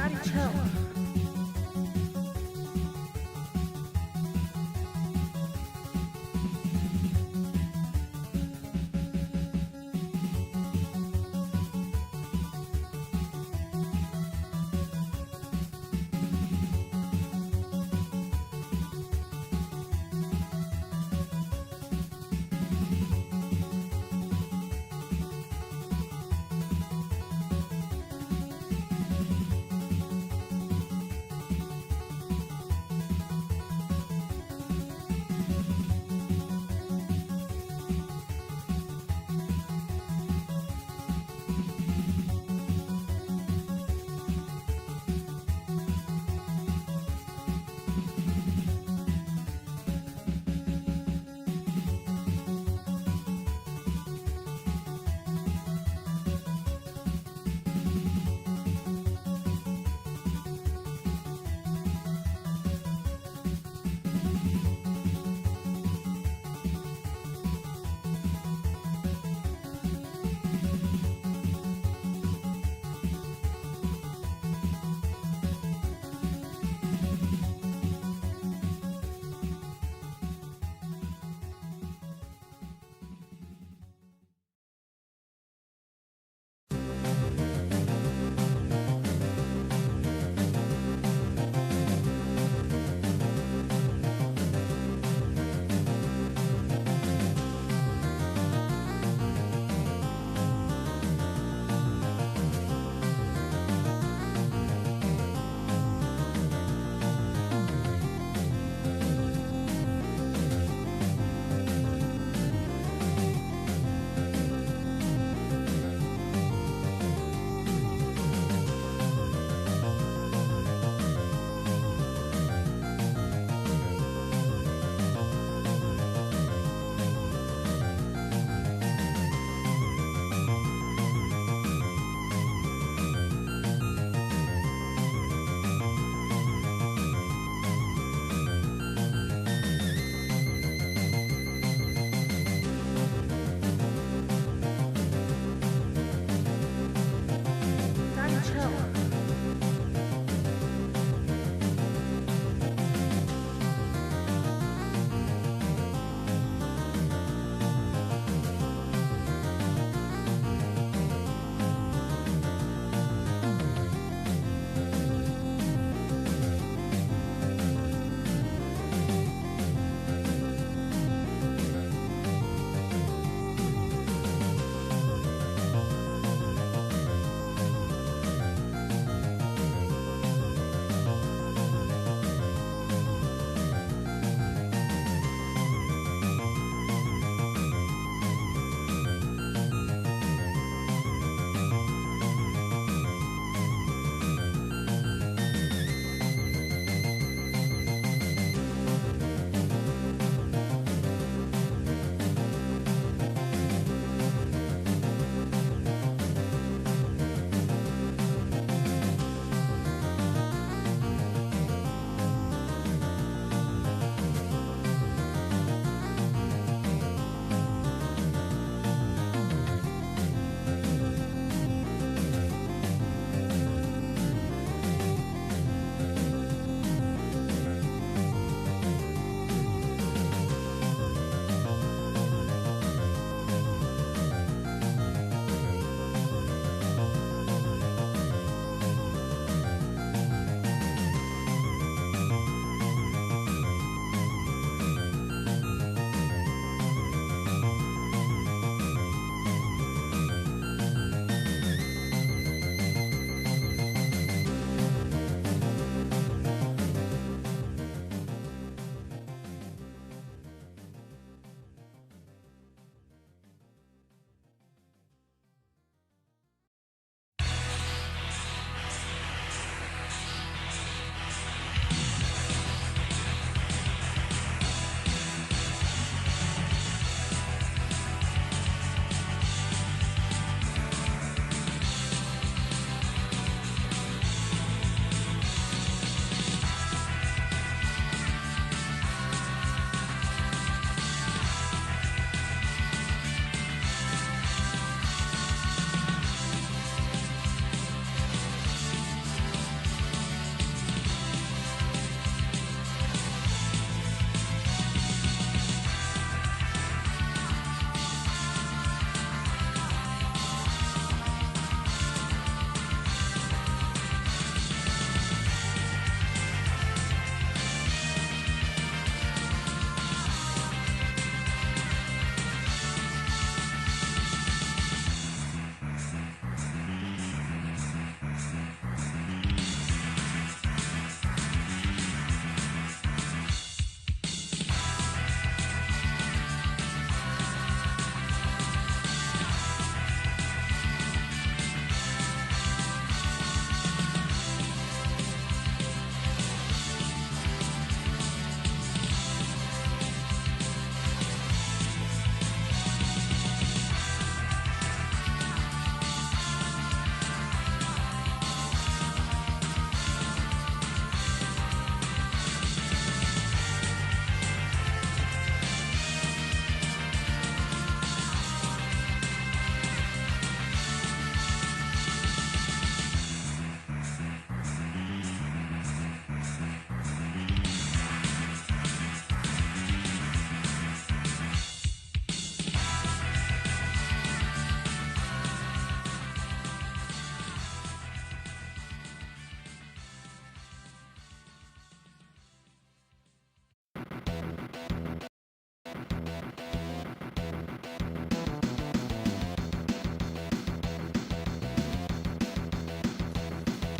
Everybody chill.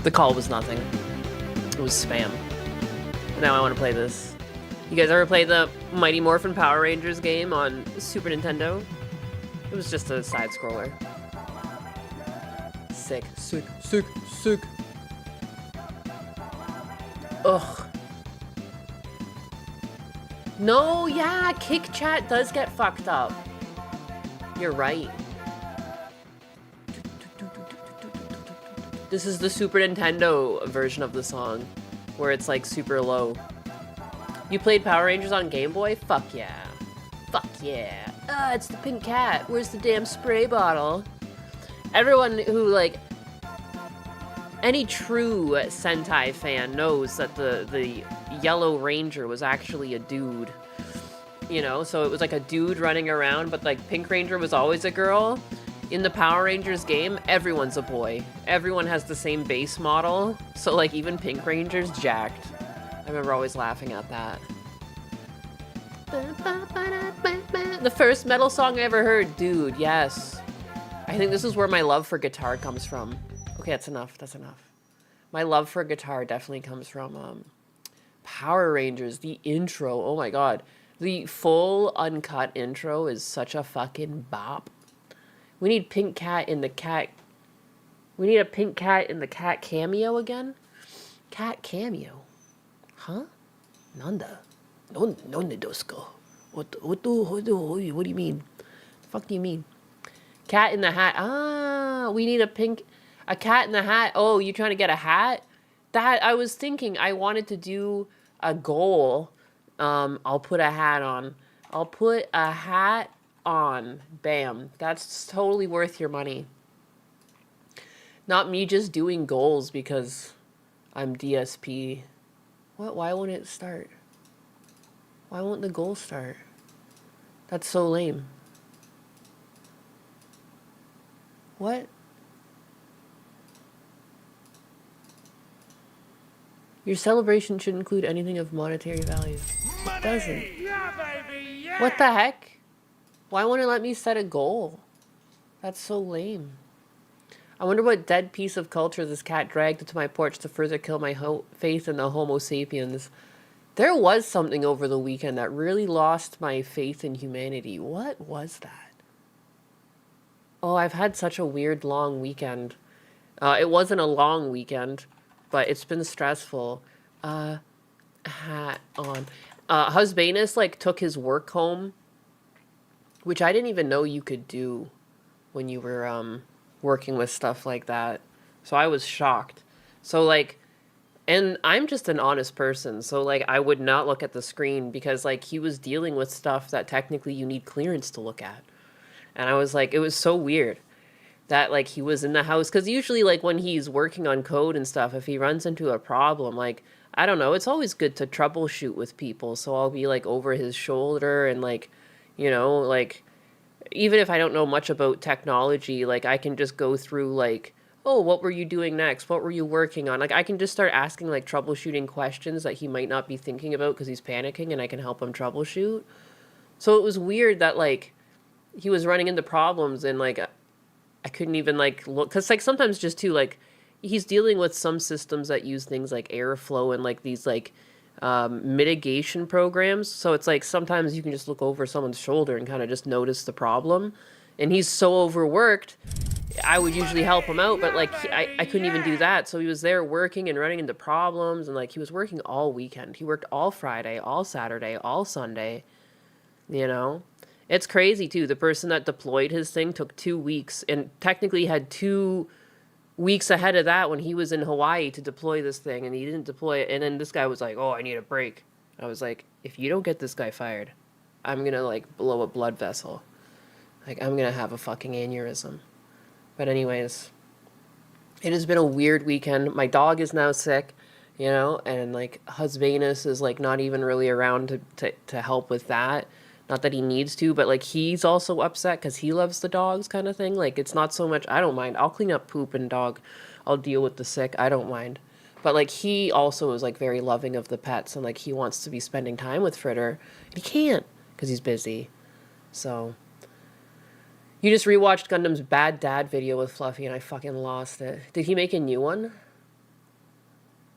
The call was nothing. It was spam. But now I want to play this. You guys ever play the Mighty Morphin Power Rangers game on Super Nintendo? It was just a side scroller. Sick, sick, sick, sick. Ugh. No, yeah, Kick Chat does get fucked up. You're right. This is the Super Nintendo version of the song, where it's like super low. You played Power Rangers on Game Boy? Fuck yeah. Fuck yeah. Ah, it's the pink cat. Where's the damn spray bottle? Everyone who, like, any true Sentai fan knows that the Yellow Ranger was actually a dude. You know, so it was like a dude running around, but like Pink Ranger was always a girl. In the Power Rangers game, everyone's a boy. Everyone has the same base model, so like even Pink Ranger's jacked. I remember always laughing at that. The first metal song I ever heard, dude, yes. I think this is where my love for guitar comes from. Okay, that's enough, that's enough. My love for guitar definitely comes from Power Rangers, the intro, oh my god. The full uncut intro is such a fucking bop. We need Pink Cat in the cat. We need a Pink Cat in the cat cameo again? Cat cameo? Huh? Nanda? Nonde dosko? What do you mean? The fuck do you mean? Cat in the hat. Ah, we need a cat in the hat. Oh, you trying to get a hat? That, I was thinking I wanted to do a goal. I'll put a hat on. I'll put a hat on. Bam. That's totally worth your money. Not me just doing goals because I'm DSP. What? Why won't it start? Why won't the goal start? That's so lame. What? Your celebration should include anything of monetary value. It doesn't. Yeah, baby, yeah. What the heck? Why won't it let me set a goal? That's so lame. I wonder what dead piece of culture this cat dragged into my porch to further kill my faith in the Homo sapiens. There was something over the weekend that really lost my faith in humanity. What was that? Oh, I've had such a weird long weekend. It wasn't a long weekend, but it's been stressful. Hat on. Husbanus, like, took his work home, which I didn't even know you could do when you were, working with stuff like that. So I was shocked. So, like, and I'm just an honest person, so, like, I would not look at the screen because, like, he was dealing with stuff that technically you need clearance to look at. And I was like, it was so weird that, like, he was in the house. Because usually, like, when he's working on code and stuff, if he runs into a problem, like, I don't know, it's always good to troubleshoot with people. So I'll be, like, over his shoulder and, like, you know, like, even if I don't know much about technology, like, I can just go through, like, oh, what were you doing next? What were you working on? Like, I can just start asking, like, troubleshooting questions that he might not be thinking about because he's panicking, and I can help him troubleshoot. So it was weird that, like, he was running into problems, and, like, I couldn't even, like, look. Because, like, sometimes just, too, like, he's dealing with some systems that use things like airflow and, like, these, like, mitigation programs. So it's like sometimes you can just look over someone's shoulder and kind of just notice the problem. And he's so overworked, I would usually help him out, but like I couldn't even do that. So he was there working and running into problems, and like he was working all weekend. He worked all Friday, all Saturday, all Sunday. You know? It's crazy too. The person that deployed his thing took 2 weeks and technically had 2 weeks ahead of that when he was in Hawaii to deploy this thing, and he didn't deploy it. And then this guy was like, oh, I need a break. I was like, if you don't get this guy fired, I'm gonna like blow a blood vessel. Like, I'm gonna have a fucking aneurysm. But anyways, it has been a weird weekend. My dog is now sick, you know, and like Husbanus is like not even really around to help with that. Not that he needs to, but like he's also upset because he loves the dogs, kind of thing. Like, it's not so much, I don't mind. I'll clean up poop and dog. I'll deal with the sick. I don't mind. But like he also is like very loving of the pets, and like he wants to be spending time with Fritter. He can't because he's busy. So you just rewatched Gundam's Bad Dad video with Fluffy, and I fucking lost it. Did he make a new one?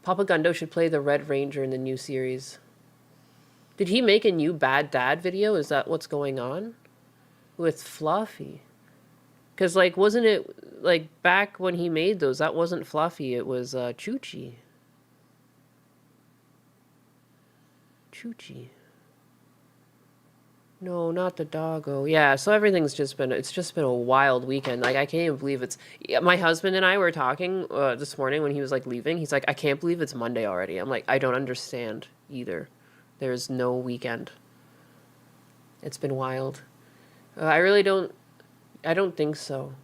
Papa Gundo should play the Red Ranger in the new series. Did he make a new Bad Dad video? Is that what's going on? With Fluffy. Because, like, wasn't it, like, back when he made those, that wasn't Fluffy, it was, Choochie. Choochie. No, not the doggo. Yeah, so everything's just been, it's just been a wild weekend. Like, I can't even believe it's, yeah, my husband and I were talking this morning when he was, like, leaving. He's like, I can't believe it's Monday already. I'm like, I don't understand either. There's no weekend. It's been wild. I don't think so.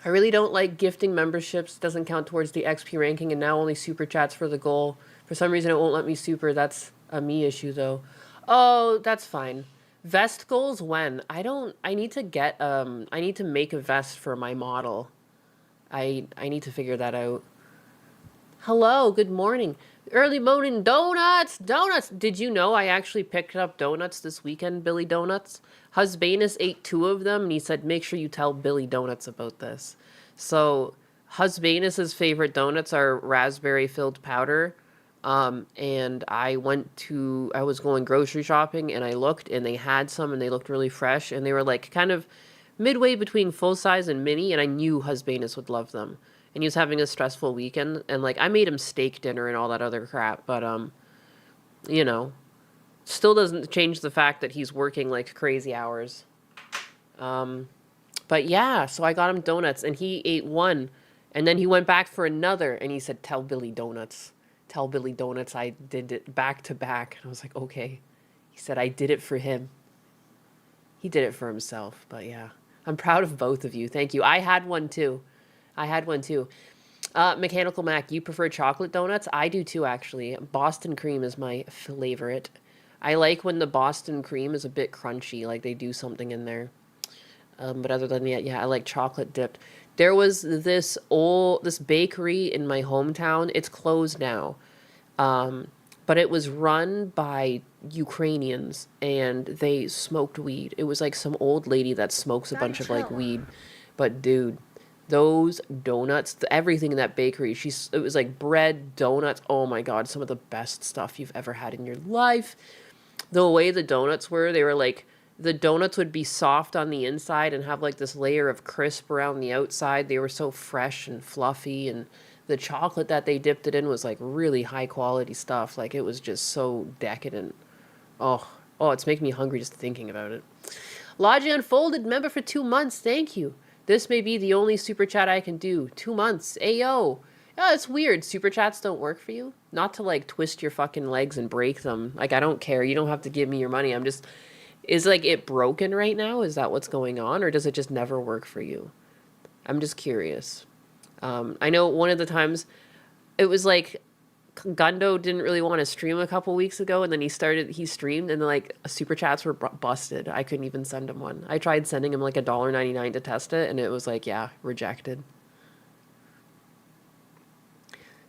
I really don't like gifting memberships. Doesn't count towards the XP ranking, and now only super chats for the goal. For some reason, it won't let me super. That's a me issue, though. Oh, that's fine. Vest goals when? I need to get, I need to make a vest for my model. I need to figure that out. Hello, good morning. Early morning donuts! Donuts! Did you know I actually picked up donuts this weekend, Billy Donuts? Husbanus ate 2 of them, and he said, make sure you tell Billy Donuts about this. So, Husbanus's favorite donuts are raspberry-filled powder. And I was going grocery shopping, and I looked, and they had some, and they looked really fresh, and they were, like, kind of midway between full-size and mini, and I knew Husbanus would love them. And he was having a stressful weekend, and, like, I made him steak dinner and all that other crap, but, you know, still doesn't change the fact that he's working, like, crazy hours. But, yeah, so I got him donuts, and he ate 1, and then he went back for another, and he said, tell Billy Donuts. Tell Billy Donuts I did it back to back. And I was like, okay. He said, I did it for him. He did it for himself, but, yeah. I'm proud of both of you. Thank you. I had one, too. Mechanical Mac, you prefer chocolate donuts? I do too, actually. Boston cream is my favorite. I like when the Boston cream is a bit crunchy, like they do something in there. But other than that, yeah, I like chocolate dipped. There was this bakery in my hometown. It's closed now. But it was run by Ukrainians, and they smoked weed. It was like some old lady that smokes a bunch of, like, weed. But, dude, those donuts, everything in that bakery, it was like bread, donuts. Oh my God, some of the best stuff you've ever had in your life. The way the donuts were, they were like, the donuts would be soft on the inside and have like this layer of crisp around the outside. They were so fresh and fluffy, and the chocolate that they dipped it in was like really high quality stuff. Like, it was just so decadent. Oh, it's making me hungry just thinking about it. Logi Unfolded, member for 2 months. Thank you. This may be the only super chat I can do. 2 months. Ayo. Yeah, it's weird. Super chats don't work for you. Not to, like, twist your fucking legs and break them. Like, I don't care. You don't have to give me your money. Is, like, it broken right now? Is that what's going on? Or does it just never work for you? I'm just curious. I know one of the times it was like Gundo didn't really want to stream a couple weeks ago, and then he streamed, and then, like, super chats were busted. I couldn't even send him one. I tried sending him like $1.99 to test it, and it was like, yeah, rejected.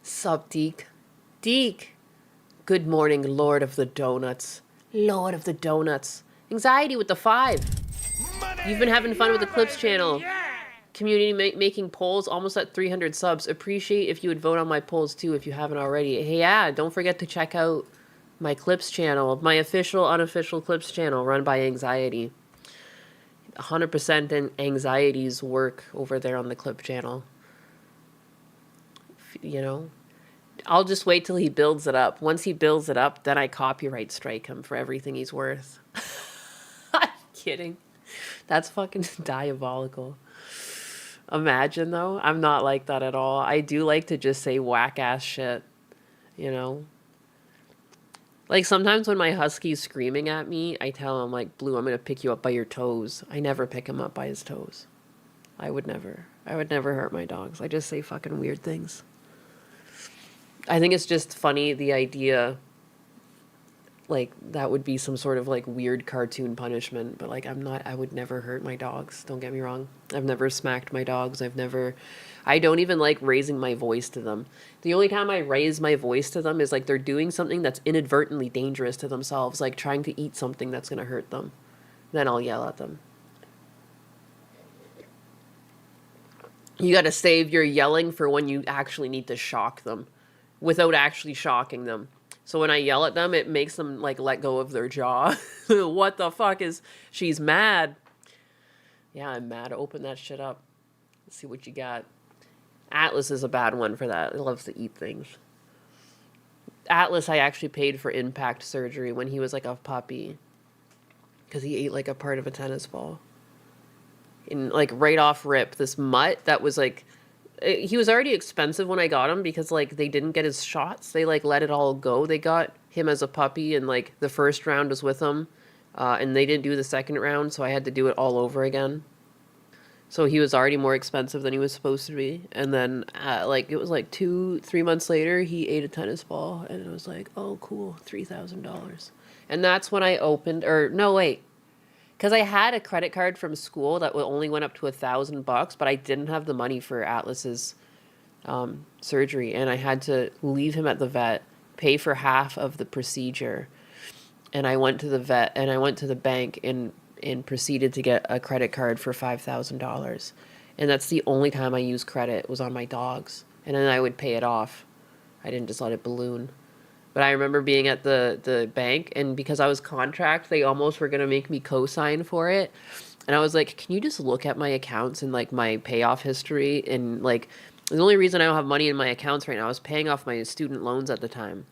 Sup, Deke? Deke! Good morning, Lord of the Donuts. Lord of the Donuts. Anxiety with the 5. Money, you've been having fun with the Clips channel. Yeah. Community making polls, almost at 300 subs. Appreciate if you would vote on my polls too if you haven't already. Hey, yeah, don't forget to check out my Clips channel, my official, unofficial Clips channel run by Anxiety. 100% in Anxiety's work over there on the Clip channel. You know, I'll just wait till he builds it up. Once he builds it up, then I copyright strike him for everything he's worth. I'm kidding. That's fucking diabolical. Imagine, though. I'm not like that at all. I do like to just say whack-ass shit, you know? Like, sometimes when my husky's screaming at me, I tell him, like, Blue, I'm going to pick you up by your toes. I never pick him up by his toes. I would never hurt my dogs. I just say fucking weird things. I think it's just funny, the idea, like, that would be some sort of, like, weird cartoon punishment, but, like, I would never hurt my dogs, don't get me wrong. I've never smacked my dogs. I don't even like raising my voice to them. The only time I raise my voice to them is, like, they're doing something that's inadvertently dangerous to themselves, like trying to eat something that's going to hurt them. Then I'll yell at them. You got to save your yelling for when you actually need to shock them without actually shocking them. So when I yell at them, it makes them like let go of their jaw. What the fuck is she's mad? Yeah, I'm mad. Open that shit up. Let's see what you got. Atlas is a bad one for that. He loves to eat things. Atlas, I actually paid for impact surgery when he was like a puppy because he ate like a part of a tennis ball. And like right off rip, this mutt that was like, he was already expensive when I got him because like they didn't get his shots. They like let it all go. They got him as a puppy and like the first round was with him, and they didn't do the second round, so I had to do it all over again. So he was already more expensive than he was supposed to be. And then, like, it was like 3 months later, he ate a tennis ball. And it was like, oh, cool, $3,000. And that's when I opened, or no, wait. Because I had a credit card from school that only went up to $1,000, but I didn't have the money for Atlas's surgery. And I had to leave him at the vet, pay for half of the procedure. And I went to the vet, and I went to the bank and proceeded to get a credit card for $5,000. And that's the only time I used credit was on my dogs. And then I would pay it off. I didn't just let it balloon. But I remember being at the bank, and because I was contract, they almost were going to make me co-sign for it. And I was like, can you just look at my accounts and like my payoff history? And like, the only reason I don't have money in my accounts right now is paying off my student loans at the time.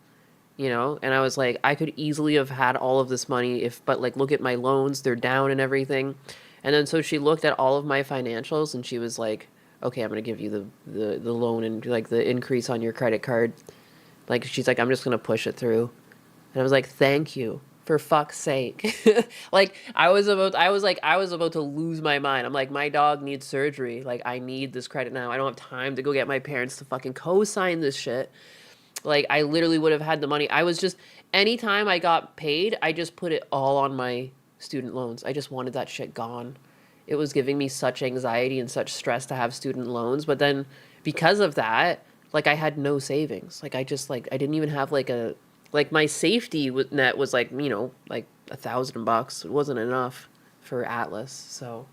You know, and I was like, I could easily have had all of this money but like, look at my loans, they're down and everything. And then so she looked at all of my financials and she was like, okay, I'm going to give you the loan and like the increase on your credit card. Like, she's like, I'm just going to push it through. And I was like, thank you, for fuck's sake. Like, I was about to lose my mind. I'm like, my dog needs surgery. Like, I need this credit now. I don't have time to go get my parents to fucking co-sign this shit. Like, I literally would have had the money. I was just, anytime I got paid, I just put it all on my student loans. I just wanted that shit gone. It was giving me such anxiety and such stress to have student loans. But then because of that, like, I had no savings. Like, I just, like, I didn't even have, like, my safety net was, like, you know, like $1,000. It wasn't enough for Atlas. So,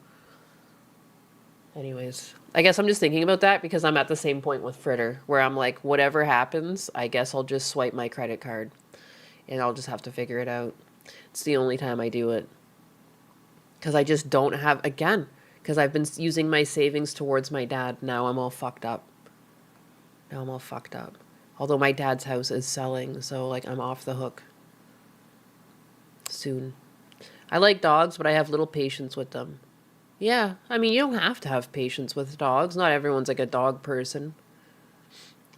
anyways, I guess I'm just thinking about that because I'm at the same point with Fritter where I'm like, whatever happens, I guess I'll just swipe my credit card and I'll just have to figure it out. It's the only time I do it. Because I just don't have, again, because I've been using my savings towards my dad. Now I'm all fucked up. Although my dad's house is selling, so like I'm off the hook soon. I like dogs, but I have little patience with them. Yeah, I mean, you don't have to have patience with dogs. Not everyone's like a dog person.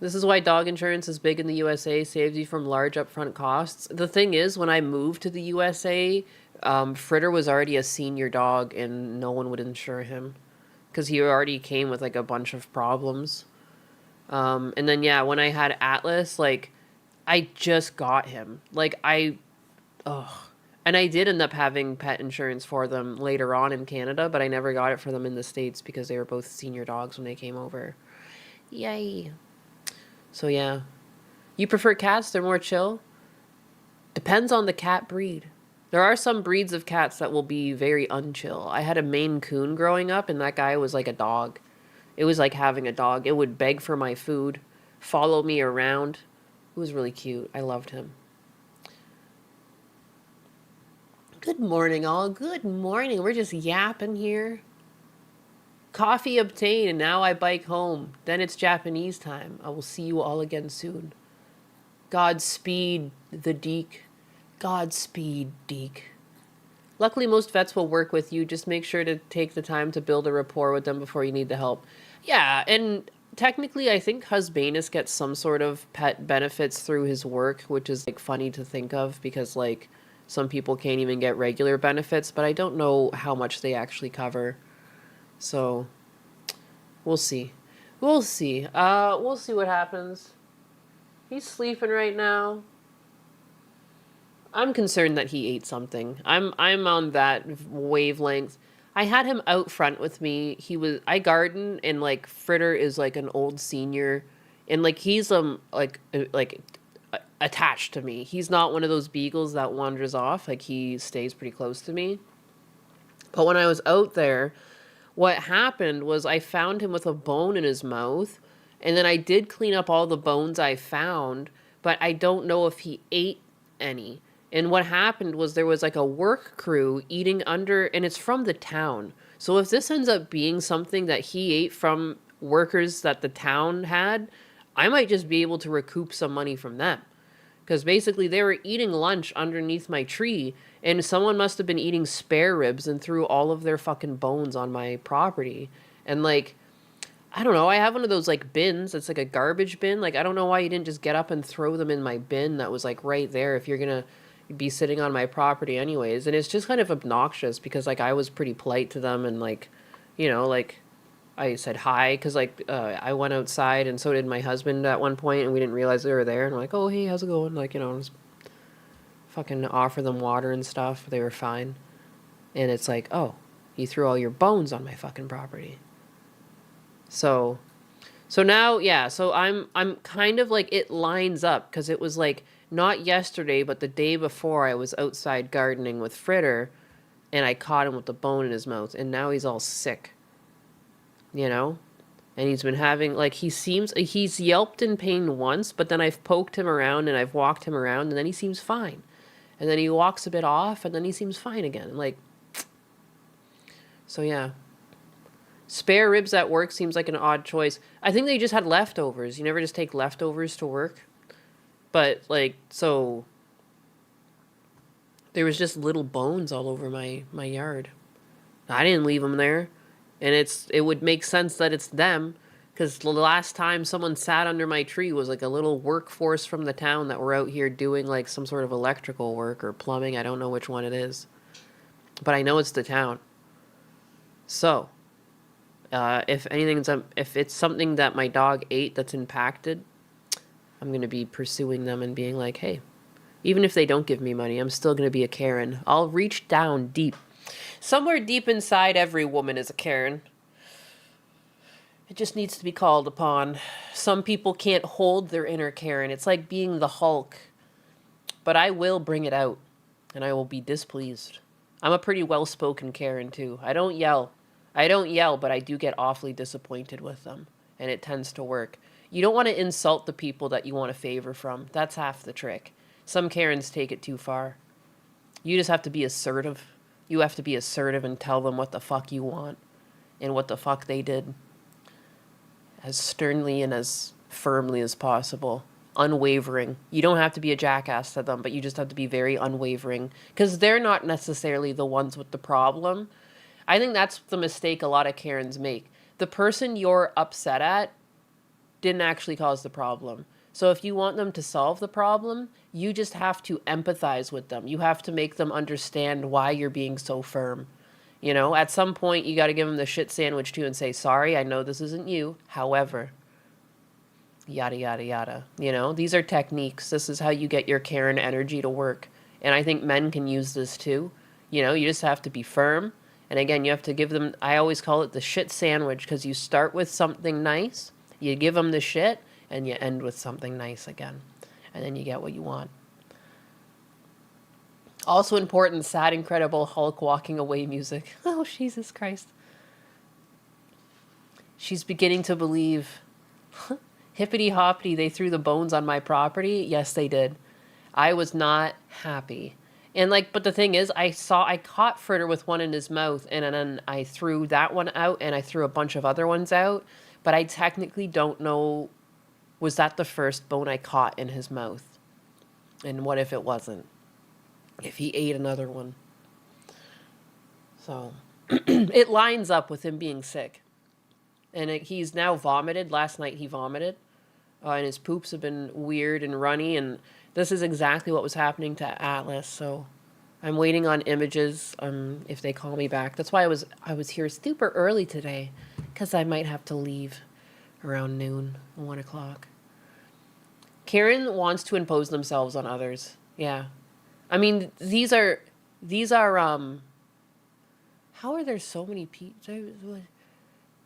This is why dog insurance is big in the USA, saves you from large upfront costs. The thing is, when I moved to the USA, Fritter was already a senior dog and no one would insure him because he already came with like a bunch of problems. And then, yeah, when I had Atlas, like, I just got him. Like, ugh. And I did end up having pet insurance for them later on in Canada, but I never got it for them in the States because they were both senior dogs when they came over. Yay. So, yeah. You prefer cats? They're more chill? Depends on the cat breed. There are some breeds of cats that will be very unchill. I had a Maine Coon growing up, and that guy was like a dog. It was like having a dog. It would beg for my food, follow me around. It was really cute. I loved him. Good morning, all. Good morning. We're just yapping here. Coffee obtained, and now I bike home. Then it's Japanese time. I will see you all again soon. Godspeed, the Deke. Godspeed, Deke. Luckily, most vets will work with you. Just make sure to take the time to build a rapport with them before you need the help. Yeah, and technically, I think Husbanus gets some sort of pet benefits through his work, which is, like, funny to think of because, like, some people can't even get regular benefits, but I don't know how much they actually cover. So, we'll see. We'll see. We'll see what happens. He's sleeping right now. I'm concerned that he ate something. I'm on that wavelength. I had him out front with me. I garden and like Fritter is like an old senior and like he's attached to me. He's not one of those beagles that wanders off. Like he stays pretty close to me. But when I was out there, What happened was I found him with a bone in his mouth, and then I did clean up all the bones I found, but I don't know if he ate any. And what happened was there was like a work crew eating under, and it's from the town. So if this ends up being something that he ate from workers that the town had, I might just be able to recoup some money from them. Because basically they were eating lunch underneath my tree, and someone must have been eating spare ribs and threw all of their fucking bones on my property. And like, I don't know, I have one of those like bins. It's like a garbage bin. Like, I don't know why you didn't just get up and throw them in my bin that was like right there if you're gonna be sitting on my property anyways. And it's just kind of obnoxious because like I was pretty polite to them and like, like I said hi because like I went outside and so did my husband at one point and we didn't realize they were there and I'm like, oh hey, how's it going? Like, just fucking offer them water and stuff. They were fine. And it's like, oh, you threw all your bones on my fucking property. So now, yeah, so I'm kind of like, it lines up because it was like not yesterday, but the day before I was outside gardening with Fritter and I caught him with the bone in his mouth and now he's all sick. And he's been having, like, he's yelped in pain once, but then I've poked him around and I've walked him around and then he seems fine. And then he walks a bit off and then he seems fine again. Like, so yeah. Spare ribs at work seems like an odd choice. I think they just had leftovers. You never just take leftovers to work. But, like, so there was just little bones all over my yard. I didn't leave them there. And it would make sense that it's them, because the last time someone sat under my tree was like a little workforce from the town that were out here doing like some sort of electrical work or plumbing. I don't know which one it is, but I know it's the town. So, if it's something that my dog ate that's impacted, I'm going to be pursuing them and being like, hey, even if they don't give me money, I'm still going to be a Karen. I'll reach down deep. Somewhere deep inside every woman is a Karen. It just needs to be called upon. Some people can't hold their inner Karen. It's like being the Hulk. But I will bring it out, and I will be displeased. I'm a pretty well-spoken Karen, too. I don't yell, but I do get awfully disappointed with them, and it tends to work. You don't want to insult the people that you want a favor from. That's half the trick. Some Karens take it too far. You just have to be assertive. You have to be assertive and tell them what the fuck you want and what the fuck they did. As sternly and as firmly as possible. Unwavering. You don't have to be a jackass to them, but you just have to be very unwavering. Because they're not necessarily the ones with the problem. I think that's the mistake a lot of Karens make. The person you're upset at didn't actually cause the problem. So if you want them to solve the problem, you just have to empathize with them. You have to make them understand why you're being so firm. At some point, you got to give them the shit sandwich too and say, sorry, I know this isn't you. However, yada, yada, yada. These are techniques. This is how you get your Karen energy to work. And I think men can use this too. You just have to be firm. And again, you have to give them, I always call it the shit sandwich because you start with something nice, you give them the shit, and you end with something nice again. And then you get what you want. Also important, sad, incredible Hulk walking away music. Oh, Jesus Christ. She's beginning to believe. Hippity hoppity, they threw the bones on my property. Yes, they did. I was not happy. And but the thing is, I caught Fritter with one in his mouth, and then I threw that one out, and I threw a bunch of other ones out. But I technically don't know, was that the first bone I caught in his mouth? And what if it wasn't? If he ate another one. So, it lines up with him being sick. And he's now vomited. Last night he vomited. And his poops have been weird and runny. And this is exactly what was happening to Atlas. So, I'm waiting on images if they call me back. That's why I was here super early today. Because I might have to leave around noon, 1 o'clock. Karen wants to impose themselves on others. Yeah. I mean, these are, how are there so many people?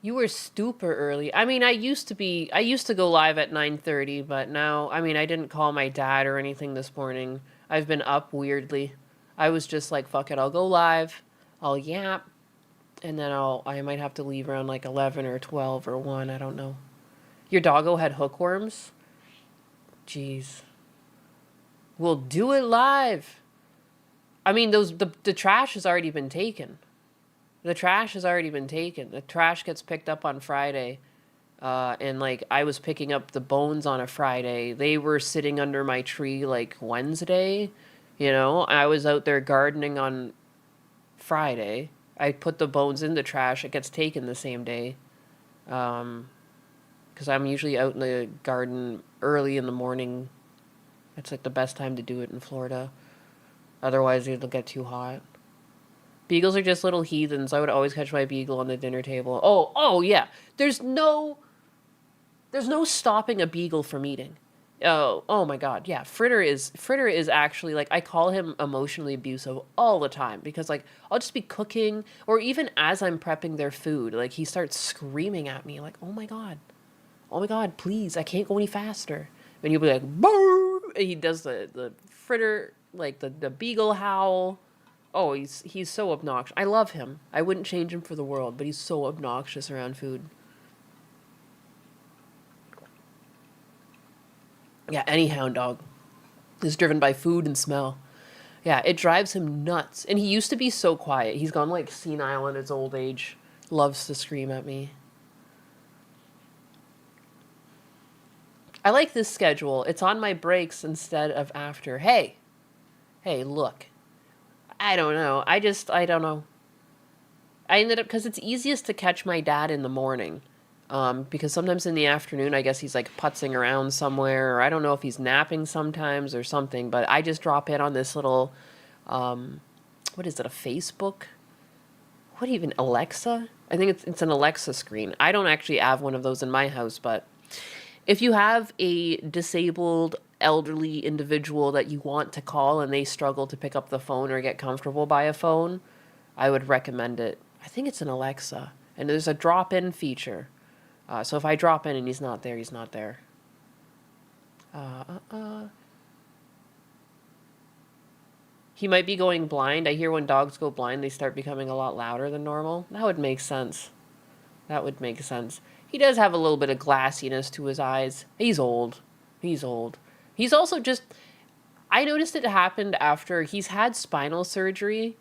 You were super early. I mean, I used to go live at 9:30, but now, I mean, I didn't call my dad or anything this morning. I've been up weirdly. I was just like, fuck it, I'll go live. I'll yap. And then I might have to leave around like 11 or 12 or 1, I don't know. Your doggo had hookworms? Jeez. We'll do it live. I mean, the trash has already been taken. The trash has already been taken. The trash gets picked up on Friday. And like I was picking up the bones on a Friday. They were sitting under my tree like Wednesday. You know, I was out there gardening on Friday. I put the bones in the trash. It gets taken the same day. Because I'm usually out in the garden early in the morning. It's like the best time to do it in Florida. Otherwise, it'll get too hot. Beagles are just little heathens. I would always catch my beagle on the dinner table. Oh yeah. There's no stopping a beagle from eating. Oh my god. Yeah, Fritter is actually like I call him emotionally abusive all the time because like I'll just be cooking or even as I'm prepping their food, like he starts screaming at me like, "Oh my god. Oh my god, please. I can't go any faster." And he'll be like, "Boo!" And he does the Fritter like the beagle howl. Oh, he's so obnoxious. I love him. I wouldn't change him for the world, but he's so obnoxious around food. Yeah, any hound dog is driven by food and smell. Yeah, it drives him nuts. And he used to be so quiet. He's gone like senile in his old age. Loves to scream at me. I like this schedule. It's on my breaks instead of after. Hey, look. I don't know. I don't know. I ended up, because it's easiest to catch my dad in the morning. Because sometimes in the afternoon, I guess he's like putzing around somewhere, or I don't know if he's napping sometimes or something, but I just drop in on this little, what is it, a Facebook? What even, Alexa? I think it's an Alexa screen. I don't actually have one of those in my house, but if you have a disabled elderly individual that you want to call and they struggle to pick up the phone or get comfortable by a phone, I would recommend it. I think it's an Alexa, and there's a drop-in feature. So if I drop in and he's not there, he's not there. He might be going blind. I hear when dogs go blind, they start becoming a lot louder than normal. That would make sense. That would make sense. He does have a little bit of glassiness to his eyes. He's old. He's old. He's also just... I noticed it happened after he's had spinal surgery.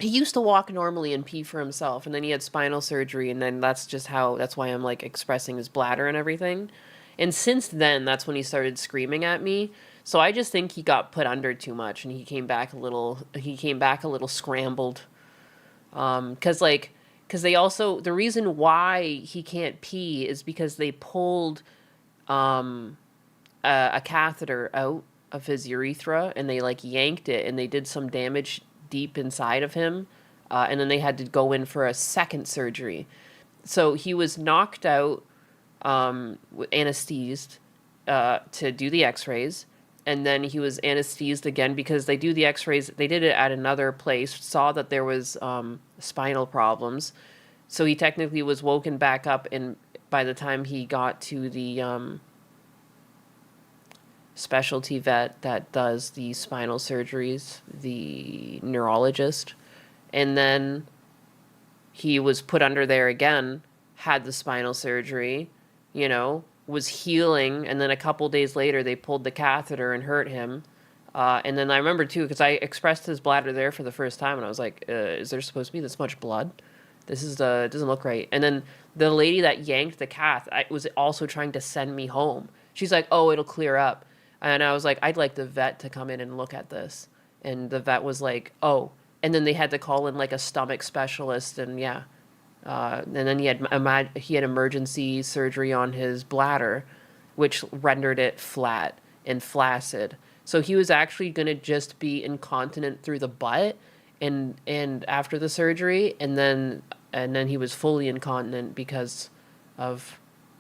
He used to walk normally and pee for himself, and then he had spinal surgery, and then that's why I'm like expressing his bladder and everything. And since then, that's when he started screaming at me. So I just think he got put under too much, and he came back a little scrambled. Because they also, the reason why he can't pee is because they pulled a catheter out of his urethra, and they like yanked it, and they did some damage deep inside of him, and then they had to go in for a second surgery. So he was knocked out, anesthetized, to do the x-rays, and then he was anesthetized again because they do the x-rays. They did it at another place, saw that there was spinal problems. So he technically was woken back up, and by the time he got to the specialty vet that does the spinal surgeries, the neurologist, and then he was put under there again, had the spinal surgery, was healing, and then a couple days later they pulled the catheter and hurt him. And then I remember too, because I expressed his bladder there for the first time, and I was like, is there supposed to be this much blood? This doesn't look right. And then the lady that yanked the cath was also trying to send me home. She's like, oh, it'll clear up. And I was like, I'd like the vet to come in and look at this. And the vet was like, oh. And then they had to call in like a stomach specialist, and yeah. And then he had emergency surgery on his bladder, which rendered it flat and flaccid. So he was actually going to just be incontinent through the butt and after the surgery, and then he was fully incontinent because of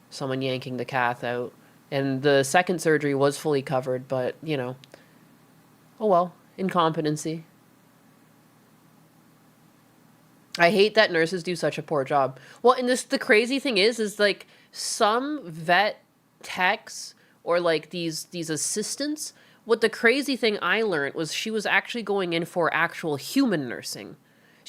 someone yanking the cath out. And the second surgery was fully covered, but, oh well, incompetency. I hate that nurses do such a poor job. Well, and the crazy thing is like some vet techs or like these assistants, what the crazy thing I learned was she was actually going in for actual human nursing.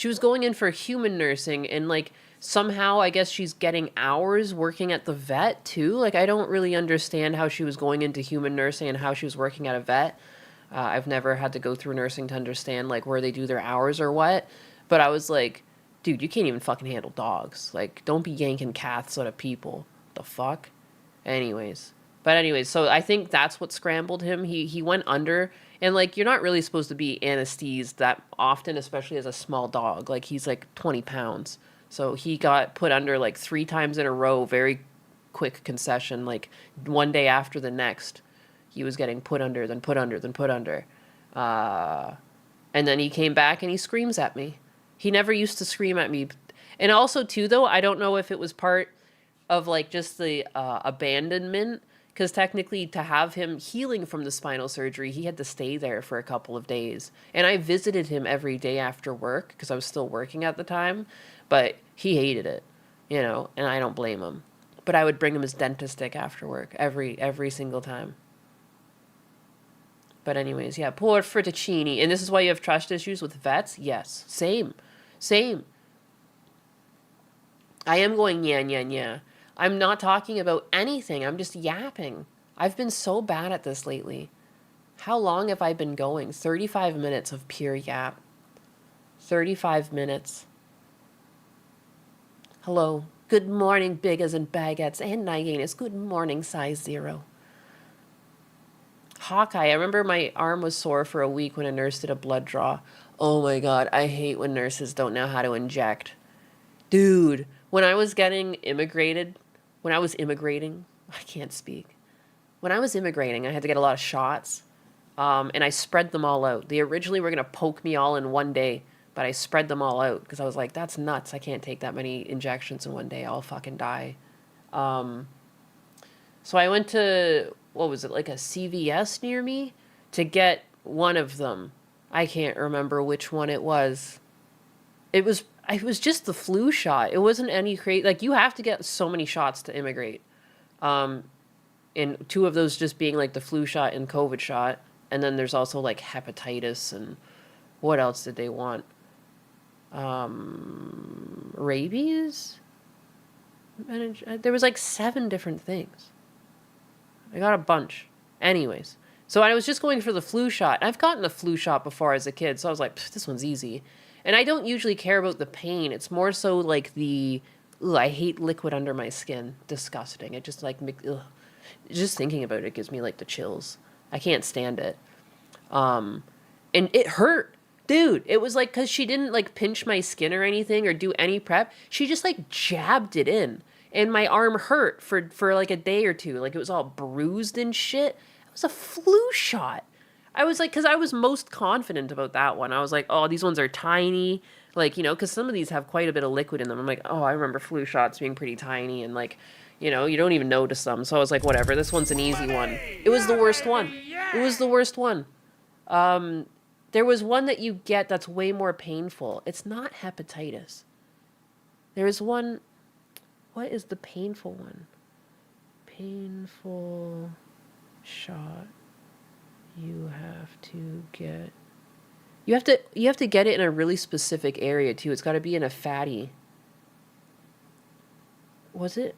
She was going in for human nursing, and like somehow I guess she's getting hours working at the vet too. Like I don't really understand how she was going into human nursing and how she was working at a vet. I've never had to go through nursing to understand like where they do their hours or what. But I was like, dude, you can't even fucking handle dogs. Like, don't be yanking cats out of people. The fuck? Anyways, so I think that's what scrambled him. He went under, and like you're not really supposed to be anesthetized that often, especially as a small dog. Like he's like 20 pounds. So he got put under like 3 times in a row, very quick concession, like one day after the next. He was getting put under, then put under, then put under. And then he came back and he screams at me. He never used to scream at me. And also, too, though, I don't know if it was part of, like, just the abandonment. Because technically, to have him healing from the spinal surgery, he had to stay there for a couple of days. And I visited him every day after work, because I was still working at the time. But he hated it, you know, and I don't blame him. But I would bring him his dentist stick after work, every single time. But anyways, yeah, poor Fettuccine. And this is why you have trust issues with vets? Yes. Same. I am going yeah. I'm not talking about anything. I'm just yapping. I've been so bad at this lately. How long have I been going? 35 minutes of pure yap. 35 minutes. Hello. Good morning, bigas and baguettes and Nyenas. Good morning, size 0. Hawkeye, I remember my arm was sore for a week when a nurse did a blood draw. Oh my god, I hate when nurses don't know how to inject. Dude, when I was immigrating, I can't speak. When I was immigrating, I had to get a lot of shots, and I spread them all out. They originally were going to poke me all in one day, but I spread them all out because I was like, that's nuts. I can't take that many injections in one day. I'll fucking die. So I went to, what was it, like a CVS near me to get one of them. I can't remember which one it was. It was just the flu shot. It wasn't any crazy, like you have to get so many shots to immigrate. And 2 of those just being like the flu shot and COVID shot. And then there's also like hepatitis and what else did they want? Rabies? There was like 7 different things. I got a bunch. Anyways. So I was just going for the flu shot. I've gotten a flu shot before as a kid, so I was like, this one's easy. And I don't usually care about the pain. It's more so like I hate liquid under my skin. Disgusting. It just like, just thinking about it gives me like the chills. I can't stand it. And it hurt. Dude, it was like, because she didn't like pinch my skin or anything or do any prep. She just like jabbed it in. And my arm hurt for like a day or 2. Like it was all bruised and shit. It was a flu shot. I was like, because I was most confident about that one. I was like, oh, these ones are tiny. Like, you know, because some of these have quite a bit of liquid in them. I'm like, oh, I remember flu shots being pretty tiny. And like, you know, you don't even notice them. So I was like, whatever, this one's an easy one. It was the worst one. It was the worst one. There was one that you get that's way more painful. It's not hepatitis. There is one. What is the painful one? Painful shot. You have to get. You have to get it in a really specific area too. It's got to be in a fatty. Was it?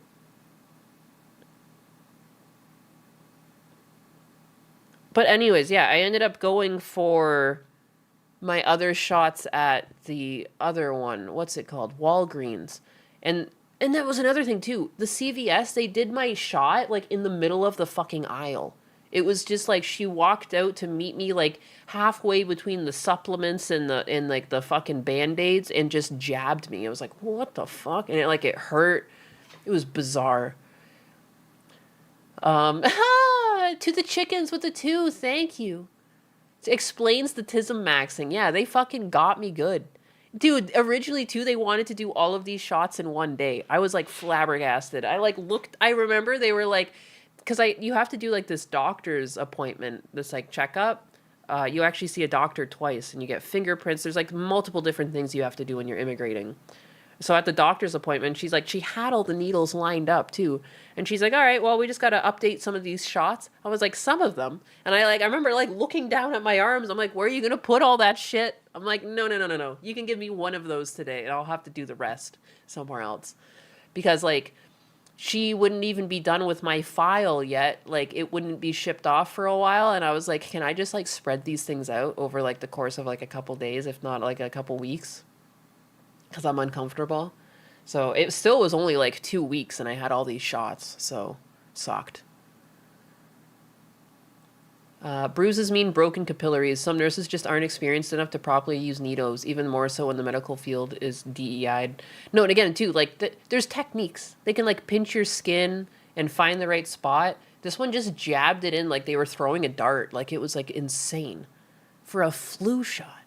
But anyways, yeah, I ended up going for my other shots at the other one. What's it called? Walgreens. And that was another thing too. The CVS, they did my shot like in the middle of the fucking aisle. It was just like she walked out to meet me like halfway between the supplements and like the fucking Band-Aids and just jabbed me. I was like, what the fuck? And it hurt. It was bizarre. To the chickens with the 2, thank you. It explains the tism maxing. Yeah, they fucking got me good. Dude, originally too, they wanted to do all of these shots in one day. I was like flabbergasted. I remember they were like, because you have to do like this doctor's appointment, this like checkup. You actually see a doctor twice and you get fingerprints. There's like multiple different things you have to do when you're immigrating. So at the doctor's appointment, she's like, she had all the needles lined up too. And she's like, all right, well, we just got to update some of these shots. I was like, some of them. And I remember like looking down at my arms. I'm like, where are you going to put all that shit? I'm like, no, no, no, no, no. You can give me one of those today and I'll have to do the rest somewhere else. Because like, she wouldn't even be done with my file yet. Like, it wouldn't be shipped off for a while. And I was like, can I just like spread these things out over like the course of like a couple days, if not like a couple weeks? Because I'm uncomfortable. So it still was only like 2 weeks and I had all these shots. So sucked. Bruises mean broken capillaries. Some nurses just aren't experienced enough to properly use needles, even more so when the medical field is DEI'd. No, and again, too, like, there's techniques. They can, like, pinch your skin and find the right spot. This one just jabbed it in like they were throwing a dart. Like, it was, like, insane. For a flu shot.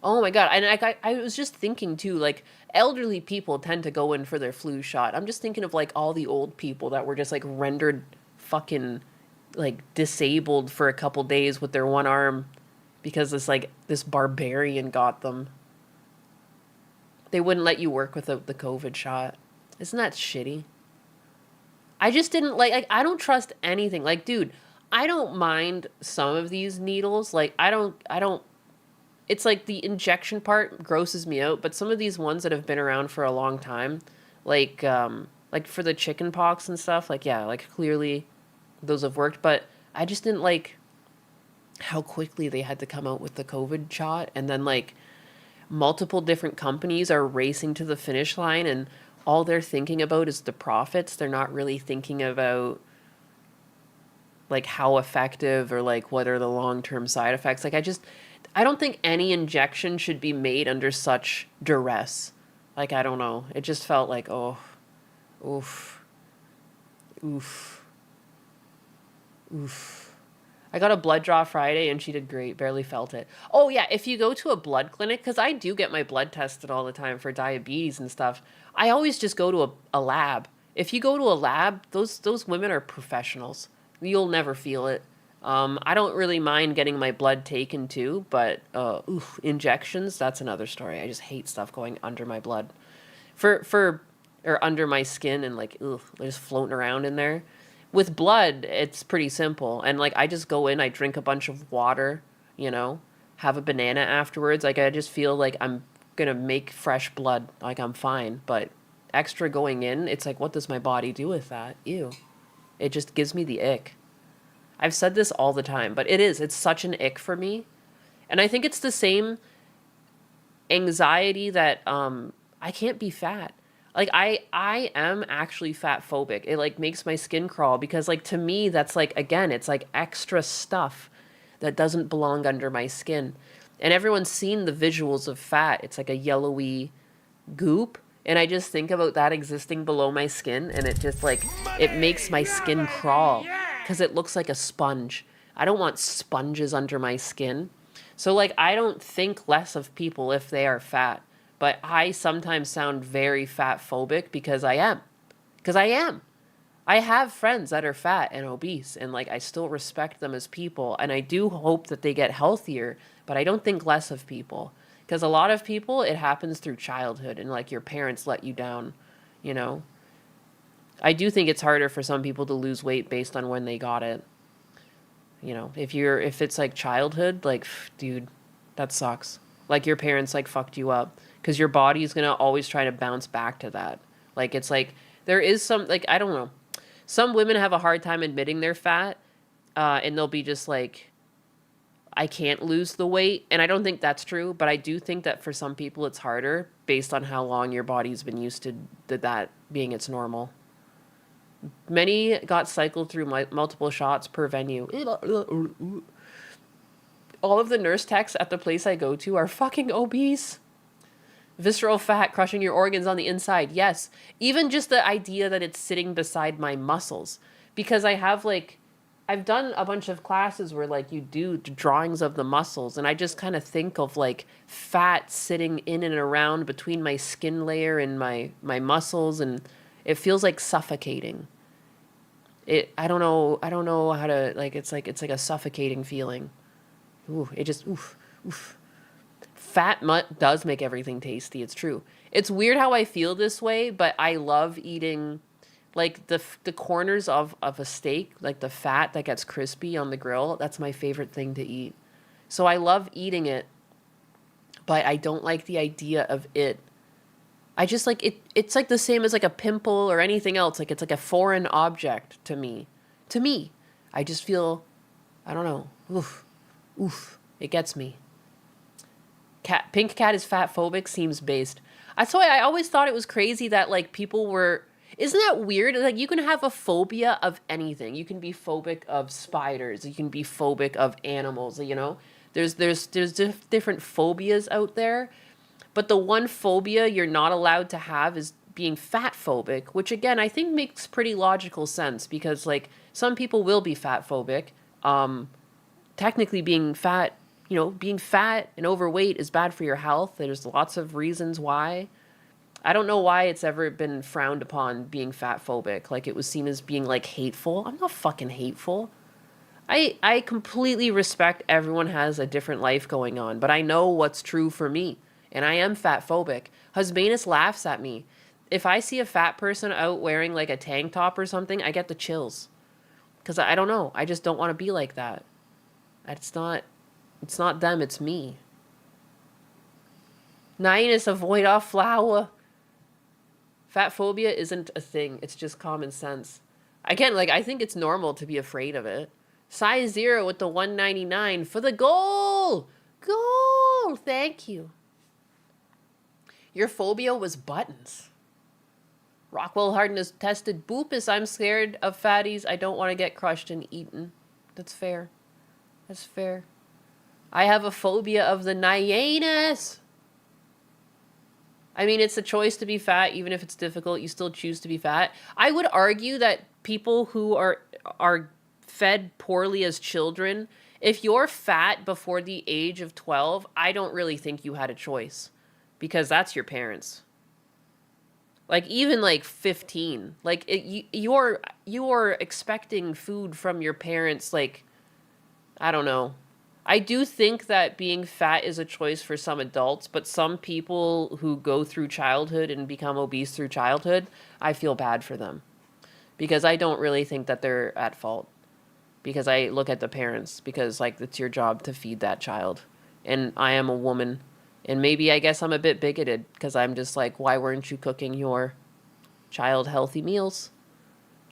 Oh, my God. And I was just thinking, too, like, elderly people tend to go in for their flu shot. I'm just thinking of, like, all the old people that were just, like, rendered fucking like disabled for a couple days with their one arm because this barbarian got them. They wouldn't let you work without the COVID shot. Isn't that shitty? I just didn't like I don't trust anything. Like, dude, I don't mind some of these needles. Like, I don't it's like the injection part grosses me out, but some of these ones that have been around for a long time, like for the chicken pox and stuff, like, yeah, like clearly those have worked, but I just didn't like how quickly they had to come out with the COVID shot. And then like multiple different companies are racing to the finish line and all they're thinking about is the profits. They're not really thinking about like how effective or like what are the long-term side effects. Like I don't think any injection should be made under such duress. Like, I don't know. It just felt like, oh, oof, oof. Oof. I got a blood draw Friday and she did great. Barely felt it. Oh, yeah. If you go to a blood clinic, because I do get my blood tested all the time for diabetes and stuff, I always just go to a lab. If you go to a lab, those women are professionals. You'll never feel it. I don't really mind getting my blood taken too, but injections, that's another story. I just hate stuff going under my blood. Or under my skin and like, just floating around in there. With blood, it's pretty simple. And, like, I just go in, I drink a bunch of water, have a banana afterwards. Like, I just feel like I'm going to make fresh blood. Like, I'm fine. But extra going in, it's like, what does my body do with that? Ew. It just gives me the ick. I've said this all the time, but it's such an ick for me. And I think it's the same anxiety that I can't be fat. Like, I am actually fat phobic. It, like, makes my skin crawl because, like, to me, that's, like, again, it's, like, extra stuff that doesn't belong under my skin. And everyone's seen the visuals of fat. It's, like, a yellowy goop. And I just think about that existing below my skin, and it just, like, it makes my skin crawl because it looks like a sponge. I don't want sponges under my skin. So, like, I don't think less of people if they are fat. But I sometimes sound very fat phobic because I am. Because I am. I have friends that are fat and obese, and like I still respect them as people, and I do hope that they get healthier, but I don't think less of people. Because a lot of people, it happens through childhood, and like your parents let you down, I do think it's harder for some people to lose weight based on when they got it. If it's like childhood, like, dude, that sucks. Like your parents like fucked you up. Because your body is going to always try to bounce back to that. Like, it's like, there is some, like, I don't know. Some women have a hard time admitting they're fat. And they'll be just like, I can't lose the weight. And I don't think that's true. But I do think that for some people it's harder based on how long your body's been used to that being its normal. Many got cycled through multiple shots per venue. All of the nurse techs at the place I go to are fucking obese. Visceral fat crushing your organs on the inside. Yes. Even just the idea that it's sitting beside my muscles. Because I've done a bunch of classes where like you do drawings of the muscles. And I just kind of think of like fat sitting in and around between my skin layer and my muscles. And it feels like suffocating. I don't know how to, like, it's like a suffocating feeling. Ooh, it just, oof. Fat does make everything tasty. It's true. It's weird how I feel this way, but I love eating like the corners of a steak, like the fat that gets crispy on the grill. That's my favorite thing to eat. So I love eating it, but I don't like the idea of it. I just like it. It's like the same as like a pimple or anything else. Like it's like a foreign object to me. To me, I just feel, I don't know. Oof, oof. It gets me. Pink cat is fat phobic. Seems based. That's why I always thought it was crazy that like people were. Isn't that weird? Like you can have a phobia of anything. You can be phobic of spiders. You can be phobic of animals. You know, there's different phobias out there. But the one phobia you're not allowed to have is being fat phobic, which again, I think makes pretty logical sense because like some people will be fat phobic. Technically being fat, being fat and overweight is bad for your health. There's lots of reasons why. I don't know why it's ever been frowned upon being fat phobic. Like it was seen as being like hateful. I'm not fucking hateful. I completely respect everyone has a different life going on, but I know what's true for me. And I am fat phobic. Husbanus laughs at me. If I see a fat person out wearing like a tank top or something, I get the chills. Because I don't know. I just don't want to be like that. It's not them, it's me. Nines, avoid off flour. Fat phobia isn't a thing. It's just common sense. Again, like I think it's normal to be afraid of it. Size 0 with the 199 for the goal. Goal. Thank you. Your phobia was buttons. Rockwell Hardness tested boopus. I'm scared of fatties. I don't want to get crushed and eaten. That's fair. That's fair. I have a phobia of the hyenas. I mean, it's a choice to be fat. Even if it's difficult, you still choose to be fat. I would argue that people who are fed poorly as children, if you're fat before the age of 12, I don't really think you had a choice. Because that's your parents. Like even like 15, like you're expecting food from your parents. Like, I don't know. I do think that being fat is a choice for some adults, but some people who go through childhood and become obese through childhood, I feel bad for them because I don't really think that they're at fault because I look at the parents because like it's your job to feed that child. And I am a woman. And maybe I guess I'm a bit bigoted because I'm just like, why weren't you cooking your child healthy meals?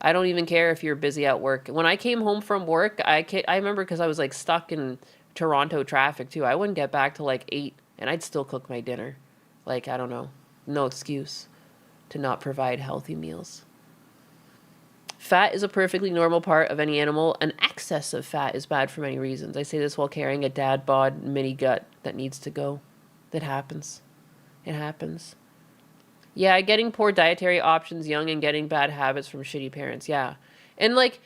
I don't even care if you're busy at work. When I came home from work, I remember because I was like stuck in Toronto traffic too. I wouldn't get back to like 8 and I'd still cook my dinner. Like, I don't know. No excuse to not provide healthy meals. Fat is a perfectly normal part of any animal. An excess of fat is bad for many reasons. I say this while carrying a dad bod mini gut that needs to go. That happens. It happens. Yeah, getting poor dietary options young and getting bad habits from shitty parents. Yeah. And like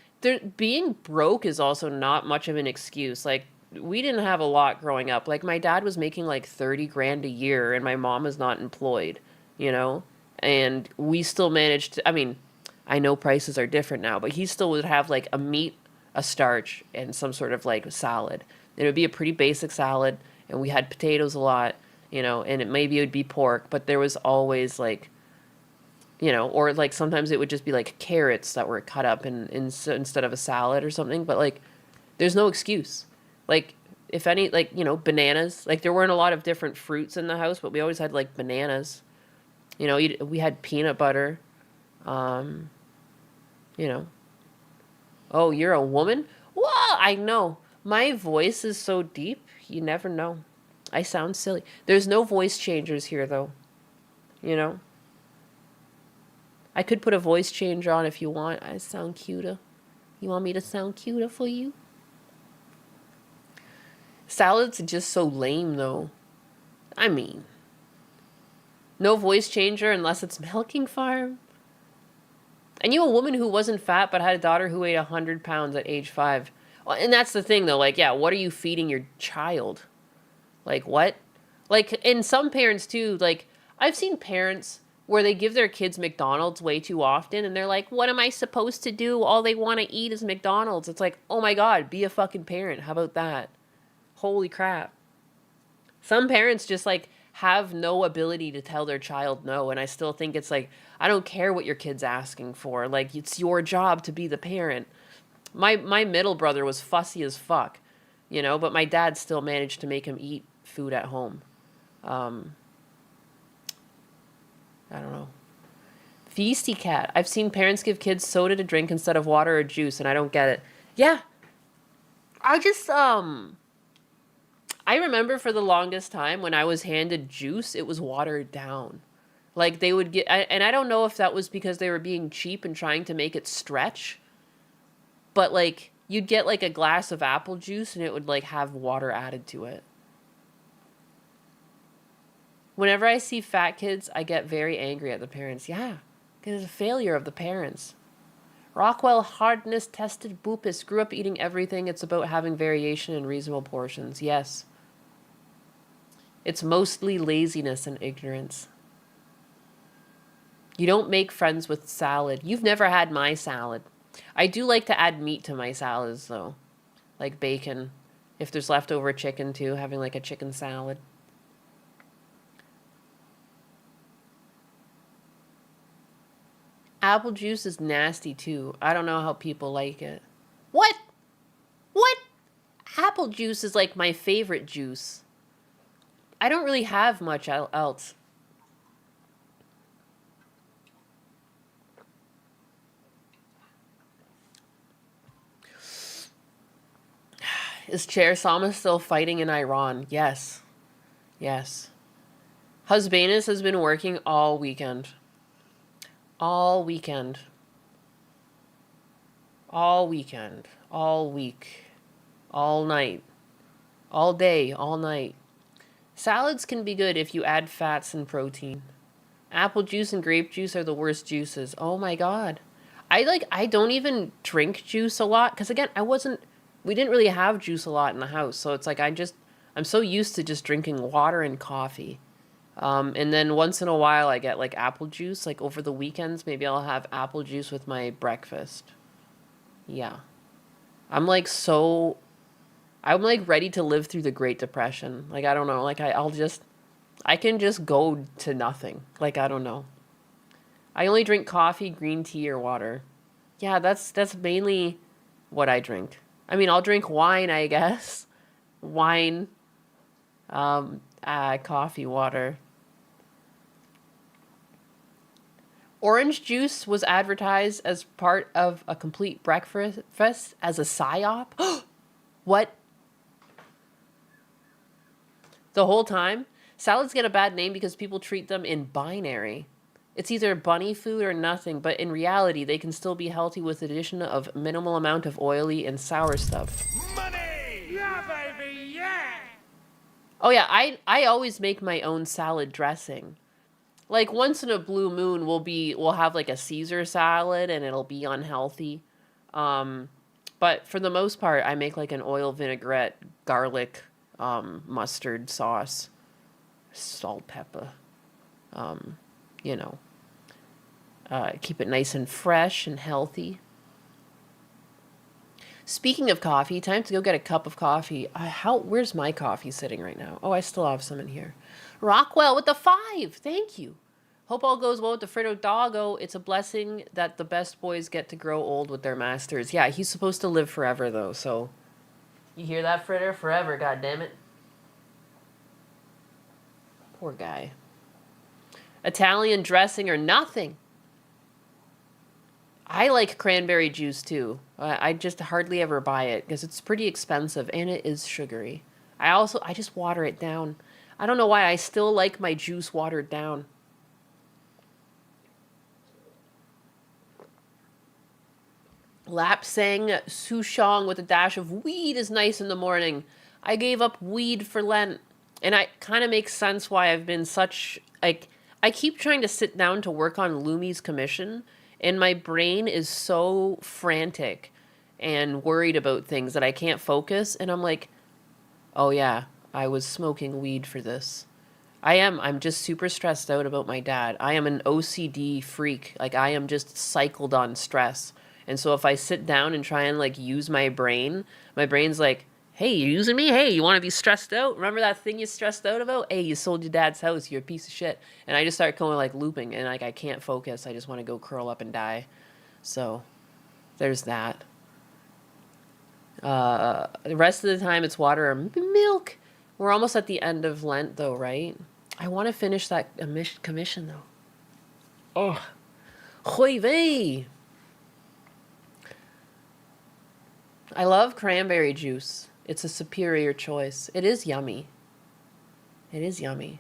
being broke is also not much of an excuse. Like we didn't have a lot growing up. Like my dad was making like 30 grand a year and my mom was not employed, and we still managed to, I mean, I know prices are different now, but he still would have like a meat, a starch, and some sort of like salad. It would be a pretty basic salad and we had potatoes a lot. And maybe it would be pork, but there was always like, or like sometimes it would just be like carrots that were cut up instead of a salad or something. But like, there's no excuse. Like, if any, like, bananas. Like, there weren't a lot of different fruits in the house, but we always had like bananas. We had peanut butter. Oh, you're a woman? Whoa, I know. My voice is so deep, you never know. I sound silly. There's no voice changers here, though. I could put a voice changer on if you want. I sound cuter. You want me to sound cuter for you? Salads are just so lame, though. I mean, no voice changer unless it's Milking Farm. I knew a woman who wasn't fat but had a daughter who weighed 100 pounds at age 5. Well, and that's the thing, though. Like, yeah, what are you feeding your child? Like, what? Like, and some parents, too, like, I've seen parents where they give their kids McDonald's way too often, and they're like, what am I supposed to do? All they want to eat is McDonald's. It's like, oh my God, be a fucking parent. How about that? Holy crap. Some parents just, like, have no ability to tell their child no. And I still think it's like, I don't care what your kid's asking for. Like, it's your job to be the parent. My middle brother was fussy as fuck, but my dad still managed to make him eat food at home. I don't know. Feisty Cat. I've seen parents give kids soda to drink instead of water or juice, and I don't get it. Yeah. I remember for the longest time when I was handed juice, it was watered down. Like they would get, and I don't know if that was because they were being cheap and trying to make it stretch, but like you'd get like a glass of apple juice and it would like have water added to it. Whenever I see fat kids, I get very angry at the parents. Yeah, because it's a failure of the parents. Rockwell hardness tested Boopus grew up eating everything. It's about having variation in reasonable portions. Yes. It's mostly laziness and ignorance. You don't make friends with salad. You've never had my salad. I do like to add meat to my salads, though. Like bacon. If there's leftover chicken, too. Having like a chicken salad. Apple juice is nasty, too. I don't know how people like it. What? What? Apple juice is like my favorite juice. I don't really have much else. Is Chair Sama still fighting in Iran? Yes. Yes. Husbanus has been working all weekend. All weekend. All weekend. All week. All night. All day. All night. Salads can be good if you add fats and protein. Apple juice and grape juice are the worst juices. Oh my god. I don't even drink juice a lot because again, we didn't really have juice a lot in the house. So it's like I'm so used to just drinking water and coffee. And then once in a while I get like apple juice, like over the weekends, maybe I'll have apple juice with my breakfast. Yeah. I'm like ready to live through the Great Depression. Like, I don't know. Like, I can just go to nothing. Like, I don't know. I only drink coffee, green tea, or water. Yeah, that's mainly what I drink. I mean, I'll drink wine, I guess. Wine, coffee, water. Orange juice was advertised as part of a complete breakfast as a psyop. What? The whole time? Salads get a bad name because people treat them in binary. It's either bunny food or nothing, but in reality, they can still be healthy with the addition of minimal amount of oily and sour stuff. Money! Yeah, baby, yeah! Oh yeah, I always make my own salad dressing. Like once in a blue moon, we'll have like a Caesar salad and it'll be unhealthy. But for the most part, I make like an oil vinaigrette, garlic, mustard sauce, salt, pepper, keep it nice and fresh and healthy. Speaking of coffee, time to go get a cup of coffee. Where's my coffee sitting right now? Oh, I still have some in here. Rockwell with the 5. Thank you. Hope all goes well with the Fritto Doggo. It's a blessing that the best boys get to grow old with their masters. Yeah, he's supposed to live forever, though, so... You hear that, Fritter? Forever, goddammit. Poor guy. Italian dressing or nothing. I like cranberry juice, too. I just hardly ever buy it, because it's pretty expensive, and it is sugary. I just water it down. I don't know why I still like my juice watered down. Lapsang Souchong with a dash of weed is nice in the morning. I gave up weed for Lent. And it kind of makes sense why I've been such... Like, I keep trying to sit down to work on Lumi's commission, and my brain is so frantic and worried about things that I can't focus. And I'm like, oh yeah, I was smoking weed for this. I'm just super stressed out about my dad. I am an OCD freak. Like, I am just cycled on stress. And so if I sit down and try and, like, use my brain's like, Hey, you using me? Hey, you want to be stressed out? Remember that thing you stressed out about? Hey, you sold your dad's house. You're a piece of shit. And I just start going like looping, and like I can't focus. I just want to go curl up and die. So there's that. The rest of the time it's water or milk. We're almost at the end of Lent though, right? I want to finish that commission though. Oh, hoy vey. I love cranberry juice. It's a superior choice. It is yummy. It is yummy.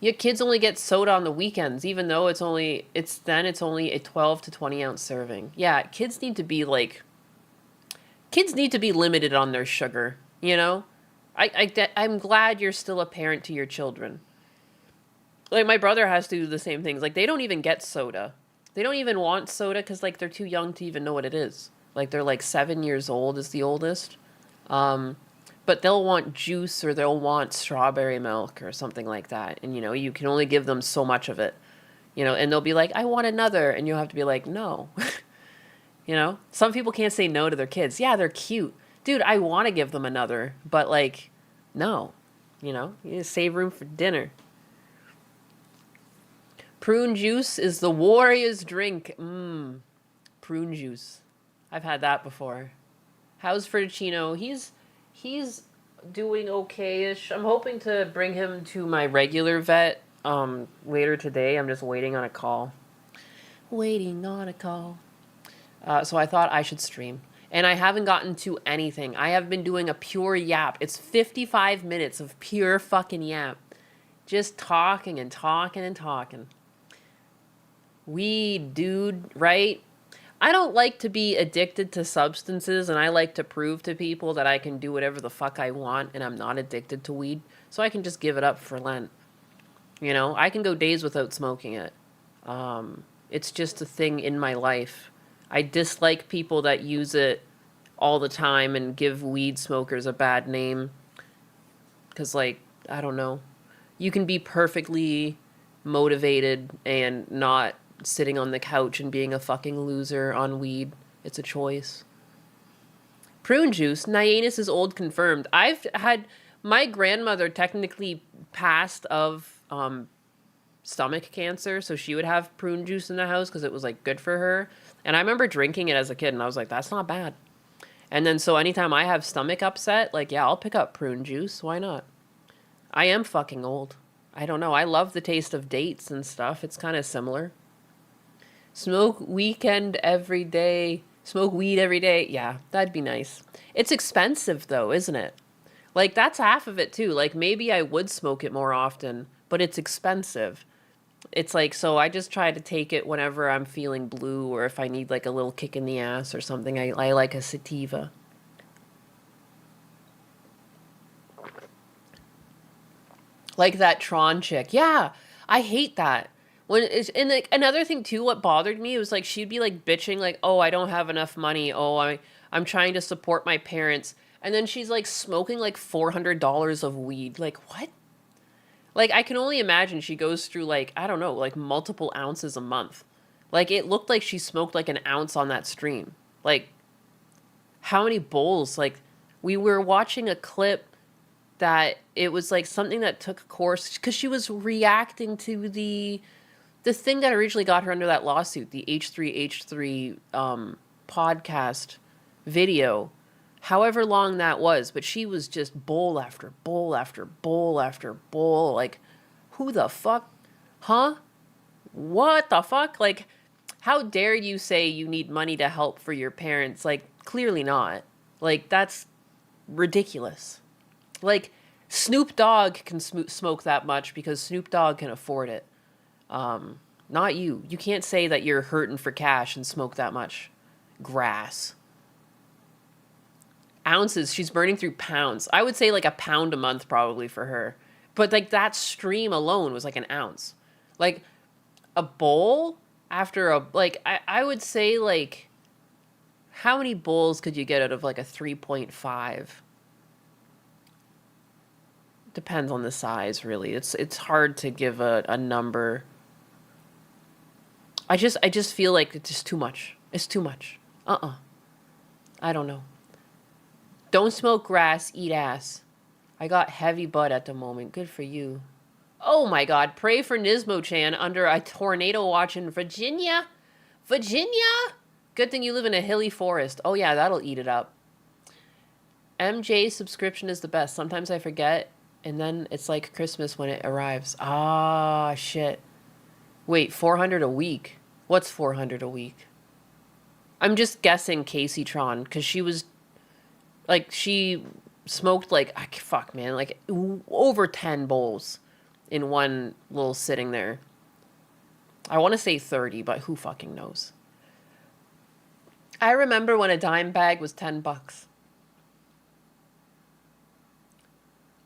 Your kids only get soda on the weekends, even though it's only a 12 to 20 ounce serving. Yeah, kids need to be limited on their sugar, you know? I'm glad you're still a parent to your children. Like, my brother has to do the same things. Like, they don't even get soda. They don't even want soda because, like, they're too young to even know what it is. Like, they're, like, 7 years old is the oldest. But they'll want juice or they'll want strawberry milk or something like that. And, you know, you can only give them so much of it. You know, and they'll be like, I want another. And you'll have to be like, no. You know? Some people can't say no to their kids. Yeah, they're cute. Dude, I want to give them another. But, like, no. You know? You need to save room for dinner. Prune juice is the warrior's drink. Prune juice. I've had that before. How's Ferdicino? He's doing okay-ish. I'm hoping to bring him to my regular vet later today. I'm just waiting on a call. Waiting on a call. So I thought I should stream. And I haven't gotten to anything. I have been doing a pure yap. It's 55 minutes of pure fucking yap. Just talking and talking and talking. Weed, dude, right? I don't like to be addicted to substances, and I like to prove to people that I can do whatever the fuck I want, and I'm not addicted to weed, so I can just give it up for Lent. You know, I can go days without smoking it. It's just a thing in my life. I dislike people that use it all the time and give weed smokers a bad name. Because, like, I don't know. You can be perfectly motivated and not sitting on the couch and being a fucking loser on weed. It's a choice. Prune juice. Nyanus is old confirmed. I've had... My grandmother technically passed of stomach cancer, so she would have prune juice in the house because it was, like, good for her. And I remember drinking it as a kid, and I was like, that's not bad. And then so anytime I have stomach upset, like, yeah, I'll pick up prune juice. Why not? I am fucking old. I don't know. I love the taste of dates and stuff. It's kind of similar. Smoke weekend every day. Smoke weed every day. Yeah, that'd be nice. It's expensive, though, isn't it? Like, that's half of it, too. Like, maybe I would smoke it more often, but it's expensive. It's like, so I just try to take it whenever I'm feeling blue or if I need, like, a little kick in the ass or something. I like a sativa. Like that Tron chick. Yeah, I hate that. When it's and like another thing too, what bothered me was like she'd be like bitching like, "Oh, I don't have enough money. Oh, I'm trying to support my parents." And then she's like smoking like $400 of weed. Like, what? Like I can only imagine she goes through like, I don't know, like multiple ounces a month. Like it looked like she smoked like an ounce on that stream. Like how many bowls? Like we were watching a clip that it was like something that took a course because she was reacting to the thing that originally got her under that lawsuit, the H3H3 podcast video, however long that was, but she was just bowl after bowl after bowl after bowl. Like, who the fuck? Huh? What the fuck? Like, how dare you say you need money to help for your parents? Like, clearly not. Like, that's ridiculous. Like, Snoop Dogg can smoke that much because Snoop Dogg can afford it. Not you. You can't say that you're hurting for cash and smoke that much grass. Ounces, she's burning through pounds. I would say like a pound a month probably for her. But like that stream alone was like an ounce. Like a bowl after a, like, I would say like, how many bowls could you get out of like a 3.5? Depends on the size, really. It's hard to give a number. I just feel like it's just too much. It's too much. I don't know. Don't smoke grass, eat ass. I got heavy butt at the moment. Good for you. Oh my god, pray for Nismo-chan under a tornado watch in Virginia. Virginia? Good thing you live in a hilly forest. Oh yeah, that'll eat it up. MJ subscription is the best. Sometimes I forget, and then it's like Christmas when it arrives. Ah, shit. Wait, 400 a week? What's 400 a week? I'm just guessing Casey Tron, because she was, like, she smoked, like, fuck, man, like, over 10 bowls in one little sitting there. I want to say 30, but who fucking knows? I remember when a dime bag was 10 bucks.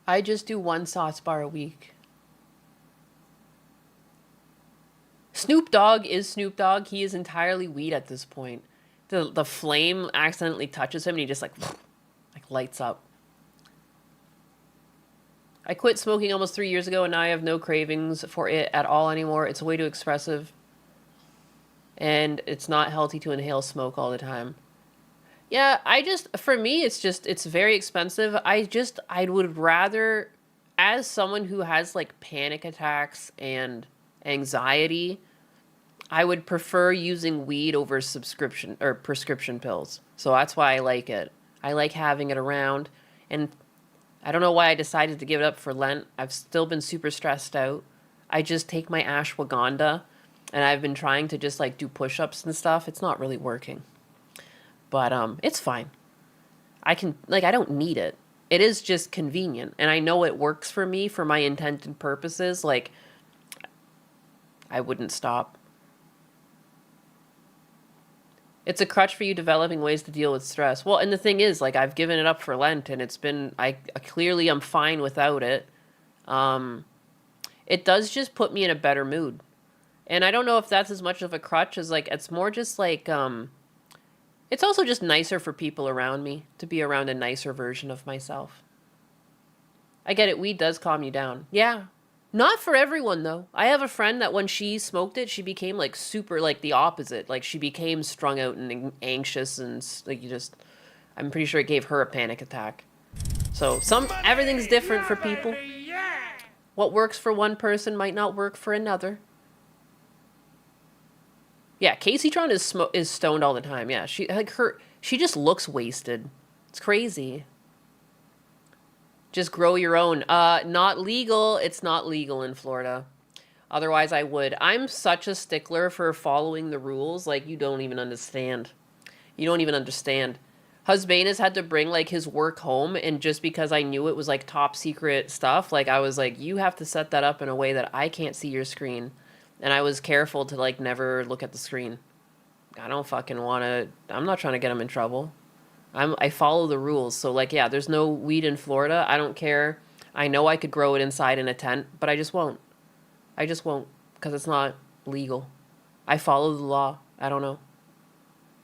I just do one sauce bar a week. Snoop Dogg is Snoop Dogg. He is entirely weed at this point. The flame accidentally touches him and he just like lights up. I quit smoking almost 3 years ago and now I have no cravings for it at all anymore. It's way too expressive. And it's not healthy to inhale smoke all the time. Yeah, for me, it's very expensive. I would rather, as someone who has like panic attacks and anxiety, I would prefer using weed over subscription or prescription pills. So that's why I like it. I like having it around. And I don't know why I decided to give it up for Lent. I've still been super stressed out. I just take my ashwagandha and I've been trying to just like do push-ups and stuff. It's not really working. But it's fine. I don't need it. It is just convenient. And I know it works for me for my intended purposes. Like, I wouldn't stop. It's a crutch for you developing ways to deal with stress. Well, and the thing is, like, I've given it up for Lent and I clearly am fine without it. It does just put me in a better mood. And I don't know if that's as much of a crutch as like, it's more just like, it's also just nicer for people around me to be around a nicer version of myself. I get it. Weed does calm you down. Yeah. Not for everyone, though. I have a friend that when she smoked it, she became like super, like the opposite. Like she became strung out and anxious and like I'm pretty sure it gave her a panic attack. So everything's different for people. What works for one person might not work for another. Yeah, Casey Tron is stoned all the time. Yeah, she just looks wasted. It's crazy. Just grow your own. Not legal. It's not legal in Florida. Otherwise, I would. I'm such a stickler for following the rules. Like, you don't even understand. You don't even understand. Husbanus had to bring, like, his work home, and just because I knew it was, like, top secret stuff, like, I was like, you have to set that up in a way that I can't see your screen. And I was careful to, like, never look at the screen. I don't fucking want to... I'm not trying to get him in trouble. I follow the rules. So, like, yeah, there's no weed in Florida. I don't care. I know I could grow it inside in a tent, but I just won't. I just won't, because it's not legal. I follow the law. I don't know.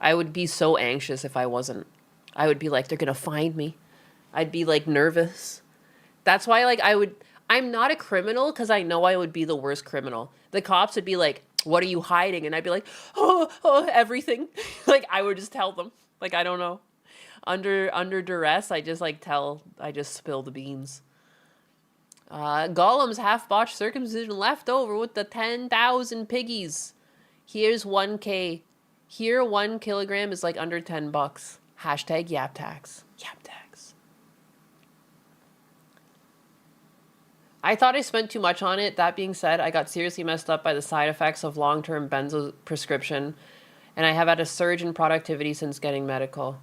I would be so anxious if I wasn't. I would be like, they're going to find me. I'd be, like, nervous. That's why, like, I'm not a criminal because I know I would be the worst criminal. The cops would be like, what are you hiding? And I'd be like, oh, everything. Like, I would just tell them. Like, I don't know. Under duress, I just spill the beans. Gollum's half-botched circumcision left over with the 10,000 piggies. Here's 1K. Here, 1 kilogram is like under 10 bucks. Hashtag yap tax. Yap tax. I thought I spent too much on it. That being said, I got seriously messed up by the side effects of long-term benzo prescription, and I have had a surge in productivity since getting medical.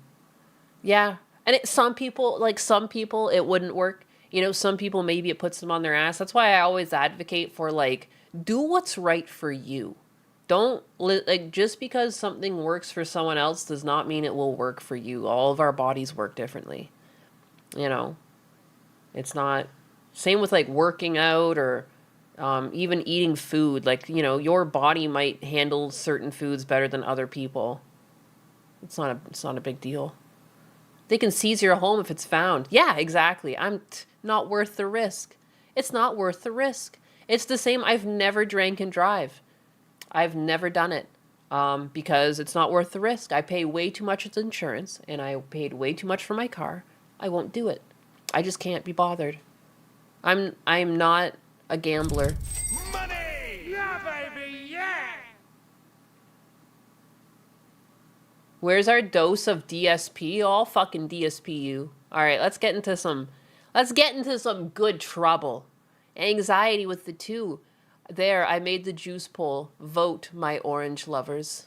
Yeah. And some people, it wouldn't work. You know, some people, maybe it puts them on their ass. That's why I always advocate for, like, do what's right for you. Don't, like, just because something works for someone else does not mean it will work for you. All of our bodies work differently. You know, it's not... Same with, like, working out or even eating food. Like, you know, your body might handle certain foods better than other people. It's not a big deal. They can seize your home if it's found. Yeah, exactly. Not worth the risk. It's not worth the risk. It's the same. I've never drank and drive. I've never done it because it's not worth the risk. I pay way too much as insurance, and I paid way too much for my car. I won't do it. I just can't be bothered. I'm not a gambler. Money! Yeah, baby, yeah! Where's our dose of DSP? I'll fucking DSP you. All right, let's get into some good trouble. Anxiety with the 2. There, I made the juice poll. Vote, my orange lovers.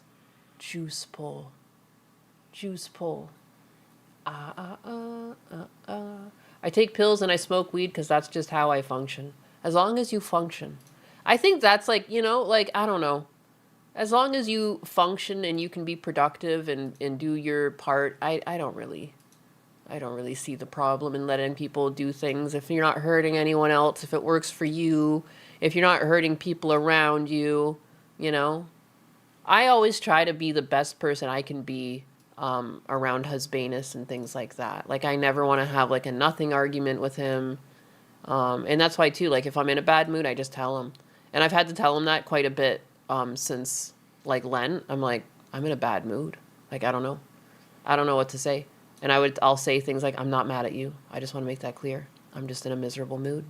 Juice poll. Juice poll. I take pills and I smoke weed because that's just how I function. As long as you function. I think that's like, like, I don't know. As long as you function and you can be productive and do your part, I don't really see the problem in letting people do things if you're not hurting anyone else, if it works for you, if you're not hurting people around you, I always try to be the best person I can be around husbanus and things like that. Like, I never want to have like a nothing argument with him. And that's why too, like, if I'm in a bad mood, I just tell him. And I've had to tell him that quite a bit since like Lent. I'm like, I'm in a bad mood. Like, I don't know what to say. And I'll say things like, I'm not mad at you. I just want to make that clear. I'm just in a miserable mood.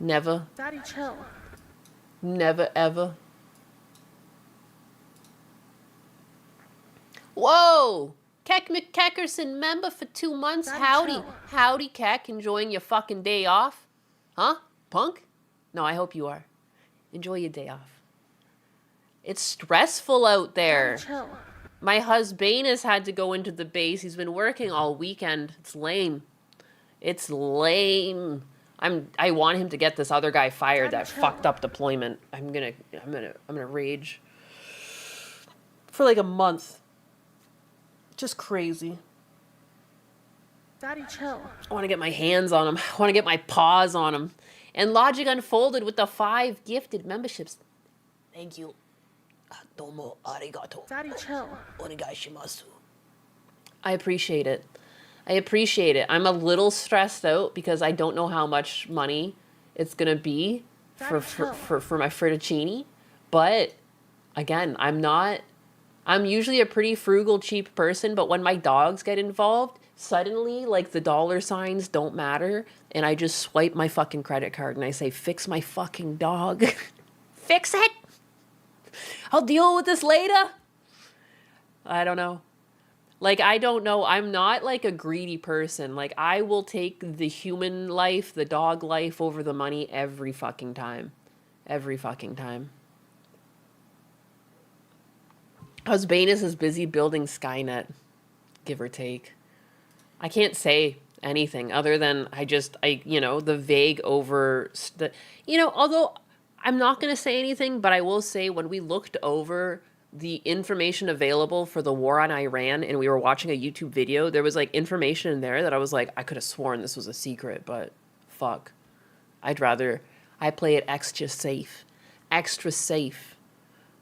Never. Daddy, chill. Never, ever. Whoa! Keck McKeckerson, member for 2 months. Daddy, Howdy. chill. Howdy, Keck. Enjoying your fucking day off? Huh? Punk? No, I hope you are. Enjoy your day off. It's stressful out there. Daddy, chill. My husband has had to go into the base. He's been working all weekend. It's lame. It's lame. I want him to get this other guy fired Daddy, that chill. fucked up deployment. I'm gonna rage for like a month. Just crazy. Daddy, chill. I want to get my hands on him. I want to get my paws on him. And Logic Unfolded with the 5 gifted memberships. Thank you. Domo arigato. Daddy, chill. Onegaishimasu. I appreciate it. I'm a little stressed out because I don't know how much money it's going to be for my fettuccine. But again, I'm usually a pretty frugal, cheap person, but when my dogs get involved, suddenly, like, the dollar signs don't matter, and I just swipe my fucking credit card and I say, fix my fucking dog. Fix it! I'll deal with this later. I don't know. Like, I don't know. I'm not, like, a greedy person. Like, I will take the human life, the dog life, over the money every fucking time. Every fucking time. Husbanus is busy building Skynet, give or take. I can't say anything other than the vague although I'm not going to say anything, but I will say when we looked over the information available for the war on Iran and we were watching a YouTube video, there was like information in there that I was like, I could have sworn this was a secret, but fuck. I play it extra safe. Extra safe.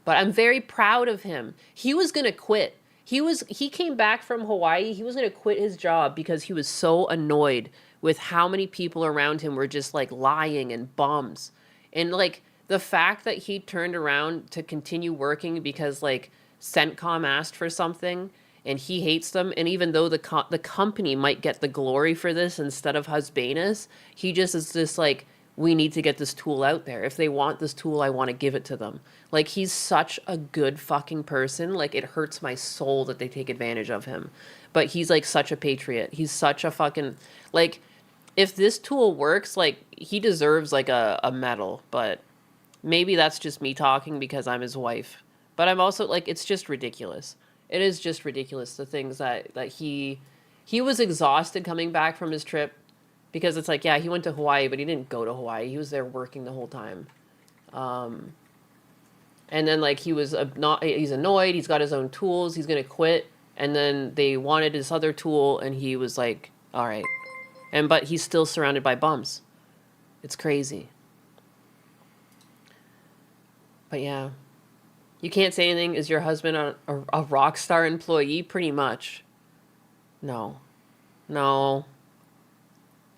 But I'm very proud of him. He was going to quit. He came back from Hawaii. He was going to quit his job because he was so annoyed with how many people around him were just like lying and bums. And like the fact that he turned around to continue working because like CENTCOM asked for something and he hates them. And even though the company might get the glory for this instead of Husbanus, he just is just like, we need to get this tool out there. If they want this tool, I want to give it to them. Like, he's such a good fucking person. Like, it hurts my soul that they take advantage of him. But he's, like, such a patriot. He's such a fucking... Like, if this tool works, like, he deserves, like, a medal. But maybe that's just me talking because I'm his wife. But I'm also, like, it's just ridiculous. It is just ridiculous, the things that he was exhausted coming back from his trip. Because it's like, yeah, he went to Hawaii, but he didn't go to Hawaii. He was there working the whole time. And then, like, he's annoyed. He's got his own tools. He's going to quit. And then they wanted this other tool, and he was like, all right. But he's still surrounded by bums. It's crazy. But, yeah. You can't say anything. Is your husband a rock star employee? Pretty much. No.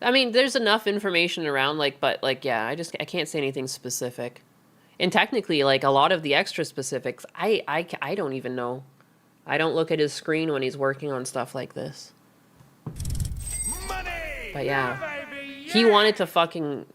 I mean, there's enough information around, yeah, I can't say anything specific. And technically, like, a lot of the extra specifics, I don't even know. I don't look at his screen when he's working on stuff like this. Money! But yeah, Baby, he wanted to fucking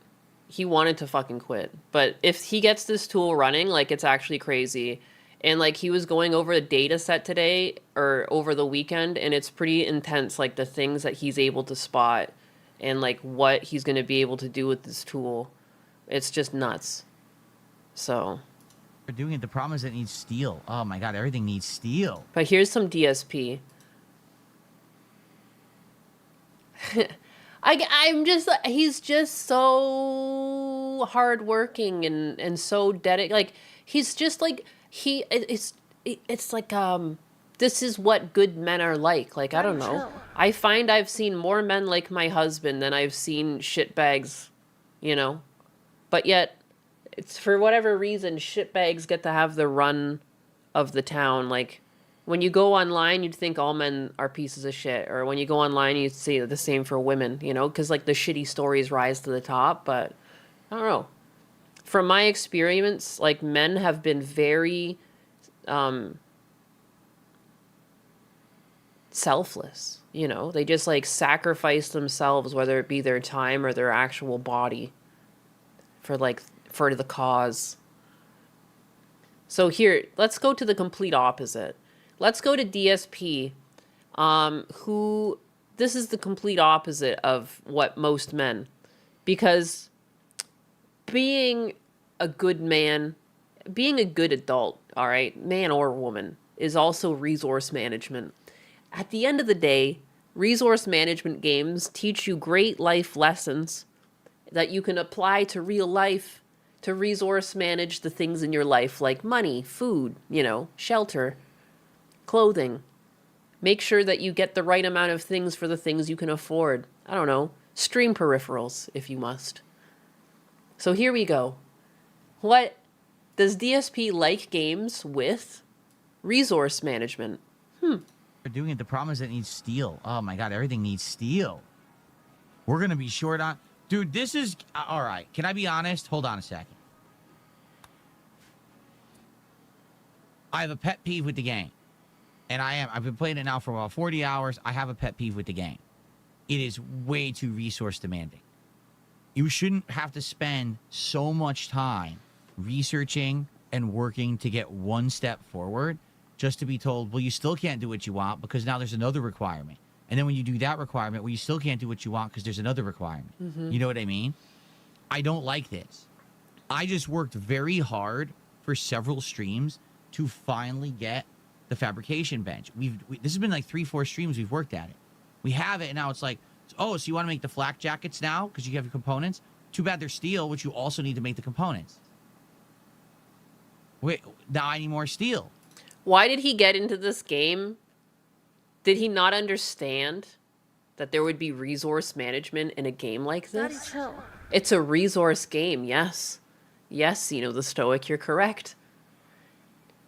quit. But if he gets this tool running, like, it's actually crazy. And like, he was going over a data set today or over the weekend, and it's pretty intense, like the things that he's able to spot and like what he's going to be able to do with this tool. It's just nuts. So, They're doing it. The problem is it needs steel. Oh my god, everything needs steel. but here's some DSP. I'm just, he's just so hardworking and so dedicated. Like, he's just like, it's like, this is what good men are like. Like, I don't know. I find I've seen more men like my husband than I've seen shitbags, you know? But yet, it's for whatever reason, shitbags get to have the run of the town. Like, when you go online, you'd think all men are pieces of shit. Or when you go online, you'd see the same for women, you know? Because, like, the shitty stories rise to the top. But, I don't know. From my experience, like, men have been very selfless, you know? They just, like, sacrifice themselves, whether it be their time or their actual body, for, like, for the cause. So here, let's go to the complete opposite. Let's go to DSP, who, this is the complete opposite of what most men, because being a good man, being a good adult, all right, man or woman, is also resource management. At the end of the day, resource management games teach you great life lessons that you can apply to real life to resource manage the things in your life, like money, food, you know, shelter, clothing. Make sure that you get the right amount of things for the things you can afford. I don't know, stream peripherals if you must. So here we go. What does DSP like games with resource management? They're doing it. The problem is it needs steel. Oh my god, everything needs steel. We're gonna be short on. Dude, this is all right. Can I be honest? Hold on a second. I have a pet peeve with the game. And I've been playing it now for about 40 hours. I have a pet peeve with the game. It is way too resource demanding. You shouldn't have to spend so much time researching and working to get one step forward just to be told, well, you still can't do what you want because now there's another requirement. And then when you do that requirement, well, you still can't do what you want because there's another requirement. You know what I mean? I don't like this. I just worked very hard for several streams to finally get the fabrication bench. This has been like 3-4 streams we've worked at it. We have it, and now it's like, oh, so you want to make the flak jackets now because you have your components? Too bad they're steel, which you also need to make the components. Wait, now I need more steel. Why did he get into this game? Did he not understand that there would be resource management in a game like this? It's a resource game, yes. Yes, you know, the Stoic, you're correct.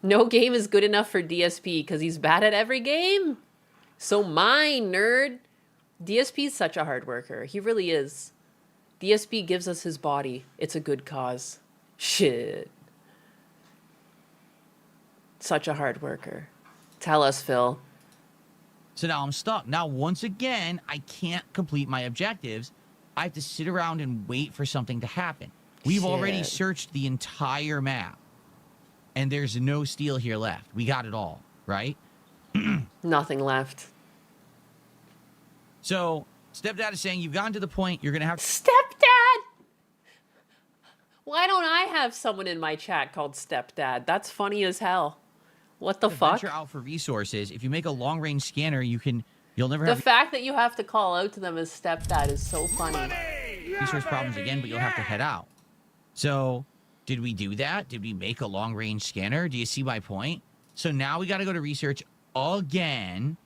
No game is good enough for DSP because he's bad at every game. So mine, nerd. DSP is such a hard worker. He really is. DSP gives us his body. It's a good cause. Shit. Such a hard worker. Tell us, Phil. So now I'm stuck. Now, once again, I can't complete my objectives. I have to sit around and wait for something to happen. We've already Shit. searched the entire map. And there's no steel here left. We got it all, right? Nothing left. So, Stepdad is saying you've gotten to the point you're going to have to Stepdad! Why don't I have someone in my chat called Stepdad? That's funny as hell. What the fuck? venture out for resources. If you make a long-range scanner, you'll never The have fact that you have to call out to them as Stepdad is so funny. Money! resource problems again, but you'll have to head out. So, did we do that? Did we make a long-range scanner? Do you see my point? So now we got to go to research again.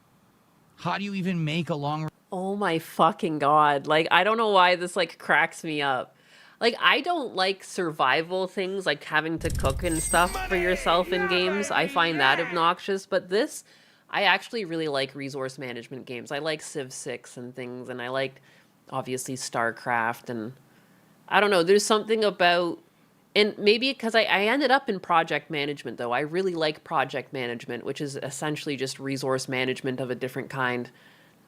How do you even make a long... Oh my fucking god. Like, I don't know why this, like, cracks me up. Like, I don't like survival things, like having to cook and stuff for yourself in games. I find that obnoxious. But this, I actually really like resource management games. I like Civ 6 and things, and I like, obviously, StarCraft. And I don't know, there's something about And maybe because I ended up in project management, though. I really like project management, which is essentially just resource management of a different kind,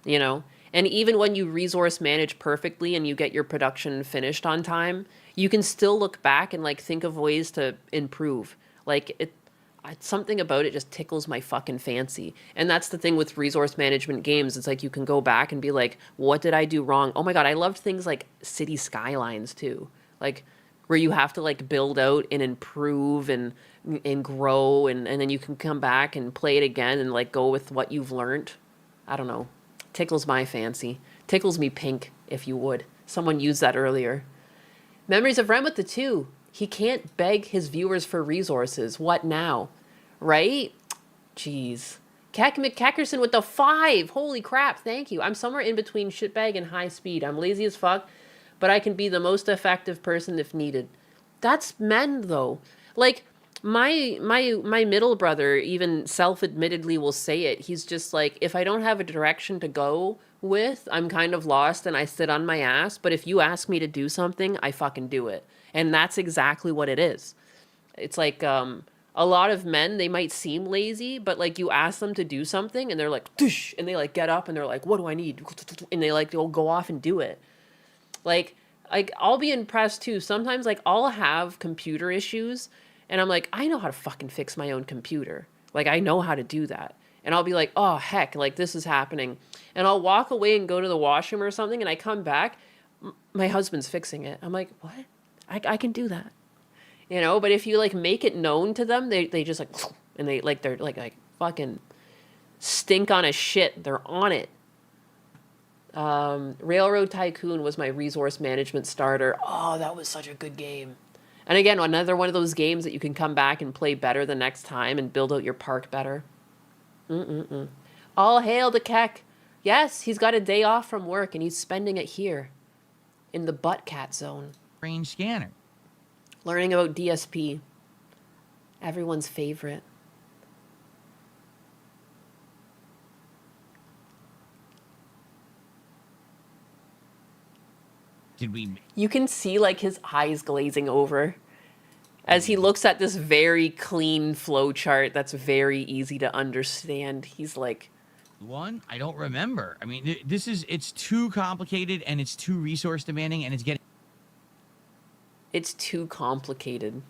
you know? And even when you resource manage perfectly and you get your production finished on time, you can still look back and like think of ways to improve. Like something about it just tickles my fucking fancy. And that's the thing with resource management games. It's like you can go back and be like, what did I do wrong? Oh my God, I loved things like City Skylines too. Like where you have to like build out and improve and grow and then you can come back and play it again and like go with what you've learned. I don't know. Tickles my fancy. Tickles me pink, if you would. Someone used that earlier. Memories of Ren with the 2. He can't beg his viewers for resources. What now? Right? Jeez. Keck McKeckerson with the 5. Holy crap, thank you. I'm somewhere in between shitbag and high speed. I'm lazy as fuck, but I can be the most effective person if needed. That's men, though. Like, my middle brother even self-admittedly will say it. He's just like, if I don't have a direction to go with, I'm kind of lost and I sit on my ass. But if you ask me to do something, I fucking do it. And that's exactly what it is. It's like a lot of men, they might seem lazy, but like you ask them to do something and they're like, Tush! And they like get up and they're like, what do I need? And they like, they'll go off and do it. Like I'll be impressed too. Sometimes like I'll have computer issues and I'm like, I know how to fucking fix my own computer. Like I know how to do that. And I'll be like, oh heck, like this is happening. And I'll walk away and go to the washroom or something and I come back, my husband's fixing it. I'm like, what? I can do that. You know, but if you like make it known to them, they just like, and they're like fucking stink on a shit. They're on it. Railroad Tycoon was my resource management starter. Oh, that was such a good game. And again, another one of those games that you can come back and play better the next time and build out your park better. All hail to Keck. Yes, he's got a day off from work and he's spending it here in the butt cat zone. Range scanner. Learning about DSP. Everyone's favorite. You can see like his eyes glazing over as he looks at this very clean flow chart that's very easy to understand. He's like, one, I don't remember. I mean, it's too complicated and it's too resource demanding and it's too complicated.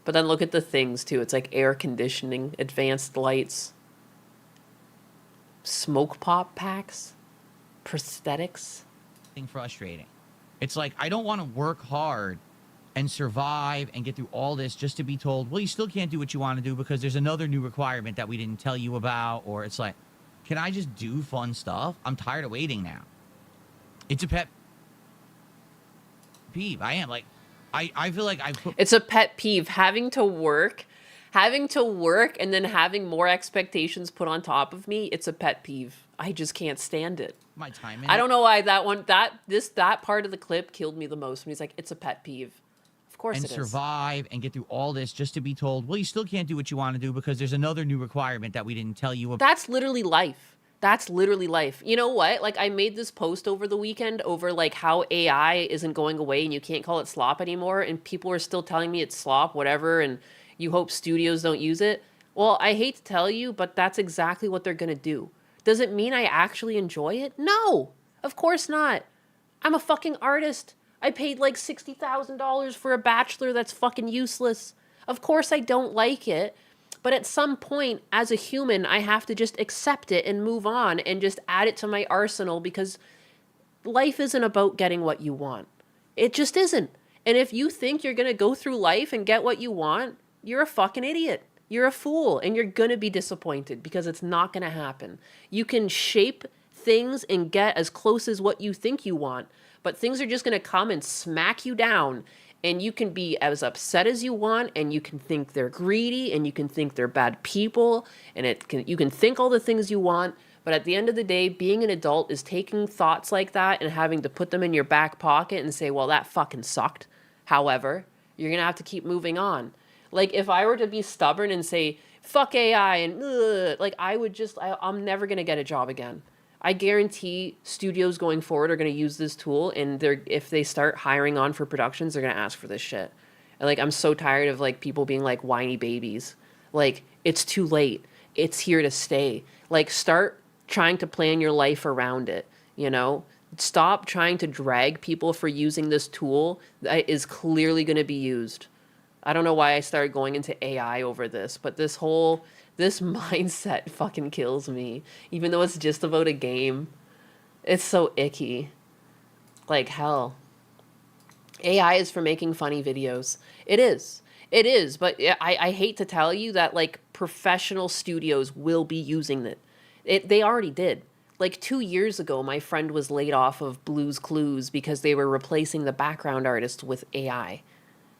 But then look at the things too. It's like air conditioning, advanced lights, smoke pop packs, prosthetics. Frustrating. It's like, I don't want to work hard and survive and get through all this just to be told, well, you still can't do what you want to do because there's another new requirement that we didn't tell you about. Or it's like, can I just do fun stuff? I'm tired of waiting now. It's a pet peeve. I am like, I feel like It's a pet peeve having to work and then having more expectations put on top of me. It's a pet peeve. I just can't stand it. My time. I don't know why that part of the clip killed me the most when he's like, it's a pet peeve. Of course it is. And survive and get through all this just to be told, well, you still can't do what you want to do because there's another new requirement that we didn't tell you about. That's literally life. That's literally life. You know what? Like I made this post over the weekend over like how AI isn't going away and you can't call it slop anymore. And people are still telling me it's slop, whatever. And you hope studios don't use it. Well, I hate to tell you, but that's exactly what they're going to do. Does it mean I actually enjoy it? No, of course not. I'm a fucking artist. I paid like $60,000 for a bachelor that's fucking useless. Of course I don't like it. But at some point, as a human, I have to just accept it and move on and just add it to my arsenal because life isn't about getting what you want. It just isn't. And if you think you're going to go through life and get what you want, you're a fucking idiot. You're a fool and you're going to be disappointed because it's not going to happen. You can shape things and get as close as what you think you want, but things are just going to come and smack you down. And you can be as upset as you want, and you can think they're greedy, and you can think they're bad people, and you can think all the things you want, but at the end of the day, being an adult is taking thoughts like that and having to put them in your back pocket and say, well, that fucking sucked. However, you're going to have to keep moving on. Like, if I were to be stubborn and say, fuck AI, and like, I'm never going to get a job again. I guarantee studios going forward are going to use this tool, and if they start hiring on for productions, they're going to ask for this shit. And like I'm so tired of like people being like whiny babies. Like it's too late. It's here to stay. Like start trying to plan your life around it, you know? Stop trying to drag people for using this tool that is clearly going to be used. I don't know why I started going into AI over this, but this mindset fucking kills me. Even though it's just about a game. It's so icky. Like hell. AI is for making funny videos. It is. It is, but I hate to tell you that like professional studios will be using it. They already did. Like 2 years ago, my friend was laid off of Blue's Clues because they were replacing the background artist with AI.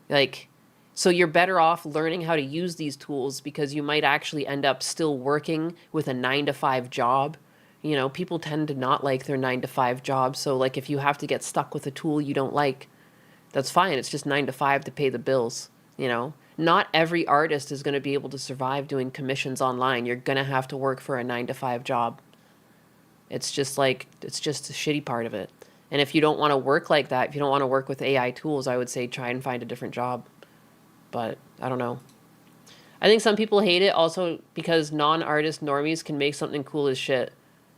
Like, so you're better off learning how to use these tools because you might actually end up still working with a 9 to 5 job. You know, people tend to not like their 9 to 5 job. So like if you have to get stuck with a tool you don't like, that's fine. It's just 9 to 5 to pay the bills. You know, not every artist is going to be able to survive doing commissions online. You're going to have to work for a 9 to 5 job. It's just like, it's just a shitty part of it. And if you don't want to work like that, if you don't want to work with AI tools, I would say try and find a different job. But I don't know. I think some people hate it also because non-artist normies can make something cool as shit.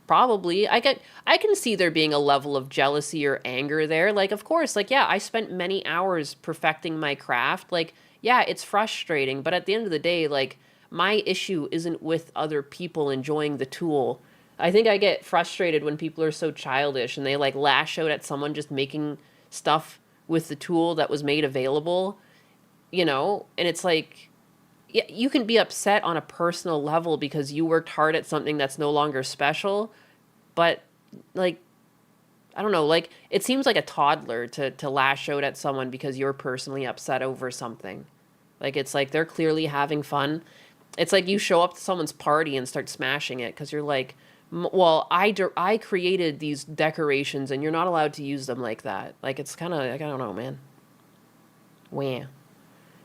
Probably. I can see there being a level of jealousy or anger there. Like, of course, like, yeah, I spent many hours perfecting my craft. Like, yeah, it's frustrating, but at the end of the day, like, my issue isn't with other people enjoying the tool. I think I get frustrated when people are so childish and they like lash out at someone just making stuff with the tool that was made available, you know? And it's like, yeah, you can be upset on a personal level because you worked hard at something that's no longer special, but like, I don't know, like it seems like a toddler to lash out at someone because you're personally upset over something. Like it's like they're clearly having fun. It's like you show up to someone's party and start smashing it because you're like, well, I created these decorations and you're not allowed to use them like that. Like it's kind of like, I don't know, man. Wah.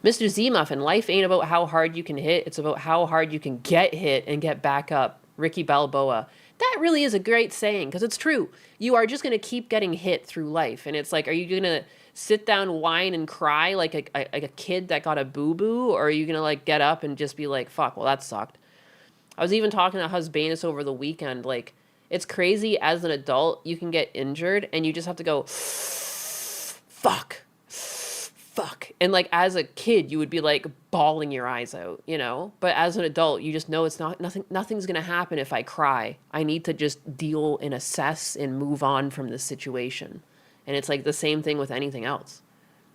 Mr. Z Muffin, life ain't about how hard you can hit. It's about how hard you can get hit and get back up. Ricky Balboa. That really is a great saying because it's true. You are just going to keep getting hit through life. And it's like, are you going to sit down, whine, and cry like a kid that got a boo-boo? Or are you going to like get up and just be like, fuck, well, that sucked. I was even talking to Husbanus over the weekend. Like, it's crazy as an adult, you can get injured and you just have to go, fuck. And like as a kid, you would be like bawling your eyes out, you know? But as an adult, you just know it's nothing's going to happen if I cry. I need to just deal and assess and move on from this situation. And it's like the same thing with anything else.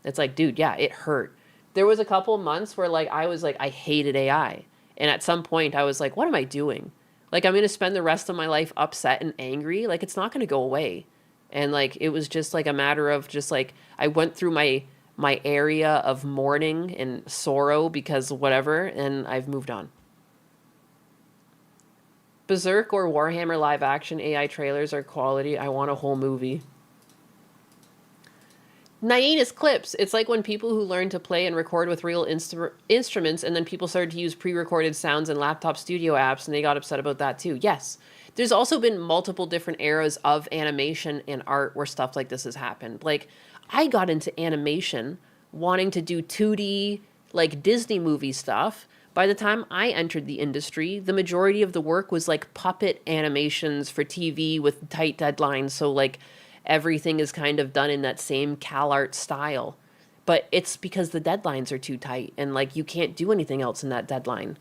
It's like, dude, yeah, it hurt. There was a couple months where like I was like, I hated AI. And at some point I was like, what am I doing? Like I'm going to spend the rest of my life upset and angry. Like it's not going to go away. And like it was just like a matter of just like I went through my area of mourning and sorrow because whatever, and I've moved on. Berserk or Warhammer live action AI trailers are quality. I want a whole movie. Nyanus clips. It's like when people who learn to play and record with real instruments and then people started to use pre-recorded sounds in laptop studio apps and they got upset about that too. Yes. There's also been multiple different eras of animation and art where stuff like this has happened. Like, I got into animation wanting to do 2D, like Disney movie stuff. By the time I entered the industry, the majority of the work was like puppet animations for TV with tight deadlines. So like everything is kind of done in that same CalArt style. But it's because the deadlines are too tight and like you can't do anything else in that deadline.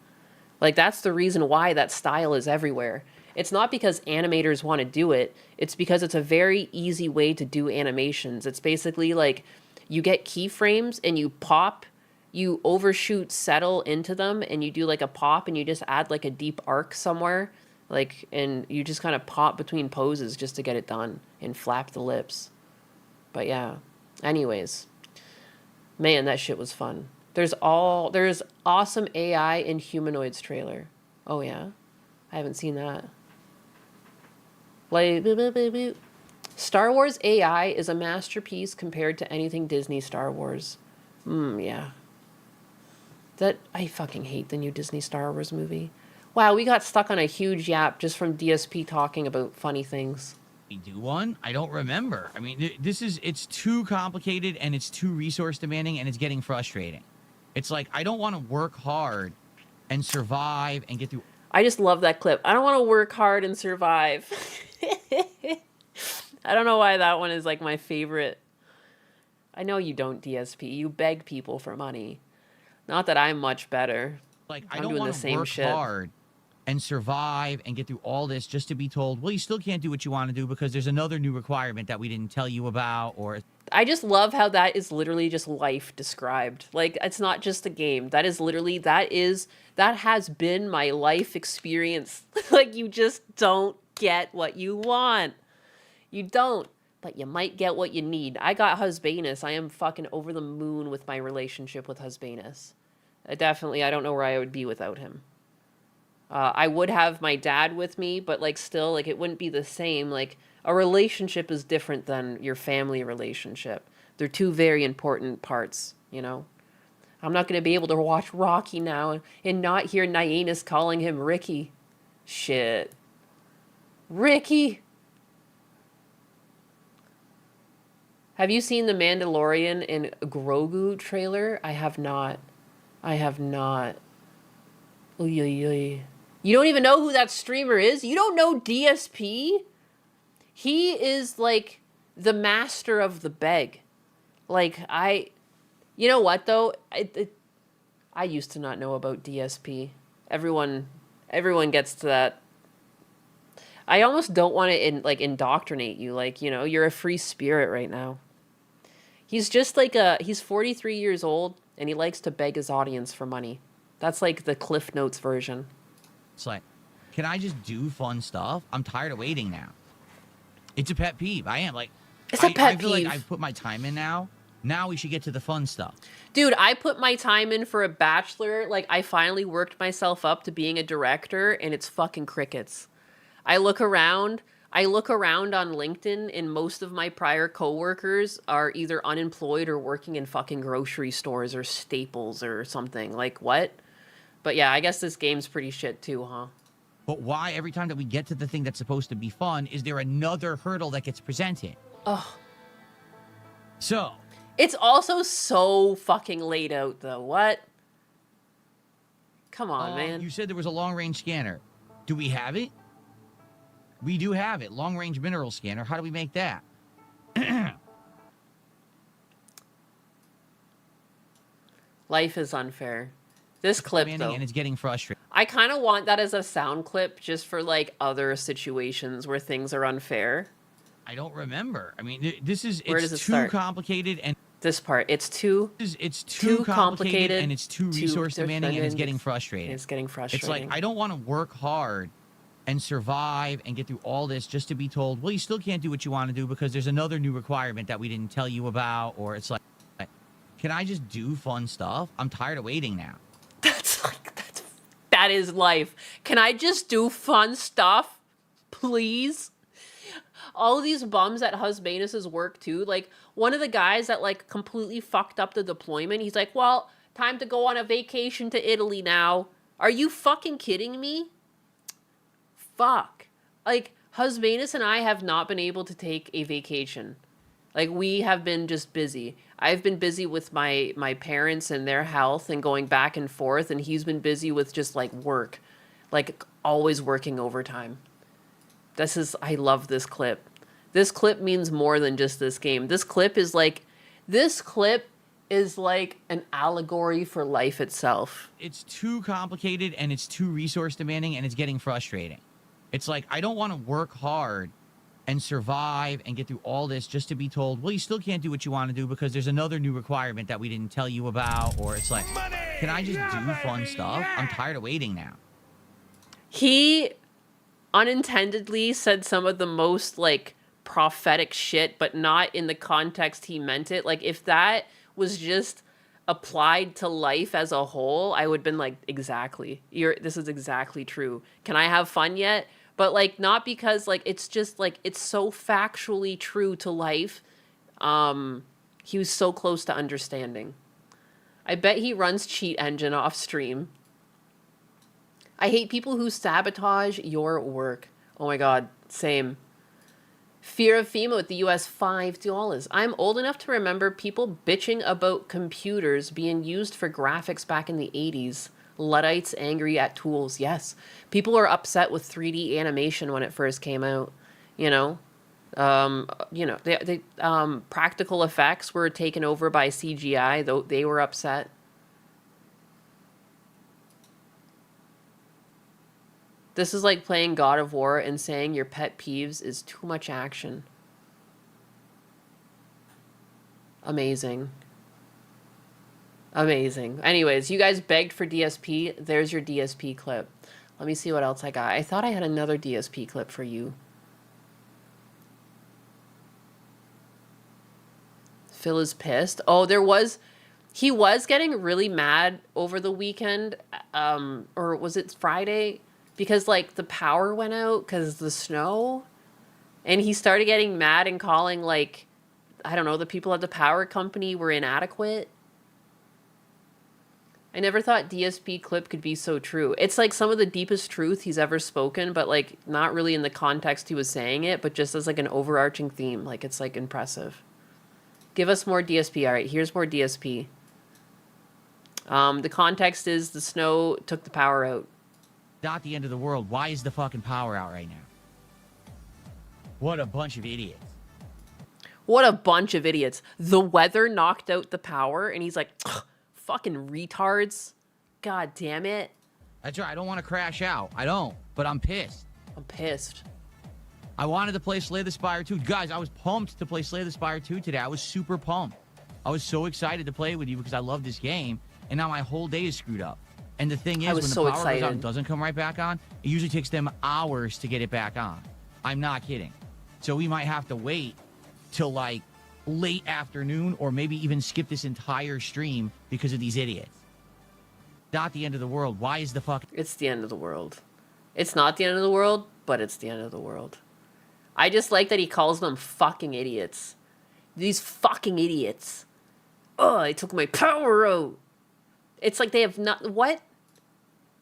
Like that's the reason why that style is everywhere. It's not because animators want to do it. It's because it's a very easy way to do animations. It's basically like you get keyframes and you pop, you overshoot settle into them and you do like a pop and you just add like a deep arc somewhere. Like, and you just kind of pop between poses just to get it done and flap the lips. But yeah, anyways, man, that shit was fun. There's awesome AI in Humanoids trailer. Oh yeah? I haven't seen that. Like, Star Wars AI is a masterpiece compared to anything Disney Star Wars. Yeah. I fucking hate the new Disney Star Wars movie. Wow, we got stuck on a huge yap just from DSP talking about funny things. we do one? I don't remember. I mean, it's too complicated and it's too resource demanding and it's getting frustrating. It's like, I don't want to work hard and survive and get through. I just love that clip. I don't want to work hard and survive. I don't know why that one is like my favorite. I know you don't, DSP. You beg people for money. Not that I'm much better. Like, I I'm don't doing want the to same work shit. hard and survive and get through all this just to be told, well, you still can't do what you want to do because there's another new requirement that we didn't tell you about, or I just love how that is literally just life described. Like, it's not just a game. That is literally, that has been my life experience. Like, you just don't get what you want. You don't, but you might get what you need. I got Husbanus. I am fucking over the moon with my relationship with Husbanus. I don't know where I would be without him. I would have my dad with me, but like still, like it wouldn't be the same. Like a relationship is different than your family relationship. They're two very important parts, you know? I'm not going to be able to watch Rocky now and not hear Nyannis calling him Ricky. Shit. Ricky! Have you seen The Mandalorian and Grogu trailer? I have not. Oy, oy, oy. You don't even know who that streamer is? You don't know DSP? He is like the master of the beg. Like, you know what though? I used to not know about DSP. Everyone gets to that. I almost don't want to indoctrinate you. Like, you know, you're a free spirit right now. He's just like he's 43 years old and he likes to beg his audience for money. That's like the Cliff Notes version. it's like, can I just do fun stuff? I'm tired of waiting now. It's a pet peeve. I am like, It's a pet I feel peeve. like I've put my time in now. Now we should get to the fun stuff. Dude, I put my time in for a Bachelor. Like, I finally worked myself up to being a director, and it's fucking crickets. I look around on LinkedIn, and most of my prior coworkers are either unemployed or working in fucking grocery stores or Staples or something. Like, what? But yeah, I guess this game's pretty shit too, huh? But why every time that we get to the thing that's supposed to be fun, is there another hurdle that gets presented? Ugh. So, It's also so fucking laid out, though. What? Come on, man. you said there was a long-range scanner. Do we have it? We do have it. Long-range mineral scanner. How do we make that? Life is unfair. This clip, though. And it's getting frustrating. I kind of want that as a sound clip just for, like, other situations where things are unfair. I don't remember. I mean, this is Where does it's it too start? complicated and This part. It's too too complicated complicated and it's too resource demanding and it's getting and frustrating. it's getting frustrating. It's like, I don't want to work hard and survive and get through all this just to be told, well, you still can't do what you want to do because there's another new requirement that we didn't tell you about, or it's like, can I just do fun stuff? I'm tired of waiting now. That is life. Can I just do fun stuff, please? All of these bums at Husbanus's work too. Like, one of the guys that like completely fucked up the deployment. He's like, "Well, time to go on a vacation to Italy now." Are you fucking kidding me? Fuck. Like, Husbanus and I have not been able to take a vacation. Like, we have been just busy. I've been busy with my parents and their health and going back and forth, and he's been busy with just, like, work. Like, always working overtime. I love this clip. This clip means more than just this game. This clip is like an allegory for life itself. It's too complicated and it's too resource demanding and it's getting frustrating. It's like, I don't want to work hard and survive and get through all this just to be told, well, you still can't do what you want to do because there's another new requirement that we didn't tell you about, or it's like, can I just do fun stuff? I'm tired of waiting now. He unintendedly said some of the most, like, prophetic shit, but not in the context he meant it. Like, if that was just applied to life as a whole, I would have been like, exactly. This is exactly true. Can I have fun yet? But, like, not because, like, it's just, like, it's so factually true to life. He was so close to understanding. I bet he runs Cheat Engine off stream. I hate people who sabotage your work. Oh my god, same. Fear of FEMA with the US $5. I'm old enough to remember people bitching about computers being used for graphics back in the 80s. Luddites angry at tools. Yes. People were upset with 3D animation when it first came out. You know? They practical effects were taken over by CGI, though they were upset. This is like playing God of War and saying your pet peeves is too much action. Amazing. Amazing. Anyways, you guys begged for DSP. There's your DSP clip. Let me see what else I got. I thought I had another DSP clip for you. Phil is pissed. Oh, he was getting really mad over the weekend, or was it Friday? Because, like, the power went out because of the snow. And he started getting mad and calling, like, I don't know, the people at the power company were inadequate. I never thought DSP clip could be so true. It's, like, some of the deepest truth he's ever spoken, but, like, not really in the context he was saying it, but just as, like, an overarching theme. Like, it's, like, impressive. Give us more DSP. All right, here's more DSP. The context is the snow took the power out. Not the end of the world. Why is the fucking power out right now? What a bunch of idiots. What a bunch of idiots. The weather knocked out the power, and he's like, fucking retards. God damn it. That's right. I don't want to crash out. I don't. But I'm pissed. I'm pissed. I wanted to play Slay the Spire 2. Guys, I was pumped to play Slay the Spire 2 today. I was super pumped. I was so excited to play with you because I love this game, and now my whole day is screwed up. And the thing is, when the power goes out and doesn't come right back on, it usually takes them hours to get it back on. I'm not kidding. So we might have to wait till, like, late afternoon or maybe even skip this entire stream because of these idiots. Not the end of the world. Why is the fuck... It's the end of the world. It's not the end of the world, but it's the end of the world. I just like that he calls them fucking idiots. These fucking idiots. Oh, I took my power out. It's like they have not... What?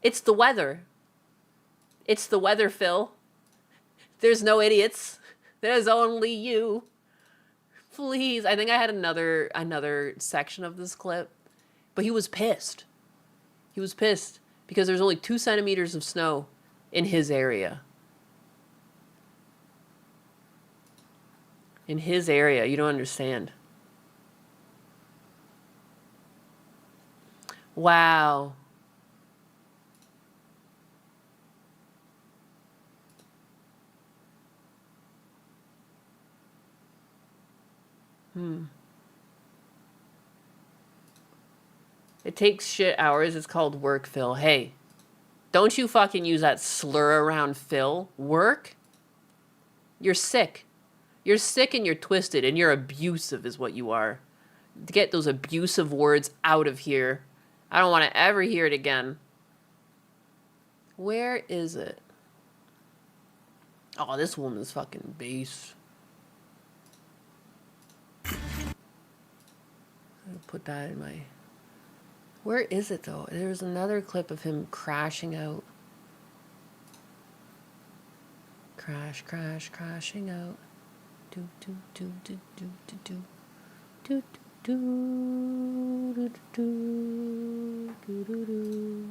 It's the weather. It's the weather, Phil. There's no idiots. There's only you. Please. I think I had another section of this clip. But he was pissed. He was pissed because there's only 2 centimeters of snow in his area. In his area. You don't understand. Wow. It takes shit hours. It's called work, Phil. Hey, don't you fucking use that slur around Phil. Work? You're sick. You're sick and you're twisted and you're abusive is what you are. Get those abusive words out of here. I don't want to ever hear it again. Where is it? Oh, this woman's fucking base. Put that in my... Where is it, though? There's another clip of him crashing out. Crashing out. Do, do, do, do, do, do, do. Do, do, do, do, do, do, do.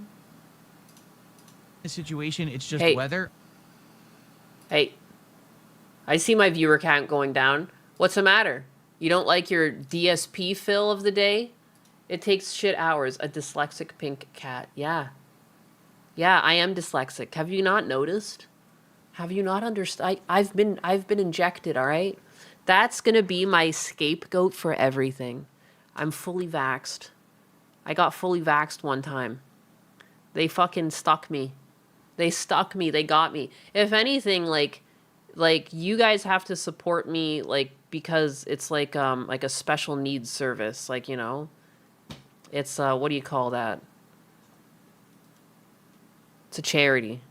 The situation, it's just weather. Hey. I see my viewer count going down. What's the matter? You don't like your DSP fill of the day? It takes shit hours. A dyslexic pink cat. Yeah. Yeah, I am dyslexic. Have you not noticed? Have you not understood? I've been injected, all right? That's going to be my scapegoat for everything. I'm fully vaxxed. I got fully vaxxed one time. They fucking stuck me. They stuck me. They got me. If anything, like you guys have to support me, like, because it's like a special needs service, like, you know, it's what do you call that? It's a charity.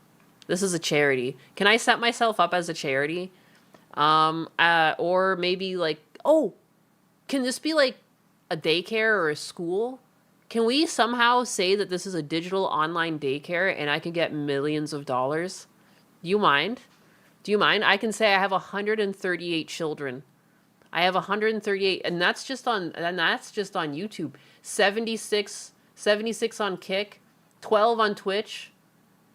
This is a charity. Can I set myself up as a charity? Or maybe like, oh, can this be like a daycare or a school? Can we somehow say that this is a digital online daycare and I can get millions of dollars? You mind? Do you mind? I can say I have 138 children. I have 138, and that's just on YouTube. 76 on Kick, 12 on Twitch.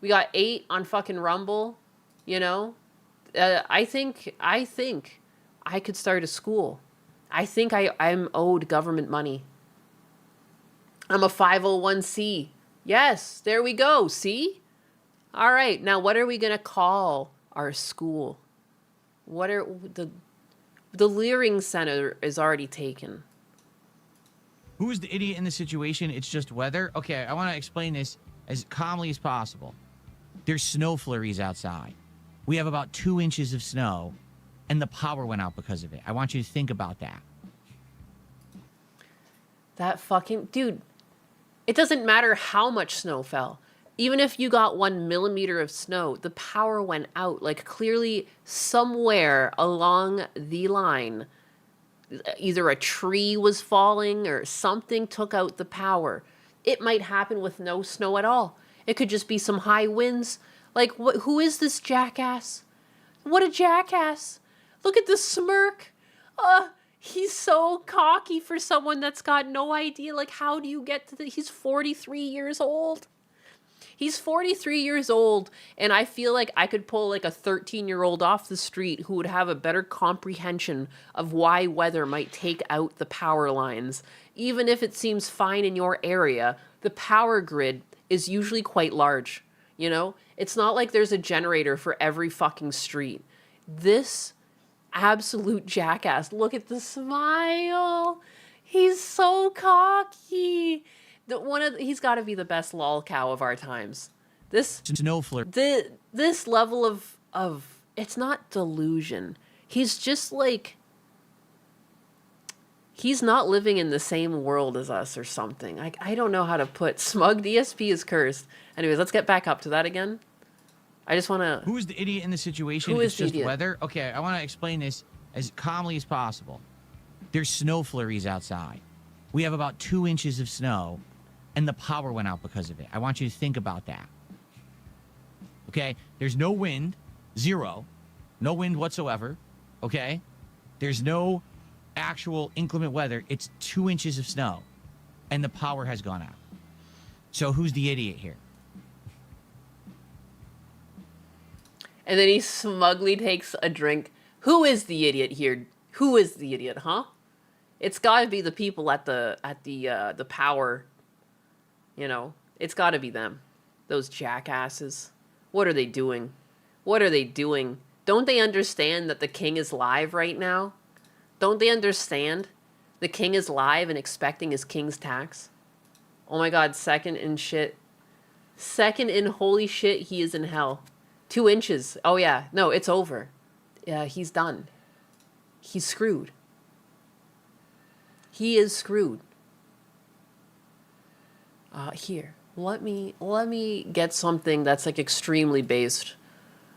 We got 8 on fucking Rumble. You know, I think I could start a school. I think I'm owed government money. I'm a 501c. Yes, there we go. See? All right. Now, what are we going to call our school? What are the Leering Center is already taken. Who's the idiot in the situation? It's just weather. Okay, I want to explain this as calmly as possible. There's snow flurries outside. We have about 2 inches of snow, and the power went out because of it. I want you to think about that. That fucking... Dude, it doesn't matter how much snow fell. Even if you got 1 millimeter of snow, the power went out. Like, clearly, somewhere along the line, either a tree was falling or something took out the power. It might happen with no snow at all. It could just be some high winds. Like, who is this jackass? What a jackass. Look at the smirk. He's so cocky for someone that's got no idea. Like, how do you get to he's 43 years old. He's 43 years old, and I feel like I could pull like a 13-year-old off the street who would have a better comprehension of why weather might take out the power lines. Even if it seems fine in your area, the power grid is usually quite large, you know? It's not like there's a generator for every fucking street. This absolute jackass, look at the smile. He's so cocky. He's got to be the best lol cow of our times. This level of it's not delusion. He's just like, he's not living in the same world as us or something. I don't know how to put. Smug DSP is cursed. Anyways, let's get back up to that again. I just want to... Who's the idiot in the situation? It's just weather. Okay, I want to explain this as calmly as possible. There's snow flurries outside. We have about 2 inches of snow, and the power went out because of it. I want you to think about that. Okay? There's no wind. Zero. No wind whatsoever. Okay? There's no actual inclement weather. It's 2 inches of snow, and the power has gone out. So who's the idiot here? And then he smugly takes a drink. Who is the idiot here? Who is the idiot, huh? It's got to be the people at the power. You know, it's got to be them. Those jackasses. What are they doing? What are they doing? Don't they understand that the king is live right now? Don't they understand? The king is live and expecting his king's tax. Oh my god, second in shit. Second in holy shit, he is in hell. 2 inches. Oh yeah, no, it's over. Yeah, he's done. He's screwed. He is screwed. Here, let me get something that's like extremely based.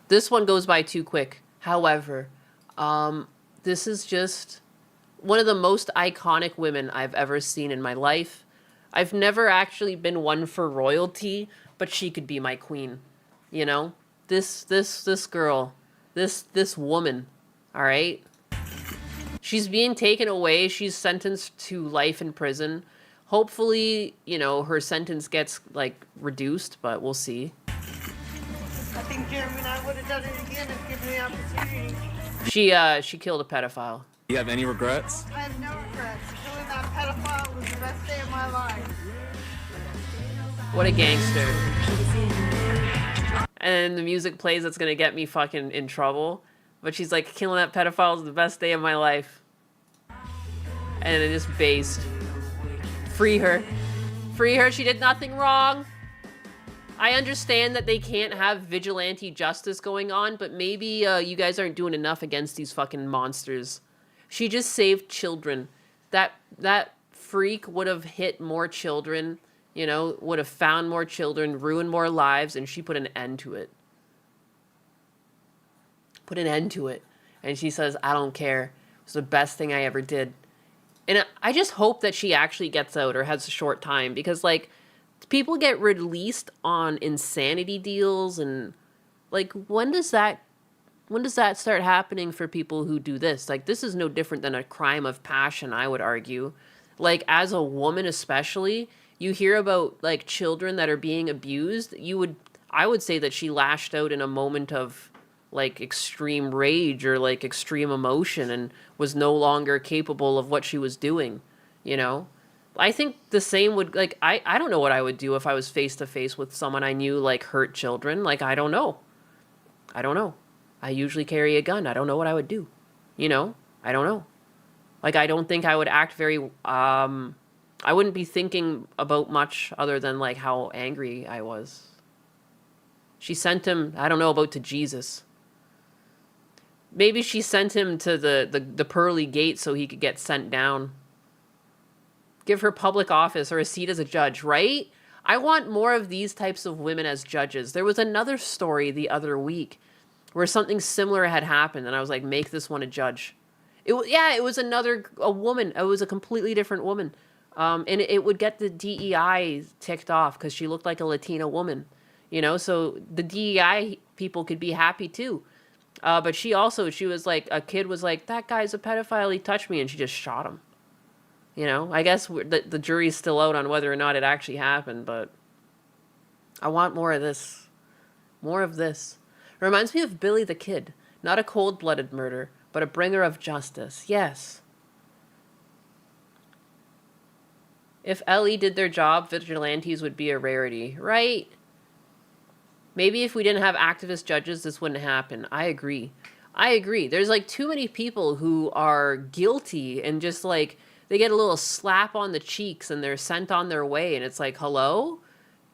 This one goes by too quick. However, this is just one of the most iconic women I've ever seen in my life. I've never actually been one for royalty, but she could be my queen. You know, this girl, this woman. All right. She's being taken away. She's sentenced to life in prison. Hopefully, you know, her sentence gets, like, reduced, but we'll see. I think Jeremy and I would have done it again if given the opportunity. She killed a pedophile. Do you have any regrets? I have no regrets. Killing that pedophile was the best day of my life. What a gangster. And the music plays that's gonna get me fucking in trouble. But she's like, killing that pedophile is the best day of my life. And it is based. Free her. Free her. She did nothing wrong. I understand that they can't have vigilante justice going on, but maybe you guys aren't doing enough against these fucking monsters. She just saved children. That freak would have hit more children, you know, would have found more children, ruined more lives, and she put an end to it. Put an end to it. And she says, I don't care. It was the best thing I ever did. And I just hope that she actually gets out or has a short time, because, like, people get released on insanity deals, and, like, when does that When does that start happening for people who do this? Like, this is no different than a crime of passion, I would argue. Like, as a woman especially, you hear about, like, children that are being abused. I would say that she lashed out in a moment of, like, extreme rage or, like, extreme emotion and was no longer capable of what she was doing, you know? I think the same would, like, I don't know what I would do if I was face to face with someone I knew, like, hurt children. Like, I don't know. I don't know. I usually carry a gun. I don't know what I would do. You know? I don't know. Like, I don't think I would act very, I wouldn't be thinking about much other than, like, how angry I was. She sent him, I don't know about to Jesus. Maybe she sent him to the pearly gate so he could get sent down. Give her public office or a seat as a judge, right? I want more of these types of women as judges. There was another story the other week where something similar had happened, and I was like, make this one a judge. It was a woman. It was a completely different woman. And it would get the DEI ticked off because she looked like a Latina woman, you know? So the DEI people could be happy too. But she was like, a kid was like, that guy's a pedophile, he touched me, and she just shot him. You know, I guess the jury's still out on whether or not it actually happened, but I want more of this. More of this. It reminds me of Billy the Kid. Not a cold-blooded murder, but a bringer of justice. Yes. If LE did their job, vigilantes would be a rarity, right? Maybe if we didn't have activist judges, this wouldn't happen. I agree. There's like too many people who are guilty and just like, they get a little slap on the cheeks and they're sent on their way. And it's like, hello?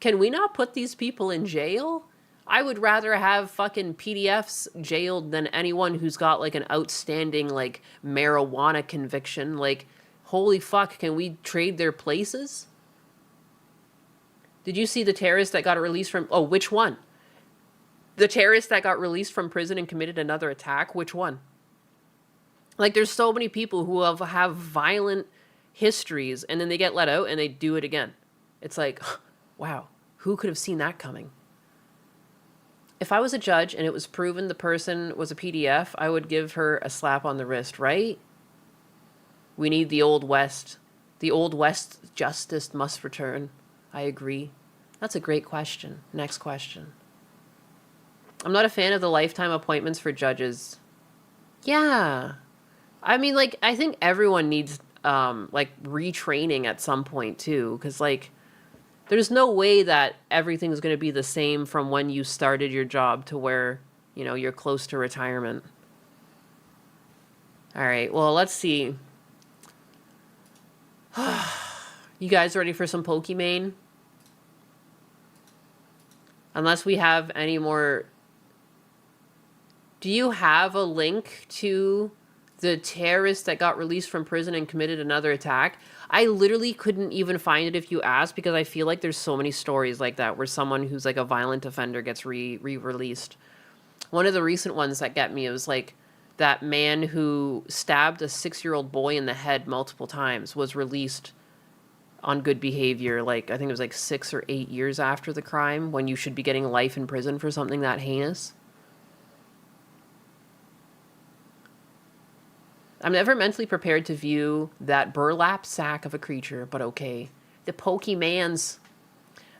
Can we not put these people in jail? I would rather have fucking PDFs jailed than anyone who's got like an outstanding like marijuana conviction. Like, holy fuck, can we trade their places? Did you see the terrorist that got released from... Oh, which one? The terrorist that got released from prison and committed another attack? Which one? Like, there's so many people who have violent histories, and then they get let out, and they do it again. It's like, wow, who could have seen that coming? If I was a judge, and it was proven the person was a PDF, I would give her a slap on the wrist, right? We need the Old West. The Old West justice must return. I agree. That's a great question. Next question. I'm not a fan of the lifetime appointments for judges. Yeah. I mean, like, I think everyone needs, like, retraining at some point, too. Because, like, there's no way that everything's going to be the same from when you started your job to where, you know, you're close to retirement. All right, well, let's see. You guys ready for some Pokimane? Unless we have any more... Do you have a link to the terrorist that got released from prison and committed another attack? I literally couldn't even find it if you asked, because I feel like there's so many stories like that where someone who's like a violent offender gets re-released. One of the recent ones that get me, it was like that man who stabbed a 6-year-old boy in the head multiple times was released on good behavior. Like, I think it was like 6 or 8 years after the crime, when you should be getting life in prison for something that heinous. I'm never mentally prepared to view that burlap sack of a creature, but okay. The Pokemans.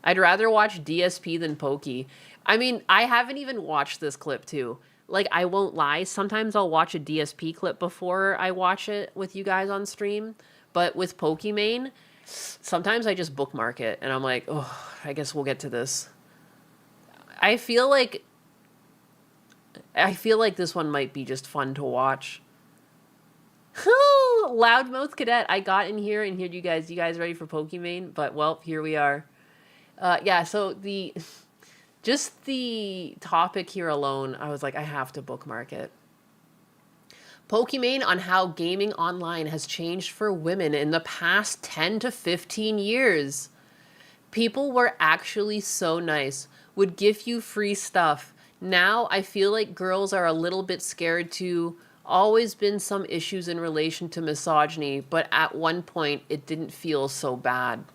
I'd rather watch DSP than Pokey. I mean, I haven't even watched this clip too. Like, I won't lie. Sometimes I'll watch a DSP clip before I watch it with you guys on stream. But with Pokemane, sometimes I just bookmark it and I'm like, oh, I guess we'll get to this. I feel like this one might be just fun to watch. Loudmouth Cadet. I got in here and here you guys ready for Pokemane? But well, here we are. Yeah, so just the topic here alone, I was like, I have to bookmark it. Pokemane on how gaming online has changed for women in the past 10 to 15 years. People were actually so nice, would give you free stuff. Now I feel like girls are a little bit scared to... Always been some issues in relation to misogyny, but at one point it didn't feel so bad.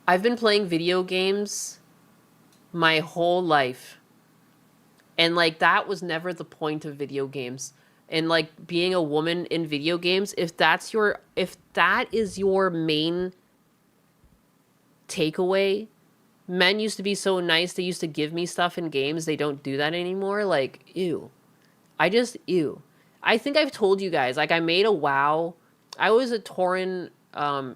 I've been playing video games my whole life. And like that was never the point of video games. And like being a woman in video games, if that is your main takeaway, men used to be so nice, they used to give me stuff in games, they don't do that anymore. Like, ew. Ew. I think I've told you guys, like I made a WoW. I was a Tauren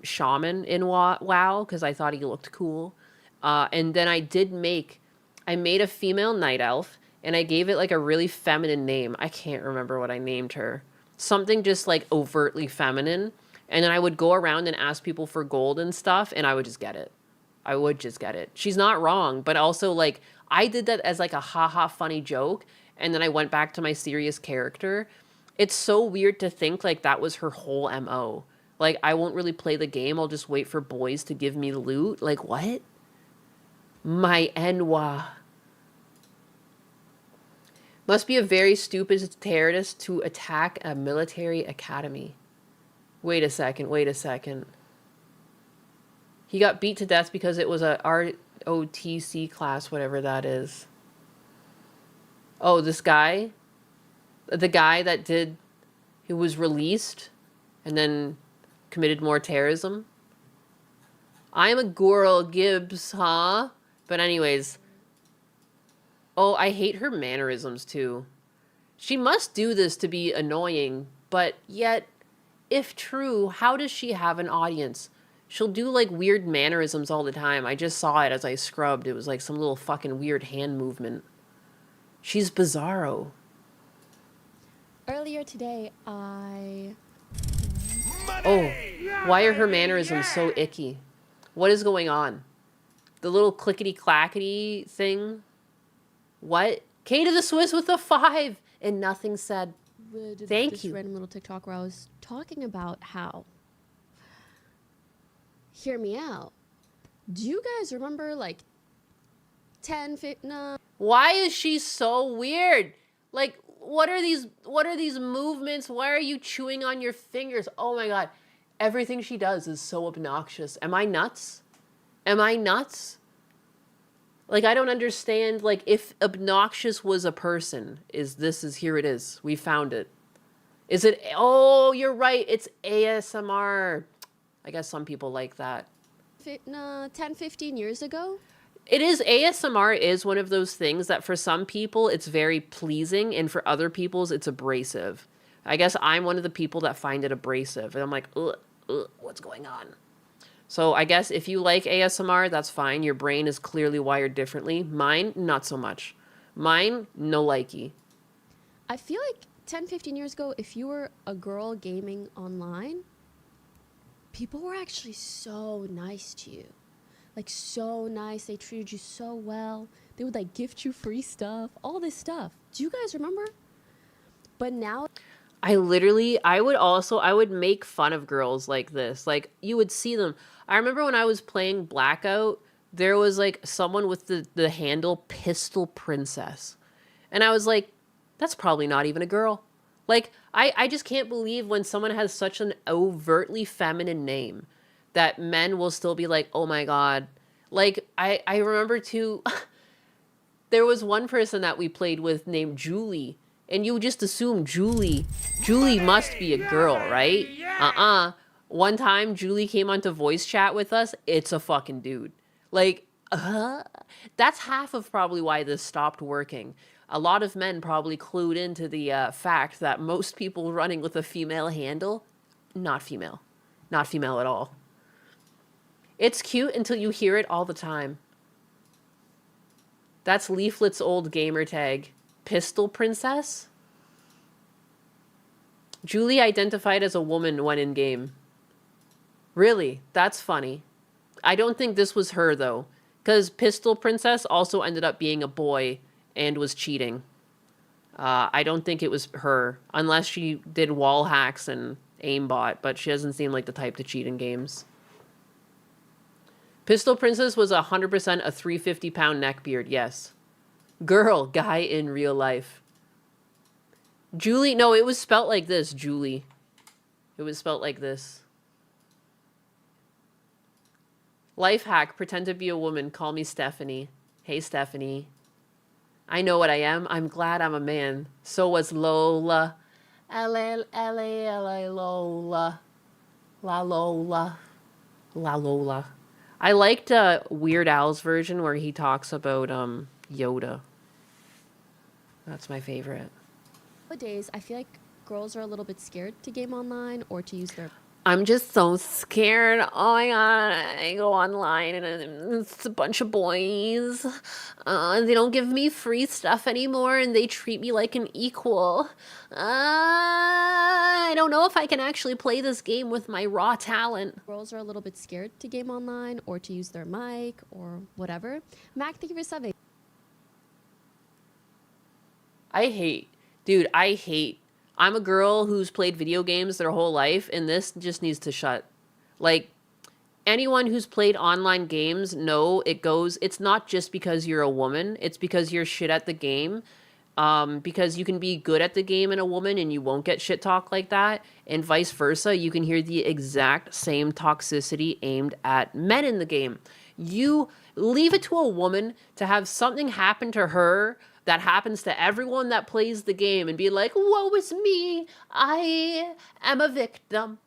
shaman in WoW because I thought he looked cool. And then I made a female night elf and I gave it like a really feminine name. I can't remember what I named her. Something just like overtly feminine. And then I would go around and ask people for gold and stuff and I would just get it. I would just get it. She's not wrong, but also like I did that as like a haha funny joke and then I went back to my serious character. It's so weird to think like that was her whole MO. Like I won't really play the game, I'll just wait for boys to give me loot. Like what? My Enwa. Must be a very stupid terrorist to attack a military academy. Wait a second. He got beat to death because it was a ROTC class, whatever that is. Oh, this guy? The guy who was released and then committed more terrorism? I'm a girl, Gibbs, huh? But anyways. Oh, I hate her mannerisms too. She must do this to be annoying, but yet, if true, how does she have an audience? She'll do like weird mannerisms all the time. I just saw it as I scrubbed. It was like some little fucking weird hand movement. She's bizarro. Earlier today, Money! Oh, why are her mannerisms so icky? What is going on? The little clickety-clackety thing? What? K to the Swiss with a 5 and nothing said. Thank this you. random little TikTok where I was talking about how. Hear me out. Do you guys remember like 10, 15, no. Why is she so weird? Like, what are these movements? Why are you chewing on your fingers? Oh my god. Everything she does is so obnoxious. Am I nuts? Like, I don't understand, like, if obnoxious was a person, here it is. We found it. Is it, oh, you're right, it's ASMR. I guess some people like that. 10, 15 years ago? It is, ASMR is one of those things that for some people it's very pleasing and for other people's it's abrasive. I guess I'm one of the people that find it abrasive. And I'm like, ugh, what's going on? So I guess if you like ASMR, that's fine. Your brain is clearly wired differently. Mine, not so much. Mine, no likey. I feel like 10, 15 years ago, if you were a girl gaming online, people were actually so nice to you. Like, so nice. They treated you so well. They would, like, gift you free stuff. All this stuff. Do you guys remember? But now... I would make fun of girls like this. Like, you would see them. I remember when I was playing Blackout, there was, like, someone with the handle Pistol Princess. And I was like, that's probably not even a girl. Like, I just can't believe when someone has such an overtly feminine name that men will still be like, oh my god. Like, I remember, too, there was one person that we played with named Julie. And you just assume Julie must be a girl, right? One time, Julie came onto voice chat with us. It's a fucking dude. Like, that's half of probably why this stopped working. A lot of men probably clued into the fact that most people running with a female handle, not female. Not female at all. It's cute until you hear it all the time. That's Leaflet's old gamer tag. Pistol Princess? Julie identified as a woman when in game. Really? That's funny. I don't think this was her, though. Because Pistol Princess also ended up being a boy and was cheating. I don't think it was her. Unless she did wall hacks and aimbot. But she doesn't seem like the type to cheat in games. Pistol Princess was 100% a 350-pound neckbeard, yes. Girl, guy in real life. Julie, no, it was spelt like this, Julie. It was spelt like this. Life hack, pretend to be a woman. Call me Stephanie. Hey, Stephanie. I know what I am. I'm glad I'm a man. So was Lola. L-A-L-A-L-A Lola. La Lola. La Lola. I liked Weird Al's version where he talks about Yoda. That's my favorite. Nowadays, I feel like girls are a little bit scared to game online or to use their I'm just so scared. Oh my god, I go online and it's a bunch of boys. They don't give me free stuff anymore and they treat me like an equal. I don't know if I can actually play this game with my raw talent. girls are a little bit scared to game online or to use their mic or whatever. Mac, thank you for subbing. Dude, I hate. I'm a girl who's played video games their whole life, and this just needs to shut. Like, anyone who's played online games know it's not just because you're a woman, it's because you're shit at the game. Because you can be good at the game and a woman and you won't get shit talk like that, and vice versa. You can hear the exact same toxicity aimed at men in the game. You leave it to a woman to have something happen to her that happens to everyone that plays the game and be like, woe is me, I am a victim.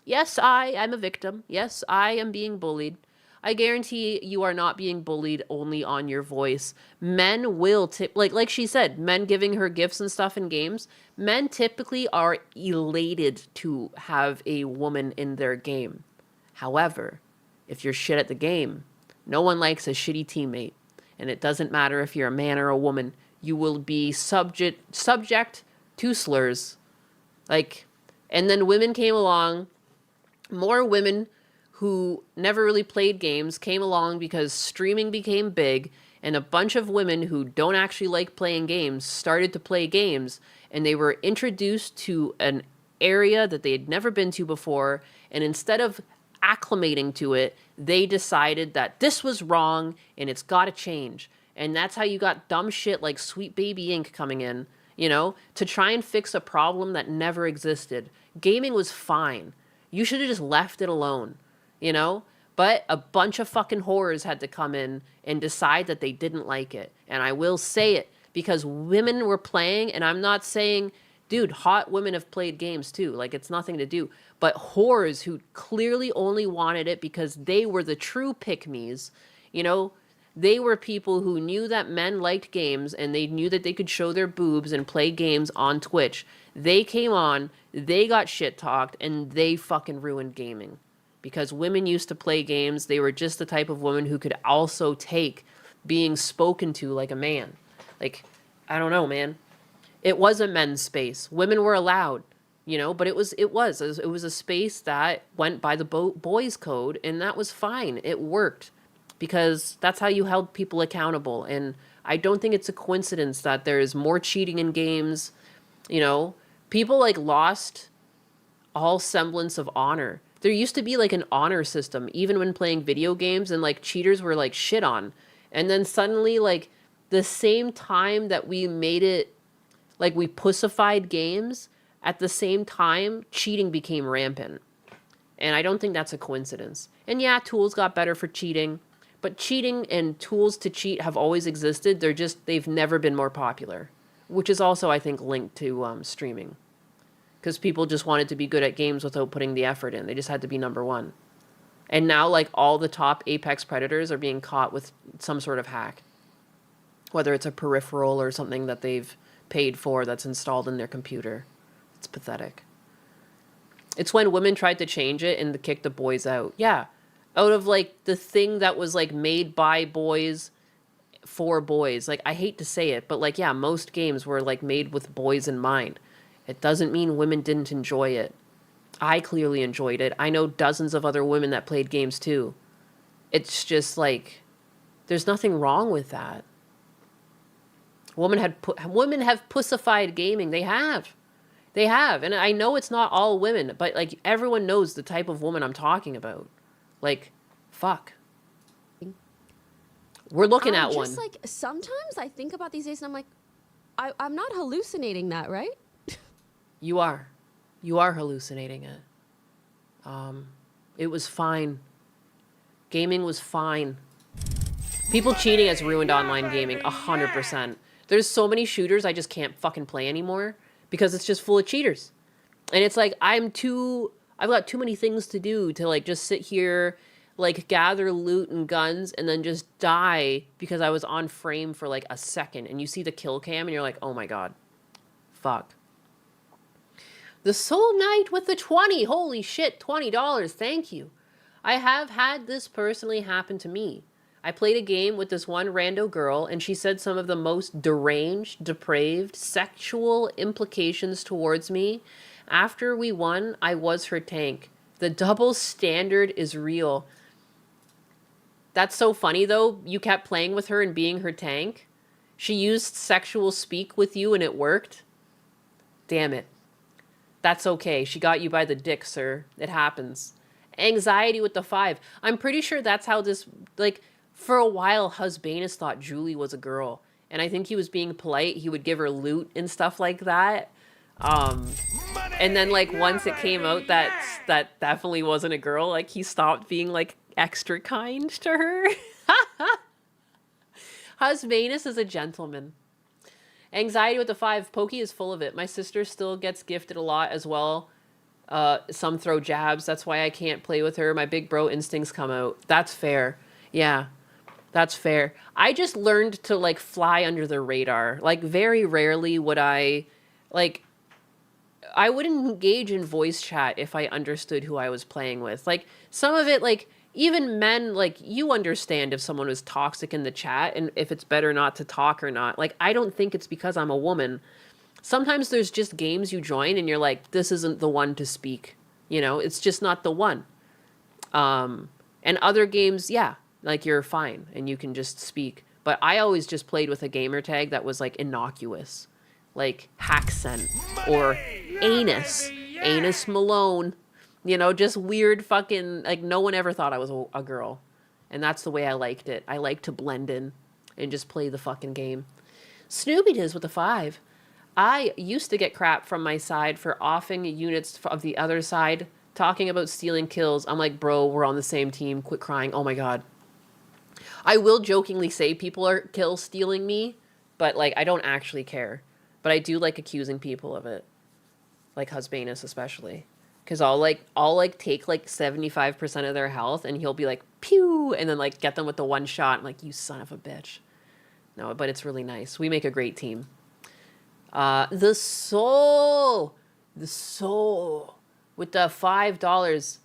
Yes, I am a victim. Yes, I am being bullied. I guarantee you are not being bullied only on your voice. Men will like she said, men giving her gifts and stuff in games. Men typically are elated to have a woman in their game. However, if you're shit at the game, no one likes a shitty teammate. And it doesn't matter if you're a man or a woman, you will be subject to slurs. Like, and then women came along, more women who never really played games came along because streaming became big, and a bunch of women who don't actually like playing games started to play games, and they were introduced to an area that they had never been to before, and instead of acclimating to it, they decided that this was wrong and it's got to change. And that's how you got dumb shit like Sweet Baby Inc. coming in, to try and fix a problem that never existed. Gaming was fine. You should have just left it alone, But a bunch of fucking whores had to come in and decide that they didn't like it. And I will say it because women were playing, and I'm not saying, dude, hot women have played games too. Like, it's nothing to do. But whores who clearly only wanted it because they were the true pick-me's, they were people who knew that men liked games and they knew that they could show their boobs and play games on Twitch. They came on, they got shit-talked, and they fucking ruined gaming. Because women used to play games, they were just the type of woman who could also take being spoken to like a man. Like, I don't know, man. It was a men's space. Women were allowed, but it was a space that went by the boys' code, and that was fine. It worked because that's how you held people accountable. And I don't think it's a coincidence that there is more cheating in games. People like lost all semblance of honor. There used to be like an honor system, even when playing video games, and like cheaters were like shit on. And then suddenly, like, the same time that we made it, like, we pussified games, at the same time, cheating became rampant. And I don't think that's a coincidence. And yeah, tools got better for cheating, but cheating and tools to cheat have always existed. They've never been more popular, which is also, I think, linked to streaming. Because people just wanted to be good at games without putting the effort in. They just had to be number one. And now, like, all the top apex predators are being caught with some sort of hack. Whether it's a peripheral or something that they've paid for that's installed in their computer. It's pathetic. It's when women tried to change it and kick the boys out. Yeah. Out of, like, the thing that was, like, made by boys for boys. Like, I hate to say it, but, like, yeah, most games were, like, made with boys in mind. It doesn't mean women didn't enjoy it. I clearly enjoyed it. I know dozens of other women that played games too. It's just like, there's nothing wrong with that. Women have pussified gaming. They have. And I know it's not all women, but like everyone knows the type of woman I'm talking about. Like, fuck. We're looking at one. Just like, sometimes I think about these days and I'm like, I'm not hallucinating that, right? You are. You are hallucinating it. It was fine. Gaming was fine. People cheating has ruined online gaming, 100%. There's so many shooters I just can't fucking play anymore because it's just full of cheaters. And it's like, I've got too many things to do to like just sit here, like gather loot and guns and then just die because I was on frame for like a second. And you see the kill cam and you're like, oh my God, fuck. The Soul Knight with the 20. Holy shit, $20. Thank you. I have had this personally happen to me. I played a game with this one rando girl, and she said some of the most deranged, depraved, sexual implications towards me. After we won, I was her tank. The double standard is real. That's so funny, though. You kept playing with her and being her tank. She used sexual speak with you, and it worked. Damn it. That's okay. She got you by the dick, sir. It happens. Anxiety with the 5. I'm pretty sure that's how this, like, for a while, Husbanus thought Julie was a girl. And I think he was being polite. He would give her loot and stuff like that. And then, like, once it came out that definitely wasn't a girl, like, he stopped being, like, extra kind to her. Husbanus is a gentleman. Anxiety with the 5. Pokey is full of it. My sister still gets gifted a lot as well. Some throw jabs. That's why I can't play with her. My big bro instincts come out. That's fair. Yeah, that's fair. I just learned to, like, fly under the radar. Like, very rarely would I, like, I wouldn't engage in voice chat if I understood who I was playing with. Like, some of it, like, even men, like, you understand if someone was toxic in the chat and if it's better not to talk or not. Like, I don't think it's because I'm a woman. Sometimes there's just games you join and you're like, this isn't the one to speak. You know, it's just not the one. And other games, yeah, like, you're fine and you can just speak. But I always just played with a gamer tag that was, like, innocuous. Like Haxen or Anus. Anus Malone. You know, just weird fucking, like, no one ever thought I was a girl. And that's the way I liked it. I like to blend in and just play the fucking game. Snoopy Diz with a 5. I used to get crap from my side for offing units of the other side, talking about stealing kills. I'm like, bro, we're on the same team. Quit crying. Oh my God. I will jokingly say people are kill stealing me, but, like, I don't actually care. But I do like accusing people of it. Like Husbanus especially. Because I'll take, like, 75% of their health, and he'll be like, pew! And then, like, get them with the one shot. I'm like, you son of a bitch. No, but it's really nice. We make a great team. The Soul with the $5.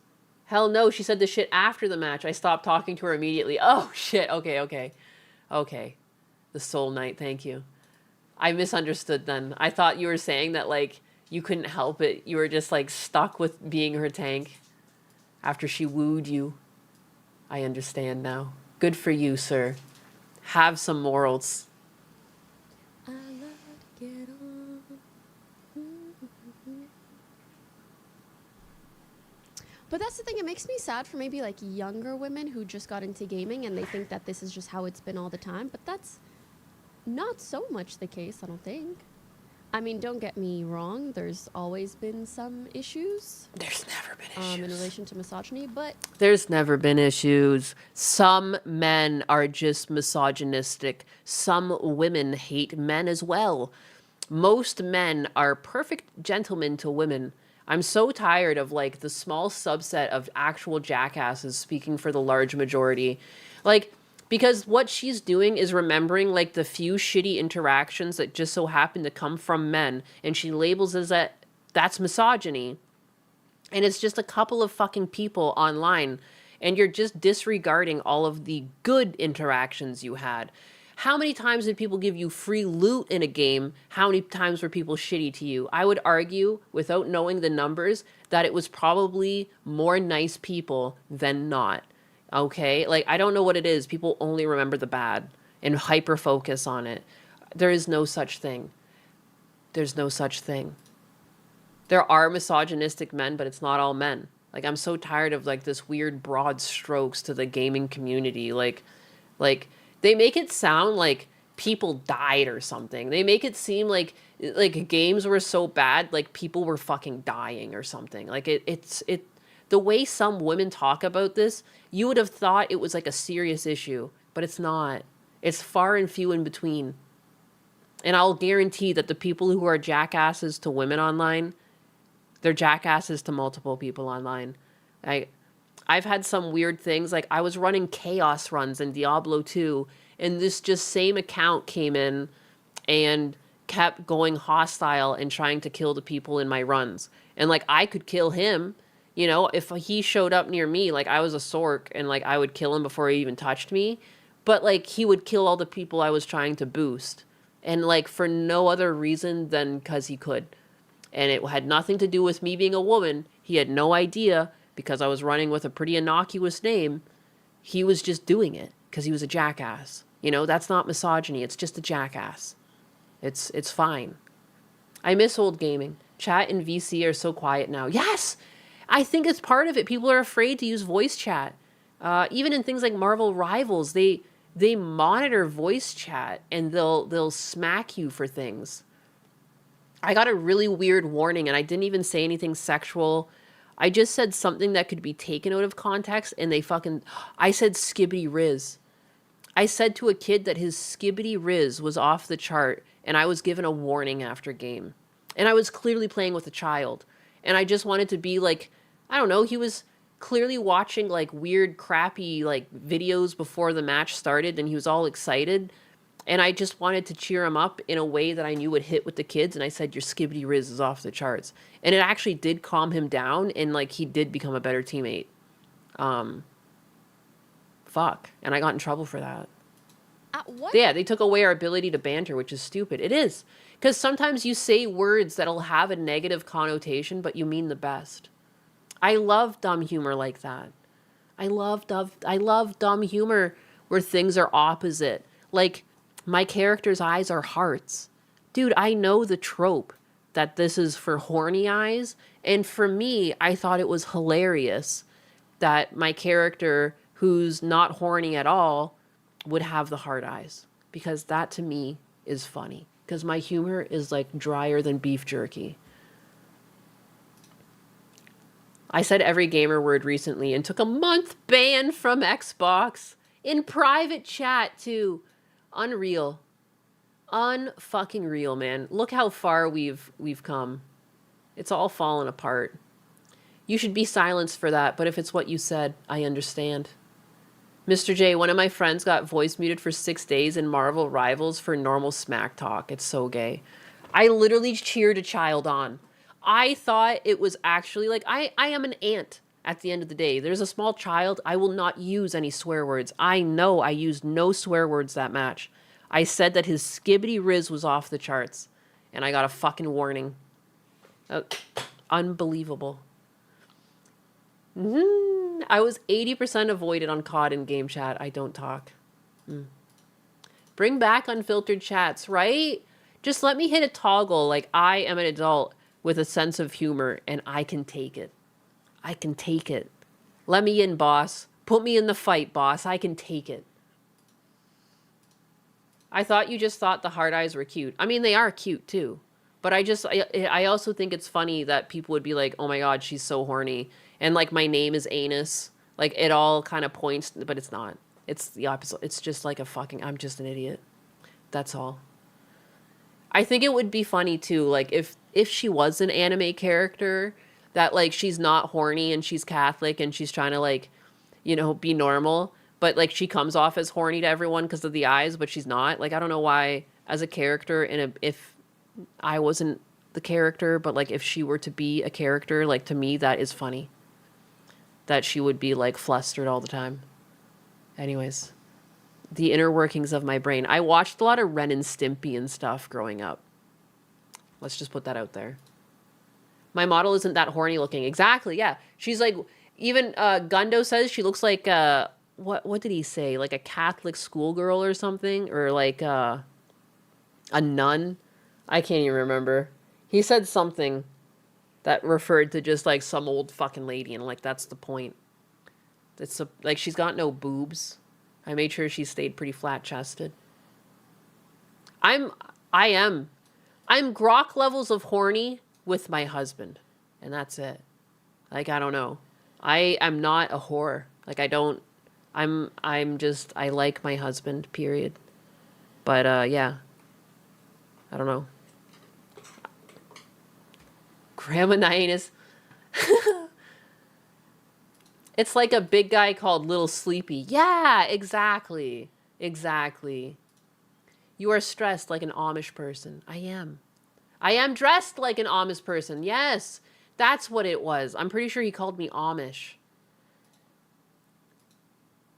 Hell no, she said the shit after the match. I stopped talking to her immediately. Oh shit. Okay. The Soul Knight, thank you. I misunderstood then. I thought you were saying that, like, you couldn't help it. You were just, like, stuck with being her tank after she wooed you. I understand now. Good for you, sir. Have some morals. I love to get on. But that's the thing, it makes me sad for maybe, like, younger women who just got into gaming and they think that this is just how it's been all the time, but that's not so much the case, I don't think. I mean, don't get me wrong, there's always been some issues. There's never been issues. In relation to misogyny, but... There's never been issues. Some men are just misogynistic. Some women hate men as well. Most men are perfect gentlemen to women. I'm so tired of, like, the small subset of actual jackasses speaking for the large majority. Like, because what she's doing is remembering, like, the few shitty interactions that just so happen to come from men, and she labels as that's misogyny. And it's just a couple of fucking people online, and you're just disregarding all of the good interactions you had. How many times did people give you free loot in a game? How many times were people shitty to you? I would argue, without knowing the numbers, that it was probably more nice people than not. Okay? Like, I don't know what it is. People only remember the bad and hyper-focus on it. There is no such thing. There's no such thing. There are misogynistic men, but it's not all men. Like, I'm so tired of, like, this weird broad strokes to the gaming community. Like, they make it sound like people died or something. They make it seem like games were so bad, like, people were fucking dying or something. Like, the way some women talk about this, you would have thought it was like a serious issue, but it's not. It's far and few in between. And I'll guarantee that the people who are jackasses to women online, they're jackasses to multiple people online. I've had some weird things. Like, I was running chaos runs in Diablo 2, and this just same account came in and kept going hostile and trying to kill the people in my runs. And, like, I could kill him. You know, if he showed up near me, like, I was a sork, and, like, I would kill him before he even touched me. But, like, he would kill all the people I was trying to boost. And, like, for no other reason than because he could. And it had nothing to do with me being a woman. He had no idea, because I was running with a pretty innocuous name. He was just doing it because he was a jackass. You know, that's not misogyny. It's just a jackass. It's fine. I miss old gaming. Chat and VC are so quiet now. Yes! I think it's part of it. People are afraid to use voice chat. Even in things like Marvel Rivals, they monitor voice chat and they'll smack you for things. I got a really weird warning, and I didn't even say anything sexual. I just said something that could be taken out of context, and I said skibbity riz. I said to a kid that his skibbity riz was off the chart, and I was given a warning after game. And I was clearly playing with a child. And I just wanted to be like, I don't know, he was clearly watching like weird, crappy like videos before the match started, and he was all excited. And I just wanted to cheer him up in a way that I knew would hit with the kids. And I said, your skibbity riz is off the charts. And it actually did calm him down. And like, he did become a better teammate. Fuck. And I got in trouble for that. What? Yeah, they took away our ability to banter, which is stupid. It is. Because sometimes you say words that'll have a negative connotation, but you mean the best. I love dumb humor like that. I love dumb humor where things are opposite. Like, my character's eyes are hearts. Dude, I know the trope that this is for horny eyes. And for me, I thought it was hilarious that my character, who's not horny at all, would have the heart eyes. Because that, to me, is funny. Because my humor is, like, drier than beef jerky. I said every gamer word recently and took a month ban from Xbox. In private chat, too. Unreal. Unfucking real, man. Look how far we've come. It's all fallen apart. You should be silenced for that, but if it's what you said, I understand. Mr. J, one of my friends got voice muted for 6 days in Marvel Rivals for normal smack talk. It's so gay. I literally cheered a child on. I thought it was actually like, I am an aunt at the end of the day. There's a small child. I will not use any swear words. I know I used no swear words that match. I said that his skibbity riz was off the charts. And I got a fucking warning. Unbelievable. I was 80% avoided on COD in game chat. I don't talk. Bring back unfiltered chats, right? Just let me hit a toggle like I am an adult with a sense of humor and I can take it. I can take it. Let me in, boss. Put me in the fight, boss. I can take it. I thought you just thought the hard eyes were cute. I mean, they are cute too. But I also think it's funny that people would be like, oh my god, she's so horny. And like, my name is Anus. Like, it all kind of points, but it's not. It's the opposite. It's just like I'm just an idiot. That's all. I think it would be funny too, like if she was an anime character that like she's not horny and she's Catholic and she's trying to like, you know, be normal, but like she comes off as horny to everyone because of the eyes, but she's not. Like, I don't know why as a character, and if I wasn't the character, but like if she were to be a character, like to me that is funny. That she would be like flustered all the time. Anyways. The inner workings of my brain. I watched a lot of Ren and Stimpy and stuff growing up. Let's just put that out there. My model isn't that horny looking. Exactly, yeah. She's like, even Gundo says she looks like, what did he say? Like a Catholic schoolgirl or something? Or like a nun? I can't even remember. He said something that referred to just like some old fucking lady, and like that's the point. It's like she's got no boobs. I made sure she stayed pretty flat-chested. I'm Grok levels of horny with my husband. And that's it. Like, I don't know. I am not a whore. Like I don't. I'm just. I like my husband. Period. But yeah. I don't know. Grandma Nyanus. It's like a big guy called Little Sleepy. Yeah, exactly. Exactly. You are stressed like an Amish person. I am. I am dressed like an Amish person. Yes. That's what it was. I'm pretty sure he called me Amish.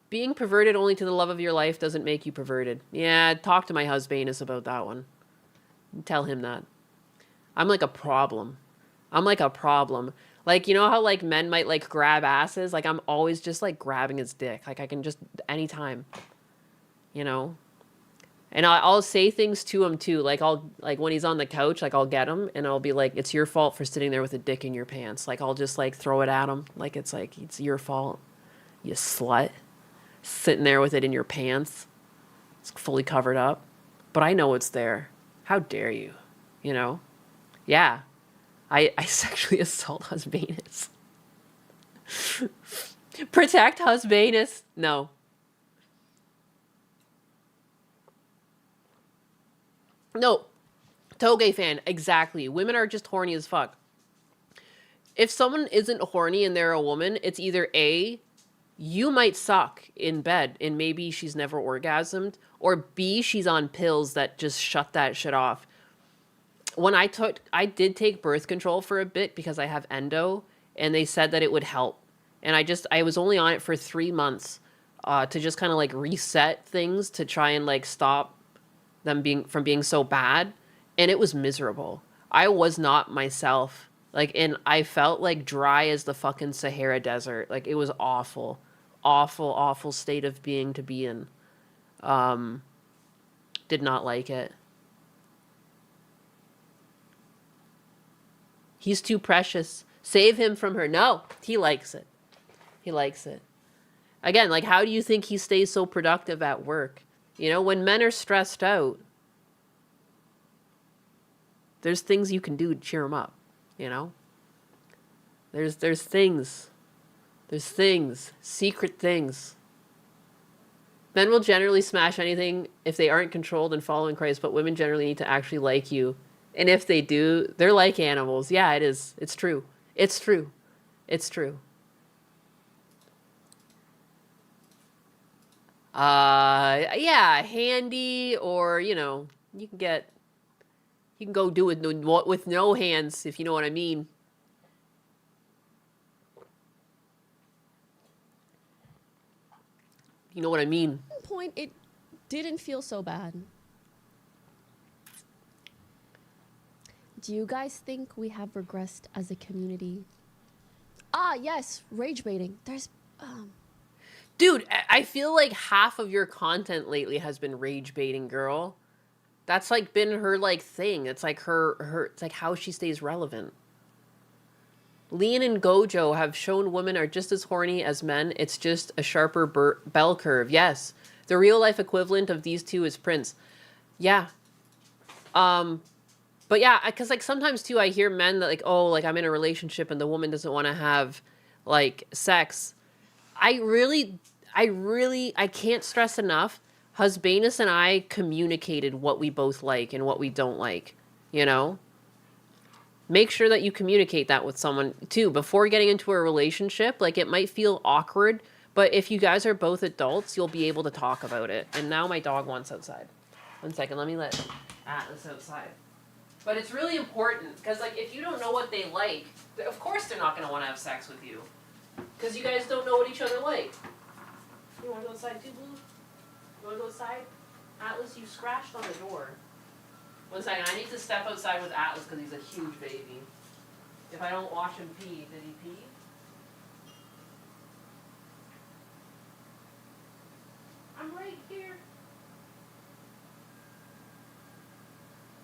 Being perverted only to the love of your life doesn't make you perverted. Yeah, talk to my husbandess about that one. Tell him that. I'm like a problem. I'm like a problem. Like, you know how like men might like grab asses? Like I'm always just like grabbing his dick. Like I can just anytime. You know? And I'll say things to him too. Like I'll like when he's on the couch, like I'll get him and I'll be like, "It's your fault for sitting there with a dick in your pants." Like I'll just like throw it at him. Like it's your fault. You slut. Sitting there with it in your pants. It's fully covered up. But I know it's there. How dare you? You know? Yeah. I sexually assault husbands. Protect husbands. No. No. Toge fan. Exactly. Women are just horny as fuck. If someone isn't horny and they're a woman, it's either A, you might suck in bed and maybe she's never orgasmed, or B, she's on pills that just shut that shit off. When I did take birth control for a bit because I have endo, and they said that it would help. And I was only on it for 3 months to just kind of like reset things to try and like stop them being so bad. And it was miserable. I was not myself. Like, and I felt like dry as the fucking Sahara Desert. Like, it was awful. Awful, awful state of being to be in. Did not like it. He's too precious. Save him from her. No, he likes it. He likes it. Again, like, how do you think he stays so productive at work? You know, when men are stressed out, there's things you can do to cheer them up, you know? There's things. There's things. Secret things. Men will generally smash anything if they aren't controlled and following Christ, but women generally need to actually like you. And if they do, they're like animals. Yeah, it is. It's true. It's true. It's true. Yeah, handy, or, you know, you can go do it with no hands, if you know what I mean. You know what I mean. At one point, it didn't feel so bad. Do you guys think we have regressed as a community? Ah, yes, rage baiting. There's, Dude, I feel like half of your content lately has been rage baiting, girl. That's like been her like thing. It's like her it's like how she stays relevant. Lean and Gojo have shown women are just as horny as men. It's just a sharper bell curve. Yes. The real life equivalent of these two is Prince. Yeah. But yeah, because like sometimes too I hear men that like, oh, like I'm in a relationship and the woman doesn't want to have like sex. I can't stress enough. Husbanus and I communicated what we both like and what we don't like, you know? Make sure that you communicate that with someone too before getting into a relationship. Like it might feel awkward, but if you guys are both adults, you'll be able to talk about it. And now my dog wants outside. 1 second, let me let Atlas outside. But it's really important because like if you don't know what they like, of course they're not going to want to have sex with you. Because you guys don't know what each other like. You want to go outside too, Blue? You want to go outside? Atlas, you scratched on the door. 1 second, I need to step outside with Atlas because he's a huge baby. If I don't watch him pee, did he pee? I'm right here.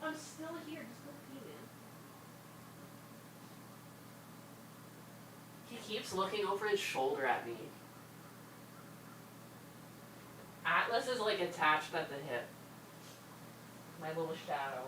I'm still here. Just go pee, man. He keeps looking over his shoulder at me. Atlas is like attached at the hip. My little shadow.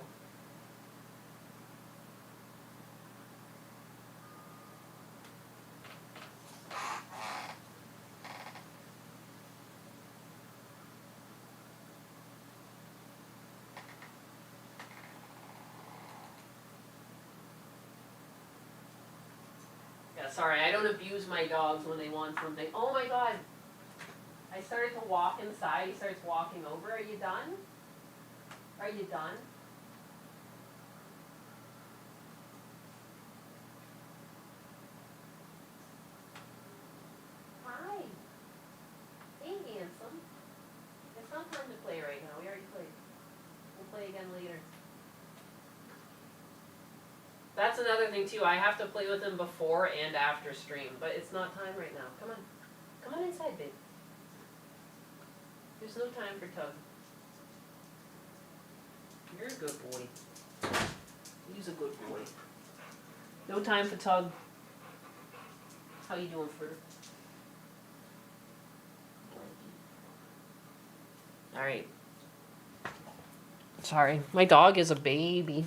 sorry, I don't abuse my dogs when they want something. Oh my god. I started to walk inside. He starts walking over. Are you done? Are you done? Hi. Hey, handsome. It's not time to play right now. We already played. We'll play again later. That's another thing too. I have to play with him before and after stream, but it's not time right now. Come on. Come on inside, babe. There's no time for Tug. You're a good boy. He's a good boy. No time for Tug. How you doing, Fur? Alright. Sorry. My dog is a baby.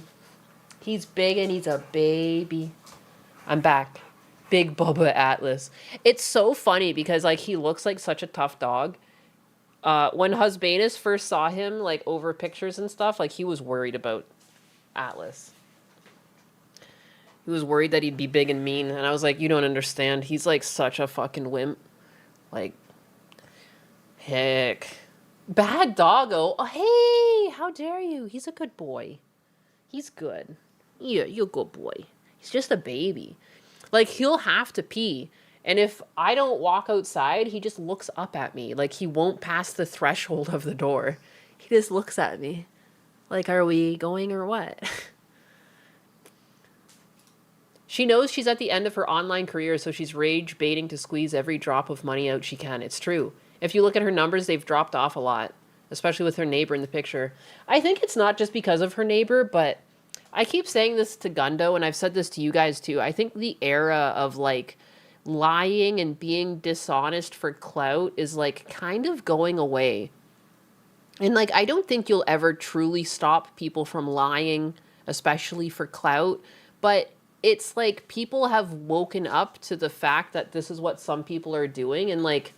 He's big and he's a baby. I'm back. Big Bubba Atlas. It's so funny because like he looks like such a tough dog. When Husbanus first saw him like over pictures and stuff, like he was worried about Atlas. He was worried that he'd be big and mean, and I was like, you don't understand. He's like such a fucking wimp. Like, heck. Bad doggo. Oh, hey, how dare you? He's a good boy. He's good. Yeah, you're a good boy. He's just a baby. Like, he'll have to pee. And if I don't walk outside, he just looks up at me. Like, he won't pass the threshold of the door. He just looks at me. Like, are we going or what? She knows she's at the end of her online career, so she's rage baiting to squeeze every drop of money out she can. It's true. If you look at her numbers, they've dropped off a lot, especially with her neighbor in the picture. I think it's not just because of her neighbor, but I keep saying this to Gundo, and I've said this to you guys too. I think the era of like lying and being dishonest for clout is like kind of going away. And like, I don't think you'll ever truly stop people from lying, especially for clout, but it's like people have woken up to the fact that this is what some people are doing, and like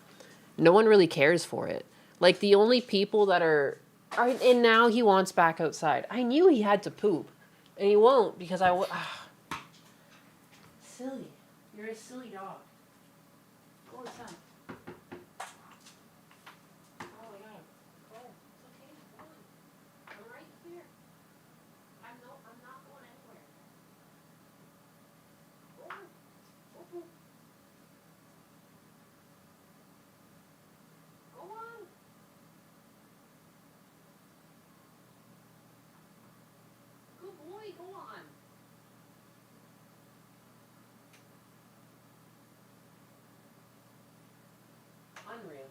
no one really cares for it. Like the only people that are and now he wants back outside. I knew he had to poop, and he won't because silly. You're a silly dog. Go inside. Oh my god. Go. It's okay. Go on. I'm right here. I'm not going anywhere. Go on. Go poop. Go on. Good boy. Go on. Unreal.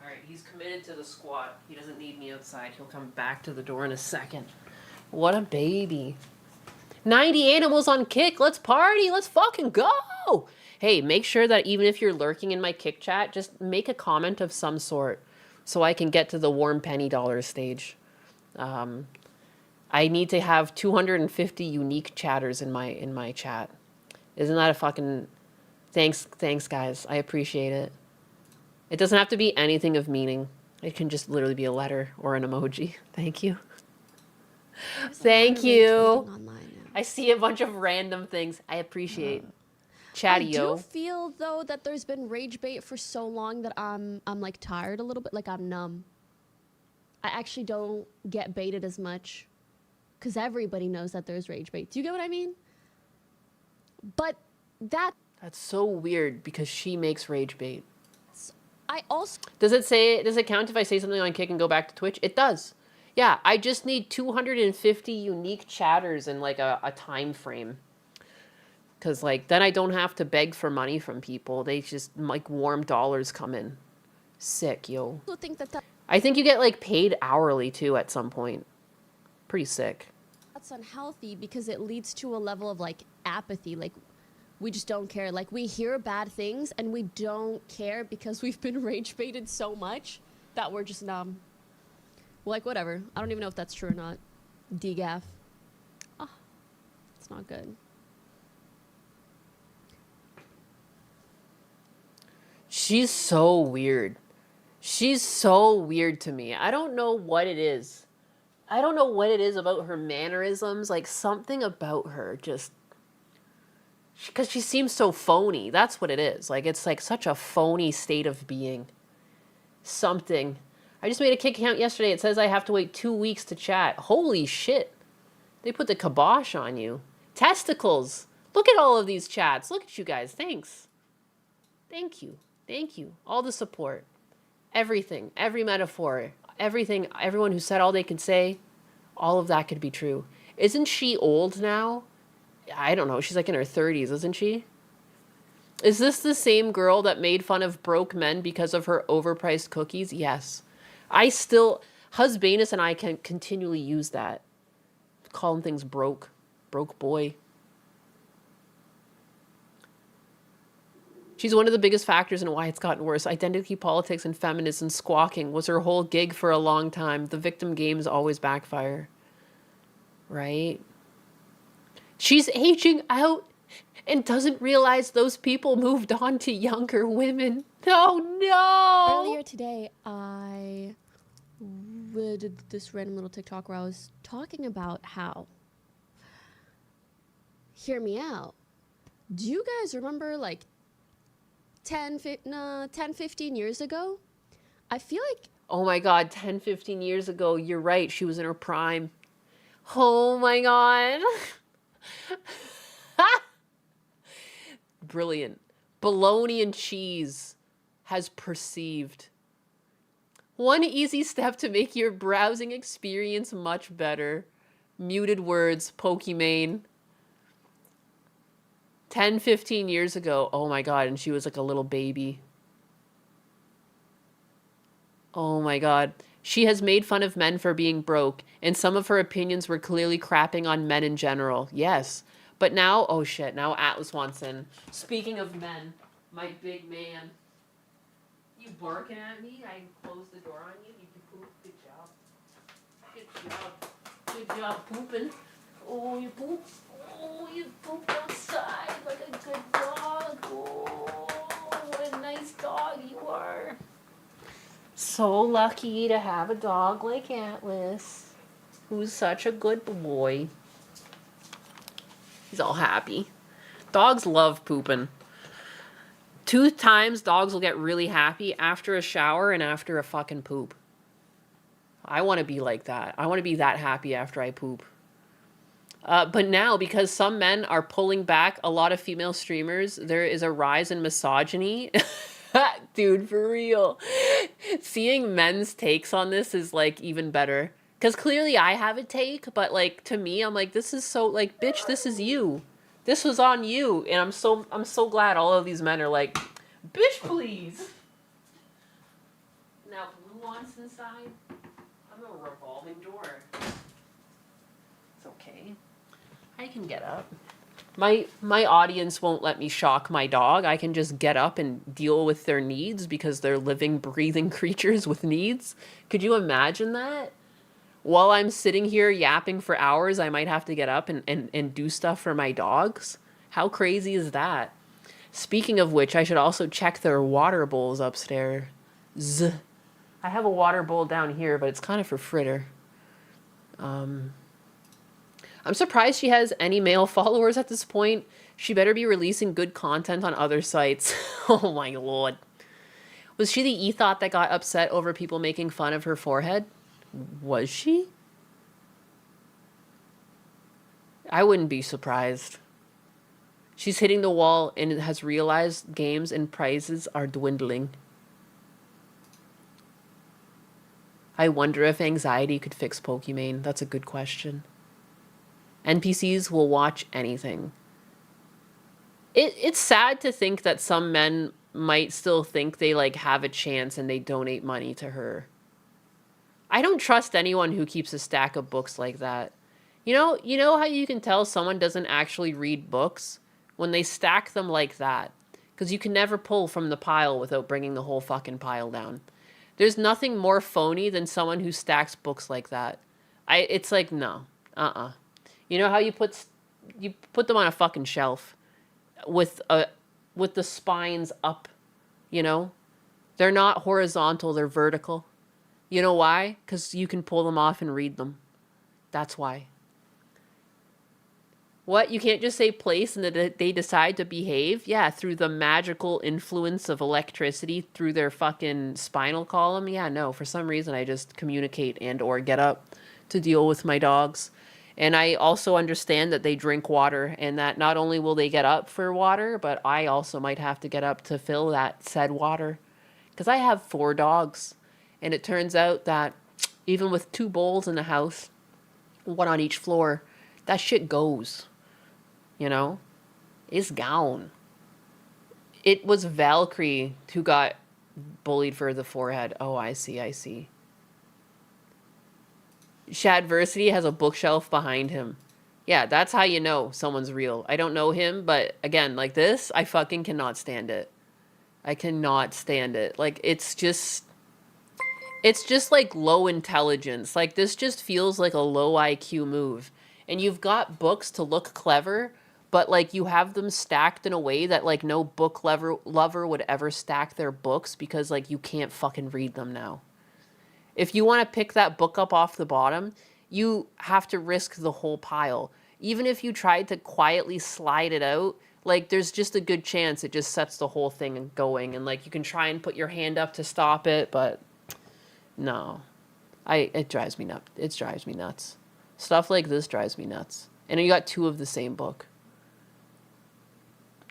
Alright, he's committed to the squat. He doesn't need me outside. He'll come back to the door in a second. What a baby. 90 animals on Kick. Let's party. Let's fucking go. Hey, make sure that even if you're lurking in my Kick chat, just make a comment of some sort so I can get to the warm penny dollar stage. I need to have 250 unique chatters in my chat. Isn't that a fucking... Thanks guys. I appreciate it. It doesn't have to be anything of meaning. It can just literally be a letter or an emoji. Thank you. Thank you. I see a bunch of random things. I appreciate. Chatty I do feel though that there's been rage bait for so long that I'm like tired a little bit, like I'm numb. I actually don't get baited as much because everybody knows that there's rage bait. Do you get what I mean? But that's so weird because she makes rage bait. I also... Does it count if I say something on Kick and go back to Twitch? It does. Yeah, I just need 250 unique chatters in like a time frame. Because like then I don't have to beg for money from people. They just like warm dollars come in. Sick, yo. I think you get like paid hourly too at some point. Pretty sick. That's unhealthy because it leads to a level of like apathy. Like we just don't care. Like we hear bad things and we don't care because we've been rage baited so much that we're just numb. Like, whatever. I don't even know if that's true or not. DGAF. Oh, it's not good. She's so weird. She's so weird to me. I don't know what it is. I don't know what it is about her mannerisms. Like, something about her just... Because she seems so phony. That's what it is. Like, it's like such a phony state of being. Something. I just made a kick account yesterday. It says I have to wait 2 weeks to chat. Holy shit. They put the kibosh on you. Testicles. Look at all of these chats. Look at you guys. Thanks. Thank you. Thank you. All the support. Everything. Every metaphor. Everything. Everyone who said all they could say. All of that could be true. Isn't she old now? I don't know. She's like in her 30s, isn't she? Is this the same girl that made fun of broke men because of her overpriced cookies? Yes. Husbanus and I can continually use that. Calling things broke. Broke boy. She's one of the biggest factors in why it's gotten worse. Identity politics and feminism squawking was her whole gig for a long time. The victim games always backfire. Right? She's aging out and doesn't realize those people moved on to younger women. Oh, no! Earlier today, I did this random little TikTok where I was talking about how... Hear me out. Do you guys remember, like, 10, 15 years ago? I feel like... Oh, my God. 10, 15 years ago. You're right. She was in her prime. Oh, my God. Brilliant. Bologna and cheese has perceived. One easy step to make your browsing experience much better. Muted words, Pokimane. 10, 15 years ago. Oh my God. And she was like a little baby. Oh my God. She has made fun of men for being broke, and some of her opinions were clearly crapping on men in general. Yes. But now, oh shit, now Atlas wants in. Speaking of men, my big man. You barking at me? I closed the door on you. You can poop. Good job. Good job. Good job pooping. Oh, you poop. Oh, you pooped outside like a good dog. Oh, what a nice dog you are. So lucky to have a dog like Atlas, who's such a good boy. He's all happy. Dogs love pooping. 2 times dogs will get really happy after a shower and after a fucking poop. I want to be like that. I want to be that happy after I poop. But now, because some men are pulling back a lot of female streamers, there is a rise in misogyny. Dude, for real. Seeing men's takes on this is, like, even better. Because clearly I have a take, but, like, to me, I'm like, this is so, like, bitch, this is you. This was on you. And I'm so glad all of these men are like, bitch, please. Now, Blue wants inside. I'm a revolving door. It's okay. I can get up. My audience won't let me shock my dog. I can just get up and deal with their needs because they're living, breathing creatures with needs. Could you imagine that? While I'm sitting here yapping for hours, I might have to get up and do stuff for my dogs. How crazy is that? Speaking of which, I should also check their water bowls upstairs. I have a water bowl down here, but it's kind of for Fritter. I'm surprised she has any male followers at this point. She better be releasing good content on other sites. Oh my lord. Was she the ethot that got upset over people making fun of her forehead? Was she? I wouldn't be surprised. She's hitting the wall and has realized games and prizes are dwindling. I wonder if anxiety could fix Pokimane. That's a good question. NPCs will watch anything. It's sad to think that some men might still think they like have a chance and they donate money to her. I don't trust anyone who keeps a stack of books like that. You know how you can tell someone doesn't actually read books? When they stack them like that. Because you can never pull from the pile without bringing the whole fucking pile down. There's nothing more phony than someone who stacks books like that. It's like, no. You know how you put them on a fucking shelf with the spines up, you know? They're not horizontal, they're vertical. You know why? Cuz you can pull them off and read them. That's why. What? You can't just say place and that they decide to behave? Yeah, through the magical influence of electricity through their fucking spinal column? Yeah, no. For some reason, I just communicate and or get up to deal with my dogs. And I also understand that they drink water and that not only will they get up for water, but I also might have to get up to fill that said water. Because I have 4 dogs. And it turns out that even with 2 bowls in the house, one on each floor, that shit goes. You know? It's gone. It was Valkyrie who got bullied for the forehead. Oh, I see. Shadversity has a bookshelf behind him. Yeah, that's how you know someone's real. I don't know him, but again, like this, I fucking cannot stand it. I cannot stand it. Like, it's just like low intelligence. Like, this just feels like a low IQ move. And you've got books to look clever, but like you have them stacked in a way that like no book lover would ever stack their books because like you can't fucking read them now. If you want to pick that book up off the bottom, you have to risk the whole pile. Even if you tried to quietly slide it out, like there's just a good chance it just sets the whole thing going. And like you can try and put your hand up to stop it, but no. It drives me nuts. It drives me nuts. Stuff like this drives me nuts. And you got 2 of the same book.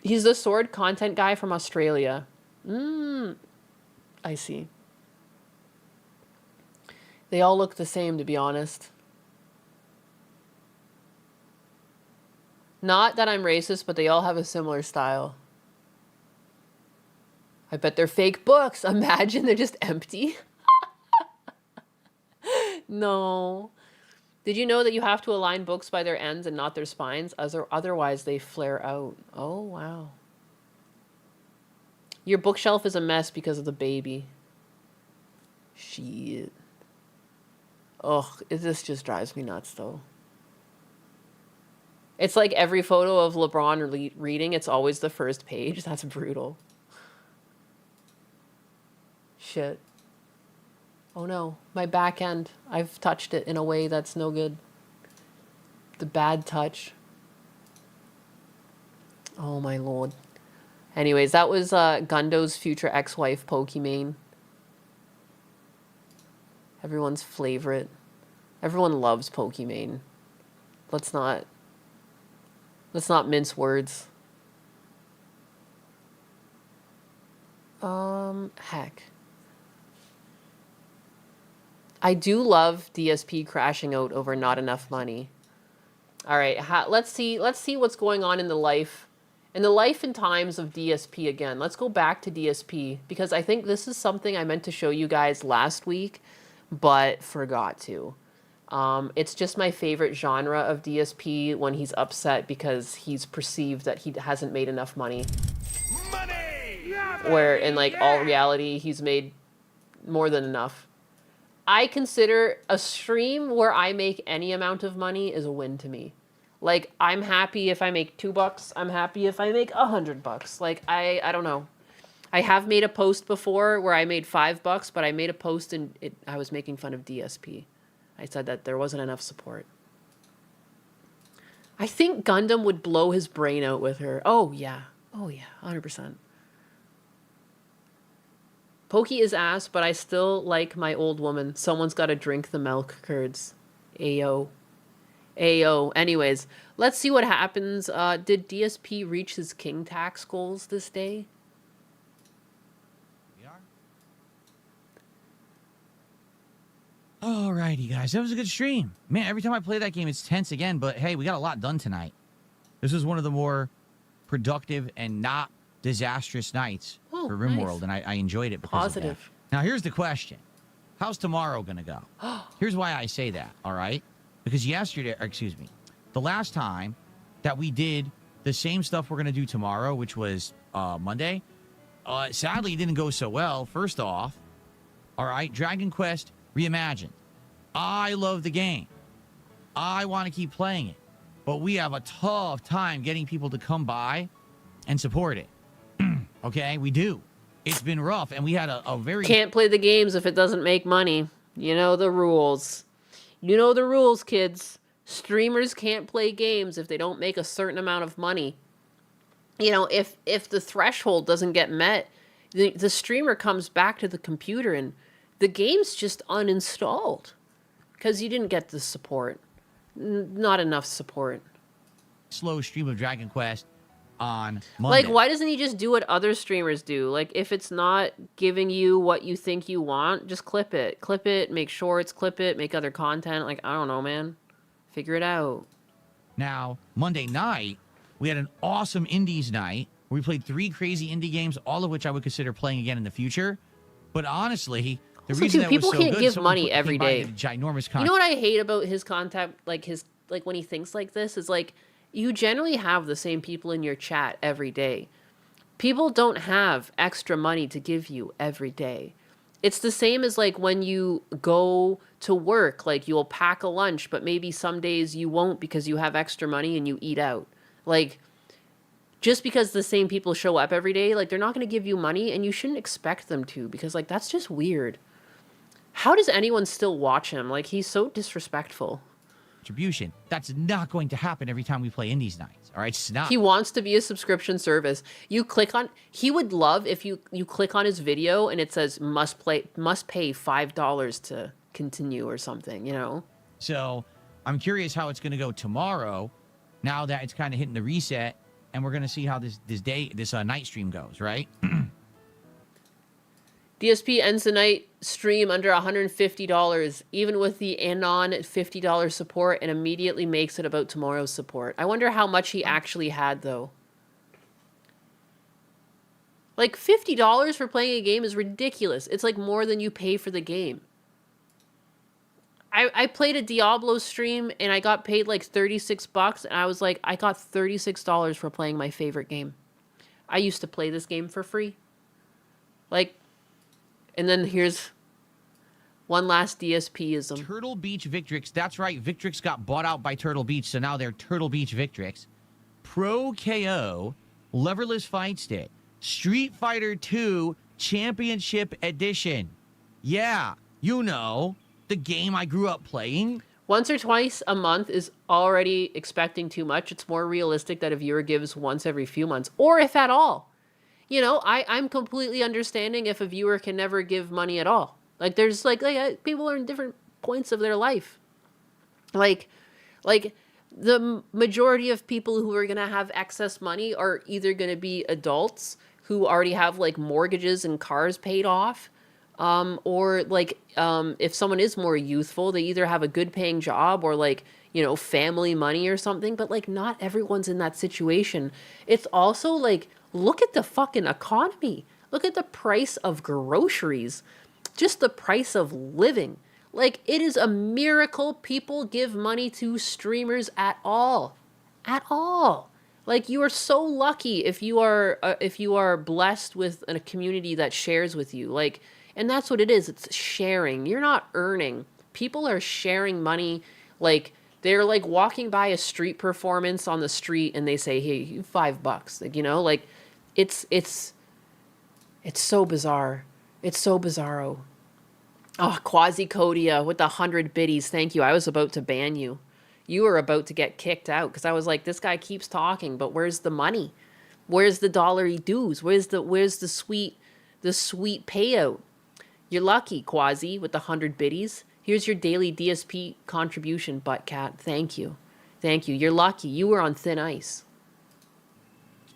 He's the sword content guy from Australia. I see. They all look the same, to be honest. Not that I'm racist, but they all have a similar style. I bet they're fake books. Imagine they're just empty. No. Did you know that you have to align books by their ends and not their spines? Otherwise, they flare out. Oh, wow. Your bookshelf is a mess because of the baby. Shit. Ugh, this just drives me nuts, though. It's like every photo of LeBron reading, it's always the first page. That's brutal. Shit. Oh no, my back end. I've touched it in a way that's no good. The bad touch. Oh my lord. Anyways, that was Gundo's future ex-wife, Pokimane. Everyone's favorite. Everyone loves Pokimane. Let's not mince words. Heck. I do love DSP crashing out over not enough money. All right, let's see what's going on in the life and times of DSP again. Let's go back to DSP because I think this is something I meant to show you guys last week, but forgot to. It's just my favorite genre of DSP when he's upset because he's perceived that he hasn't made enough money. Money! Yeah, Where baby, in like yeah! all reality, he's made more than enough. I consider a stream where I make any amount of money is a win to me. Like, I'm happy if I make $2. I'm happy if I make $100. Like, I don't know. I have made a post before where I made $5, but I made a post and I was making fun of DSP. I said that there wasn't enough support. I think Gundam would blow his brain out with her. Oh, yeah. 100%. Pokey is ass, but I still like my old woman. Someone's got to drink the milk curds. Ayo. Anyways, let's see what happens. Did DSP reach his king tax goals this day? We are. Alrighty, guys. That was a good stream. Man, every time I play that game, it's tense again. But hey, we got a lot done tonight. This was one of the more productive and not disastrous nights for RimWorld, and I enjoyed it because of that. Now, here's the question. How's tomorrow going to go? Here's why I say that, all right? Because the last time that we did the same stuff we're going to do tomorrow, which was Monday, sadly, it didn't go so well. First off, All right, Dragon Quest Reimagined. I love the game. I want to keep playing it. But we have a tough time getting people to come by and support it. Okay, we do. It's been rough, and we had a very... Can't play the games if it doesn't make money. You know the rules. You know the rules, kids. Streamers can't play games if they don't make a certain amount of money. You know, if the threshold doesn't get met, the streamer comes back to the computer and the game's just uninstalled because you didn't get the support. Not enough support. slow stream of Dragon Quest on Monday. Like, why doesn't he just do what other streamers do? Like, if it's not giving you what you think you want, just clip it. Clip it, make shorts, clip it, make other content. Like, I don't know, man. Figure it out. Now, Monday night, we had an awesome indies night where we played 3 crazy indie games, all of which I would consider playing again in the future. But honestly, the Also, reason too, that people was so can't good, give someone money every came by day. and did ginormous You content. know what I hate about his content, like when he thinks like this, is like, you generally have the same people in your chat every day. People don't have extra money to give you every day. It's the same as like when you go to work, like you'll pack a lunch, but maybe some days you won't because you have extra money and you eat out. Like, just because the same people show up every day, like they're not going to give you money and you shouldn't expect them to, because like that's just weird. How does anyone still watch him? Like, he's so disrespectful. Distribution. That's not going to happen every time we play indies nights. All right, it's not. He wants to be a subscription service. You click on, he would love if you click on his video and it says must pay $5 to continue or something, you know? So I'm curious how it's going to go tomorrow, now that it's kind of hitting the reset, and we're going to see how this night stream goes, right? DSP ends the night stream under $150, even with the anon $50 support, and immediately makes it about tomorrow's support. I wonder how much he actually had, though. Like, $50 for playing a game is ridiculous. It's like more than you pay for the game. I played a Diablo stream, and I got paid like $36, and I was like, I got $36 for playing my favorite game. I used to play this game for free. Like... And then here's one last DSP-ism. Turtle Beach Victrix. That's right. Victrix got bought out by Turtle Beach, so now they're Turtle Beach Victrix. Pro KO, Leverless Fight Stick, Street Fighter 2 Championship Edition. Yeah, you know, the game I grew up playing. Once or twice a month is already expecting too much. It's more realistic that a viewer gives once every few months, or if at all. You know, I'm completely understanding if a viewer can never give money at all. Like, there's, like people are in different points of their life. Like, the majority of people who are going to have excess money are either going to be adults who already have, like, mortgages and cars paid off. Or, like, if someone is more youthful, they either have a good-paying job or, like, you know, family money or something. But, like, not everyone's in that situation. It's also, like... Look at the fucking economy. Look at the price of groceries. Just the price of living. Like, it is a miracle people give money to streamers at all. At all. Like, you are so lucky if you are blessed with a community that shares with you. Like, and that's what it is. It's sharing. You're not earning. People are sharing money. Like, they're like walking by a street performance on the street and they say, hey, $5. Like, you know, like, it's so bizarre. It's so bizarro. Oh, Quasi-Codia with the 100 biddies. Thank you. I was about to ban you. You were about to get kicked out because I was like, this guy keeps talking, but where's the money? Where's the dollary dues? Where's the sweet payout? You're lucky, Quasi, with the 100 biddies. Here's your daily DSP contribution, Buttcat. Thank you. Thank you. You're lucky. You were on thin ice.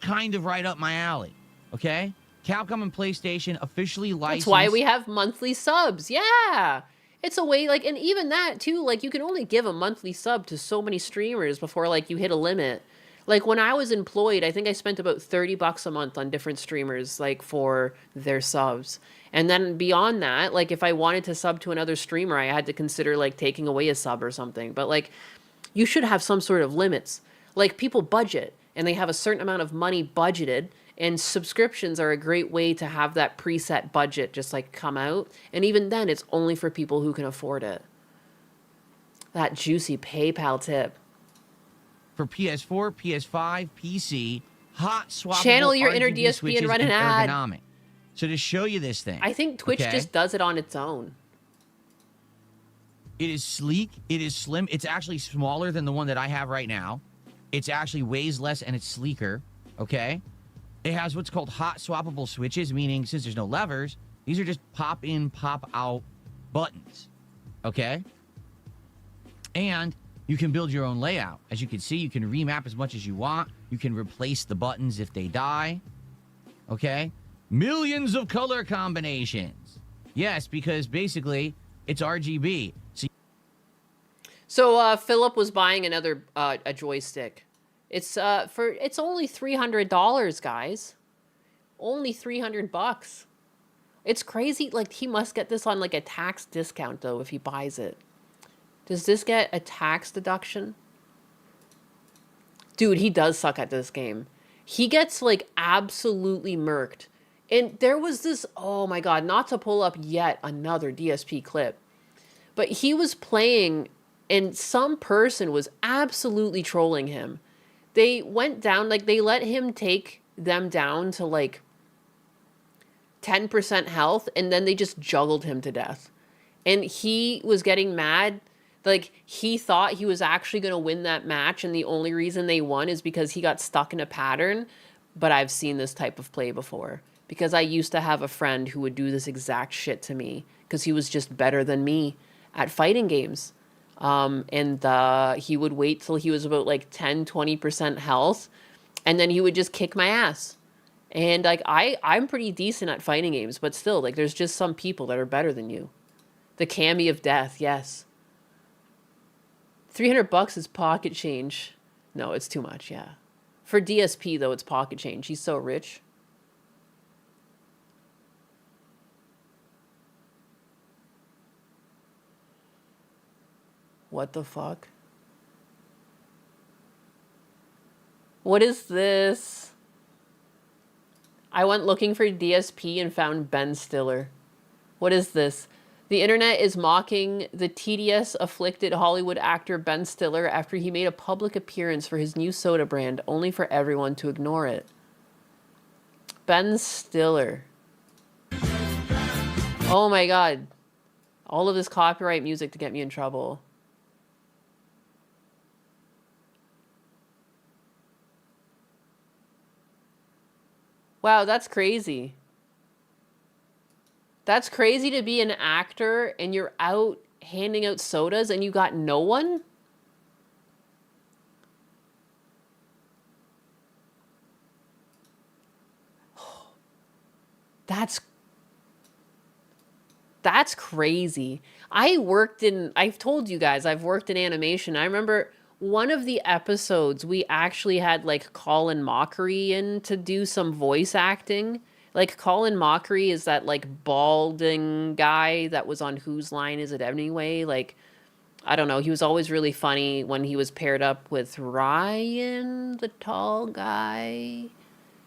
Kind of right up my alley, okay? Capcom and PlayStation officially licensed... That's why we have monthly subs. Yeah. It's a way, like, and even that, too, like, you can only give a monthly sub to so many streamers before, like, you hit a limit. Like, when I was employed, I think I spent about $30 a month on different streamers, like, for their subs. And then beyond that, like, if I wanted to sub to another streamer, I had to consider, like, taking away a sub or something. But, like, you should have some sort of limits. Like, people budget, and they have a certain amount of money budgeted, And subscriptions are a great way to have that preset budget just like come out. And even then, it's only for people who can afford it. That juicy PayPal tip. For PS4, PS5, PC, hot swappable Channel your inner RGB DSP switches and run an ad. ergonomic. So to show you this thing, I think Twitch okay? just does it on its own. It is sleek. It is slim. It's actually smaller than the one that I have right now. It's actually weighs less and it's sleeker. Okay. It has what's called hot swappable switches, meaning since there's no levers, these are just pop in, pop out buttons. Okay. And you can build your own layout. As you can see, you can remap as much as you want. You can replace the buttons if they die. Okay. Millions of color combinations. Yes, because basically it's RGB. So Philip was buying another a joystick. It's only $300, guys. Only $300. It's crazy. Like, he must get this on like a tax discount though if he buys it. Does this get a tax deduction? Dude, he does suck at this game. He gets like absolutely murked. And there was this, oh my god, not to pull up yet another DSP clip, but he was playing and some person was absolutely trolling him. They went down, like they let him take them down to like 10% health and then they just juggled him to death. And he was getting mad. Like, he thought he was actually going to win that match and the only reason they won is because he got stuck in a pattern. But I've seen this type of play before. Because I used to have a friend who would do this exact shit to me. Because he was just better than me at fighting games. He would wait till he was about like 10, 20% health. And then he would just kick my ass. And like, I'm pretty decent at fighting games. But still, like, there's just some people that are better than you. The Cammy of death, yes. $300 is pocket change. No, it's too much, yeah. For DSP, though, it's pocket change. He's so rich. What the fuck? What is this? I went looking for DSP and found Ben Stiller. What is this? The internet is mocking the TDS afflicted Hollywood actor Ben Stiller after he made a public appearance for his new soda brand, only for everyone to ignore it. Ben Stiller. Oh my god. All of this copyright music to get me in trouble. Wow, that's crazy. That's crazy to be an actor and you're out handing out sodas and you got no one? That's crazy. I've told you guys, I've worked in animation. I remember one of the episodes we actually had like Colin Mockery in to do some voice acting. Like, Colin Mockery is that, like, balding guy that was on Whose Line Is It Anyway? Like, I don't know. He was always really funny when he was paired up with Ryan, the tall guy.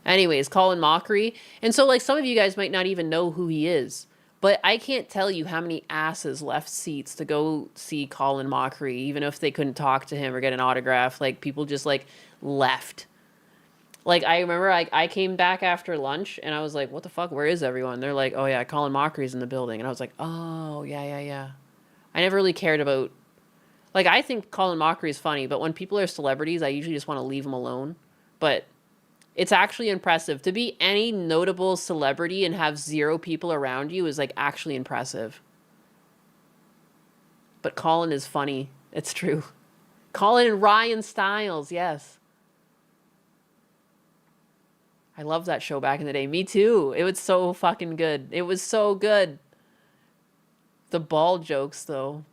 Anyways, Colin Mockery. And so, like, some of you guys might not even know who he is. But I can't tell you how many asses left seats to go see Colin Mockery, even if they couldn't talk to him or get an autograph. Like, people just, like, left. Like, I remember I came back after lunch, and I was like, what the fuck? Where is everyone? They're like, oh, yeah, Colin Mockery's in the building. And I was like, oh, yeah. I never really cared about... Like, I think Colin Mockery is funny, but when people are celebrities, I usually just want to leave them alone. But it's actually impressive. To be any notable celebrity and have 0 people around you is, like, actually impressive. But Colin is funny. It's true. Colin and Ryan Stiles, yes. I loved that show back in the day. Me too. It was so fucking good. It was so good. The ball jokes, though.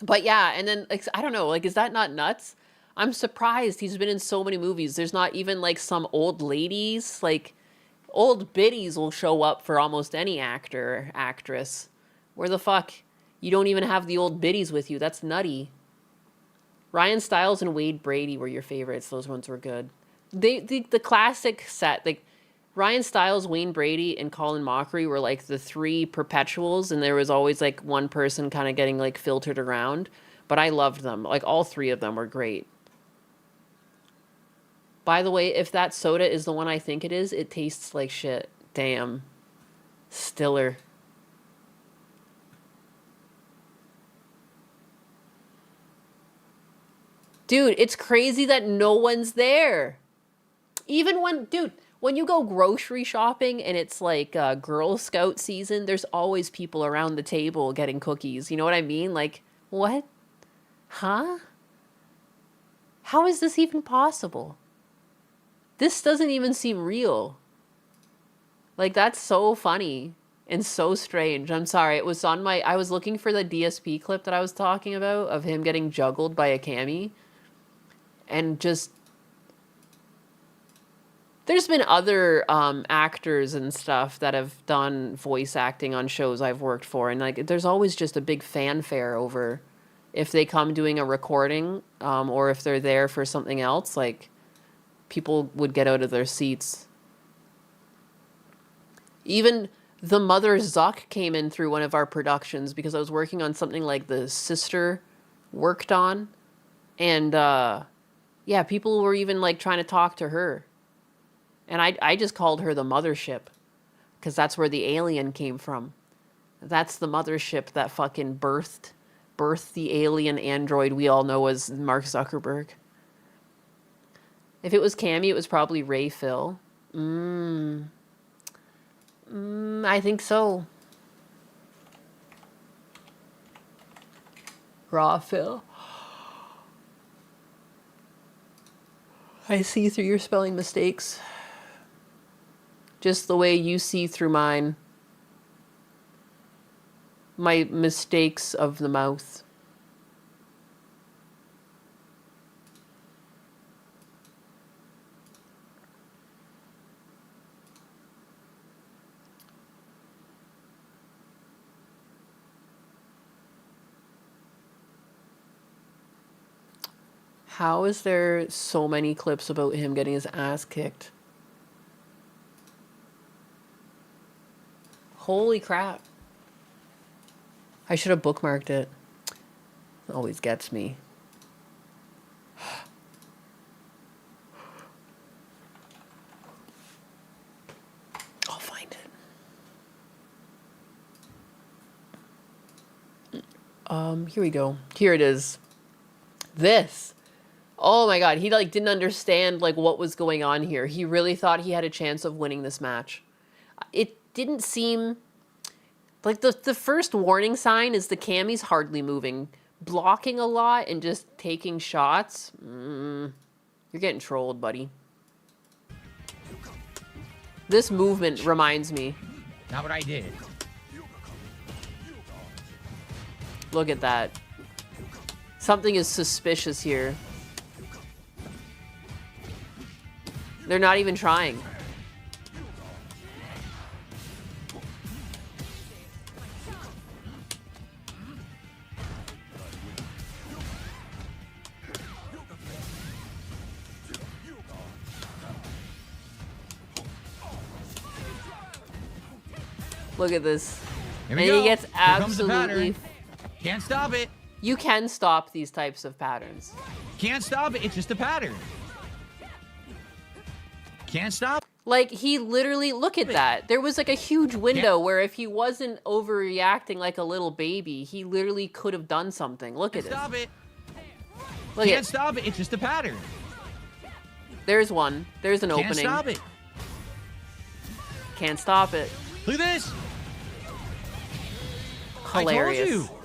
But yeah, and then, like, I don't know, like, is that not nuts? I'm surprised he's been in so many movies. There's not even, like, some old ladies. Like, old biddies will show up for almost any actor or actress. Where the fuck? You don't even have the old biddies with you. That's nutty. Ryan Stiles and Wade Brady were your favorites. Those ones were good. the classic set, like Ryan Stiles, Wayne Brady, and Colin Mockery were like the three perpetuals, and there was always like one person kind of getting like filtered around. But I loved them. Like all three of them were great. By the way, if that soda is the one I think it is, it tastes like shit. Damn. Stiller. Dude, it's crazy that no one's there. Even when, dude, when you go grocery shopping and it's like Girl Scout season, there's always people around the table getting cookies. You know what I mean? Like, what? Huh? How is this even possible? This doesn't even seem real. Like, that's so funny and so strange. I'm sorry. It was on my... I was looking for the DSP clip that I was talking about of him getting juggled by a cami. And just... There's been other actors and stuff that have done voice acting on shows I've worked for. And, like, there's always just a big fanfare over if they come doing a recording or if they're there for something else. Like, people would get out of their seats. Even the Mother Zuck came in through one of our productions because I was working on something like the sister worked on. And, yeah, people were even, like, trying to talk to her. And I just called her the mothership because that's where the alien came from. That's the mothership that fucking birthed the alien android we all know as Mark Zuckerberg. If it was Cammy, it was probably Ray Phil. I think so. Raw Phil. I see through your spelling mistakes. Just the way you see through mine. My mistakes of the mouth. How is there so many clips about him getting his ass kicked? Holy crap. I should have bookmarked it. It always gets me. I'll find it. Here we go. Here it is. This. Oh my god, he like didn't understand like what was going on here. He really thought he had a chance of winning this match. It didn't seem like the first warning sign is the cammy's hardly moving, blocking a lot and just taking shots. You're getting trolled, buddy. This movement reminds me. Not what I did. Look at that. Something is suspicious here. They're not even trying. Look at this. Here we And go. he gets Here comes the absolutely... pattern. Can't stop it. You can stop these types of patterns. Can't stop it. It's just a pattern. Can't stop. Like, he literally... Look at that. There was, like, a huge window where if he wasn't overreacting like a little baby, he literally could have done something. Look at Can't it. stop it. Look Can't at stop it. It's just a pattern. There's one. There's an Can't opening. stop it. Can't stop it. Look at this. Hilarious. I told you.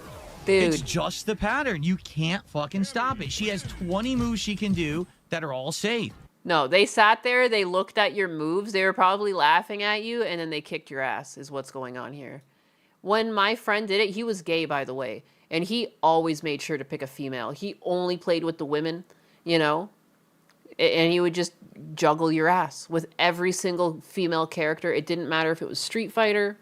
Dude. It's just the pattern. You can't fucking stop it. She has 20 moves she can do that are all safe. No, they sat there, they looked at your moves, they were probably laughing at you, and then they kicked your ass, is what's going on here. When my friend did it, he was gay, by the way, and he always made sure to pick a female. He only played with the women, you know, and he would just juggle your ass with every single female character. It didn't matter if it was Street Fighter,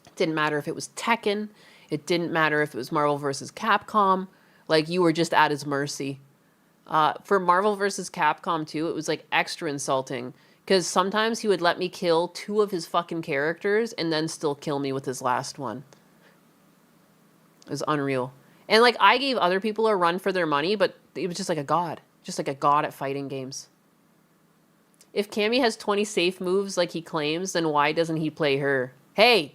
it didn't matter if it was Tekken, it didn't matter if it was Marvel vs. Capcom, like, you were just at his mercy. For Marvel vs. Capcom 2, it was like extra insulting because sometimes he would let me kill 2 of his fucking characters and then still kill me with his last one. It was unreal. And like I gave other people a run for their money, but it was just like a god. Just like a god at fighting games. If Cammy has 20 safe moves like he claims, then why doesn't he play her? Hey,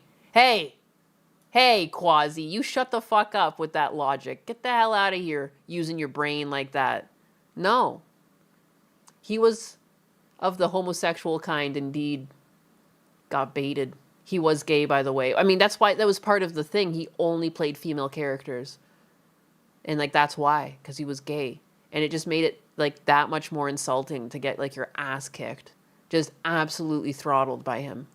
Quasi, you shut the fuck up with that logic. Get the hell out of here using your brain like that. No. He was of the homosexual kind, indeed. Got baited. He was gay, by the way. I mean, that's why, that was part of the thing. He only played female characters. And, like, that's why. Because he was gay. And it just made it, like, that much more insulting to get, like, your ass kicked. Just absolutely throttled by him.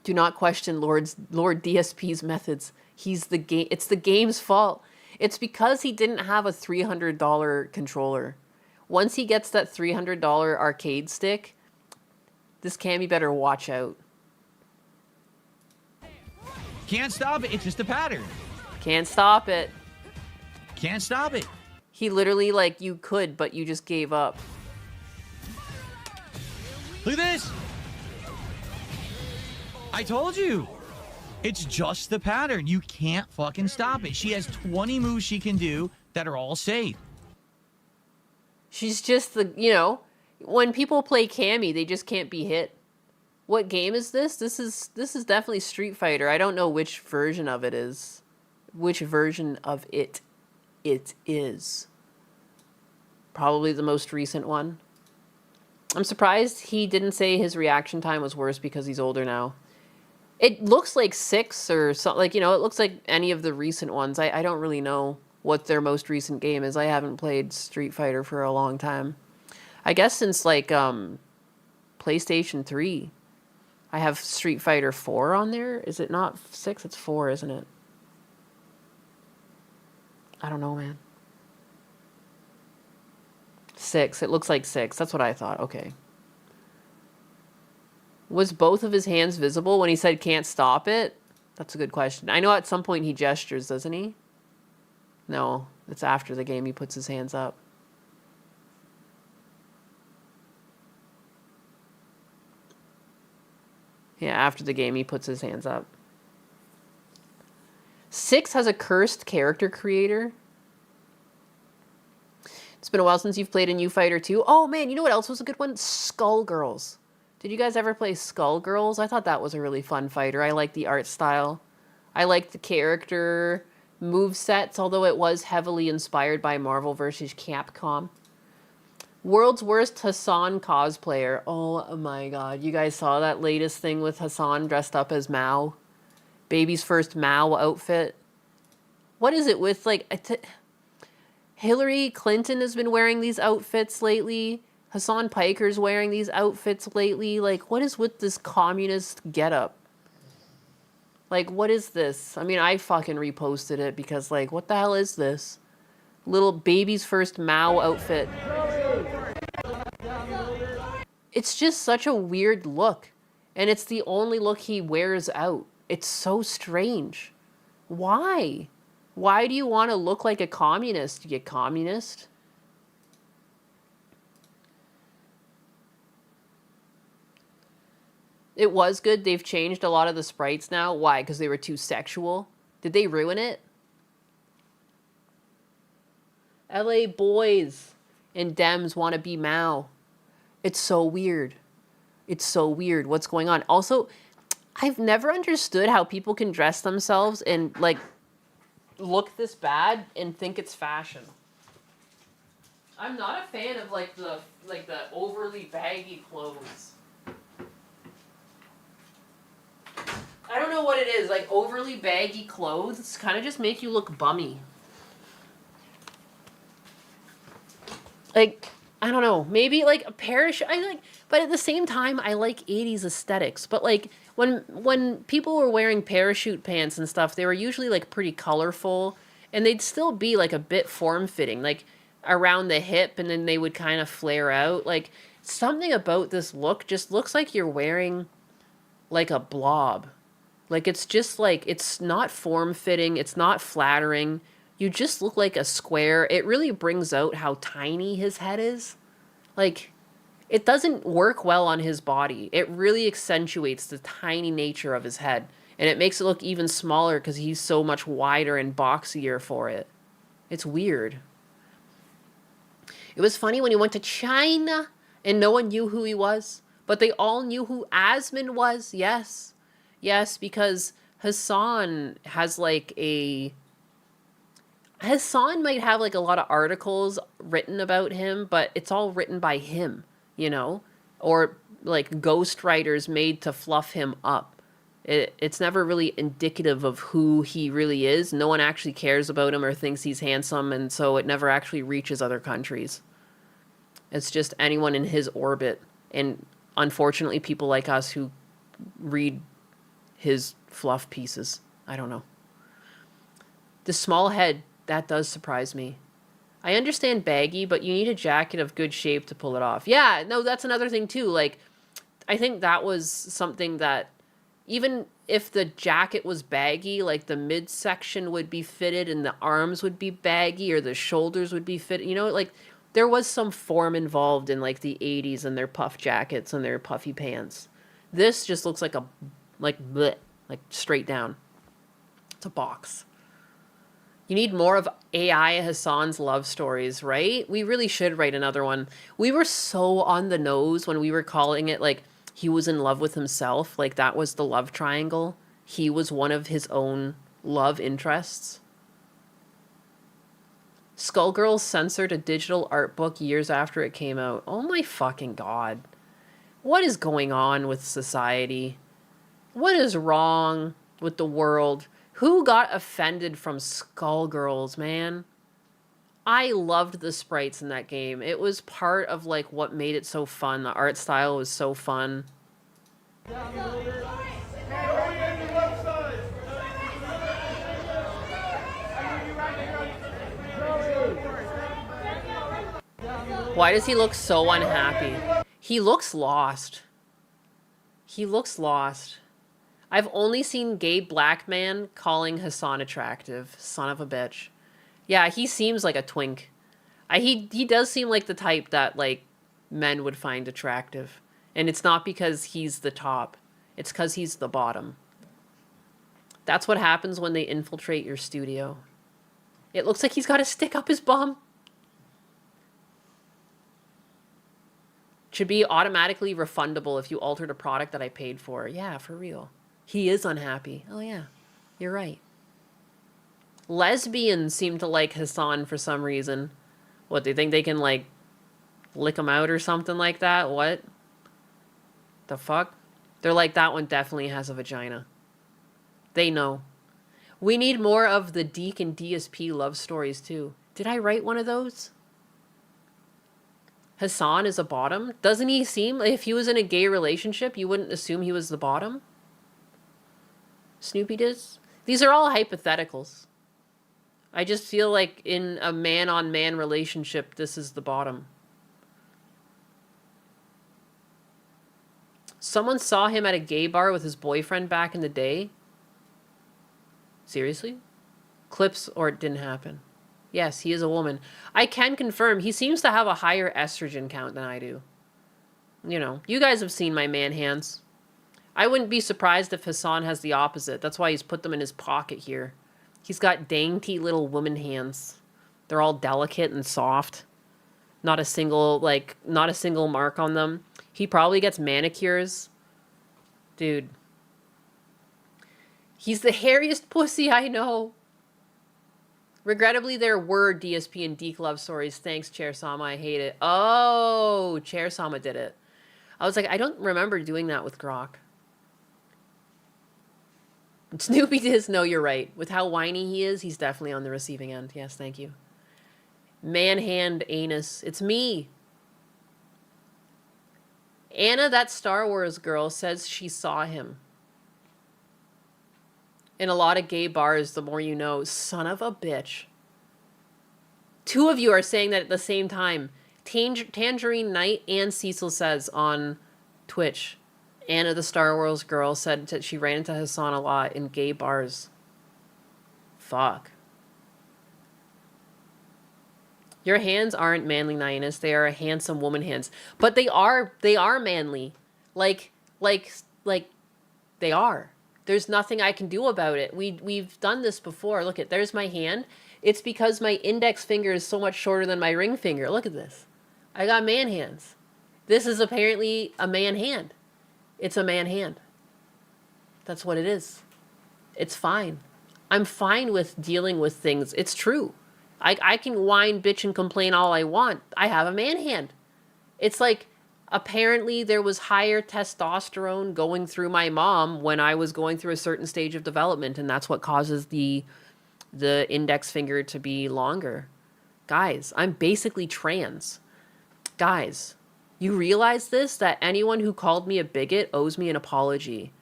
Do not question Lord DSP's methods. It's the game's fault. It's because he didn't have a $300 controller. Once he gets that $300 arcade stick, this Cammy better watch out. Can't stop it. It's just a pattern. Can't stop it. Can't stop it. He literally, like, you could, but you just gave up. Look at this. I told you. It's just the pattern. You can't fucking stop it. She has 20 moves she can do that are all safe. She's just the, you know, when people play Cammy, they just can't be hit. What game is this? This is definitely Street Fighter. I don't know which version of it is. Which version of it is. Probably the most recent one. I'm surprised he didn't say his reaction time was worse because he's older now. It looks like 6 or something, like, you know, it looks like any of the recent ones. I don't really know what their most recent game is. I haven't played Street Fighter for a long time. I guess since, like, PlayStation 3. I have Street Fighter 4 on there. Is it not 6? It's 4, isn't it? I don't know, man. 6. It looks like 6. That's what I thought. Okay. Was both of his hands visible when he said can't stop it? That's a good question. I know at some point he gestures, doesn't he? No, it's after the game he puts his hands up. Yeah, after the game he puts his hands up. 6 has a cursed character creator. It's been a while since you've played a new fighter too. Oh man, you know what else was a good one? Skullgirls. Did you guys ever play Skullgirls? I thought that was a really fun fighter. I like the art style. I like the character movesets, although it was heavily inspired by Marvel vs. Capcom. World's worst Hassan cosplayer. Oh my god. You guys saw that latest thing with Hassan dressed up as Mao? Baby's first Mao outfit. What is it with, like... Hillary Clinton has been wearing these outfits lately. Hassan Piker's wearing these outfits lately. Like, what is with this communist getup? Like, what is this? I mean, I fucking reposted it because, like, what the hell is this? Little baby's first Mao outfit. It's just such a weird look. And it's the only look he wears out. It's so strange. Why? Why do you want to look like a communist, you communist? It was good. They've changed a lot of the sprites now. Why? Because they were too sexual? Did they ruin it? LA boys and Dems want to be Mao. It's so weird. It's so weird. What's going on? Also, I've never understood how people can dress themselves and, like, look this bad and think it's fashion. I'm not a fan of, like, the overly baggy clothes. I don't know what it is. Like, overly baggy clothes kind of just make you look bummy. Like, I don't know. Maybe, like, a parachute. But at the same time, I like 80s aesthetics. But, like, when people were wearing parachute pants and stuff, they were usually, like, pretty colorful. And they'd still be, like, a bit form-fitting. Like, around the hip, and then they would kind of flare out. Like, something about this look just looks like you're wearing, like, a blob. Like, it's just like, it's not form-fitting. It's not flattering. You just look like a square. It really brings out how tiny his head is. Like, it doesn't work well on his body. It really accentuates the tiny nature of his head. And it makes it look even smaller because he's so much wider and boxier for it. It's weird. It was funny when he went to China and no one knew who he was. But they all knew who Asmund was. Yes. Yes, because Hassan has like a... Hassan might have like a lot of articles written about him, but it's all written by him, you know? Or like ghostwriters made to fluff him up. It's never really indicative of who he really is. No one actually cares about him or thinks he's handsome, and so it never actually reaches other countries. It's just anyone in his orbit. And unfortunately, people like us who read his fluff pieces. I don't know. The small head, that does surprise me. I understand baggy, but you need a jacket of good shape to pull it off. Yeah, no, that's another thing too. Like, I think that was something that, even if the jacket was baggy, like the midsection would be fitted and the arms would be baggy or the shoulders would be fitted. You know, like there was some form involved in like the 80s and their puff jackets and their puffy pants. This just looks like bleh, like straight down. It's a box. You need more of AI Hassan's love stories, right? We really should write another one. We were so on the nose when we were calling it like he was in love with himself. Like that was the love triangle. He was one of his own love interests. Skullgirls censored a digital art book years after it came out. Oh my fucking God. What is going on with society? What is wrong with the world? Who got offended from Skullgirls, man? I loved the sprites in that game. It was part of like what made it so fun. The art style was so fun. Why does he look so unhappy? He looks lost. He looks lost. I've only seen gay black man calling Hassan attractive. Son of a bitch. Yeah, he seems like a twink. He does seem like the type that, like, men would find attractive. And it's not because he's the top. It's because he's the bottom. That's what happens when they infiltrate your studio. It looks like he's got a stick up his bum. Should be automatically refundable if you altered a product that I paid for. Yeah, for real. He is unhappy. Oh, yeah. You're right. Lesbians seem to like Hassan for some reason. What, they think they can, like, lick him out or something like that? What? The fuck? They're like, that one definitely has a vagina. They know. We need more of the Deke and DSP love stories, too. Did I write one of those? Hassan is a bottom? Doesn't he seem... If he was in a gay relationship, you wouldn't assume he was the bottom? Snoopy does? These are all hypotheticals. I just feel like in a man-on-man relationship, this is the bottom. Someone saw him at a gay bar with his boyfriend back in the day. Seriously? Clips or it didn't happen. Yes, he is a woman. I can confirm he seems to have a higher estrogen count than I do. You know, you guys have seen my man hands. I wouldn't be surprised if Hassan has the opposite. That's why he's put them in his pocket here. He's got dainty little woman hands. They're all delicate and soft. Not a single mark on them. He probably gets manicures. Dude. He's the hairiest pussy I know. Regrettably, there were DSP and Deke love stories. Thanks, Chair Sama. I hate it. Oh, Chair Sama did it. I was like, I don't remember doing that with Grok. Snoopy does. No, you're right. With how whiny he is, he's definitely on the receiving end. Yes, thank you. Man hand anus. It's me. Anna, that Star Wars girl, says she saw him. In a lot of gay bars, the more you know. Son of a bitch. Two of you are saying that at the same time. Tangerine Knight and Cecil Says on Twitch. Anna, the Star Wars girl, said that she ran into Hassan a lot in gay bars. Fuck. Your hands aren't manly, Nyanus. They are handsome woman hands. But they are manly. Like, they are. There's nothing I can do about it. We've done this before. Look at, there's my hand. It's because my index finger is so much shorter than my ring finger. Look at this. I got man hands. This is apparently a man hand. It's a man hand. That's what it is. It's fine. I'm fine with dealing with things. It's true. I can whine, bitch, and complain all I want. I have a man hand. It's like, apparently there was higher testosterone going through my mom when I was going through a certain stage of development, and that's what causes the index finger to be longer. Guys, I'm basically trans. Guys, you realize this? That anyone who called me a bigot owes me an apology.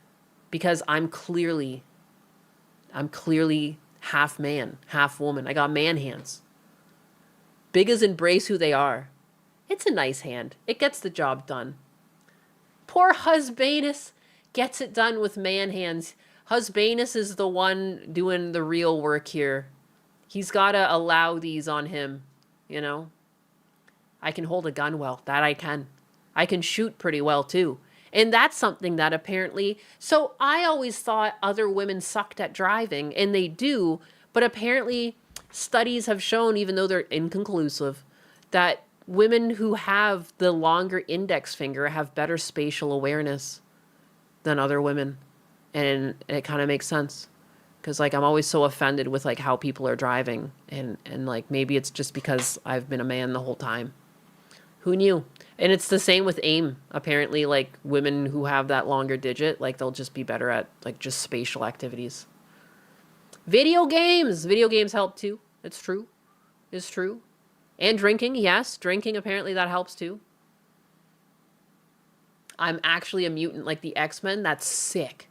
Because I'm clearly half man, half woman. I got man hands. Biggas embrace who they are. It's a nice hand. It gets the job done. Poor Husbanus gets it done with man hands. Husbanus is the one doing the real work here. He's got to allow these on him, you know? I can hold a gun well. That I can. I can shoot pretty well, too. And that's something that apparently... So I always thought other women sucked at driving, and they do, but apparently studies have shown, even though they're inconclusive, that women who have the longer index finger have better spatial awareness than other women. And it kind of makes sense. Because, like, I'm always so offended with, like, how people are driving. And, like, maybe it's just because I've been a man the whole time. Who knew? And it's the same with aim. Apparently, like, women who have that longer digit, like, they'll just be better at, like, just spatial activities. Video games! Video games help, too. It's true. It's true. And drinking, yes. Drinking, apparently that helps, too. I'm actually a mutant like the X-Men. That's sick.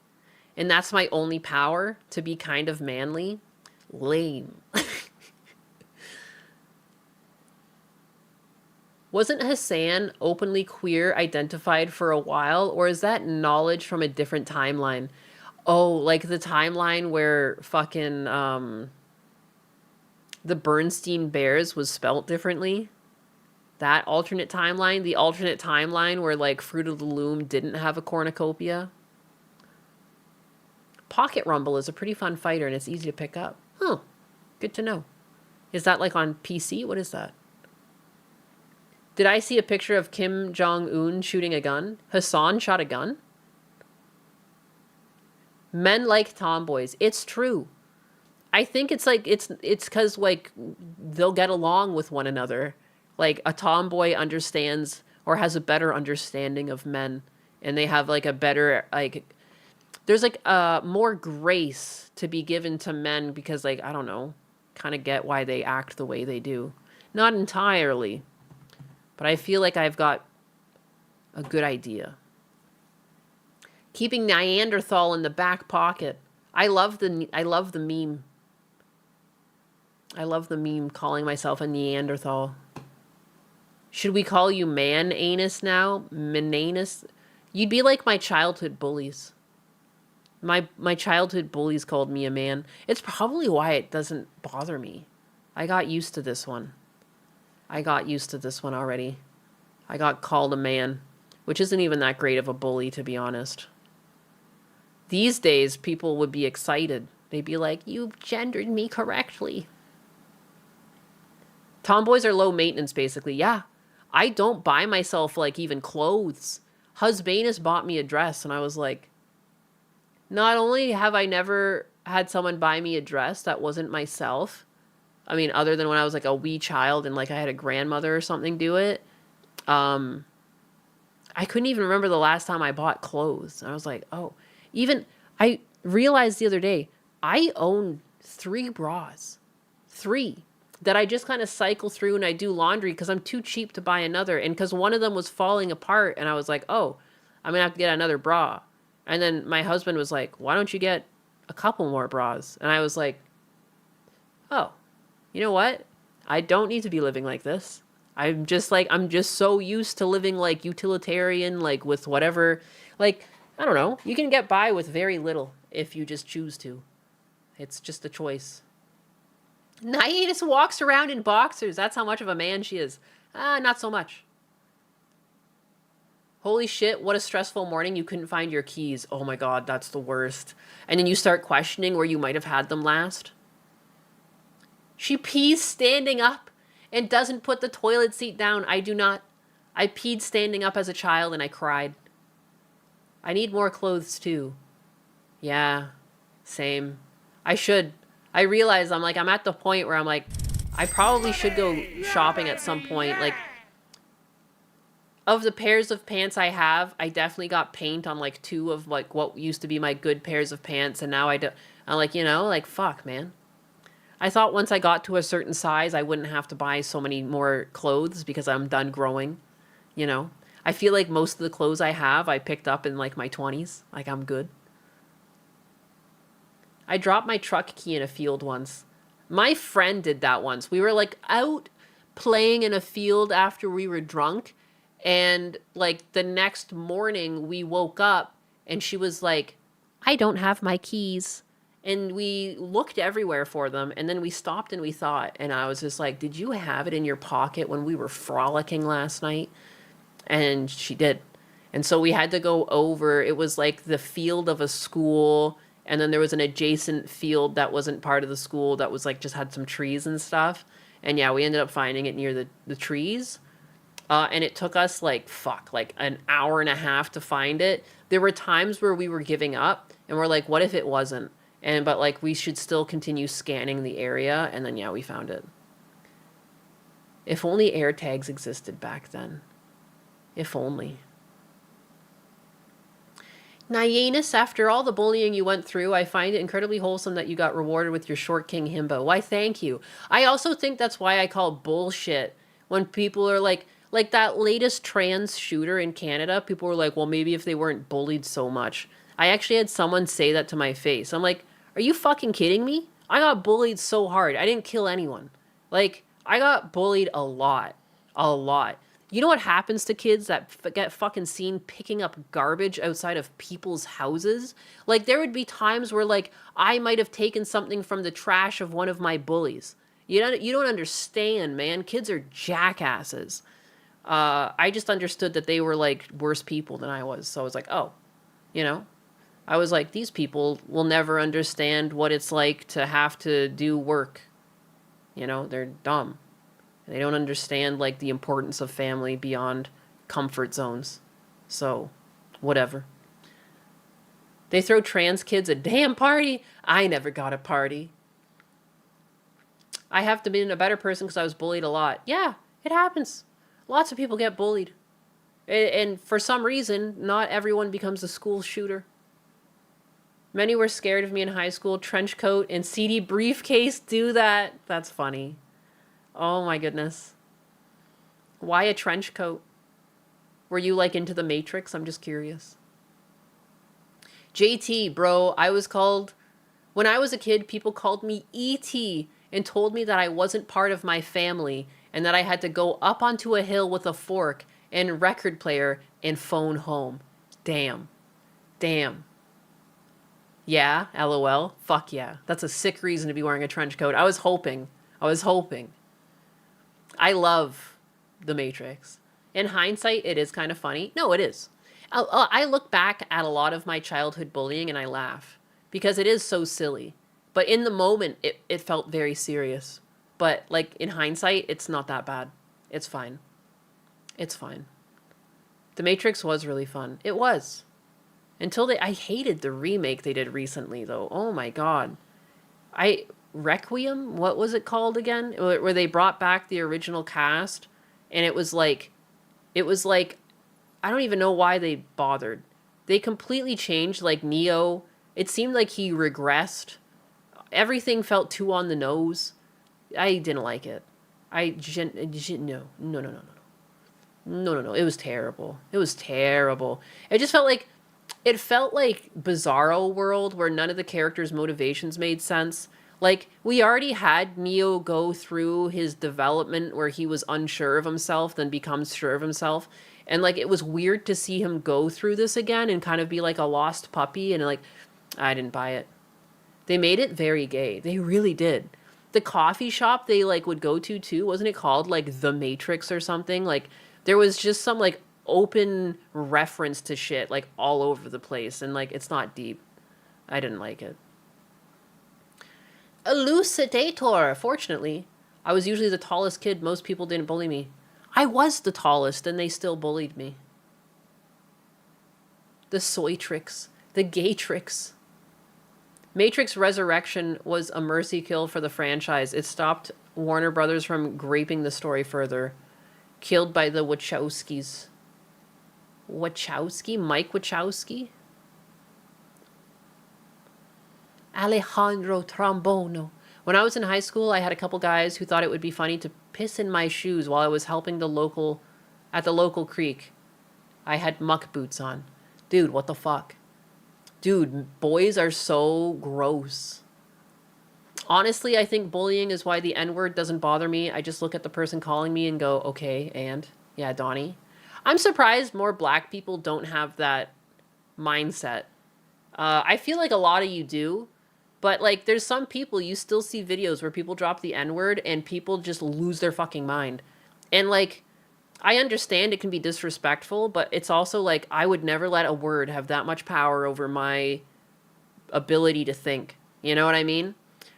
And that's my only power, to be kind of manly. Lame. Wasn't Hassan openly queer identified for a while, or is that knowledge from a different timeline? Oh, like the timeline where fucking the Bernstein Bears was spelt differently? That alternate timeline? The alternate timeline where, like, Fruit of the Loom didn't have a cornucopia? Pocket Rumble is a pretty fun fighter, and it's easy to pick up. Huh. Good to know. Is that, like, on PC? What is that? Did I see a picture of Kim Jong-un shooting a gun? Hassan shot a gun? Men like tomboys. It's true. I think it's like, it's because, like, they'll get along with one another. Like, a tomboy understands or has a better understanding of men. And they have, like, a better, like, there's, like, more grace to be given to men because, like, I don't know, kind of get why they act the way they do. Not entirely. But I feel like I've got a good idea. Keeping Neanderthal in the back pocket. I love the meme. I love the meme calling myself a Neanderthal. Should we call you man-anus now? Mananus? You'd be like my childhood bullies. My childhood bullies called me a man. It's probably why it doesn't bother me. I got used to this one. I got used to this one already. I got called a man, which isn't even that great of a bully, to be honest. These days, people would be excited. They'd be like, you've gendered me correctly. Tomboys are low maintenance, basically. Yeah. I don't buy myself, like, even clothes. Husbanus bought me a dress, and I was like, not only have I never had someone buy me a dress that wasn't myself, I mean, other than when I was, like, a wee child and, like, I had a grandmother or something do it. I couldn't even remember the last time I bought clothes. And I was like, oh. Even, I realized the other day, I own 3 bras. 3. That I just kind of cycle through and I do laundry because I'm too cheap to buy another. And because one of them was falling apart and I was like, oh, I'm going to have to get another bra. And then my husband was like, why don't you get a couple more bras? And I was like, oh. You know what? I don't need to be living like this. I'm just so used to living like utilitarian, like with whatever, like I don't know. You can get by with very little if you just choose to. It's just a choice. Naiadis walks around in boxers. That's how much of a man she is. Not so much. Holy shit, what a stressful morning. You couldn't find your keys. Oh my god, that's the worst. And then you start questioning where you might have had them last. She pees standing up and doesn't put the toilet seat down. I do not. I peed standing up as a child and I cried. I need more clothes too. Yeah, same. I should. I realize I'm at the point where I'm like, I probably should go shopping at some point. Like, of the pairs of pants I have, I definitely got paint on like 2 of like what used to be my good pairs of pants, and now I'm like, you know, like, fuck, man. I thought once I got to a certain size, I wouldn't have to buy so many more clothes because I'm done growing, you know? I feel like most of the clothes I have, I picked up in like my 20s. Like, I'm good. I dropped my truck key in a field once. My friend did that once. We were like out playing in a field after we were drunk. And like the next morning we woke up and she was like, I don't have my keys. And we looked everywhere for them. And then we stopped and we thought, and I was just like, did you have it in your pocket when we were frolicking last night? And she did. And so we had to go over. It was like the field of a school. And then there was an adjacent field that wasn't part of the school that was like just had some trees and stuff. And yeah, we ended up finding it near the trees. And it took us like an hour and a half to find it. There were times where we were giving up and we're like, what if it wasn't? But like we should still continue scanning the area. And then yeah, we found it. If only air tags existed back then. If only. Nyanus, after all the bullying you went through, I find it incredibly wholesome that you got rewarded with your Short King himbo. Why, thank you. I also think that's why I call bullshit when people are like that latest trans shooter in Canada, people were like, well, maybe if they weren't bullied so much. I actually had someone say that to my face. I'm like, are you fucking kidding me? I got bullied so hard. I didn't kill anyone. Like, I got bullied a lot. A lot. You know what happens to kids that get fucking seen picking up garbage outside of people's houses? Like, there would be times where, like, I might have taken something from the trash of one of my bullies. You don't understand, man. Kids are jackasses. I just understood that they were, like, worse people than I was. So I was like, oh, you know? I was like, these people will never understand what it's like to have to do work. You know, they're dumb. They don't understand, like, the importance of family beyond comfort zones. So, whatever. They throw trans kids a damn party. I never got a party. I have to be a better person because I was bullied a lot. Yeah, it happens. Lots of people get bullied. And for some reason, not everyone becomes a school shooter. Many were scared of me in high school. Trench coat and seedy briefcase do that. That's funny. Oh my goodness. Why a trench coat? Were you like into the Matrix? I'm just curious. JT, bro, when I was a kid, people called me E.T. and told me that I wasn't part of my family and that I had to go up onto a hill with a fork and record player and phone home. Damn. Damn. Yeah, LOL. Fuck yeah. That's a sick reason to be wearing a trench coat. I was hoping. I love The Matrix. In hindsight, it is kind of funny. No, it is. I look back at a lot of my childhood bullying and I laugh because it is so silly. But in the moment, it felt very serious. But like in hindsight, it's not that bad. It's fine. It's fine. The Matrix was really fun. It was. I hated the remake they did recently though. Oh my God. Requiem? What was it called again? Where they brought back the original cast and it was like, I don't even know why they bothered. They completely changed like Neo. It seemed like he regressed. Everything felt too on the nose. I didn't like it. No. It was terrible. It just felt like Bizarro World where none of the characters' motivations made sense. Like, we already had Neo go through his development where he was unsure of himself, then becomes sure of himself. And like it was weird to see him go through this again and kind of be like a lost puppy, and like I didn't buy it. They made it very gay. They really did. The coffee shop they like would go to too, wasn't it called like The Matrix or something? Like there was just some like open reference to shit like all over the place, and like it's not deep. I didn't like it. Elucidator. Fortunately, I was usually the tallest kid. Most people didn't bully me. I was the tallest and they still bullied me. The soy tricks. The gay tricks. Matrix Resurrection was a mercy kill for the franchise. It stopped Warner Brothers from graping the story further. Killed by the Wachowskis. Wachowski? Mike Wachowski? Alejandro Trombono. When I was in high school, I had a couple guys who thought it would be funny to piss in my shoes while I was helping at the local creek. I had muck boots on. Dude, what the fuck? Dude, boys are so gross. Honestly, I think bullying is why the N-word doesn't bother me. I just look at the person calling me and go, okay, and? Yeah, Donnie. I'm surprised more black people don't have that mindset. I feel like a lot of you do. But, like, there's some people, you still see videos where people drop the N-word and people just lose their fucking mind. And, like, I understand it can be disrespectful, but it's also, like, I would never let a word have that much power over my ability to think. You know what I mean?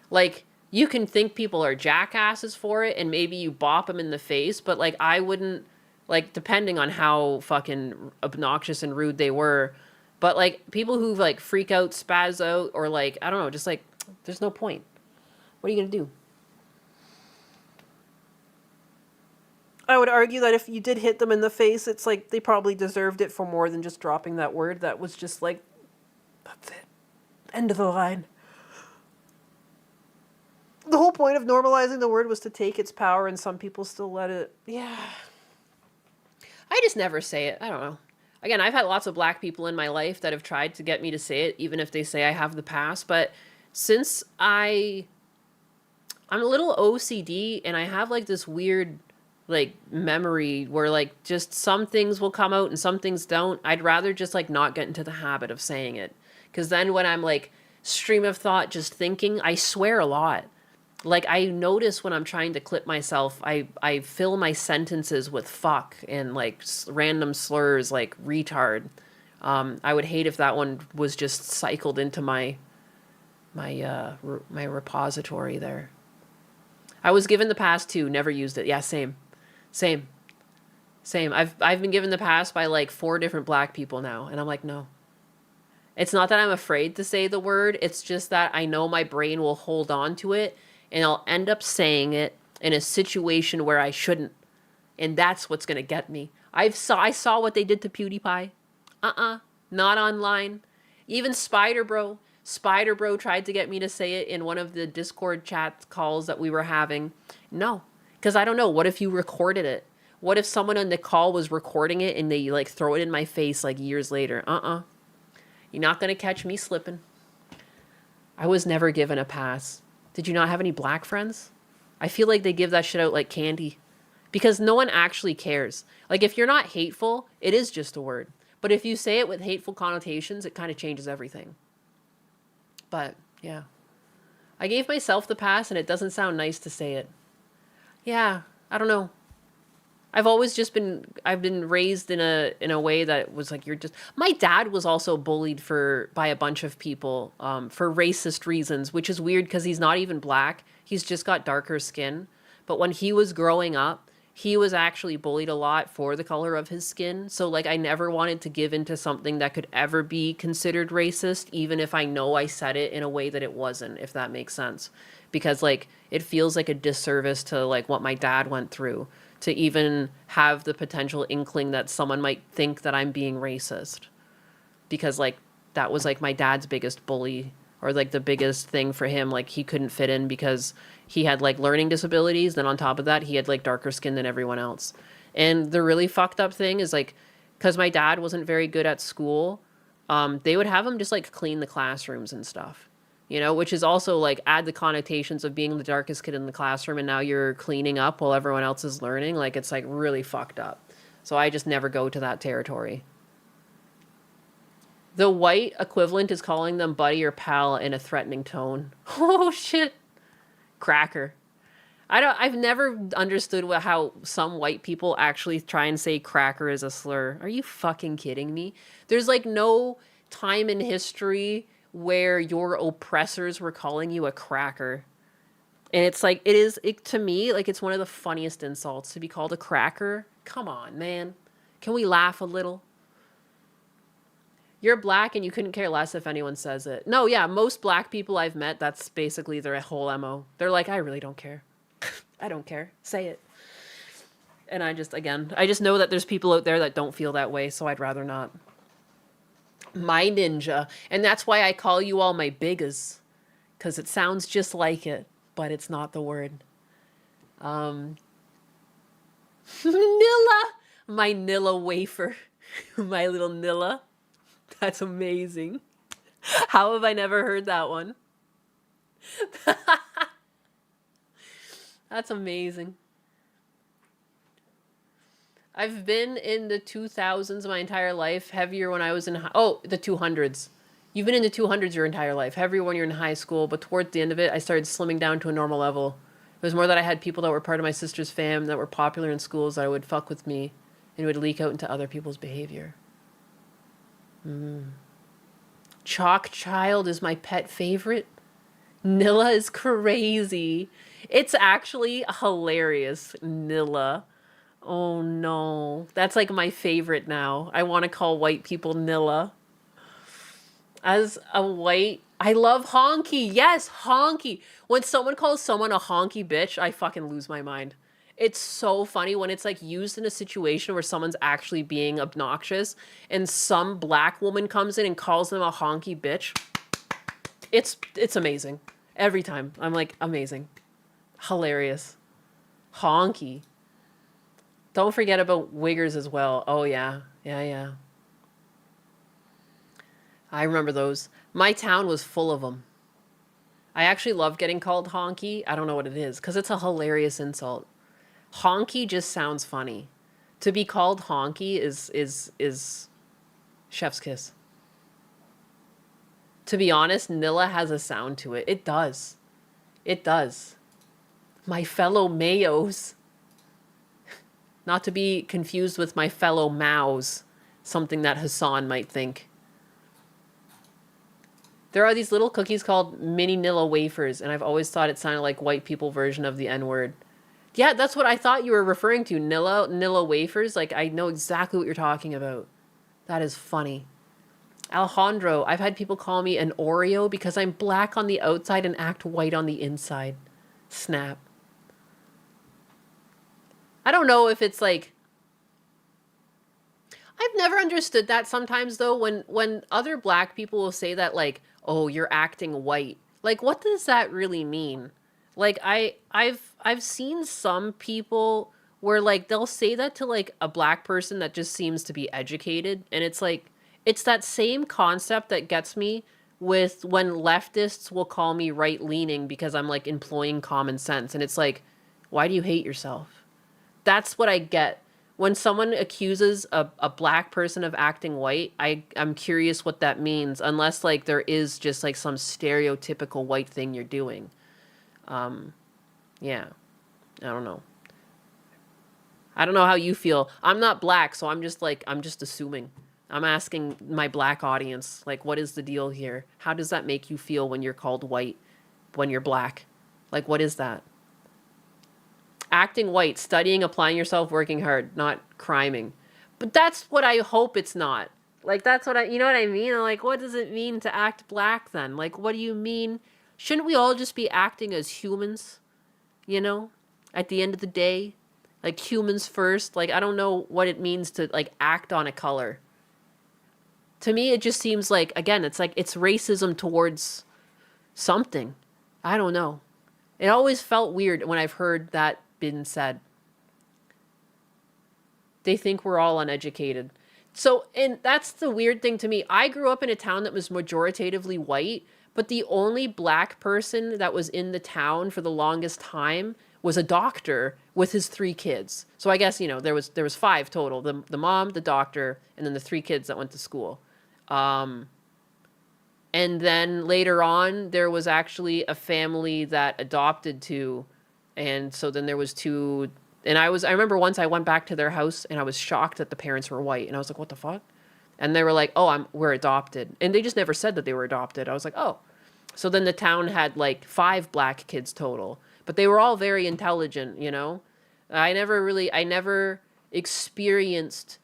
Like, you can think people are jackasses for it and maybe you bop them in the face, but, like, I wouldn't, like, depending on how fucking obnoxious and rude they were. But, like, people who, like, freak out, spaz out, or, like, I don't know, just, like, there's no point. What are you going to do? I would argue that if you did hit them in the face, it's, like, they probably deserved it for more than just dropping that word. That was just, like, that's it. End of the line. The whole point of normalizing the word was to take its power, and some people still let it. Yeah. I just never say it. I don't know. Again, I've had lots of black people in my life that have tried to get me to say it, even if they say I have the pass. But since I'm a little OCD and I have like this weird like memory where like just some things will come out and some things don't, I'd rather just like not get into the habit of saying it. Because then when I'm like stream of thought just thinking, I swear a lot. Like, I notice when I'm trying to clip myself, I fill my sentences with fuck and, like, random slurs, like retard. I would hate if that one was just cycled into my repository there. I was given the pass, too. Never used it. Yeah, same. I've been given the pass by, like, 4 different black people now. And I'm like, no. It's not that I'm afraid to say the word. It's just that I know my brain will hold on to it. And I'll end up saying it in a situation where I shouldn't. And that's what's going to get me. I saw what they did to PewDiePie. Not online. Even Spider Bro tried to get me to say it in one of the Discord chat calls that we were having. No. Because I don't know. What if you recorded it? What if someone on the call was recording it and they, like, throw it in my face, like, years later? You're not going to catch me slipping. I was never given a pass. Did you not have any black friends? I feel like they give that shit out like candy. Because no one actually cares. Like, if you're not hateful, it is just a word. But if you say it with hateful connotations, it kind of changes everything. But, yeah. I gave myself the pass, and it doesn't sound nice to say it. Yeah, I don't know. I've been raised in a way that was like, you're just, my dad was also bullied by a bunch of people, for racist reasons, which is weird because he's not even black. He's just got darker skin. But when he was growing up, he was actually bullied a lot for the color of his skin. So like, I never wanted to give into something that could ever be considered racist, even if I know I said it in a way that it wasn't, if that makes sense. Because like, it feels like a disservice to like what my dad went through, to even have the potential inkling that someone might think that I'm being racist. Because, like, that was, like, my dad's biggest bully, or, like, the biggest thing for him. Like, he couldn't fit in because he had, like, learning disabilities. Then on top of that, he had, like, darker skin than everyone else. And the really fucked up thing is, like, because my dad wasn't very good at school, they would have him just, like, clean the classrooms and stuff. You know, which is also, like, add the connotations of being the darkest kid in the classroom and now you're cleaning up while everyone else is learning. Like, it's, like, really fucked up. So I just never go to that territory. The white equivalent is calling them buddy or pal in a threatening tone. Oh shit. Cracker. I've never understood how some white people actually try and say cracker is a slur. Are you fucking kidding me? There's like no time in history where your oppressors were calling you a cracker. And it's like, to me, like it's one of the funniest insults to be called a cracker. Come on, man. Can we laugh a little? You're black and you couldn't care less if anyone says it. No, yeah, most black people I've met, that's basically their whole MO. They're like, I really don't care. I don't care. Say it. And I just know that there's people out there that don't feel that way, so I'd rather not. My ninja. And that's why I call you all my biggas. Because it sounds just like it, but it's not the word. Nilla. My Nilla wafer. My little Nilla. That's amazing. How have I never heard that one? That's amazing. I've been in the 2000s my entire life. Heavier when I was in the 200s. You've been in the 200s your entire life. Heavier when you're in high school, but towards the end of it, I started slimming down to a normal level. It was more that I had people that were part of my sister's fam that were popular in schools that would fuck with me and would leak out into other people's behavior. Chalk Child is my pet favorite. Nilla is crazy. It's actually hilarious, Nilla. Oh no. That's like my favorite now. I want to call white people Nilla. As a white, I love honky. Yes, honky. When someone calls someone a honky bitch, I fucking lose my mind. It's so funny when it's like used in a situation where someone's actually being obnoxious and some black woman comes in and calls them a honky bitch. It's amazing. Every time. I'm like, amazing. Hilarious. Honky. Don't forget about wiggers as well. Oh yeah. Yeah. I remember those. My town was full of them. I actually love getting called honky. I don't know what it is because it's a hilarious insult. Honky just sounds funny. To be called honky is chef's kiss. To be honest, Nilla has a sound to it. It does. It does. My fellow mayos. Not to be confused with my fellow Maos. Something that Hassan might think. There are these little cookies called mini Nilla wafers, and I've always thought it sounded like white people version of the N-word. Yeah, that's what I thought you were referring to. Nilla wafers. Like, I know exactly what you're talking about. That is funny. Alejandro, I've had people call me an Oreo because I'm black on the outside and act white on the inside. Snap. I don't know if it's like... I've never understood that sometimes, though, when other black people will say that, like, oh, you're acting white. Like, what does that really mean? Like, I've seen some people where, like, they'll say that to, like, a black person that just seems to be educated. And it's like, it's that same concept that gets me with when leftists will call me right-leaning because I'm, like, employing common sense. And it's like, why do you hate yourself? That's what I get. When someone accuses a black person of acting white, I'm curious what that means. Unless, like, there is just, like, some stereotypical white thing you're doing. Yeah. I don't know. I don't know how you feel. I'm not black, so I'm just assuming. I'm asking my black audience, like, what is the deal here? How does that make you feel when you're called white, when you're black? Like, what is that? Acting white, studying, applying yourself, working hard, not criming. But that's what I hope it's not. Like, that's what you know what I mean? I'm like, what does it mean to act black then? Like, what do you mean? Shouldn't we all just be acting as humans? You know? At the end of the day? Like, humans first? Like, I don't know what it means to, like, act on a color. To me, it just seems like, again, it's like, it's racism towards something. I don't know. It always felt weird when I've heard that been said. They think we're all uneducated. So, and that's the weird thing to me. I grew up in a town that was majoritatively white, but the only black person that was in the town for the longest time was a doctor with his 3 kids. So I guess, you know, there was 5 total. The mom, the doctor, and then the 3 kids that went to school. And then later on, there was actually a family that adopted 2. And so then there was 2. And I remember once I went back to their house and I was shocked that the parents were white. And I was like, what the fuck? And they were like, oh, we're adopted. And they just never said that they were adopted. I was like, oh. So then the town had like 5 black kids total. But they were all very intelligent, you know? I never experienced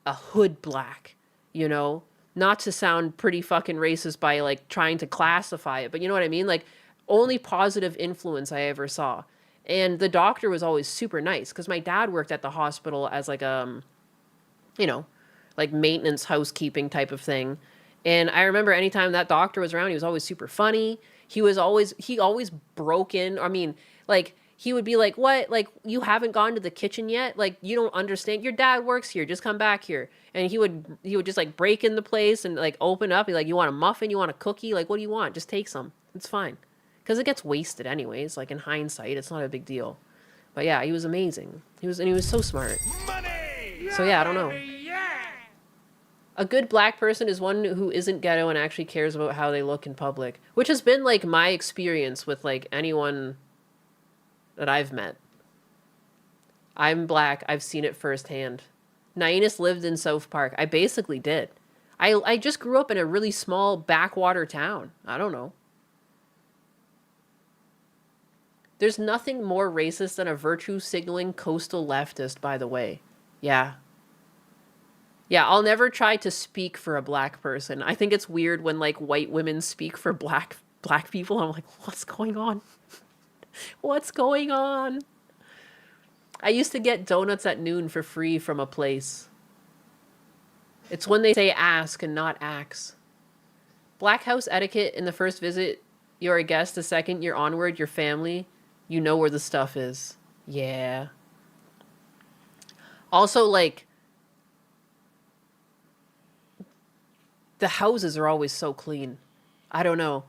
a hood black, you know? Not to sound pretty fucking racist by like trying to classify it, but you know what I mean? Like, only positive influence I ever saw. And the doctor was always super nice because my dad worked at the hospital as like you know, like maintenance housekeeping type of thing. And I remember anytime that doctor was around, he was always super funny. He always broke in. I mean, like, he would be like, what? Like, you haven't gone to the kitchen yet? Like, you don't understand. Your dad works here. Just come back here. And he would just like break in the place and like open up. Be like, you want a muffin? You want a cookie? Like, what do you want? Just take some. It's fine. Because it gets wasted anyways. Like, in hindsight, it's not a big deal. But yeah, he was amazing. He was so smart. Money! So yeah, I don't know. Yeah! A good black person is one who isn't ghetto and actually cares about how they look in public, which has been like my experience with like anyone that I've met. I'm black. I've seen it firsthand. Nainus lived in South Park. I basically did. I just grew up in a really small backwater town. I don't know. There's nothing more racist than a virtue signaling coastal leftist, by the way. Yeah. Yeah, I'll never try to speak for a black person. I think it's weird when like white women speak for black people. I'm like, what's going on? What's going on? I used to get donuts at noon for free from a place. It's when they say ask and not ax. Black house etiquette: in the first visit, you're a guest. The second you're onward, your family. You know where the stuff is. Yeah. Also, like, the houses are always so clean. I don't know.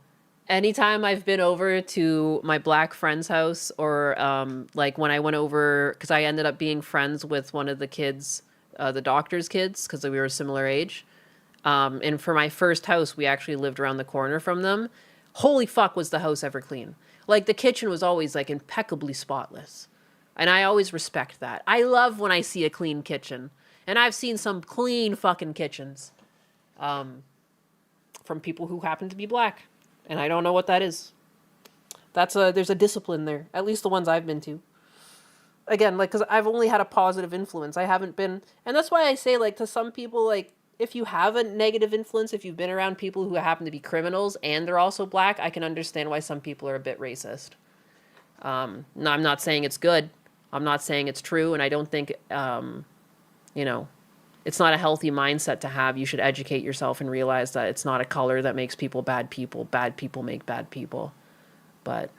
Anytime I've been over to my black friend's house, or like when I went over, because I ended up being friends with one of the kids, the doctor's kids, because we were a similar age. And for my first house, we actually lived around the corner from them. Holy fuck, was the house ever clean. Like, the kitchen was always like impeccably spotless. And I always respect that. I love when I see a clean kitchen. And I've seen some clean fucking kitchens. From people who happen to be black. And I don't know what that is. There's a discipline there. At least the ones I've been to. Again, like, because I've only had a positive influence. I haven't been... And that's why I say, like, to some people, like, if you have a negative influence, if you've been around people who happen to be criminals and they're also black, I can understand why some people are a bit racist. No, I'm not saying it's good. I'm not saying it's true. And I don't think, you know... It's not a healthy mindset to have. You should educate yourself and realize that it's not a color that makes people bad people. Bad people make bad people. But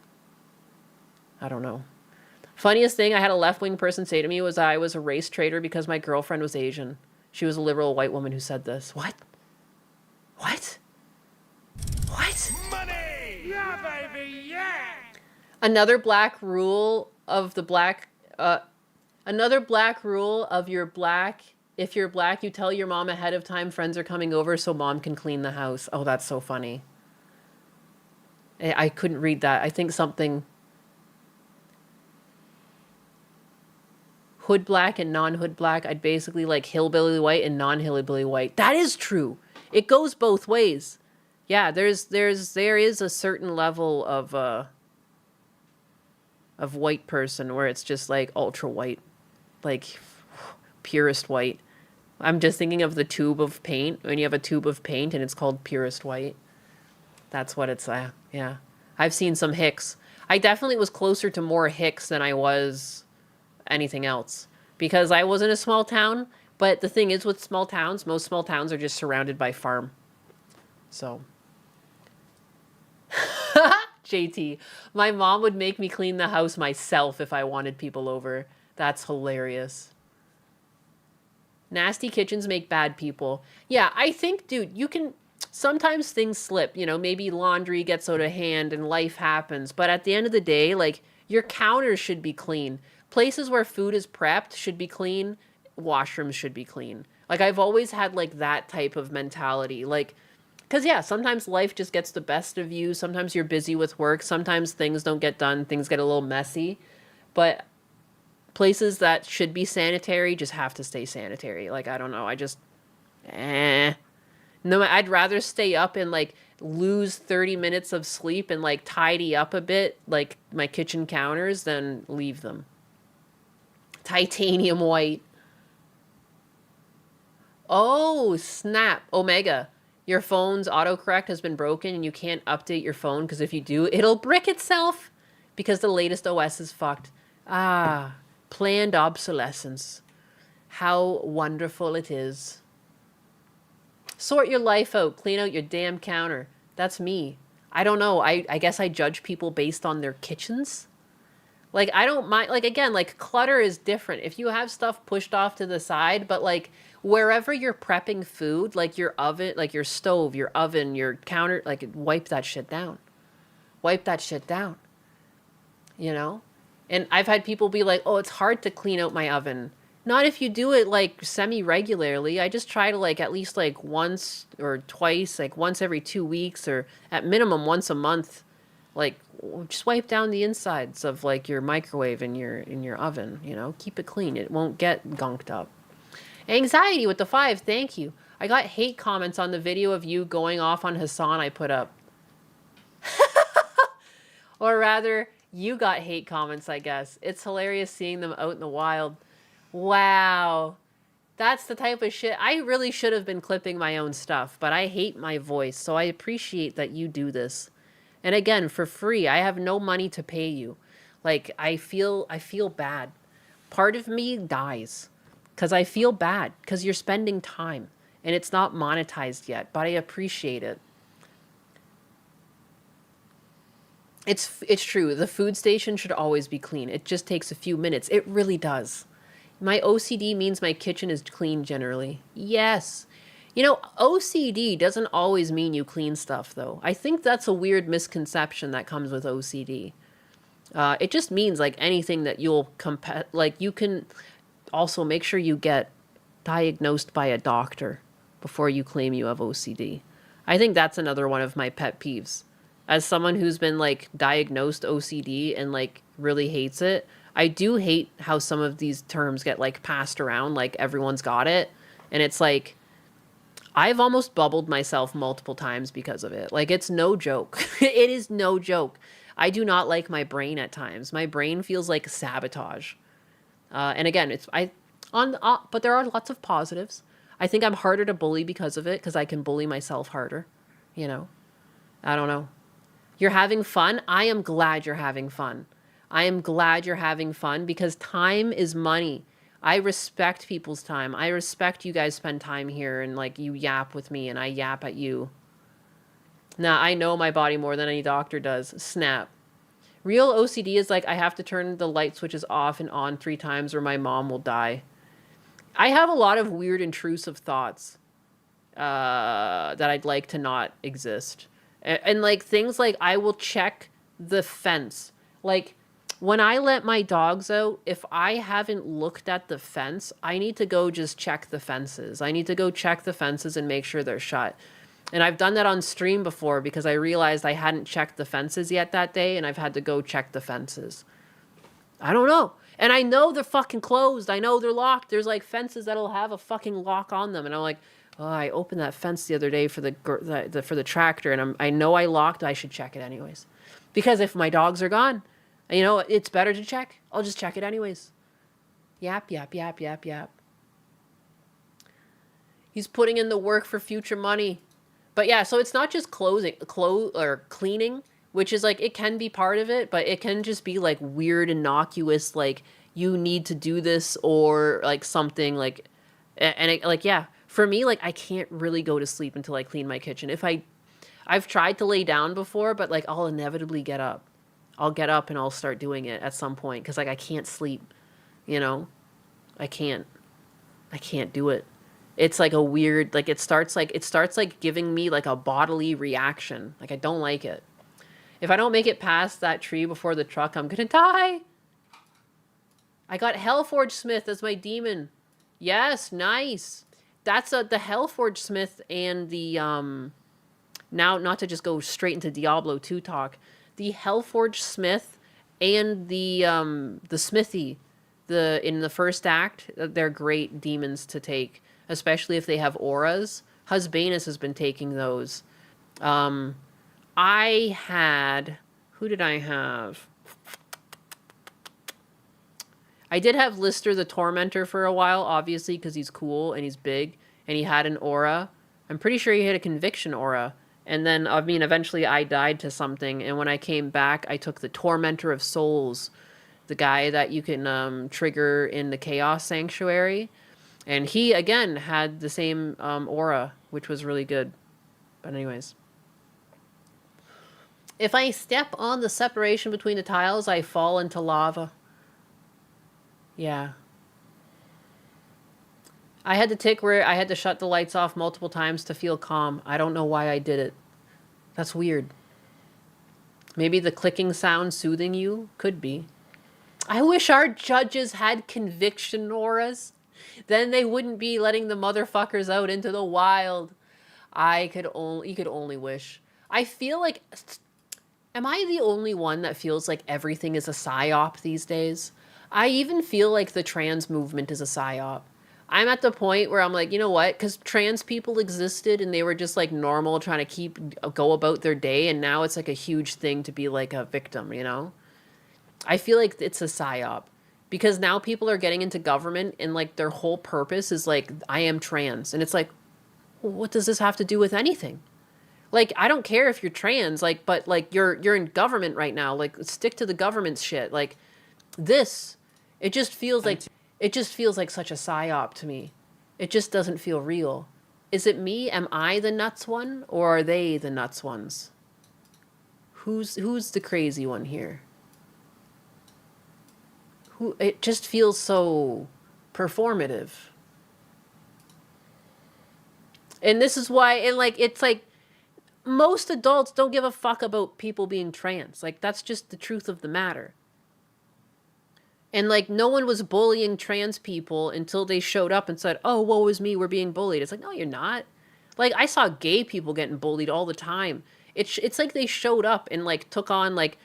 I don't know. Funniest thing I had a left-wing person say to me was I was a race traitor because my girlfriend was Asian. She was a liberal white woman who said this. What? What? What? Money! Yeah, baby, yeah! Another black rule of the black... another black rule of your black... If you're black, you tell your mom ahead of time friends are coming over so mom can clean the house. Oh, that's so funny. I couldn't read that. I think something... Hood black and non-hood black. I'd basically like hillbilly white and non-hillbilly white. That is true. It goes both ways. Yeah, there is a certain level of white person where it's just like ultra white. Like purest white. I'm just thinking of the tube of paint. When you have a tube of paint and it's called purest white. That's what it's, yeah. I've seen some Hicks. I definitely was closer to more Hicks than I was anything else. Because I was in a small town. But the thing is with small towns, most small towns are just surrounded by farm. So. JT. My mom would make me clean the house myself if I wanted people over. That's hilarious. Nasty kitchens make bad people. Yeah, I think, dude, you can... Sometimes things slip. You know, maybe laundry gets out of hand and life happens. But at the end of the day, like, Your counters should be clean. Places where food is prepped should be clean. Washrooms should be clean. Like, I've always had, like, that type of mentality. Like, because, yeah, sometimes life just gets the best of you. Sometimes you're busy with work. Sometimes things don't get done. Things get a little messy. But places that should be sanitary just have to stay sanitary. Like, I don't know. I just, No, I'd rather stay up and, like, lose 30 minutes of sleep and, like, tidy up a bit, like, my kitchen counters than leave them. Titanium white. Oh, snap. Omega. Your phone's autocorrect has been broken and you can't update your phone because if you do, it'll brick itself because the latest OS is fucked. Ah, planned obsolescence. How wonderful it is. Sort your life out. Clean out your damn counter. That's me. I don't know. I guess I judge people based on their kitchens. Like, I don't mind. Like, again, like, clutter is different. If you have stuff pushed off to the side, but, like, wherever you're prepping food, like your oven, like your stove, your oven, your counter, like, wipe that shit down. Wipe that shit down. You know? And I've had people be like, oh, it's hard to clean out my oven. Not if you do it, like, semi-regularly. I just try to, like, at least, like, once or twice, like, once every 2 weeks, or at minimum once a month. Like, just wipe down the insides of, like, your microwave and your oven, you know? Keep it clean. It won't get gunked up. Anxiety with the 5, thank you. I got hate comments on the video of you going off on Hassan I put up. Or rather, you got hate comments, I guess. It's hilarious seeing them out in the wild. Wow. That's the type of shit. I really should have been clipping my own stuff, but I hate my voice, so I appreciate that you do this. And again, for free. I have no money to pay you. Like, I feel bad. Part of me dies because I feel bad because you're spending time and it's not monetized yet, but I appreciate it. It's true. The food station should always be clean. It just takes a few minutes. It really does. My OCD means my kitchen is clean generally. Yes. You know, OCD doesn't always mean you clean stuff, though. I think that's a weird misconception that comes with OCD. It just means, like, anything that you'll like, you can also make sure you get diagnosed by a doctor before you claim you have OCD. I think that's another one of my pet peeves. As someone who's been, like, diagnosed OCD and, like, really hates it, I do hate how some of these terms get, like, passed around, like, everyone's got it. And it's like, I've almost bubbled myself multiple times because of it. Like, it's no joke. It is no joke. I do not like my brain at times. My brain feels like sabotage. And again, but there are lots of positives. I think I'm harder to bully because of it, because I can bully myself harder. You know? I don't know. You're having fun? I am glad you're having fun. I am glad you're having fun because time is money. I respect people's time. I respect you guys spend time here and, like, you yap with me and I yap at you. Nah, I know my body more than any doctor does. Snap. Real OCD is like, I have to turn the light switches off and on 3 times or my mom will die. I have a lot of weird intrusive thoughts that I'd like to not exist. And like, things like, I will check the fence. Like, when I let my dogs out, if I haven't looked at the fence, I need to go just check the fences. I need to go check the fences and make sure they're shut. And I've done that on stream before because I realized I hadn't checked the fences yet that day, and I've had to go check the fences. I don't know. And I know they're fucking closed. I know they're locked. There's, like, fences that'll have a fucking lock on them. And I'm like, oh, I opened that fence the other day for the tractor, and I know I locked. I should check it anyways. Because if my dogs are gone, you know, it's better to check. I'll just check it anyways. Yap, yap, yap, yap, yap. He's putting in the work for future money. But yeah, so it's not just cleaning, which is like, it can be part of it, but it can just be like weird, innocuous, like, you need to do this or like something like, and it, like, yeah, for me, like, I can't really go to sleep until I clean my kitchen. I've tried to lay down before, but like, I'll inevitably get up. I'll get up and I'll start doing it at some point because, like, I can't sleep, you know? I can't do it. It's like a weird, like, it starts like giving me like a bodily reaction. Like, I don't like it. If I don't make it past that tree before the truck, I'm gonna die. I got Hellforge Smith as my demon. Yes, nice. That's the Hellforge Smith and the now, not to just go straight into Diablo 2 talk. The Hellforge Smith and the Smithy, in the first act, they're great demons to take, especially if they have auras. Husbanus has been taking those. I had, who did I have? I did have Lister the Tormentor for a while, obviously, because he's cool and he's big and he had an aura. I'm pretty sure he had a conviction aura. And then, I mean, eventually I died to something. And when I came back, I took the Tormentor of Souls, the guy that you can trigger in the Chaos Sanctuary. And he, again, had the same aura, which was really good. But anyways. If I step on the separation between the tiles, I fall into lava. Yeah. I had the tick where I had to shut the lights off multiple times to feel calm. I don't know why I did it. That's weird. Maybe the clicking sound soothing you? Could be. I wish our judges had conviction auras. Then they wouldn't be letting the motherfuckers out into the wild. You could only wish. I feel like... Am I the only one that feels like everything is a psyop these days? I even feel like the trans movement is a psyop. I'm at the point where I'm like, you know what? Because trans people existed and they were just like normal, trying to go about their day. And now it's like a huge thing to be like a victim, you know? I feel like it's a psyop. Because now people are getting into government and like their whole purpose is like, I am trans. And it's like, well, what does this have to do with anything? Like, I don't care if you're trans, like, but like you're in government right now. Like, stick to the government's shit. Like, it just feels like such a psyop to me. It just doesn't feel real. Is it me? Am I the nuts one, or are they the nuts ones? Who's the crazy one here? It just feels so performative. And this is why, and like, it's like, most adults don't give a fuck about people being trans. Like, that's just the truth of the matter. And, like, no one was bullying trans people until they showed up and said, oh, woe is me, we're being bullied. It's like, no, you're not. Like, I saw gay people getting bullied all the time. It's like they showed up and, like, took on, like,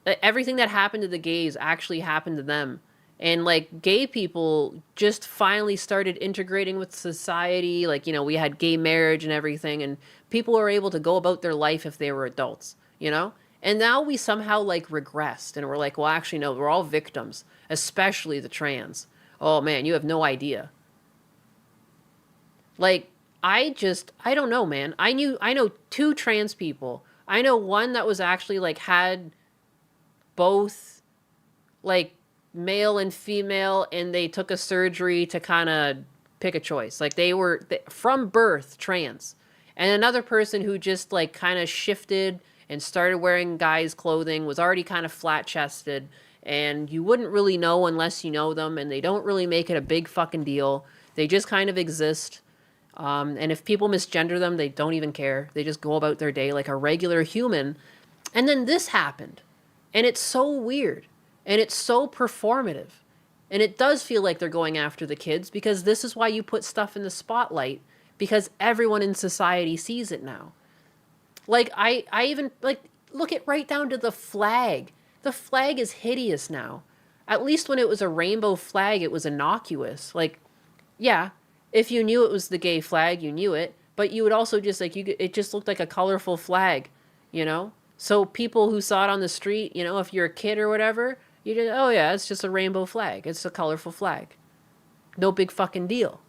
everything that happened to the gays actually happened to them. And, like, gay people just finally started integrating with society. Like, you know, we had gay marriage and everything, and people were able to go about their life if they were adults, you know? And now we somehow, like, regressed, and we're like, well, actually, no, we're all victims, especially the trans. Oh, man, you have no idea. Like, I don't know, man. I know 2 trans people. I know one that was actually, like, had both, like, male and female, and they took a surgery to kind of pick a choice. Like, they were from birth trans. And another person who just like kind of shifted and started wearing guys' clothing, was already kind of flat chested, and you wouldn't really know unless you know them, and they don't really make it a big fucking deal. They just kind of exist. And if people misgender them, they don't even care. They just go about their day like a regular human. And then this happened. And it's so weird. And it's so performative. And it does feel like they're going after the kids, because this is why you put stuff in the spotlight, because everyone in society sees it now. Like, I even, like, look at right down to the flag. The flag is hideous now. At least when it was a rainbow flag, it was innocuous. Like, yeah, if you knew it was the gay flag, you knew it. But you would also just, like, it just looked like a colorful flag, you know? So people who saw it on the street, you know, if you're a kid or whatever, you just, oh yeah, it's just a rainbow flag. It's a colorful flag. No big fucking deal.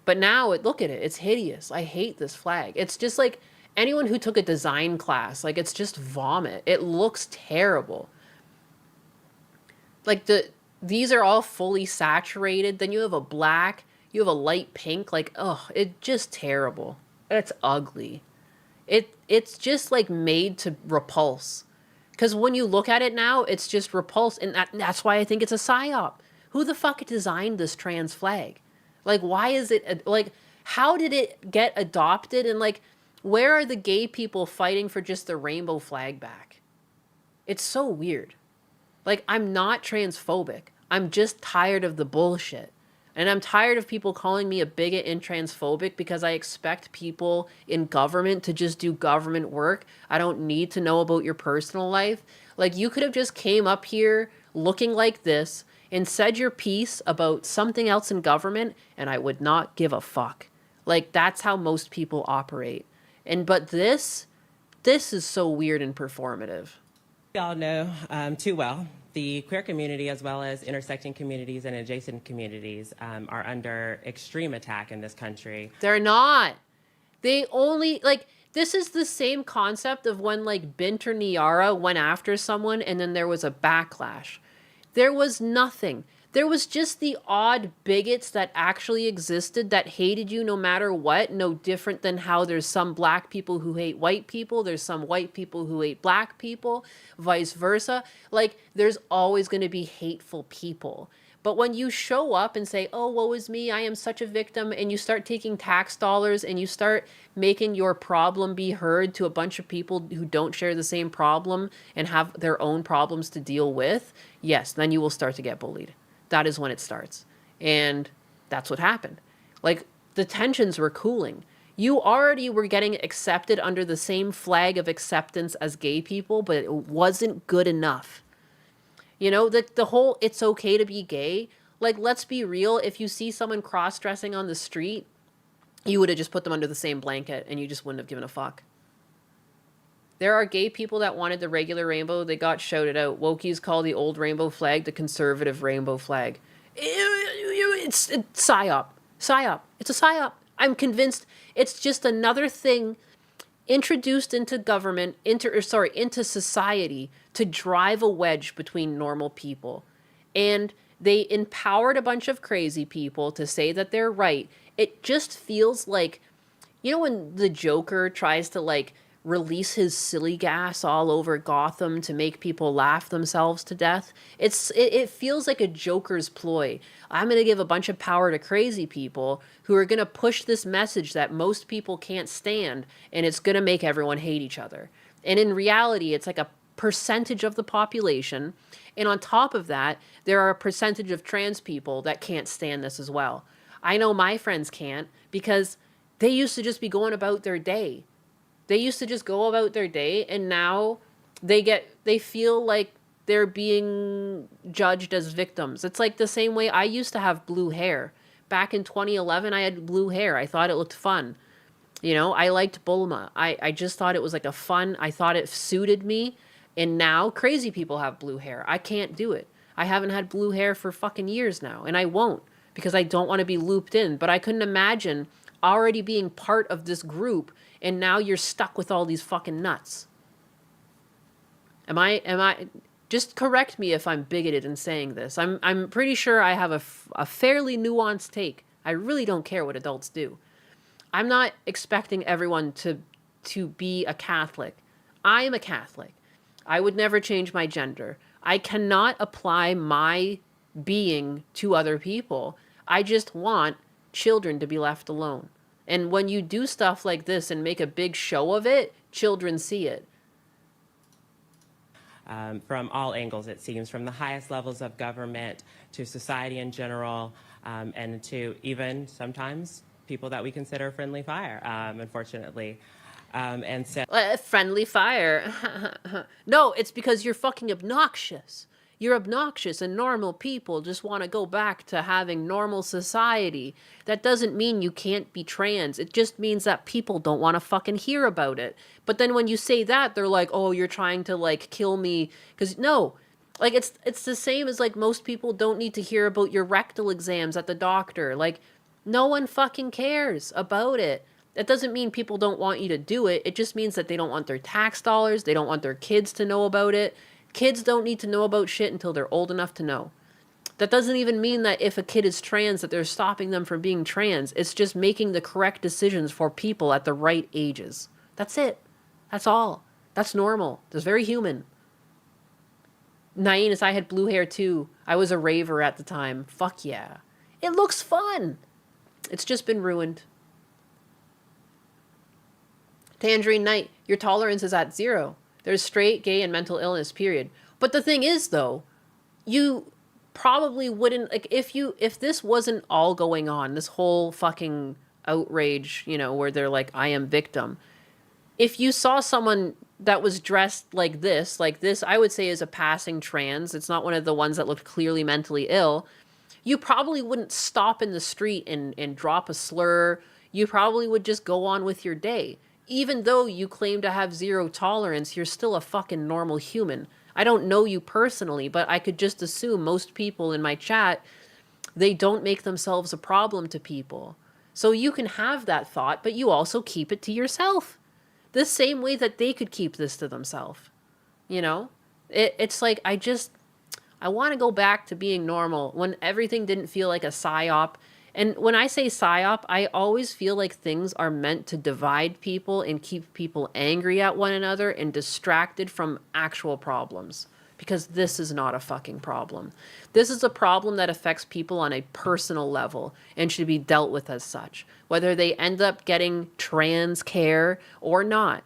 But now, look at it. It's hideous. I hate this flag. It's just like anyone who took a design class. Like, it's just vomit. It looks terrible. Like, these are all fully saturated. Then you have a black. You have a light pink. Like, ugh, it's just terrible. It's ugly. It's just, like, made to repulse. Because when you look at it now, it's just repulse. And that's why I think it's a psyop. Who the fuck designed this trans flag? Like, why is it, like, how did it get adopted? And, like, where are the gay people fighting for just the rainbow flag back? It's so weird. Like, I'm not transphobic. I'm just tired of the bullshit. And I'm tired of people calling me a bigot and transphobic because I expect people in government to just do government work. I don't need to know about your personal life. Like, you could have just came up here looking like this and said your piece about something else in government, and I would not give a fuck. Like, that's how most people operate. But this is so weird and performative. We all know too well the queer community, as well as intersecting communities and adjacent communities, are under extreme attack in this country. They're not. They only, like, this is the same concept of when, like, Bint or Niara went after someone and then there was a backlash. There was nothing. There was just the odd bigots that actually existed that hated you no matter what, no different than how there's some black people who hate white people, there's some white people who hate black people, vice versa. Like, there's always going to be hateful people. But when you show up and say, oh, woe is me, I am such a victim, and you start taking tax dollars and you start making your problem be heard to a bunch of people who don't share the same problem and have their own problems to deal with, yes, then you will start to get bullied. That is when it starts. And that's what happened. Like, the tensions were cooling. You already were getting accepted under the same flag of acceptance as gay people, but it wasn't good enough. You know, the whole it's okay to be gay. Like, let's be real. If you see someone cross-dressing on the street, you would have just put them under the same blanket and you just wouldn't have given a fuck. There are gay people that wanted the regular rainbow. They got shouted out. Wokies call the old rainbow flag the conservative rainbow flag. It's psyop. Psyop. It's a psyop. I'm convinced it's just another thing introduced into government, into society to drive a wedge between normal people. And they empowered a bunch of crazy people to say that they're right. It just feels like, you know, when the Joker tries to, like, release his silly gas all over Gotham to make people laugh themselves to death. It feels like a Joker's ploy. I'm going to give a bunch of power to crazy people who are going to push this message that most people can't stand, and it's going to make everyone hate each other. And in reality, it's like a percentage of the population. And on top of that, there are a percentage of trans people that can't stand this as well. I know my friends can't because they used to just be going about their day. They used to just go about their day, and now they feel like they're being judged as victims. It's like the same way I used to have blue hair. Back in 2011, I had blue hair. I thought it looked fun. You know, I liked Bulma. I just thought it was like I thought it suited me. And now crazy people have blue hair. I can't do it. I haven't had blue hair for fucking years now, and I won't because I don't want to be looped in. But I couldn't imagine already being part of this group and now you're stuck with all these fucking nuts. Am I just correct me if I'm bigoted in saying this. I'm pretty sure I have a fairly nuanced take. I really don't care what adults do. I'm not expecting everyone to be a Catholic. I am a Catholic. I would never change my gender. I cannot apply my being to other people. I just want children to be left alone. And when you do stuff like this and make a big show of it, children see it. From all angles, it seems, from the highest levels of government to society in general, and to even sometimes people that we consider friendly fire, unfortunately. And so Friendly fire. No, it's because you're fucking obnoxious. You're obnoxious, and normal people just want to go back to having normal society. That doesn't mean you can't be trans. It just means that people don't want to fucking hear about it. But then when you say that, they're like, oh, you're trying to, like, kill me. Because, no. Like, it's the same as, like, most people don't need to hear about your rectal exams at the doctor. Like, no one fucking cares about it. That doesn't mean people don't want you to do it. It just means that they don't want their tax dollars. They don't want their kids to know about it. Kids don't need to know about shit until they're old enough to know. That doesn't even mean that if a kid is trans that they're stopping them from being trans. It's just making the correct decisions for people at the right ages. That's it. That's all. That's normal. That's very human. Nainus, I had blue hair too. I was a raver at the time. Fuck yeah. It looks fun. It's just been ruined. Tangerine Knight, your tolerance is at 0. There's straight, gay, and mental illness, period. But the thing is, though, you probably wouldn't, like, if this wasn't all going on, this whole fucking outrage, you know, where they're like, I am victim. If you saw someone that was dressed like this, I would say is a passing trans, it's not one of the ones that looked clearly mentally ill, you probably wouldn't stop in the street and drop a slur. You probably would just go on with your day. Even though you claim to have zero tolerance, you're still a fucking normal human. I don't know you personally, but I could just assume most people in my chat, they don't make themselves a problem to people. So you can have that thought, but you also keep it to yourself. The same way that they could keep this to themselves. You know? It's like, I want to go back to being normal when everything didn't feel like a psyop. And when I say psyop, I always feel like things are meant to divide people and keep people angry at one another and distracted from actual problems. Because this is not a fucking problem. This is a problem that affects people on a personal level and should be dealt with as such, whether they end up getting trans care or not.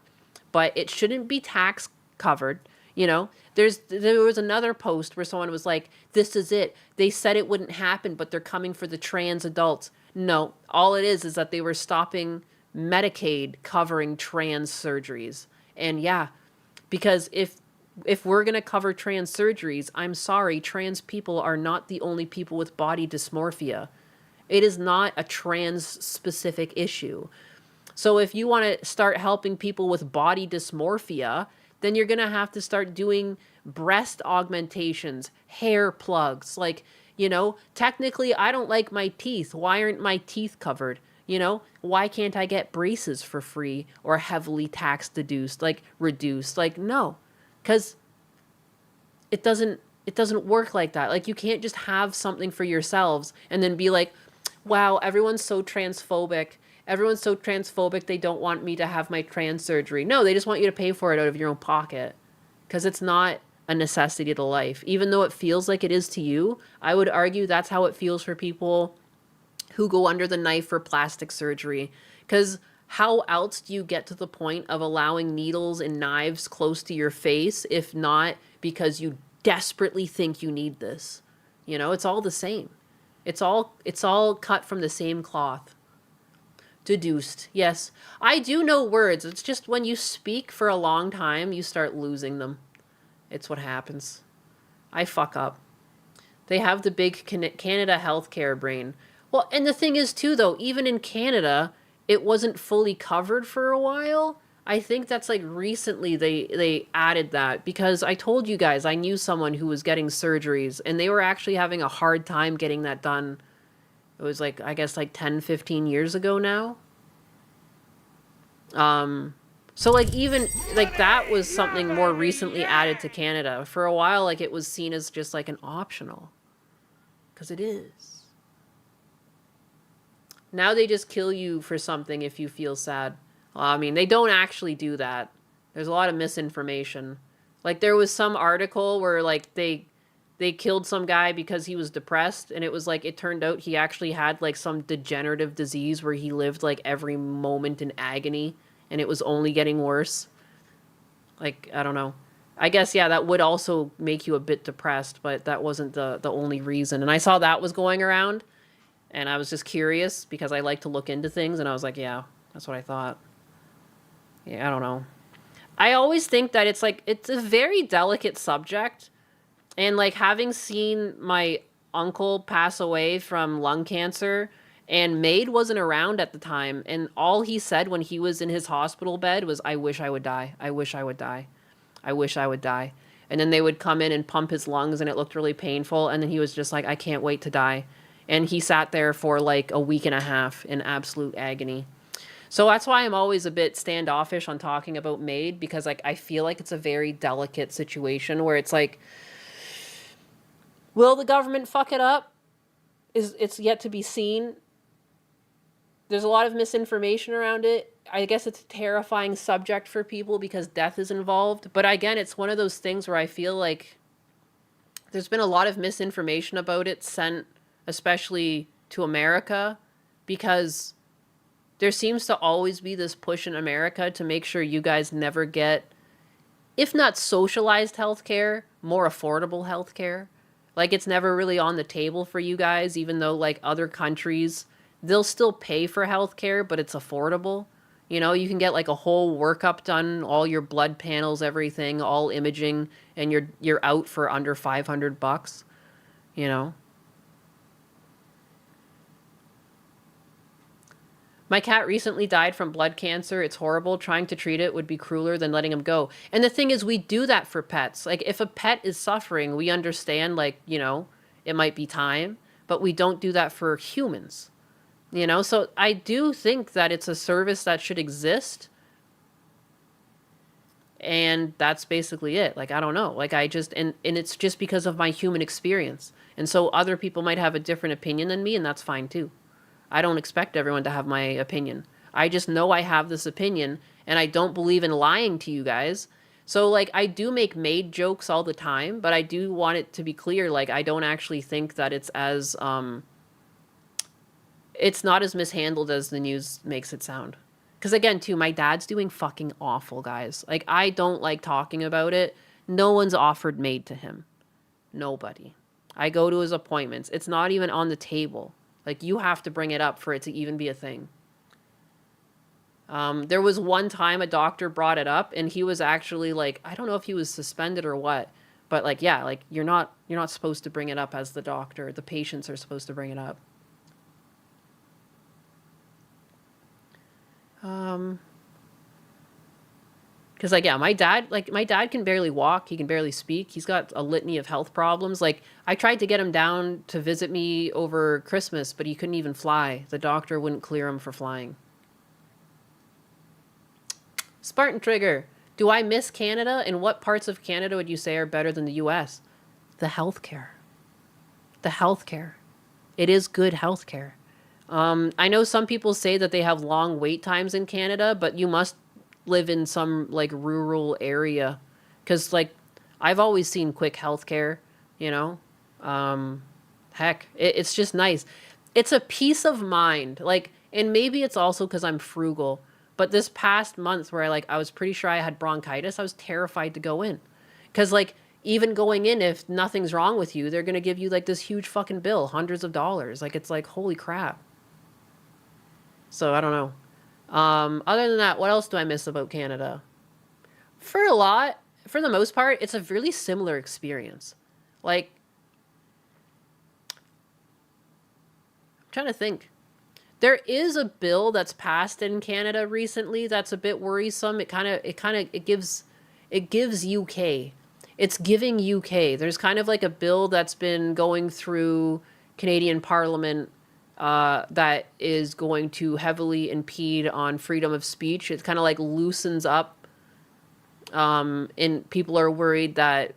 But it shouldn't be tax covered. You know, there was another post where someone was like, this is it. They said it wouldn't happen, but they're coming for the trans adults. No, all it is that they were stopping Medicaid covering trans surgeries. And yeah, because if we're going to cover trans surgeries, I'm sorry, trans people are not the only people with body dysmorphia. It is not a trans specific issue. So if you want to start helping people with body dysmorphia, then you're going to have to start doing breast augmentations, hair plugs. Like, you know, technically I don't like my teeth. Why aren't my teeth covered? You know, why can't I get braces for free or heavily tax reduced? Like, no, because it doesn't work like that. Like, you can't just have something for yourselves and then be like, wow, everyone's so transphobic. They don't want me to have my trans surgery. No, they just want you to pay for it out of your own pocket. Because it's not a necessity to life. Even though it feels like it is to you, I would argue that's how it feels for people who go under the knife for plastic surgery. Because how else do you get to the point of allowing needles and knives close to your face, if not because you desperately think you need this? You know, it's all the same. It's all cut from the same cloth. Deduced. Yes. I do know words. It's just when you speak for a long time, you start losing them. It's what happens. I fuck up. They have the big Canada healthcare brain. Well, and the thing is too, though, even in Canada, it wasn't fully covered for a while. I think that's like recently they added that, because I told you guys I knew someone who was getting surgeries and they were actually having a hard time getting that done. It was like, I guess like 10, 15 years ago now. So like even like that was something more recently added to Canada. For a while, like it was seen as just like an optional. Because it is. Now they just kill you for something if you feel sad. I mean, they don't actually do that. There's a lot of misinformation. Like there was some article where like they killed some guy because he was depressed, and it was like it turned out he actually had like some degenerative disease where he lived like every moment in agony and it was only getting worse. Like, I don't know. I guess, yeah, that would also make you a bit depressed, but that wasn't the only reason. And I saw that was going around, and I was just curious because I like to look into things, and I was like, yeah, that's what I thought. Yeah, I don't know. I always think that it's like, it's a very delicate subject. And like having seen my uncle pass away from lung cancer, and Maid wasn't around at the time, and all he said when he was in his hospital bed was, I wish I would die. I wish I would die. I wish I would die. And then they would come in and pump his lungs and it looked really painful. And then he was just like, I can't wait to die. And he sat there for like a week and a half in absolute agony. So that's why I'm always a bit standoffish on talking about Maid, because like I feel like it's a very delicate situation where it's like, will the government fuck it up? It's yet to be seen. There's a lot of misinformation around it. I guess it's a terrifying subject for people because death is involved. But again, it's one of those things where I feel like there's been a lot of misinformation about it sent, especially to America, because there seems to always be this push in America to make sure you guys never get if not socialized healthcare, more affordable healthcare. Like it's never really on the table for you guys, even though like other countries, they'll still pay for healthcare, but it's affordable. You know, you can get like a whole workup done, all your blood panels, everything, all imaging, and you're out for under $500, you know. My cat recently died from blood cancer. It's horrible. Trying to treat it would be crueler than letting him go. And the thing is, we do that for pets. Like, if a pet is suffering, we understand, like, you know, it might be time, but we don't do that for humans. You know, so I do think that it's a service that should exist. And that's basically it. Like, I don't know. Like, and it's just because of my human experience. And so other people might have a different opinion than me, and that's fine too. I don't expect everyone to have my opinion. I just know I have this opinion, and I don't believe in lying to you guys. So, like, I do make maid jokes all the time, but I do want it to be clear, like, I don't actually think that it's as, it's not as mishandled as the news makes it sound. Because, again, too, my dad's doing fucking awful, guys. Like, I don't like talking about it. No one's offered maid to him. Nobody. I go to his appointments. It's not even on the table. Like, you have to bring it up for it to even be a thing. There was one time a doctor brought it up, and he was actually like, I don't know if he was suspended or what, but like, yeah, like you're not supposed to bring it up as the doctor. The patients are supposed to bring it up. Because, like, yeah, my dad can barely walk. He can barely speak. He's got a litany of health problems. Like, I tried to get him down to visit me over Christmas, but he couldn't even fly. The doctor wouldn't clear him for flying. Spartan Trigger, do I miss Canada? And what parts of Canada would you say are better than the U.S.? The healthcare. The healthcare. It is good healthcare. I know some people say that they have long wait times in Canada, but you must live in some like rural area, because like I've always seen quick healthcare, you know. Heck, it's just nice. It's a peace of mind. Like, and maybe it's also because I'm frugal, but this past month where I was pretty sure I had bronchitis, I was terrified to go in, because like even going in, if nothing's wrong with you, they're gonna give you like this huge fucking bill, hundreds of dollars. Like, it's like, holy crap. So I don't know. Other than that, what else do I miss about Canada? For the most part, it's a really similar experience. Like, I'm trying to think. There is a bill that's passed in Canada recently that's a bit worrisome. It gives UK. It's giving UK. There's kind of like a bill that's been going through Canadian Parliament that is going to heavily impede on freedom of speech. It kind of like loosens up, and people are worried that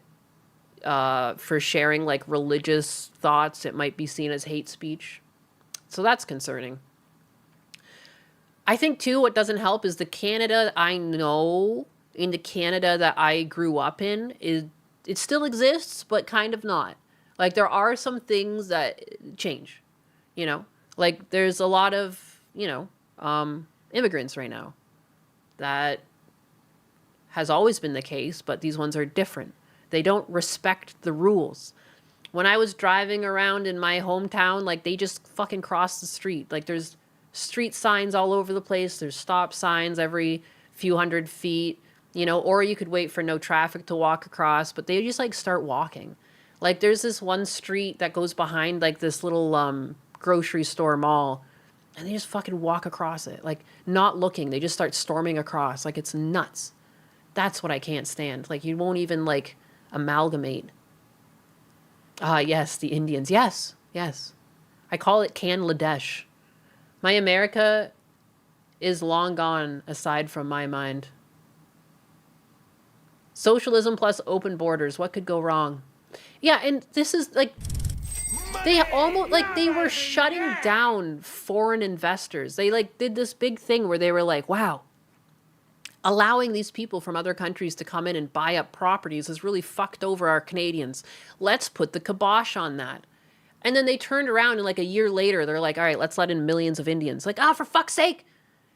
for sharing like religious thoughts, it might be seen as hate speech. So that's concerning. I think too, what doesn't help is the Canada I know, in the Canada that I grew up in, it still exists, but kind of not. Like, there are some things that change, you know. Like, there's a lot of, you know, immigrants right now. That has always been the case, but these ones are different. They don't respect the rules. When I was driving around in my hometown, like, they just fucking cross the street. Like, there's street signs all over the place. There's stop signs every few hundred feet, you know, or you could wait for no traffic to walk across, but they just, like, start walking. Like, there's this one street that goes behind, like, this little, grocery store mall, and they just fucking walk across it, like, not looking. They just start storming across. Like, it's nuts. That's what I can't stand. Like, you won't even like amalgamate. Yes, the Indians. Yes. I call it Canladesh. My America is long gone, aside from my mind. Socialism plus open borders. What could go wrong? Yeah, and this is like, they almost, like, they were shutting down foreign investors. They, like, did this big thing where they were like, wow, allowing these people from other countries to come in and buy up properties has really fucked over our Canadians. Let's put the kibosh on that. And then they turned around, and like a year later, they're like, all right, let's let in millions of Indians. Like, for fuck's sake.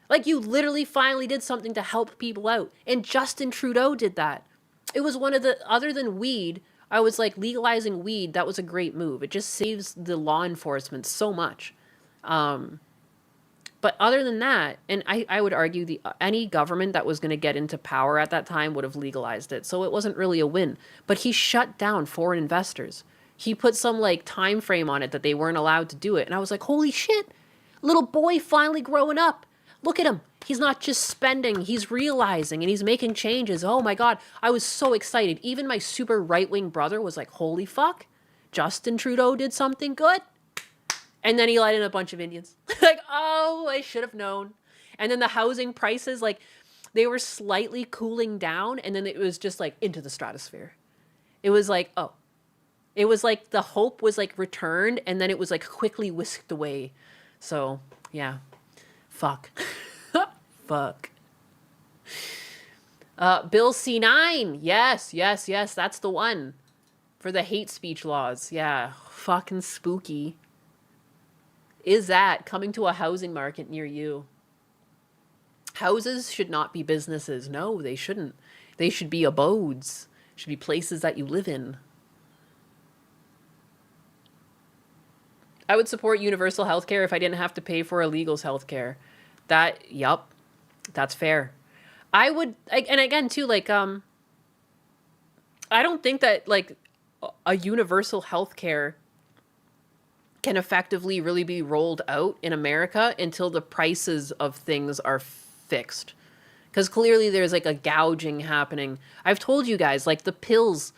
Like, you literally finally did something to help people out. And Justin Trudeau did that. It was one of the, other than weed, I was like, legalizing weed, that was a great move. It just saves the law enforcement so much. But other than that, and I would argue any government that was going to get into power at that time would have legalized it. So it wasn't really a win. But he shut down foreign investors. He put some like time frame on it that they weren't allowed to do it. And I was like, holy shit, little boy finally growing up. Look at him. He's not just spending, he's realizing and he's making changes. Oh my God. I was so excited. Even my super right-wing brother was like, holy fuck, Justin Trudeau did something good. And then he let in a bunch of Indians. Like, oh, I should have known. And then the housing prices, like, they were slightly cooling down. And then it was just like into the stratosphere. It was like, oh. It was like the hope was like returned. And then it was like quickly whisked away. So, yeah. Fuck. Fuck. Bill C9. Yes, yes, yes. That's the one. For the hate speech laws. Yeah. Fucking spooky. Is that coming to a housing market near you? Houses should not be businesses. No, they shouldn't. They should be abodes. Should be places that you live in. I would support universal health care if I didn't have to pay for illegals' health care. Yup, that's fair. I would, and again too, like, I don't think that like a universal health care can effectively really be rolled out in America until the prices of things are fixed. Because clearly there's like a gouging happening. I've told you guys, like the pills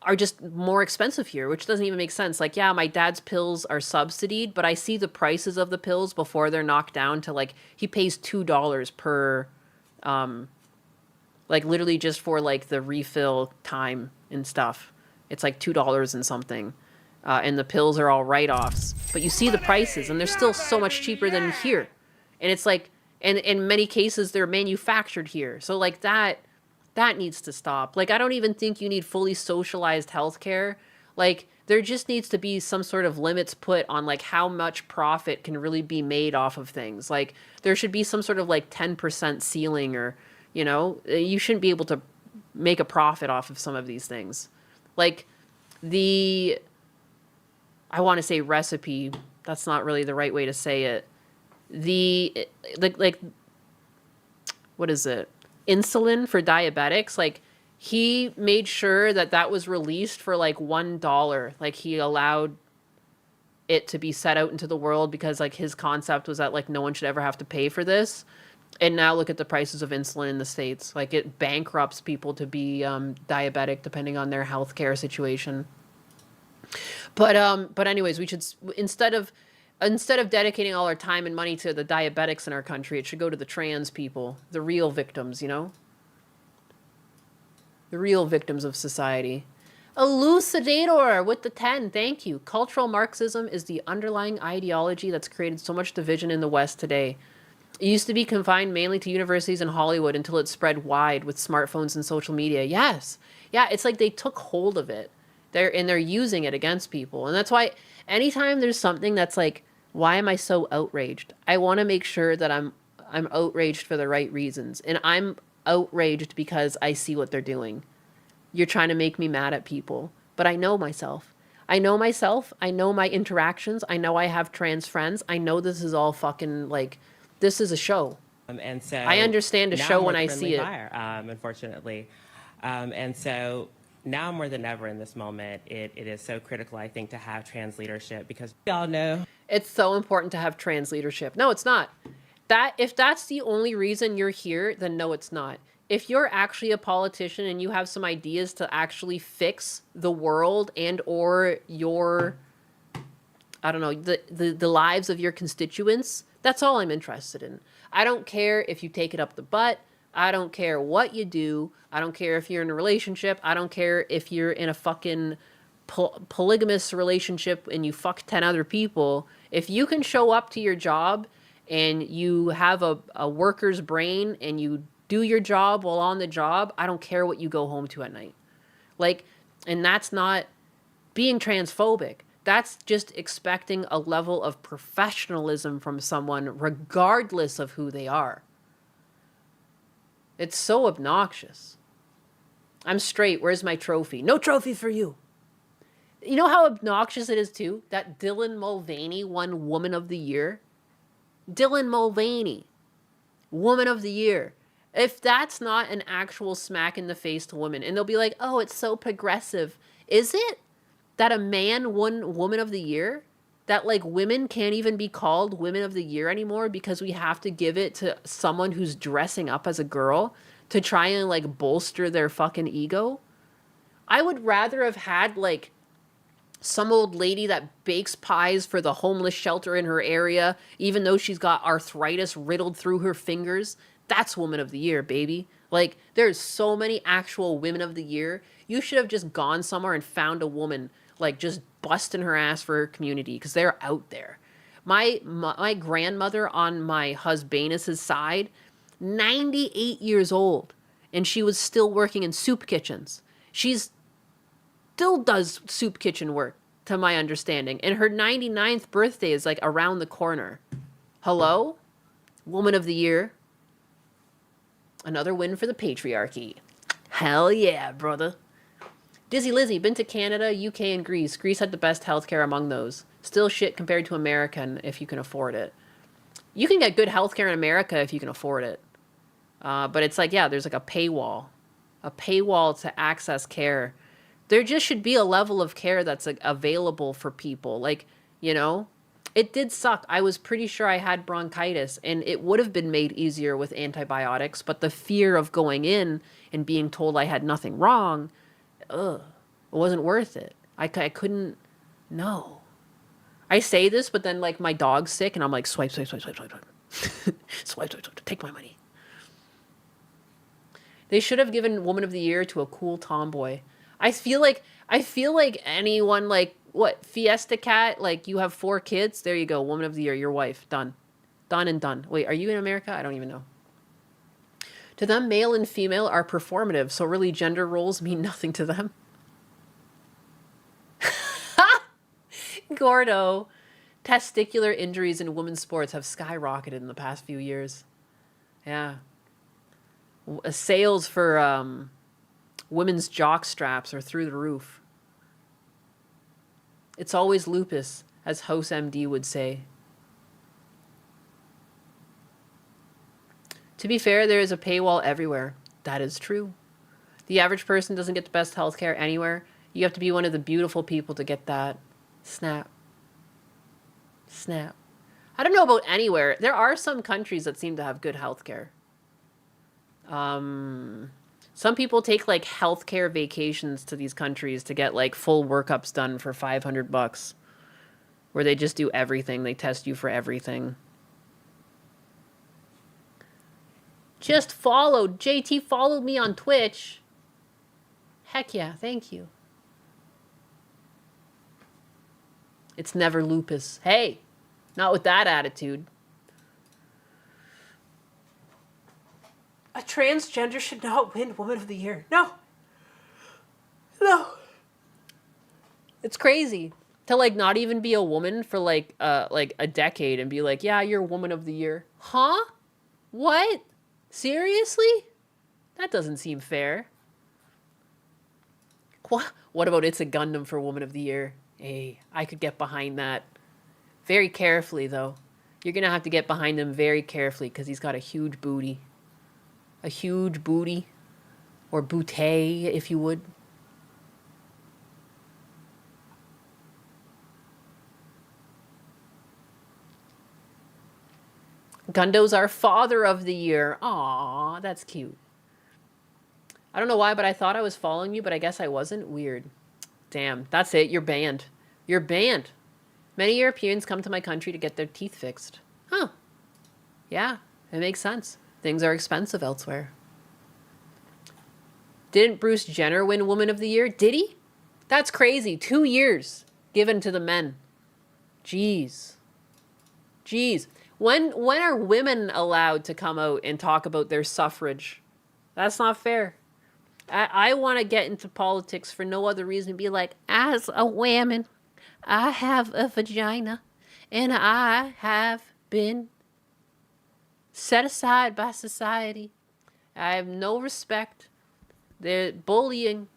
are just more expensive here, which doesn't even make sense. Like, yeah, my dad's pills are subsidied, but I see the prices of the pills before they're knocked down to like, he pays $2 per, like literally just for like the refill time and stuff. It's like $2 and something. And the pills are all write-offs. But you see the prices, and they're still so much cheaper than here. And it's like, and in many cases, they're manufactured here. So like that needs to stop. Like, I don't even think you need fully socialized healthcare. Like, there just needs to be some sort of limits put on like how much profit can really be made off of things. Like, there should be some sort of like 10% ceiling, or, you know, you shouldn't be able to make a profit off of some of these things. Like, I want to say recipe. That's not really the right way to say it. Like, what is it? Insulin for diabetics. Like, he made sure that was released for like $1. Like, he allowed it to be set out into the world because like his concept was that like no one should ever have to pay for this. And now look at the prices of insulin in the States. Like, it bankrupts people to be diabetic depending on their healthcare situation. But anyways, we should, instead of dedicating all our time and money to the diabetics in our country, it should go to the trans people, the real victims, you know? The real victims of society. Elucidator with the 10, thank you. Cultural Marxism is the underlying ideology that's created so much division in the West today. It used to be confined mainly to universities and Hollywood until it spread wide with smartphones and social media. Yes. Yeah, it's like they took hold of it. They're using it against people. And that's why anytime there's something that's like, why am I so outraged? I want to make sure that I'm outraged for the right reasons. And I'm outraged because I see what they're doing. You're trying to make me mad at people. But I know myself. I know myself. I know my interactions. I know I have trans friends. I know this is all fucking like, this is a show. And so I understand a show when I see it. Unfortunately. And so now more than ever in this moment, it is so critical, I think, to have trans leadership, because we all know it's so important to have trans leadership. No, it's not. If that's the only reason you're here, then no, it's not. If you're actually a politician and you have some ideas to actually fix the world and or your, I don't know, the lives of your constituents, that's all I'm interested in. I don't care if you take it up the butt. I don't care what you do. I don't care if you're in a relationship. I don't care if you're in a fucking polygamous relationship and you fuck 10 other people. If you can show up to your job and you have a worker's brain and you do your job while on the job, I don't care what you go home to at night. Like, and that's not being transphobic. That's just expecting a level of professionalism from someone regardless of who they are. It's so obnoxious. I'm straight. Where's my trophy? No trophy for you. You know how obnoxious it is, too? That Dylan Mulvaney won Woman of the Year? Dylan Mulvaney, Woman of the Year. If that's not an actual smack in the face to women, and they'll be like, oh, it's so progressive. Is it that a man won Woman of the Year? That, like, women can't even be called Women of the Year anymore because we have to give it to someone who's dressing up as a girl to try and, like, bolster their fucking ego? I would rather have had, like, some old lady that bakes pies for the homeless shelter in her area, even though she's got arthritis riddled through her fingers. That's Woman of the Year, baby. Like, there's so many actual Women of the Year. You should have just gone somewhere and found a woman, like, just busting her ass for her community, because they're out there. My grandmother on my husband's side, 98 years old, and she was still working in soup kitchens. She's still does soup kitchen work, to my understanding. And her 99th birthday is, like, around the corner. Hello? Woman of the Year. Another win for the patriarchy. Hell yeah, brother. Dizzy Lizzy, been to Canada, UK, and Greece. Greece had the best healthcare among those. Still shit compared to American if you can afford it. You can get good healthcare in America if you can afford it. But it's like, yeah, there's like a paywall. A paywall to access care. There just should be a level of care that's, like, available for people. Like, you know, it did suck. I was pretty sure I had bronchitis, and it would have been made easier with antibiotics, but the fear of going in and being told I had nothing wrong, it wasn't worth it. I couldn't, no. I say this, but then, like, my dog's sick, and I'm like, swipe, swipe, swipe, swipe, swipe, swipe. Swipe, swipe, swipe, take my money. They should have given Woman of the Year to a cool tomboy. I feel like anyone, like, what, Fiesta Cat, like, you have 4 kids, there you go, Woman of the Year, your wife, done. Done and done. Wait, are you in America? I don't even know. To them, male and female are performative, so really gender roles mean nothing to them. Gordo. Testicular injuries in women's sports have skyrocketed in the past few years. Yeah. Sales for women's jock straps are through the roof. It's always lupus, as House MD would say. To be fair, there is a paywall everywhere. That is true. The average person doesn't get the best healthcare anywhere. You have to be one of the beautiful people to get that. Snap. Snap. I don't know about anywhere. There are some countries that seem to have good healthcare. Some people take, like, healthcare vacations to these countries to get, like, full workups done for $500, where they just do everything. They test you for everything. Just followed. JT followed me on Twitch. Heck yeah, thank you. It's never lupus. Hey, not with that attitude. A transgender should not win Woman of the Year. No. No. It's crazy to, like, not even be a woman for, like a decade and be like, yeah, you're Woman of the Year. Huh? What? Seriously? That doesn't seem fair. What about It's a Gundam for Woman of the Year? Hey, I could get behind that. Very carefully, though. You're going to have to get behind him very carefully because he's got a huge booty. A huge booty. Or bootay, if you would. Gundo's our Father of the Year. Aw, that's cute. I don't know why, but I thought I was following you, but I guess I wasn't. Weird. Damn, that's it. You're banned. You're banned. Many Europeans come to my country to get their teeth fixed. Huh. Yeah, it makes sense. Things are expensive elsewhere. Didn't Bruce Jenner win Woman of the Year? Did he? That's crazy. 2 years given to the men. Jeez. Jeez. When are women allowed to come out and talk about their suffrage? That's not fair. I want to get into politics for no other reason. Be like, as a woman, I have a vagina, and I have been set aside by society. I have no respect. They're bullying.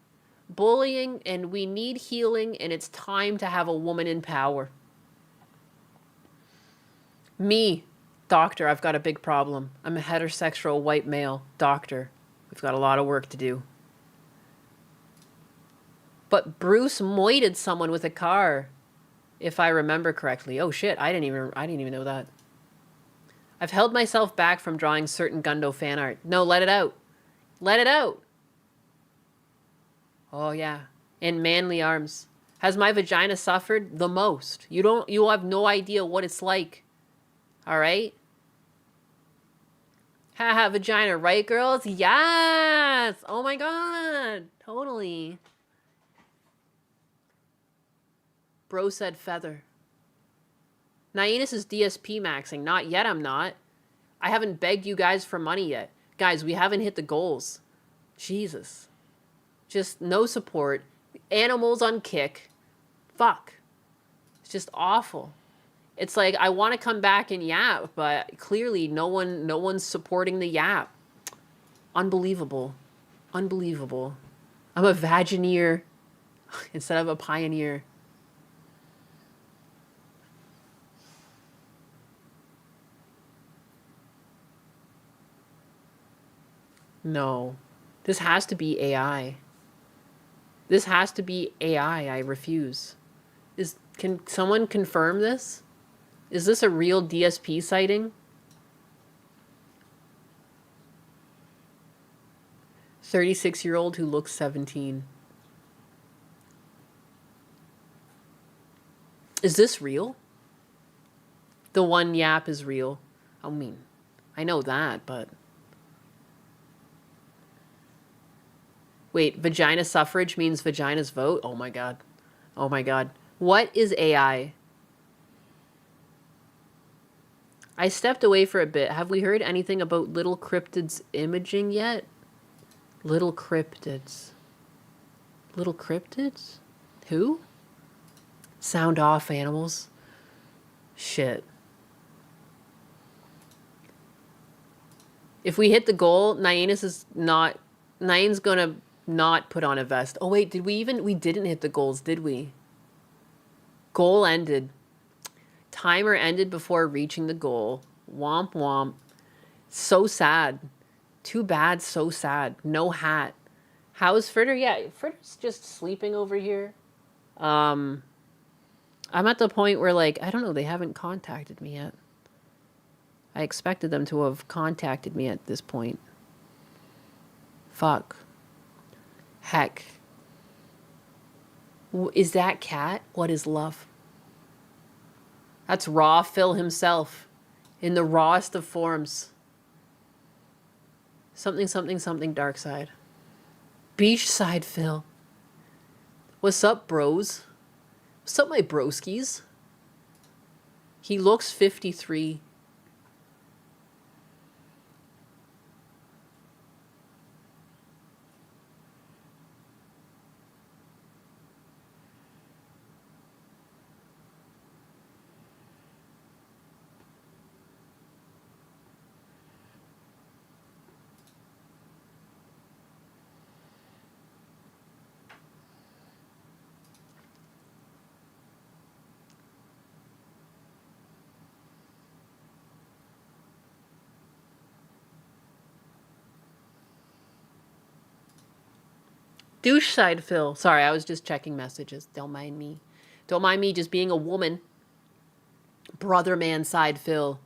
Bullying, and we need healing, and it's time to have a woman in power. Me, doctor, I've got a big problem. I'm a heterosexual white male doctor. We've got a lot of work to do. But Bruce moited someone with a car, if I remember correctly. Oh shit, I didn't even know that. I've held myself back from drawing certain Gundo fan art. No, let it out. Let it out. Oh yeah. In manly arms. Has my vagina suffered? The most. You have no idea what it's like. All right? Haha, vagina, right, girls? Yes! Oh my god. Totally. Bro said feather. Nyanus is DSP maxing. Not yet, I'm not. I haven't begged you guys for money yet. Guys, we haven't hit the goals. Jesus. Just no support. Animals on kick. Fuck. It's just awful. It's like I want to come back and yap, but clearly no one's supporting the yap. Unbelievable. Unbelievable. I'm a vagineer instead of a pioneer. No. This has to be AI. This has to be AI. I refuse. Can someone confirm this? Is this a real DSP sighting? 36-year-old who looks 17. Is this real? The one yap is real. I mean, I know that, but... Wait, vagina suffrage means vaginas vote? Oh my god. Oh my god. What is AI? I stepped away for a bit. Have we heard anything about little cryptids imaging yet? Little cryptids. Little cryptids? Who? Sound off, animals. Shit. If we hit the goal, Nyan's gonna not put on a vest. Oh wait, we didn't hit the goals, did we? Goal ended. Timer ended before reaching the goal. Womp womp. So sad. Too bad, so sad. No hat. How's Fritter? Yeah, Fritter's just sleeping over here. I'm at the point where, like, I don't know, they haven't contacted me yet. I expected them to have contacted me at this point. Fuck. Heck. Is that cat? What is love? That's raw Phil himself. In the rawest of forms. Something, something, something dark side. Beach side Phil. What's up, bros? What's up, my broskies? He looks 53. Douche side Phil. Sorry, I was just checking messages. Don't mind me. Don't mind me just being a woman. Brother man side Phil.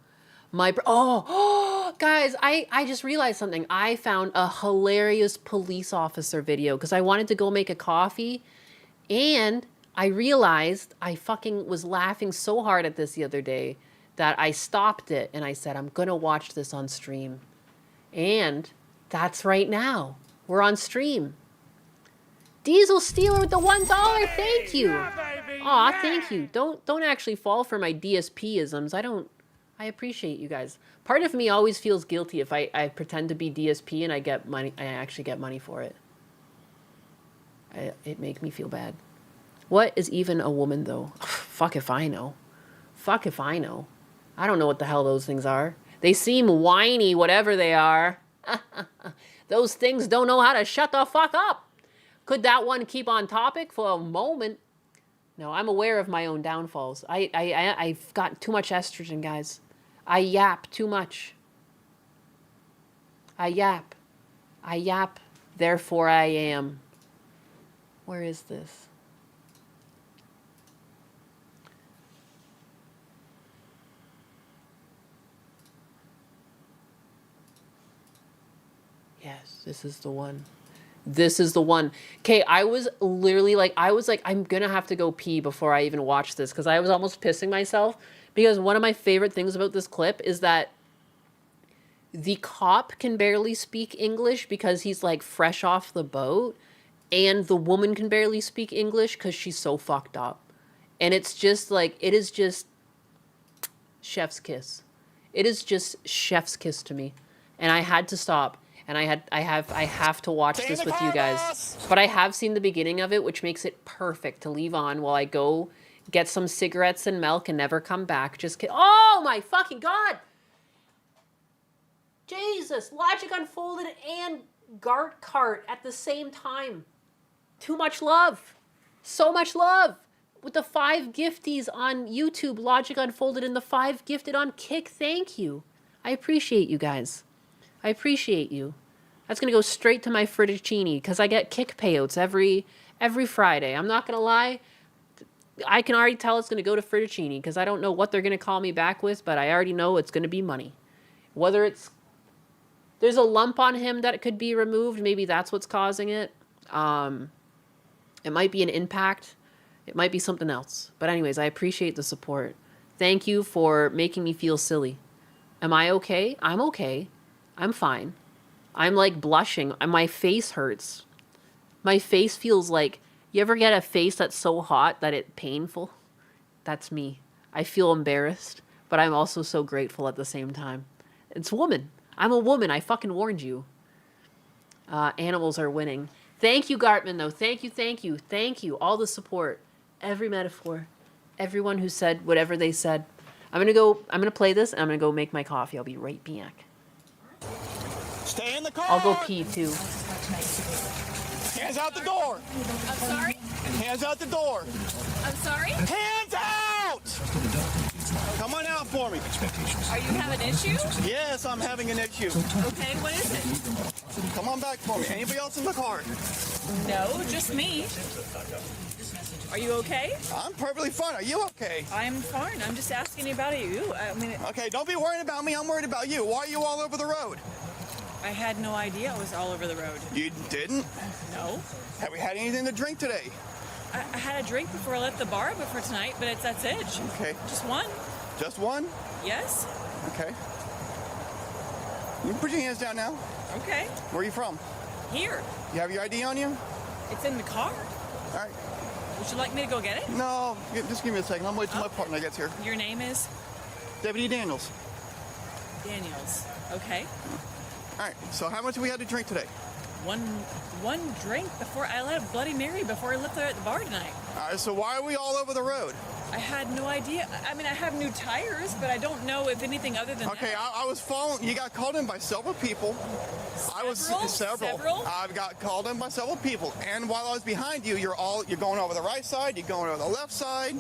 Oh, guys, I just realized something. I found a hilarious police officer video because I wanted to go make a coffee, and I realized I fucking was laughing so hard at this the other day that I stopped it and I said, I'm gonna watch this on stream. And that's right now. We're on stream. Diesel Stealer with the $1. Thank you. Aw, thank you. Don't actually fall for my DSP-isms. I appreciate you guys. Part of me always feels guilty if I pretend to be DSP and I get money. I actually get money for it. It makes me feel bad. What is even a woman, though? Fuck if I know. Fuck if I know. I don't know what the hell those things are. They seem whiny, whatever they are. Those things don't know how to shut the fuck up. Could that one keep on topic for a moment? No, I'm aware of my own downfalls. I've got too much estrogen, guys. I yap too much. I yap. Therefore I am. Where is this? Yes, this is the one. This is the one. Okay, I was literally like, I'm gonna have to go pee before I even watch this because I was almost pissing myself because one of my favorite things about this clip is that the cop can barely speak English because he's like fresh off the boat, and the woman can barely speak English because she's so fucked up. And it's just like, it is just chef's kiss. It is just chef's kiss to me. And I had to stop. And I have to watch this with you guys. But I have seen the beginning of it, which makes it perfect to leave on while I go get some cigarettes and milk and never come back. Oh my fucking God! Jesus, Logic Unfolded and Gart Cart at the same time. Too much love. So much love. With the 5 gifties on YouTube, Logic Unfolded, and the 5 gifted on Kick. Thank you. I appreciate you guys. I appreciate you. That's going to go straight to my fettuccine because I get Kick payouts every Friday. I'm not going to lie. I can already tell it's going to go to fettuccine because I don't know what they're going to call me back with, but I already know it's going to be money. Whether it's... There's a lump on him that could be removed. Maybe that's what's causing it. It might be an impact. It might be something else. But anyways, I appreciate the support. Thank you for making me feel silly. Am I okay? I'm okay. I'm fine. I'm like blushing. My face hurts. My face feels like... You ever get a face that's so hot that it's painful? That's me. I feel embarrassed, but I'm also so grateful at the same time. It's woman. I'm a woman. I fucking warned you. Animals are winning. Thank you, Gartman, though. Thank you, thank you, thank you. All the support. Every metaphor. Everyone who said whatever they said. I'm gonna play this, and I'm gonna go make my coffee. I'll be right back. Stay in the car. I'll go pee, too. Hands out the door. I'm sorry? Hands out the door. I'm sorry? Hands out! Come on out for me. Are you having an issue? Yes, I'm having an issue. Okay, what is it? Come on back for me. Anybody else in the car? No, just me. Are you okay? I'm perfectly fine. Are you okay? I'm fine. I'm just asking you about you. I mean, Okay, don't be worried about me. I'm worried about you. Why are you all over the road? I had no idea I was all over the road. You didn't? No. Have we had anything to drink today? I had a drink before I left the bar for tonight, but that's it. Okay. Just one. Just one? Yes. Okay. You can put your hands down now. Okay. Where are you from? Here. You have your ID on you? It's in the car. All right. Would you like me to go get it? No, just give me a second. I'm waiting till my partner gets here. Your name is? Deputy Daniels. Daniels. Okay. All right, so how much have we had to drink today? One drink before I let a Bloody Mary before I left there at the bar tonight. All right, so why are we all over the road? I had no idea. I mean, I have new tires, but I don't know if anything other than Okay, that. I was following. You got called in by several people. Several? I've got called in by several people, and while I was behind you, you're going over the right side. You're going over the left side.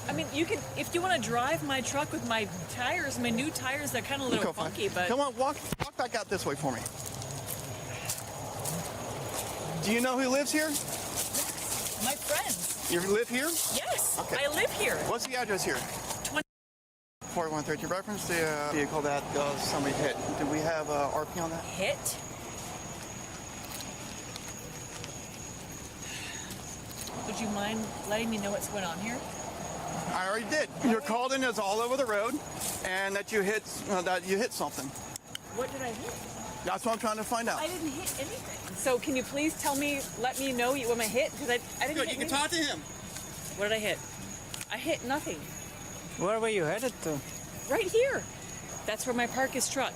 I mean, you can, if you want to drive my truck with my tires, my new tires, they're kind of a little funky, but... Come on, walk back out this way for me. Do you know who lives here? My friends. You live here? Yes, Okay. I live here. What's the address here? 4130. Reference the vehicle that somebody hit. Do we have RP on that? Hit? Would you mind letting me know what's going on here? I already did. You're called in as all over the road, and that you hit something. What did I hit? That's what I'm trying to find out. I didn't hit anything. So can you please let me know what I hit? Because I didn't Good, hit you can anything. talk to him. What did I hit? I hit nothing. Where were you headed to? Right here. That's where my park is truck.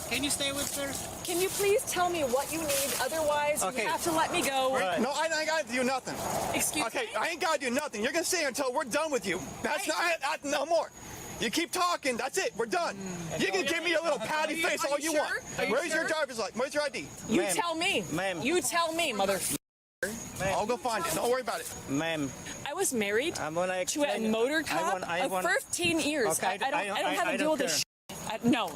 Can you stay with her? Can you please tell me what you need? Otherwise, Okay. you have to let me go. Right. No, I ain't got to do nothing. Excuse Okay, me? I ain't got to do nothing. You're going to stay here until we're done with you. That's Right. not no more. You keep talking. That's it. We're done. You can give me a little pouty face all you want. Where's your driver's license? Where's your ID? You Ma'am. tell me. Ma'am. You tell me, mother. I'll go find it. Don't worry about it. Ma'am, I was married I'm gonna to explain. a motor cop I want, of 15 years. Okay, I don't have to deal with this. No.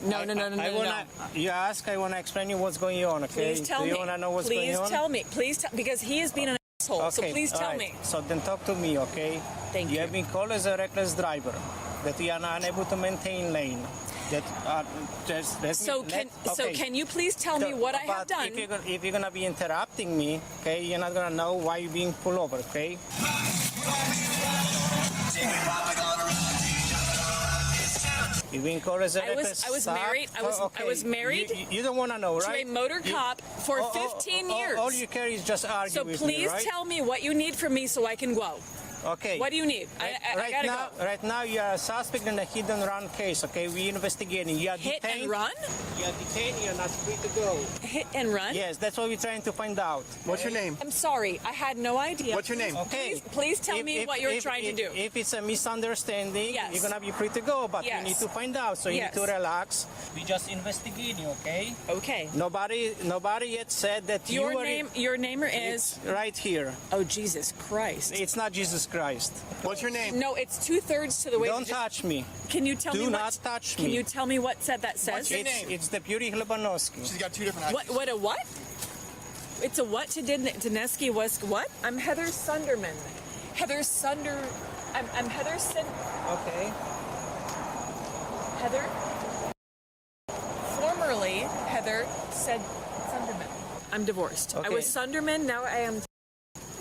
You ask, I want to explain you what's going on, okay? Please tell Do me. you want to know what's going on? Please tell me. Please tell, because he is being an asshole. Okay, So please tell alright. me. So then talk to me, okay? Thank You you. have been called as a reckless driver, that you are unable to maintain lane. That So can you please tell me what I have done? If you're gonna be interrupting me, okay, you're not gonna know why you're being pulled over, okay? You've been called as a reckless I was stop. married. I was married You don't want to know, to right? a motor cop for 15 years. All you care is just argue So with please me, right? tell me what you need from me so I can go. Okay. What do you need? I gotta go. Right now, you are a suspect in a hit and run case, okay? We're investigating. You are Hit detained. and run? You are detained. You're not free to go. Hit and run? Yes, that's what we're trying to find out. What's your name? I'm sorry. I had no idea. What's your name? Okay. Please tell me what you're trying to do. If it's a misunderstanding, Yes. you're gonna be free to go, but Yes. you need to find out. So you Yes. need to relax. We just investigating, okay? Okay. Nobody yet said that Your you are. name is It's right here. Oh Jesus Christ. It's not Jesus Christ. What's your name? No, it's 2/3 to the way. Don't touch me. Can you tell me Do what? not touch Can me. you tell me what that says? What's your name? It's Deputy Hlebanowski. She's got two different IDs. What a what? It's a what to Dineski was what? I'm Heather Sunderman. I'm Heather Okay. Heather. Formerly Heather said Sunderman. I'm divorced. I Okay. was Sunderman. Now I am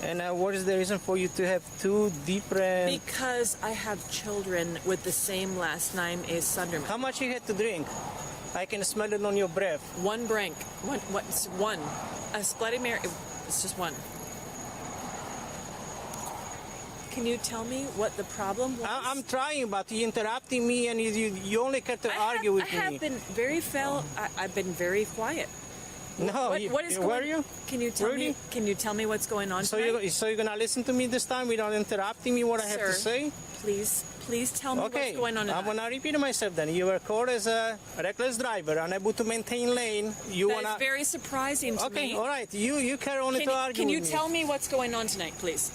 And what is the reason for you to have two different? because I have children with the same last name as Sunderman. How much you had to drink? I can smell it on your breath. One brink. What's one? A Bloody Mary. It's just one. Can you tell me what the problem was? I'm trying, but you're interrupting me, and you only care to argue with I have me. been very I've been very quiet. No, What is where going? are you? Can you tell Really? me? Can you tell me what's going on So tonight? you're gonna listen to me this time without interrupting me what I have to Sir, say? Please tell me Okay, what's going on I'm tonight. gonna repeat myself then. You were called as a reckless driver, unable to maintain lane. You That wanna? is very surprising to Okay, me. all right. You care only to argue Can you with tell me. me what's going on tonight, please?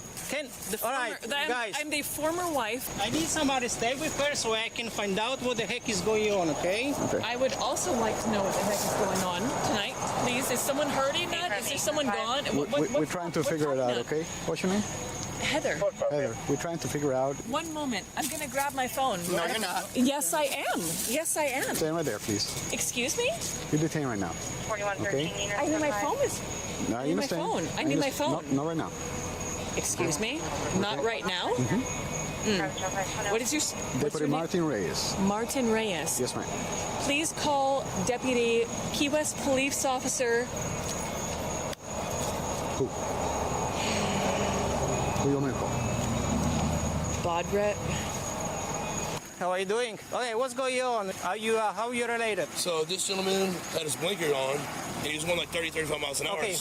All right, guys. I'm the former wife. I need somebody to stay with her so I can find out what the heck is going on, okay? I would also like to know what the heck is going on tonight. Please, is someone hurting that? Is there someone gone? We're trying to figure it out, okay? What's your name? Heather. Heather. We're trying to figure out. One moment. I'm going to grab my phone. No, you're not. Yes, I am. Yes, I am. Stand right there, please. Excuse me? You're detained right now. Okay? I need my phone. No, I need my phone. I need my phone. Not right now. Excuse me? Not right now? What is your... What's Deputy your name? Martin Reyes. Martin Reyes. Yes, ma'am. Please call Deputy Key West Police Officer. Who? Who you want me to call? Bodbrett. How are you doing? Okay, what's going on? How are you related? So this gentleman had his blinker on, and he was going like 30, 35 miles an hour. Okay,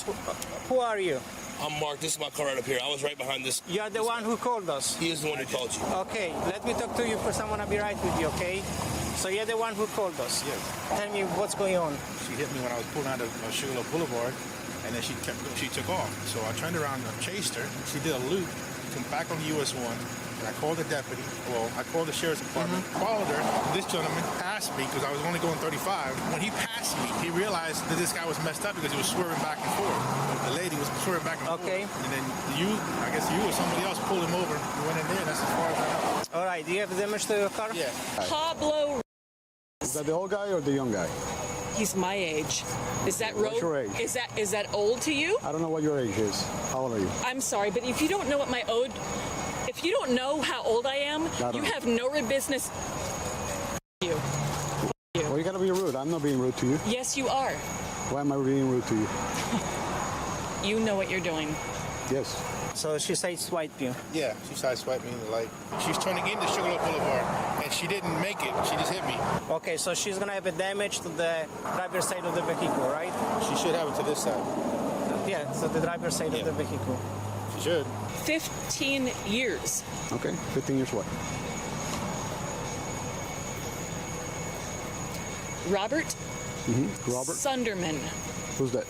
who are you? I'm Mark. This is my car right up here. I was right behind this. You're the one who called us. He is the one who called you. Okay, let me talk to you first. I want to be right with you, okay? So you're the one who called us. Yes. Tell me what's going on. She hit me when I was pulling out of Sugarloaf Boulevard, and then she took off. So I turned around and chased her. She did a loop, come back on US 1, and I called the deputy. Well, I called the sheriff's department, followed her. This gentleman passed me because I was only going 35. When he passed me, he realized that this guy was messed up because he was swerving back and forth. The lady was swerving back and forth. Okay. And then I guess you or somebody else pulled him over. He went in there. That's as far as I know. All right, do you have damage to your car? Yeah. Pablo. Is that the old guy or the young guy? He's my age. Is that What's your age? Is that old to you? I don't know what your age is. How old are you? I'm sorry, but if you don't know what my ode, if you don't know how old I am, don't you know. have no business. You. Well, you gotta be rude. I'm not being rude to you. Yes, you are. Why am I being rude to you? You know what you're doing. Yes. So she sideswiped you. Yeah, she sideswiped me. Like, she's turning into Sugarloaf Boulevard, and she didn't make it. She just hit me. Okay, so she's gonna have a damage to the driver's side of the vehicle, right? She should have it to this side. Yeah, so the driver's side of the vehicle. She should. 15 years. Okay. 15 years what? Robert Robert? Sunderman, Who's that?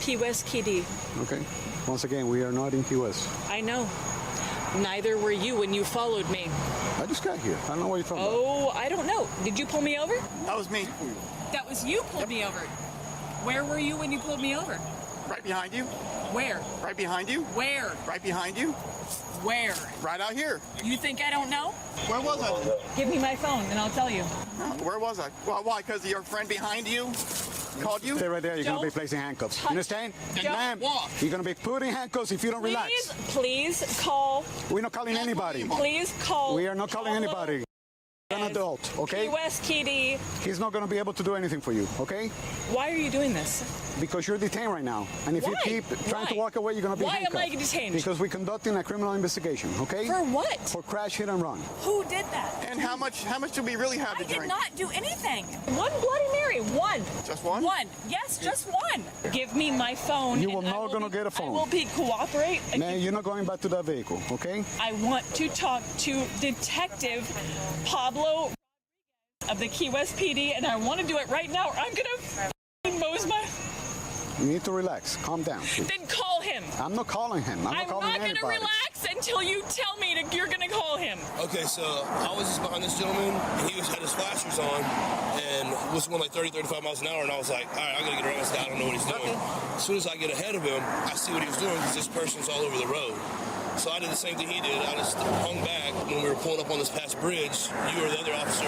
Key West KD. Okay. Once again, we are not in Key West. I know. Neither were you when you followed me. I just got here. I don't know what you're talking about. Oh, I don't know. Did you pull me over? That was me. That was you pulled me over. Where were you when you pulled me over? Right behind you. Where? Right behind you. Where? Right behind you. Where? Right out here. You think I don't know? Where was I? Give me my phone and I'll tell you. Where was I? Well, why? Because your friend behind you called you? Stay right there. You're going to be Don't placing handcuffs. You touch- understand? Don't Ma'am, walk. you're going to be putting handcuffs if you don't relax. Please call. We're not calling anybody. Please call. We are not calling anybody. You're an adult, okay? Key West KD. He's not going to be able to do anything for you, okay? Why are you doing this? Because you're detained right now. And if you Why? keep trying to Why? walk away, you're going to be Why am I handcuffed. detained? Because we're conducting a criminal investigation, okay? For what? For crash, hit, and run. Who did that? And how much do we really have I to did drink? not do anything. One Bloody Mary. One. Just one? One. Yes, just one. Give me my phone. You will and I not gonna be- get a phone. I will be cooperate. Man, you're not going back to that vehicle, okay? I want to talk to Detective Pablo of the Key West PD, and I want to do it right now, or I'm gonna f***ing mose my. You need to relax. Calm down, please. Then call him. I'm not calling him. I'm not calling not gonna anybody. relax until you tell me you're gonna call him. Okay, so I was just behind this gentleman, and he had his flashers on, and was going like 30, 35 miles an hour, and I was like, all right, I gotta get around this guy. I don't know what he's doing. As soon as I get ahead of him, I see what he was doing because this person's all over the road. So I did the same thing he did. I just hung back when we were pulling up on this past bridge. You or the other officer,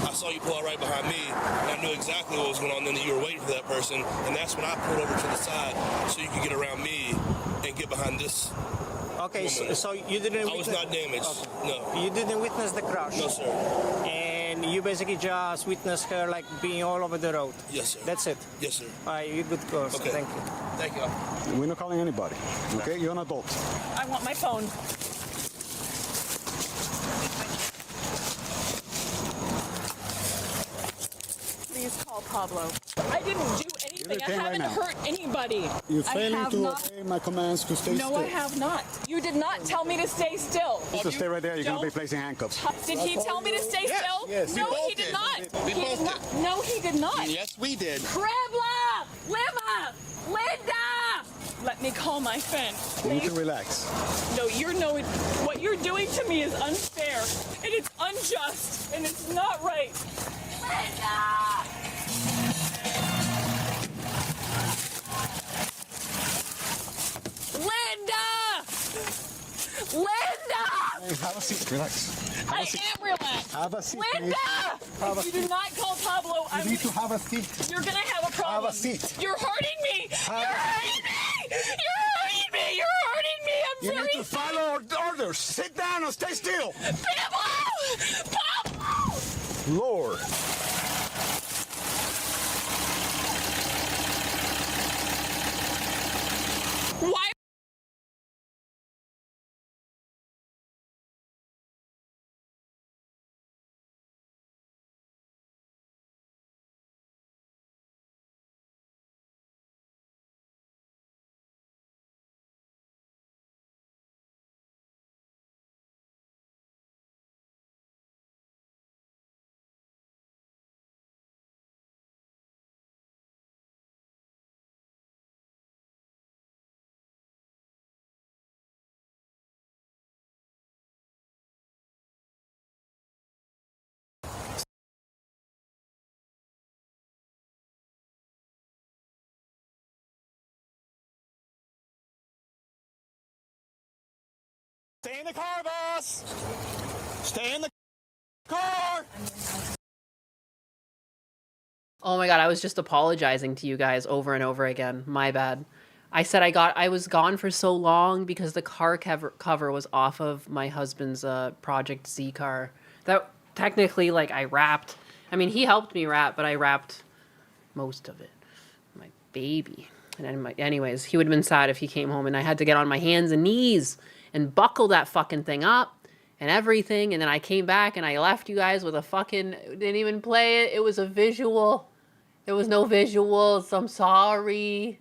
I saw you pull out right behind me, and I knew exactly what was going on then, that you were waiting for that person, and that's when I pulled over to the side so you could get around me and get behind this. Okay, so you didn't. I was not damaged. No. You didn't witness the crash. No, sir. And you basically just witnessed her like being all over the road. Yes, sir. That's it. Yes, sir. All right, you good to go. So Okay. thank you. Thank you. We're not calling anybody, okay? You're an adult. I want my phone. Please call Pablo. I didn't do anything. I detained right haven't now. hurt anybody. You're I failing have to not. obey my commands to stay No, still. I have not. You did not tell me to stay still. So stay right there. You're going to be Don't placing handcuffs. Did he tell me to stay Yes, still? yes, we No, both he did did. not. We He both did not. No, he did not. Yes, we did. Kremla! Lima! Linda! Let me call my friend. You need to Please. relax. No, you're knowing what you're doing to me is unfair, and it's unjust, and it's not right. Linda! Linda! Linda! Hey, have a seat. Relax. I am relaxed. Have a seat, Linda! Have a If you do not call Pablo, You need to have a seat. you're gonna have a problem. Have a seat. You're hurting me. You're hurting me. You're hurting me. You're hurting me. I'm You very need to follow our orders. Sit down and stay still. Pablo! Pablo! Lord. Why? Stay in the car, boss. Stay in the car. Oh my god, I was just apologizing to you guys over and over again. My bad. I said I was gone for so long because the car cover was off of my husband's Project Z car. That technically, like, I wrapped. I mean, he helped me wrap, but I wrapped most of it. My baby. And anyways, he would have been sad if he came home and I had to get on my hands and knees and buckle that fucking thing up and everything. And then I came back and I left you guys with a fucking, didn't even play it. It was a visual. There was no visuals. I'm sorry.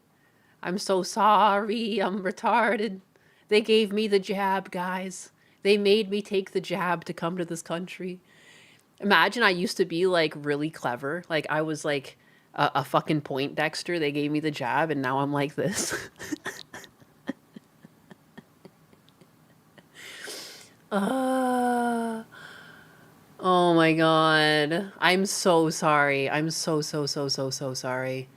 I'm so sorry. I'm retarded. They gave me the jab, guys. They made me take the jab to come to this country. Imagine I used to be like really clever. Like I was like a fucking point Dexter. They gave me the jab and now I'm like this. uh, oh my god. I'm so sorry. I'm so sorry.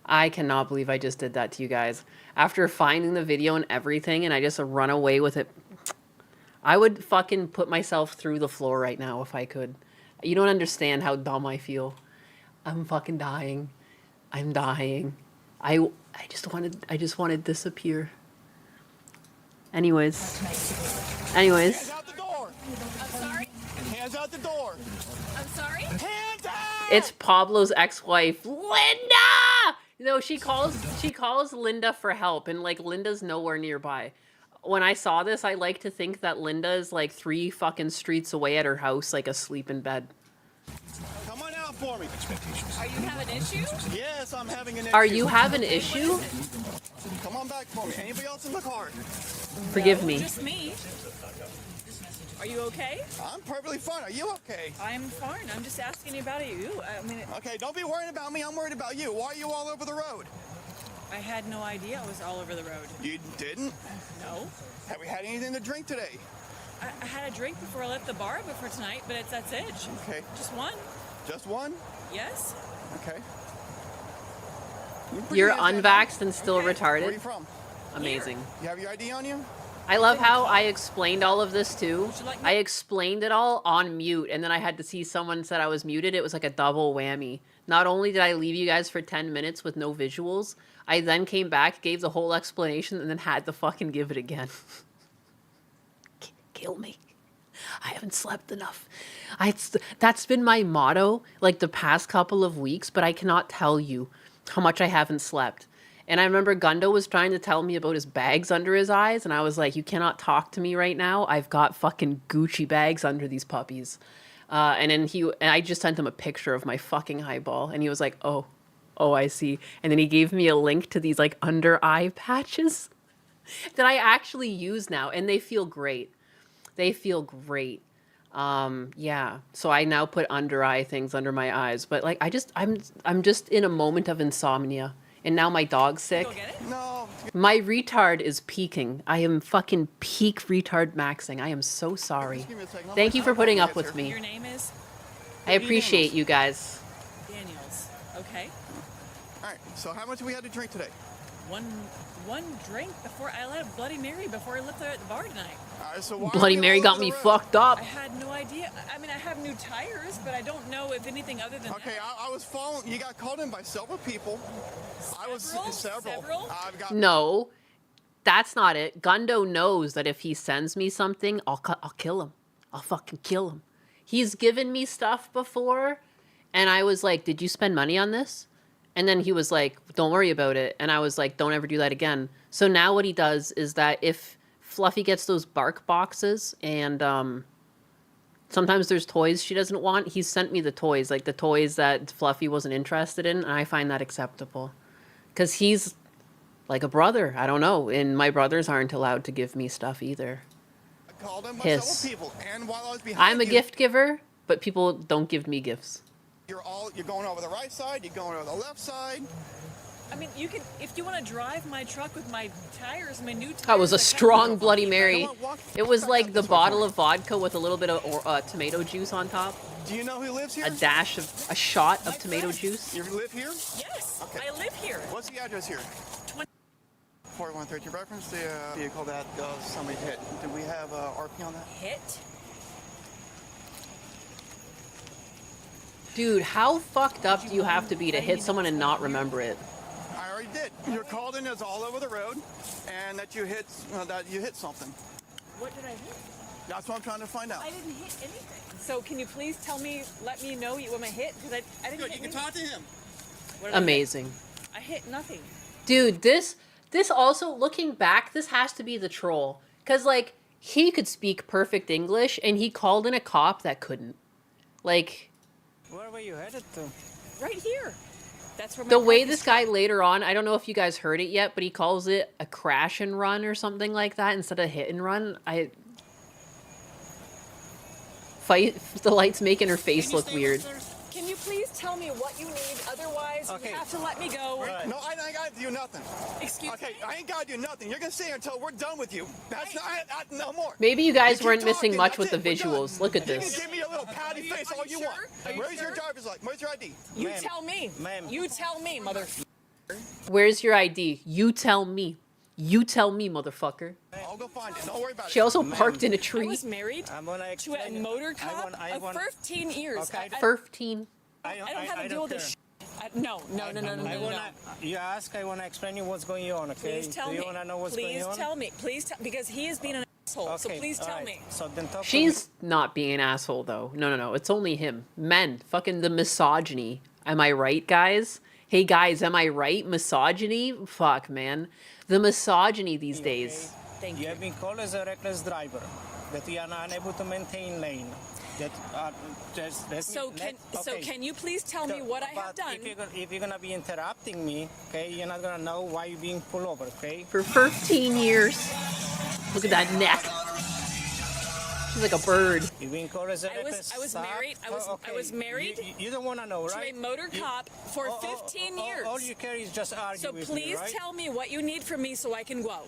I cannot believe I just did that to you guys. After finding the video and everything and I just run away with it. I would fucking put myself through the floor right now if I could. You don't understand how dumb I feel. I'm fucking dying. I'm dying. I just want to disappear. Anyways. Hands out the door. I'm sorry. Hands out the door. I'm sorry. Hands out. It's Pablo's ex-wife, Linda! No, she calls Linda for help and like Linda's nowhere nearby. When I saw this, I like to think that Linda is like 3 fucking streets away at her house, like asleep in bed. Come on out for me. Are you having issues? Yes, I'm having an issue. Are you having an issue? Come on back for me. Anybody else in the car? Forgive me. Just me. Are you okay? I'm perfectly fine. Are you okay? I'm fine. I'm just asking about you. I mean, Okay, don't be worrying about me. I'm worried about you. Why are you all over the road? I had no idea I was all over the road. You didn't? No. Have we had anything to drink today? I had a drink before I left the bar before tonight, but that's it. Okay. Just one. Just one? Yes. Okay. You're unvaxxed and still Where are you retarded? from? Amazing. You have your ID on you? I love how I explained all of this too. Would you like me- I explained it all on mute and then I had to see someone said I was muted. It was like a double whammy. Not only did I leave you guys for 10 minutes with no visuals, I then came back, gave the whole explanation, and then had to fucking give it again. Kill me. I haven't slept enough. That's been my motto like the past couple of weeks, but I cannot tell you how much I haven't slept. And I remember Gundo was trying to tell me about his bags under his eyes, and I was like, you cannot talk to me right now. I've got fucking Gucci bags under these puppies. And I just sent him a picture of my fucking eyeball, and he was like, oh, I see. And then he gave me a link to these like under eye patches that I actually use now, and they feel great. They feel great. Yeah. So I now put under eye things under my eyes, but like I'm just in a moment of insomnia. And now my dog's sick. Go get it? No. My retard is peaking. I am fucking peak retard maxing. I am so sorry. Just give me a second. Thank you for putting up with Your me. name is I appreciate you guys. Daniels. Okay. All right. So how much do we had to drink today? One drink before I let a Bloody Mary before I left there at the bar tonight. All right. So why Bloody are we Mary all got over me the road? fucked up. I had no idea. I mean, I have new tires, but I don't know if anything other than Okay, that. I was following. You got called in by several people. I was several. Several? I've got. No, that's not it. Gundo knows that if he sends me something, I'll kill him. I'll fucking kill him. He's given me stuff before, and I was like, did you spend money on this? And then he was like, don't worry about it. And I was like, don't ever do that again. So now what he does is that if Fluffy gets those bark boxes and sometimes there's toys she doesn't want, he's sent me the toys, like the toys that Fluffy wasn't interested in, and I find that acceptable. Because he's like a brother. I don't know. And my brothers aren't allowed to give me stuff either. I called in by Hiss. several people, and while I was behind I'm a you, gift giver, but people don't give me gifts. You're going over the right side. You're going over the left side. I mean, you can if you want to drive my truck with my tires, my new tires. That was a I kinda- strong Bloody Mary. Come on, walk It was back like up the this way for bottle me. of vodka with a little bit of tomato juice on top. Do you know who lives here? A shot of tomato juice. You live here? Yes, Okay. I live here. What's the address here? 4132. Reference the vehicle that somebody hit. Do we have RP on that? Hit. Dude, how fucked up do you have to be to hit someone and not remember it? I already did. You're called in as all over the road, and that you hit something. What did I hit? That's what I'm trying to find out. I didn't hit anything. So can you please let me know what I hit? Because I didn't Good. hit You can anything. talk to him. What did I hit? Amazing. I hit nothing. Dude, this also, looking back, this has to be the troll. Because, like, he could speak perfect English, and he called in a cop that couldn't. Like, Where were you headed to? Right here. That's where my the way park is. this guy later on, I don't know if you guys heard it yet, but he calls it a crash and run or something like that instead of hit and run. The light's making her face look weird. Can you please tell me what you need? Otherwise, you have to let me go. No, I ain't got to do nothing. Excuse me. Okay, I ain't got to do nothing. You're going to stay here until we're done with you. That's no more. Maybe you guys keep weren't missing talking, much that's with the it, we're done. visuals. Look at You this. can give me a little pouty face all you want. Where's your driver's license? Where's your ID? You tell me. You tell me, mother. Where's your ID? You tell me. You tell me, motherfucker. I'll go find it. Don't worry about it. She also parked in a tree. I was married to a motor cop of 15 years. Okay. 15. I don't have to deal with this shit. No. You ask, I want to explain you what's going on, okay? Please tell Do me. you want to know what's going on? Please tell me. Please tell, because he is being an asshole. Okay, So please tell alright. me. So then talk She's not being an asshole, though. No. It's only him. Men. Fucking the misogyny. Am I right, guys? Hey, guys, am I right? Misogyny? Fuck, man. The misogyny these days. Thank you have been called as a reckless driver, that you are not unable to maintain lane. So can you please tell me what I have done? If you're gonna be interrupting me, okay, you're not gonna know why you're being pulled over, okay? For 15 years. Look at that neck. She's like a bird. You've been called as a reckless. I was married. I was married. You don't want to know, right? To a motor cop for 15 years. All you care is just argue So with me, please right? tell me what you need from me so I can go.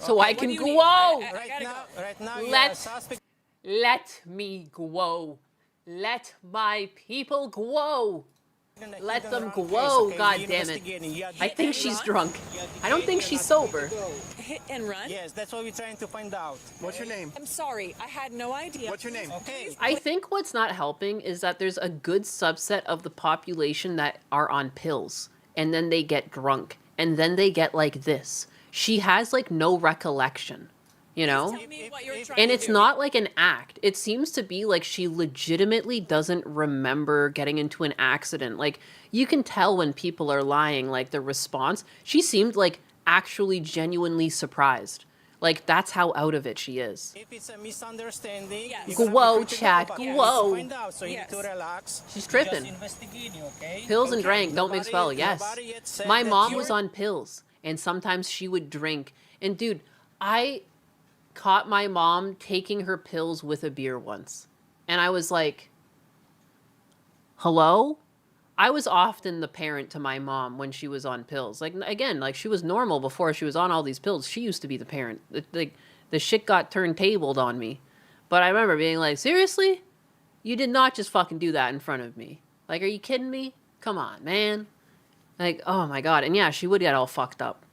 So I can go. Right now, Let me go. Let my people go. Let them go, god damn it. I think she's drunk. I don't think she's sober. Hit and run? Yes, that's what we're trying to find out. What's your name? I'm sorry, I had no idea. What's your name? Okay. I think what's not helping is that there's a good subset of the population that are on pills. And then they get drunk. And then they get like this. She has like no recollection. You know? Tell me what you're trying And to it's do. not like an act. It seems to be like she legitimately doesn't remember getting into an accident. Like, you can tell when people are lying, like, the response. She seemed, like, actually genuinely surprised. Like, that's how out of it she is. If it's a misunderstanding, Yes. Whoa, Chad, whoa. Find out, so you need to relax. She's tripping. Just investigate you, okay? Pills and Okay. drank don't mix well, yes. Nobody yet said My that mom you- was on pills, and sometimes she would drink. And, dude, I caught my mom taking her pills with a beer once. And I was like, hello? I was often the parent to my mom when she was on pills. Like, again, like, she was normal before she was on all these pills. She used to be the parent. The shit got turntabled on me. But I remember being like, seriously? You did not just fucking do that in front of me. Like, are you kidding me? Come on, man. Like, oh my god. And yeah, she would get all fucked up.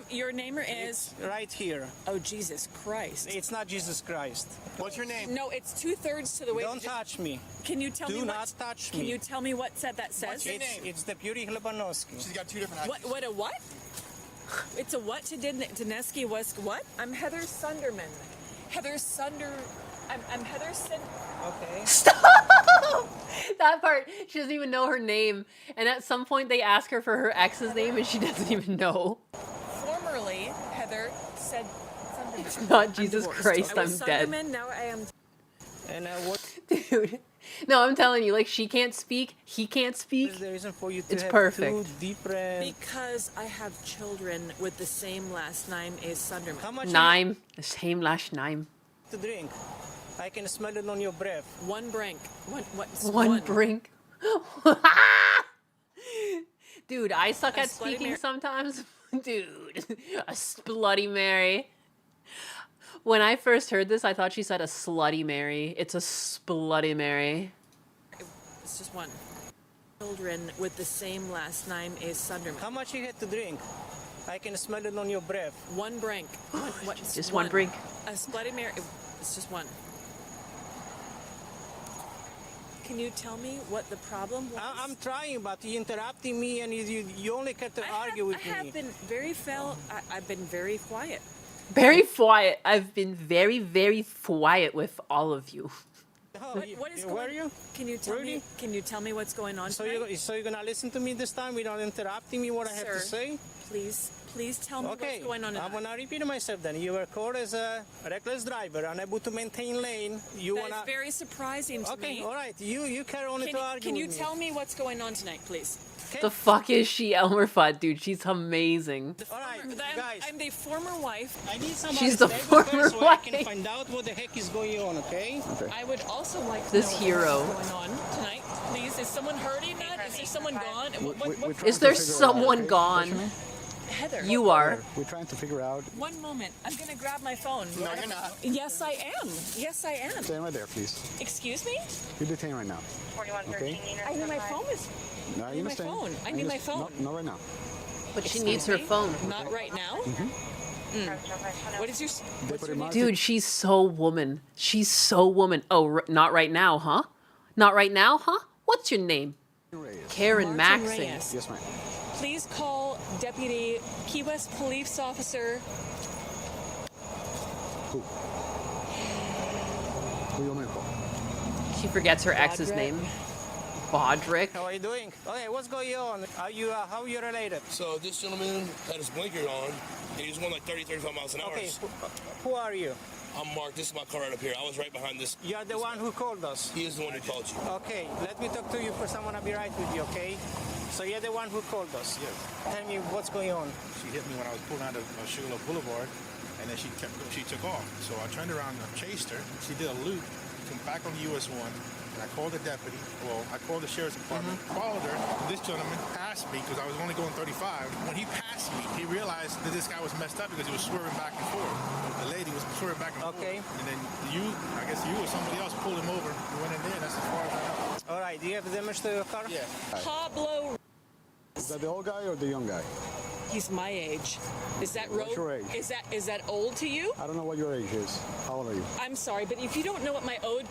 Your name is? Right here. Oh, Jesus Christ. It's not Jesus Christ. What's your name? No, it's 2/3 to the way. Don't touch me. Can you tell me Do what? not touch me. Can you tell me what that says? It's the Beauty Hlebanovsky. She's got two different What? What a what? It's a what to Dineski was what? I'm Heather Sunderman. Heather Sunder. I'm Heather Sun. Okay. Stop! That part, she doesn't even know her name. And at some point they ask her for her ex's name and she doesn't even know. Formerly, Heather said Sunderman. It's not I'm Jesus divorced. Christ, I was I'm dead. Sunderman, now I am. And what? Dude. No, I'm telling you, like, she can't speak, he can't speak. Is the reason for you to It's have perfect. two different... Because I have children with the same last name as Sunderman. How much Name. The same last name. to drink? I can smell it on your breath. One brink. One brink. Dude, I suck A at Slutty speaking Mary. sometimes. Dude, a Bloody Mary. When I first heard this, I thought she said a slutty Mary. It's a Bloody Mary. It's just one. Children with the same last name as Sunderman. How much you had to drink? I can smell it on your breath. One brink. Just one brink. A Bloody Mary. It's just one. Can you tell me what the problem was? I'm trying, but you're interrupting me, and you only get to argue with I have me. been very I've been very quiet. Very quiet. I've been very, very quiet with all of you. What is where going? are you? Can you tell me? Can you tell me what's going on? So you're gonna listen to me this time without interrupting me? What I have to Sir, say? Please, please tell me Okay, what's going on I'm gonna repeat myself then. You were caught as a reckless driver, unable to maintain lane. You That wanna... is very surprising to me. Okay, all right. You carry on to argue Can you with me. tell me what's going on tonight, please? The fuck is she, Elmer Fudd, dude? She's amazing. All right, guys. I'm the former wife. I need somebody She's the stable former first so I can wife. find out what the heck is going on, okay? I would also like to This know hero. what's going on tonight. Please, is someone hurting that? Is there someone gone? What, Is there someone gone? Heather. You are. We're trying to figure out. One moment. I'm going to grab my phone. No, you're not. Yes, I am. Yes, I am. Stand right there, please. Excuse me? You're detained right now. 4113 Okay. I need my phone. No, I you need my understand. phone. I need my phone. No, not right now. But she needs her phone. Not right now? What is your... What's your name? Dude, she's so woman. She's so woman. Oh, not right now, huh? Not right now, huh? What's your name? Karen Martin Maxing. Reyes. Yes, ma'am. Please call Deputy Key West Police Officer. Who? Who you want me to call? She forgets her ex's Bodrick. name. Bodrick. How are you doing? Okay, what's going on? How you related? So this gentleman had his blinker on, and he was going like 30, 35 miles an hour. Okay, who are you? I'm Mark. This is my car right up here. I was right behind this. You're the one who called us. He is the one who called you. Okay, let me talk to you first. I want to be right with you, okay? So you're the one who called us. Yes. Tell me what's going on. She hit me when I was pulling out of Sugarloaf Boulevard, and then she took off. So I turned around and chased her. She did a loop, come back on US 1, and I called the deputy. Well, I called the sheriff's department, followed her. This gentleman passed me because I was only going 35. When he passed me, he realized that this guy was messed up because he was swerving back and forth. The lady was swerving back and forth. Okay. And then I guess you or somebody else pulled him over. We went in there, and that's as far as I know. All right, do you have damage to your car? Yeah. Pablo. Is that the old guy or the young guy? He's my age. Is that What's your age? Is that old to you? I don't know what your age is. How old are you? I'm sorry, but if you don't know what my ode...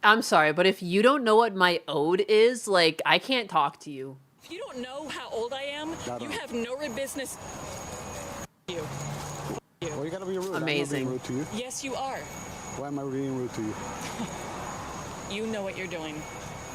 I'm sorry, but if you don't know what my ode is, like, I can't talk to you. If you don't know how old I am, don't you know. have no business... You. Well, you gotta be rude. Amazing. I'm not being rude to you. Yes, you are. Why am I being rude to you? You know what you're doing.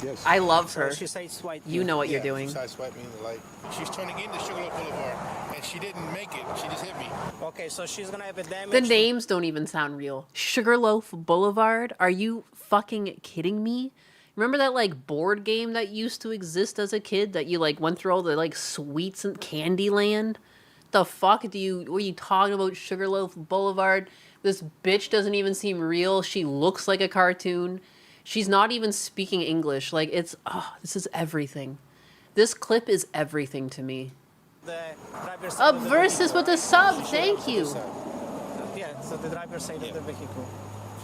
Yes. I love her. So she sideswiped You know what you're doing. She sideswiped me in the light. She's turning into Sugarloaf Boulevard, and she didn't make it. She just hit me. Okay, so she's gonna have a damage. The names don't even sound real. Sugarloaf Boulevard? Are you fucking kidding me? Remember that like board game that used to exist as a kid that you like went through all the like sweets and Candyland? The fuck were you talking about Sugarloaf Boulevard? This bitch doesn't even seem real. She looks like a cartoon. She's not even speaking English. Like this is everything. This clip is everything to me. The driver's side Up of the versus vehicle, with the right? sub, thank you. Yeah, so the driver's side of the vehicle.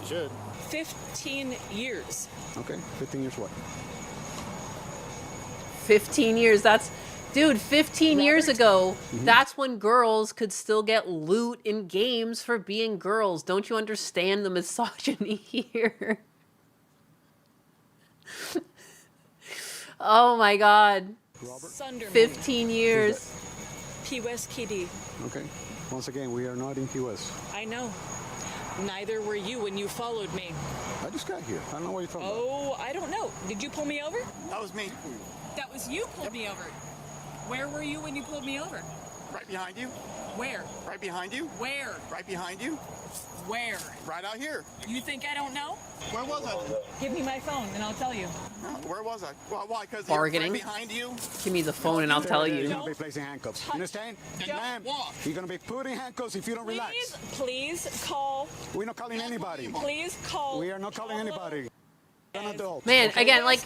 She should. 15 years. Okay. 15 years what? 15 years, dude, 15 years ago, that's when girls could still get loot in games for being girls. Don't you understand the misogyny here? Oh my god. Sunderman. 15 years. Key West KD. Okay. Once again, we are not in Key West. I know. Neither were you when you followed me. I just got here. I don't know what you're talking about. Oh, I don't know. Did you pull me over? That was me. That was you pulled me over. Where were you when you pulled me over? Right behind you. Where? Right behind you. Where? Right behind you. Where? Right out here. You think I don't know? Where was I? Give me my phone and I'll tell you. Where was I? Well, why? Because Bargaining? right behind you. Give me the phone and I'll tell You're you. going to be placing handcuffs. You understand? Ma'am, you're going to be putting handcuffs if you don't relax. Please call. We're not calling anybody. Please call. We are not calling anybody. You're an adult. Man, again, like,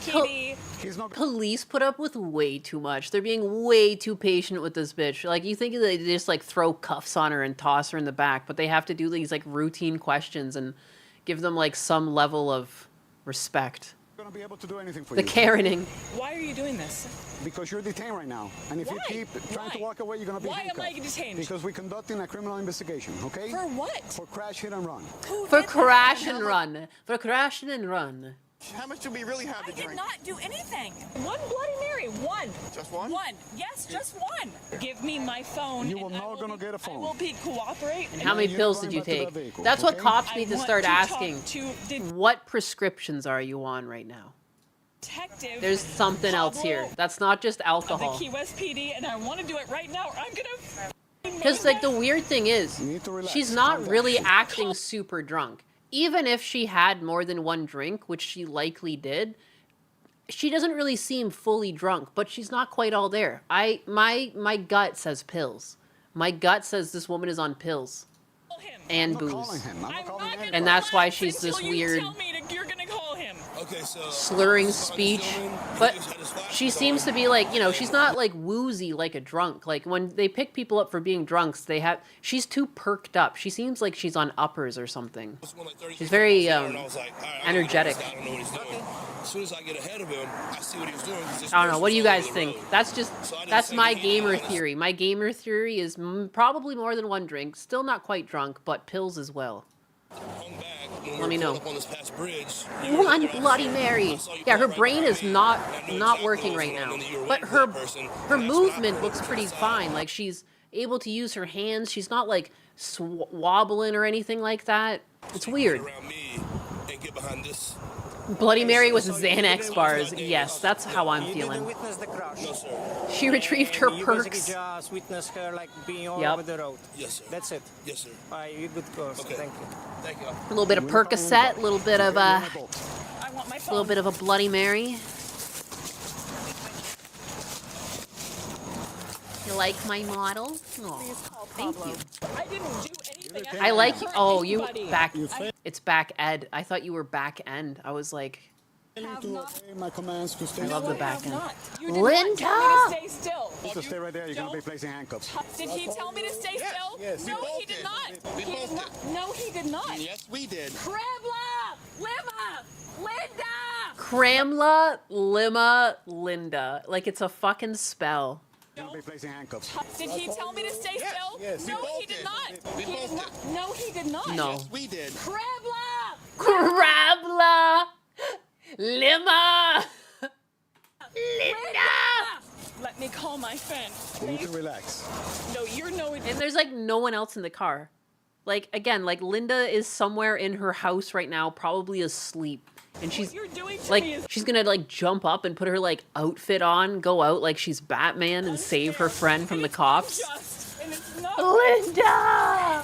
He's not. police put up with way too much. They're being way too patient with this bitch. Like, you think they just, like, throw cuffs on her and toss her in the back, but they have to do these, like, routine questions and give them, like, some level of respect. Going to be able to do anything for The you. Karening. Why are you doing this? Because you're detained right now. And if you Why? keep trying to Why? walk away, you're going to be Why am I handcuffed. detained? Because we're conducting a criminal investigation, okay? For what? For crash, hit, and run. Who For did crash that? and run. For crashing and run. How much do we really have I to did drink? not do anything. One Bloody Mary. One. Just one? One. Yes, just one. Give me my phone. You will and I not gonna get a phone. I will be cooperate. And how many you're pills going did you back to take? that vehicle, That's what okay? cops need to want start to talk asking. to What prescriptions are you on right now? Detective. There's something else here. Pablo That's not just of alcohol. the Key West PD, and I want to do it right now, or I'm gonna. Because like the weird thing is, she's not really acting super drunk. Even if she had more than one drink, which she likely did, she doesn't really seem fully drunk, but she's not quite all there. My gut says pills. My gut says this woman is on pills and booze. And that's why she's this weird Okay, so slurring speech. But she seems to be like, you know, she's not like woozy like a drunk. Like when they pick people up for being drunks, she's too perked up. She seems like she's on uppers or something. She's very energetic. As soon as I get ahead of him, I see what he was doing. I don't know. What do you guys think? That's my gamer theory. My gamer theory is probably more than one drink. Still not quite drunk, but pills as well. Let me know. One Bloody Mary. Yeah, her brain is not working right now. But her movement looks pretty fine. Like she's able to use her hands. She's not like wobbling or anything like that. It's weird. Bloody Mary with Xanax bars. Yes, that's how I'm feeling. She retrieved her perks. Just witness her like being all over the road. Yes, sir. That's it. Yes, sir. You good girls. Okay. Thank you. Thank you. A little bit of Percocet, a little bit of a Bloody Mary. You like my model? Oh, thank you. I didn't do anything. I like you. Oh, you back. It's back Ed. I thought you were back end. I was like, My commands to stay. I love the back end. Linda! Tell me to stay still. You to stay right there. You're going to be placing handcuffs. Did he tell me to stay still? Yes, no, he did not. No, he did not. Yes, we did. Kremla! Lima! Linda! Kramla, Lima, Linda. Like it's a fucking spell. You're going to be placing handcuffs. Did he tell me to stay still? Yes, no, he did not. He did not. No, he did not. No. Yes, we did. Kremla! Krabla, Lima, Linda. Let me call my friend. You need to relax. No, you're no. And there's like no one else in the car. Like again, like Linda is somewhere in her house right now, probably asleep. And she's like, she's gonna like jump up and put her like outfit on, go out like she's Batman and save her friend from the cops. Linda!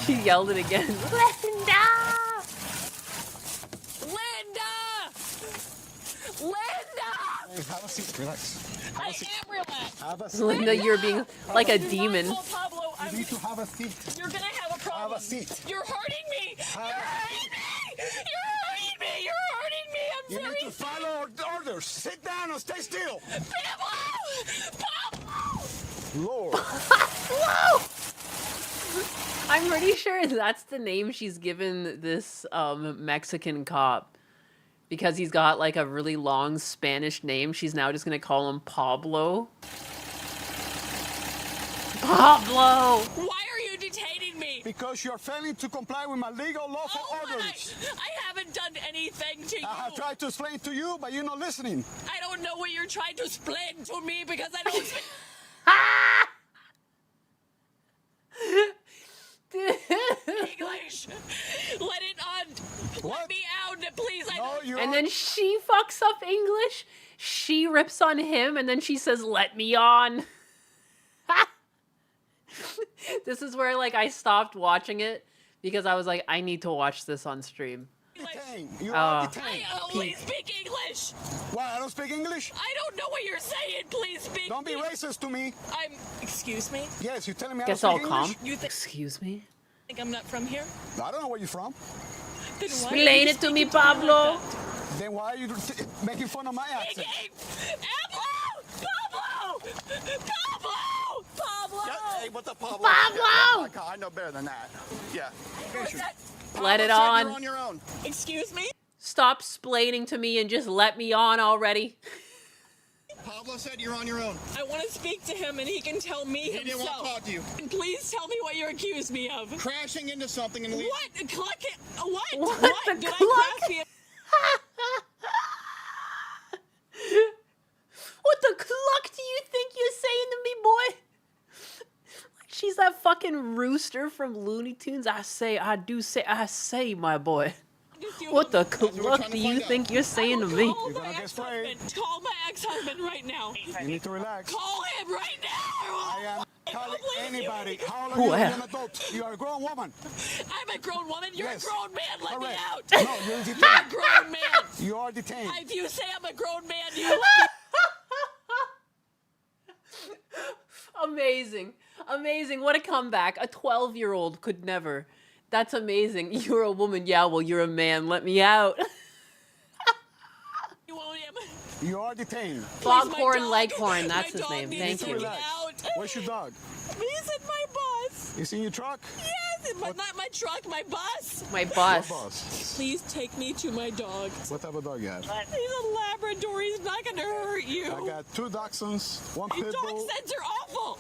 She yelled it again. Linda! Linda! Have a seat. Relax. I am relaxed. Have a seat. Linda, you're being like a demon. You need to have a seat. You're gonna have a problem. Have a seat. You're hurting me. You're hurting me. You're hurting me. You're hurting me. I'm You very need to follow orders. Sit down and stay still. Lord. Whoa! I'm pretty sure that's the name she's given this Mexican cop. Because he's got like a really long Spanish name, she's now just gonna call him Pablo. Pablo! Why are you detaining me? Because you're failing to comply with my legal lawful orders. I haven't done anything to you. I have tried to explain to you, but you're not listening. I don't know what you're trying to explain to me because I don't speak English. Let it on. Let me out, please. And then she fucks up English. She rips on him, and then she says, "Let me on." This is where like I stopped watching it because I was like, I need to watch this on stream. I only speak English. Why? I don't speak English? I don't know what you're saying. Please speak. Don't be racist to me. Excuse me? Yes, you're telling me I Guess don't I'll speak calm. English? Excuse me? Think I'm not from here? I don't know where you're from. Then why Explain it to me, Pablo. Then why are you making fun of my accent? Pablo! Pablo! Hey, what's up, Pablo? Pablo! Yeah, I know better than that. Yeah. Let it Pablo said on. You're on your own. Excuse me? Stop splaining to me and just let me on already. Pablo said you're on your own. I want to speak to him and he can tell me He didn't want himself. to talk to you. And please tell me what you accuse me of. Crashing into something and leaving. What? Cluck it? What? What the Did cluck? I crash the... What the cluck do you think you're saying to me, boy? Like she's that fucking rooster from Looney Tunes. I say, my boy. What the fuck do you think you're saying to me? Call my ex-husband. Call my ex-husband right now. You need to relax. Call him right now. I am calling anybody. How old are Who you? You're am? an adult. You are a grown woman. I'm a grown woman. You're Yes. a grown man. Let me Correct. out. No, you're I'm detained. a grown man. You are detained. If you say I'm a grown man, you let me. Amazing. Amazing. What a comeback. A 12-year-old could never. That's amazing. You're a woman. Yeah, well, you're a man. Let me out. You want him. You are detained. Foghorn Leghorn. That's his name. You Thank need to you. relax. Where's your dog? He's in my bus. He's in your truck? Yes, but not my truck, my bus. My bus. What boss? Please take me to my dog. What type of dog you have? He's a Labrador. He's not going to hurt you. I got 2 dachshunds, 1 These pit dog bull. scents are awful.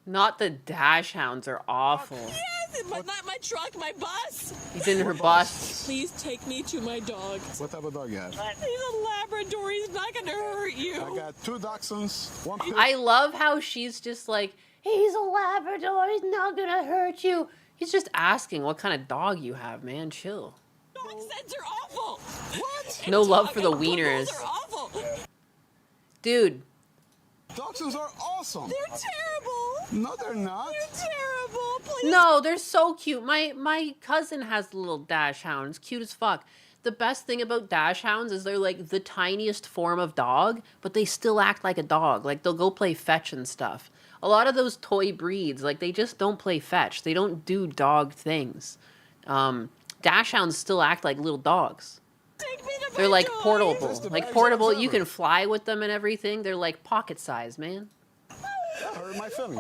Not the dash hounds are awful. Yes, but not my truck, my bus. He's in her bus. Please take me to my dog. What type of dog you have? He's a Labrador. He's not going to hurt you. I got 2 dachshunds, 1 pit I love how she's just like, he's a Labrador. He's not gonna hurt you. He's just asking what kind of dog you have, man. Chill. Dog scents are awful. What? No love for the wieners. They're awful. Dude, Dachshunds are awesome. They're terrible. No, they're not. They're terrible. Please. no, they're so cute. My cousin has little dash hounds, cute as fuck. The best thing about dash hounds is they're like the tiniest form of dog, but they still act like a dog. Like they'll go play fetch and stuff. A lot of those toy breeds, like they just don't play fetch. They don't do dog things. Dash hounds still act like little dogs. Take me to my They're like dog. portable. That's the Like best portable, hounds you ever. can fly with them and everything. They're like pocket size, man. That hurt my feelings.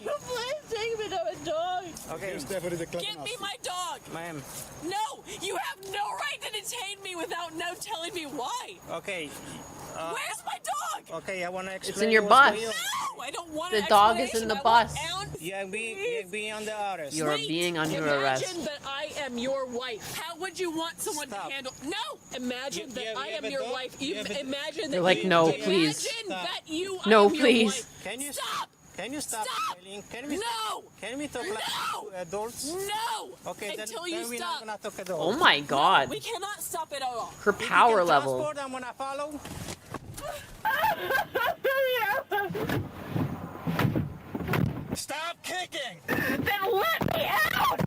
Please take me to a dog. Okay, Here's Stephanie the Give me my dog. ma'am. No, you have no right to detain me without no telling me why. Okay. Where's my dog? Okay, I want to explain. It's in your what's bus. going on. No, I don't want The an dog is in explanation. the I bus. want ounce. You're being under arrest. You're Wait, being under imagine arrest. that I am your wife. How would you want someone Stop. to handle? No, imagine You that have- I you have am a your dog? wife. You have a- Imagine They're that like, you, no, imagine please. that you. I No, am your please. wife. Can you Stop? Can you stop? Stop. Eileen? Can we No. Can we talk No. like adults? No. Okay, Until then, you then we're stop. not gonna talk adults. Oh my god. We cannot stop it all. Her If you power can level. transport, I'm gonna follow. Stop kicking! Then let me out!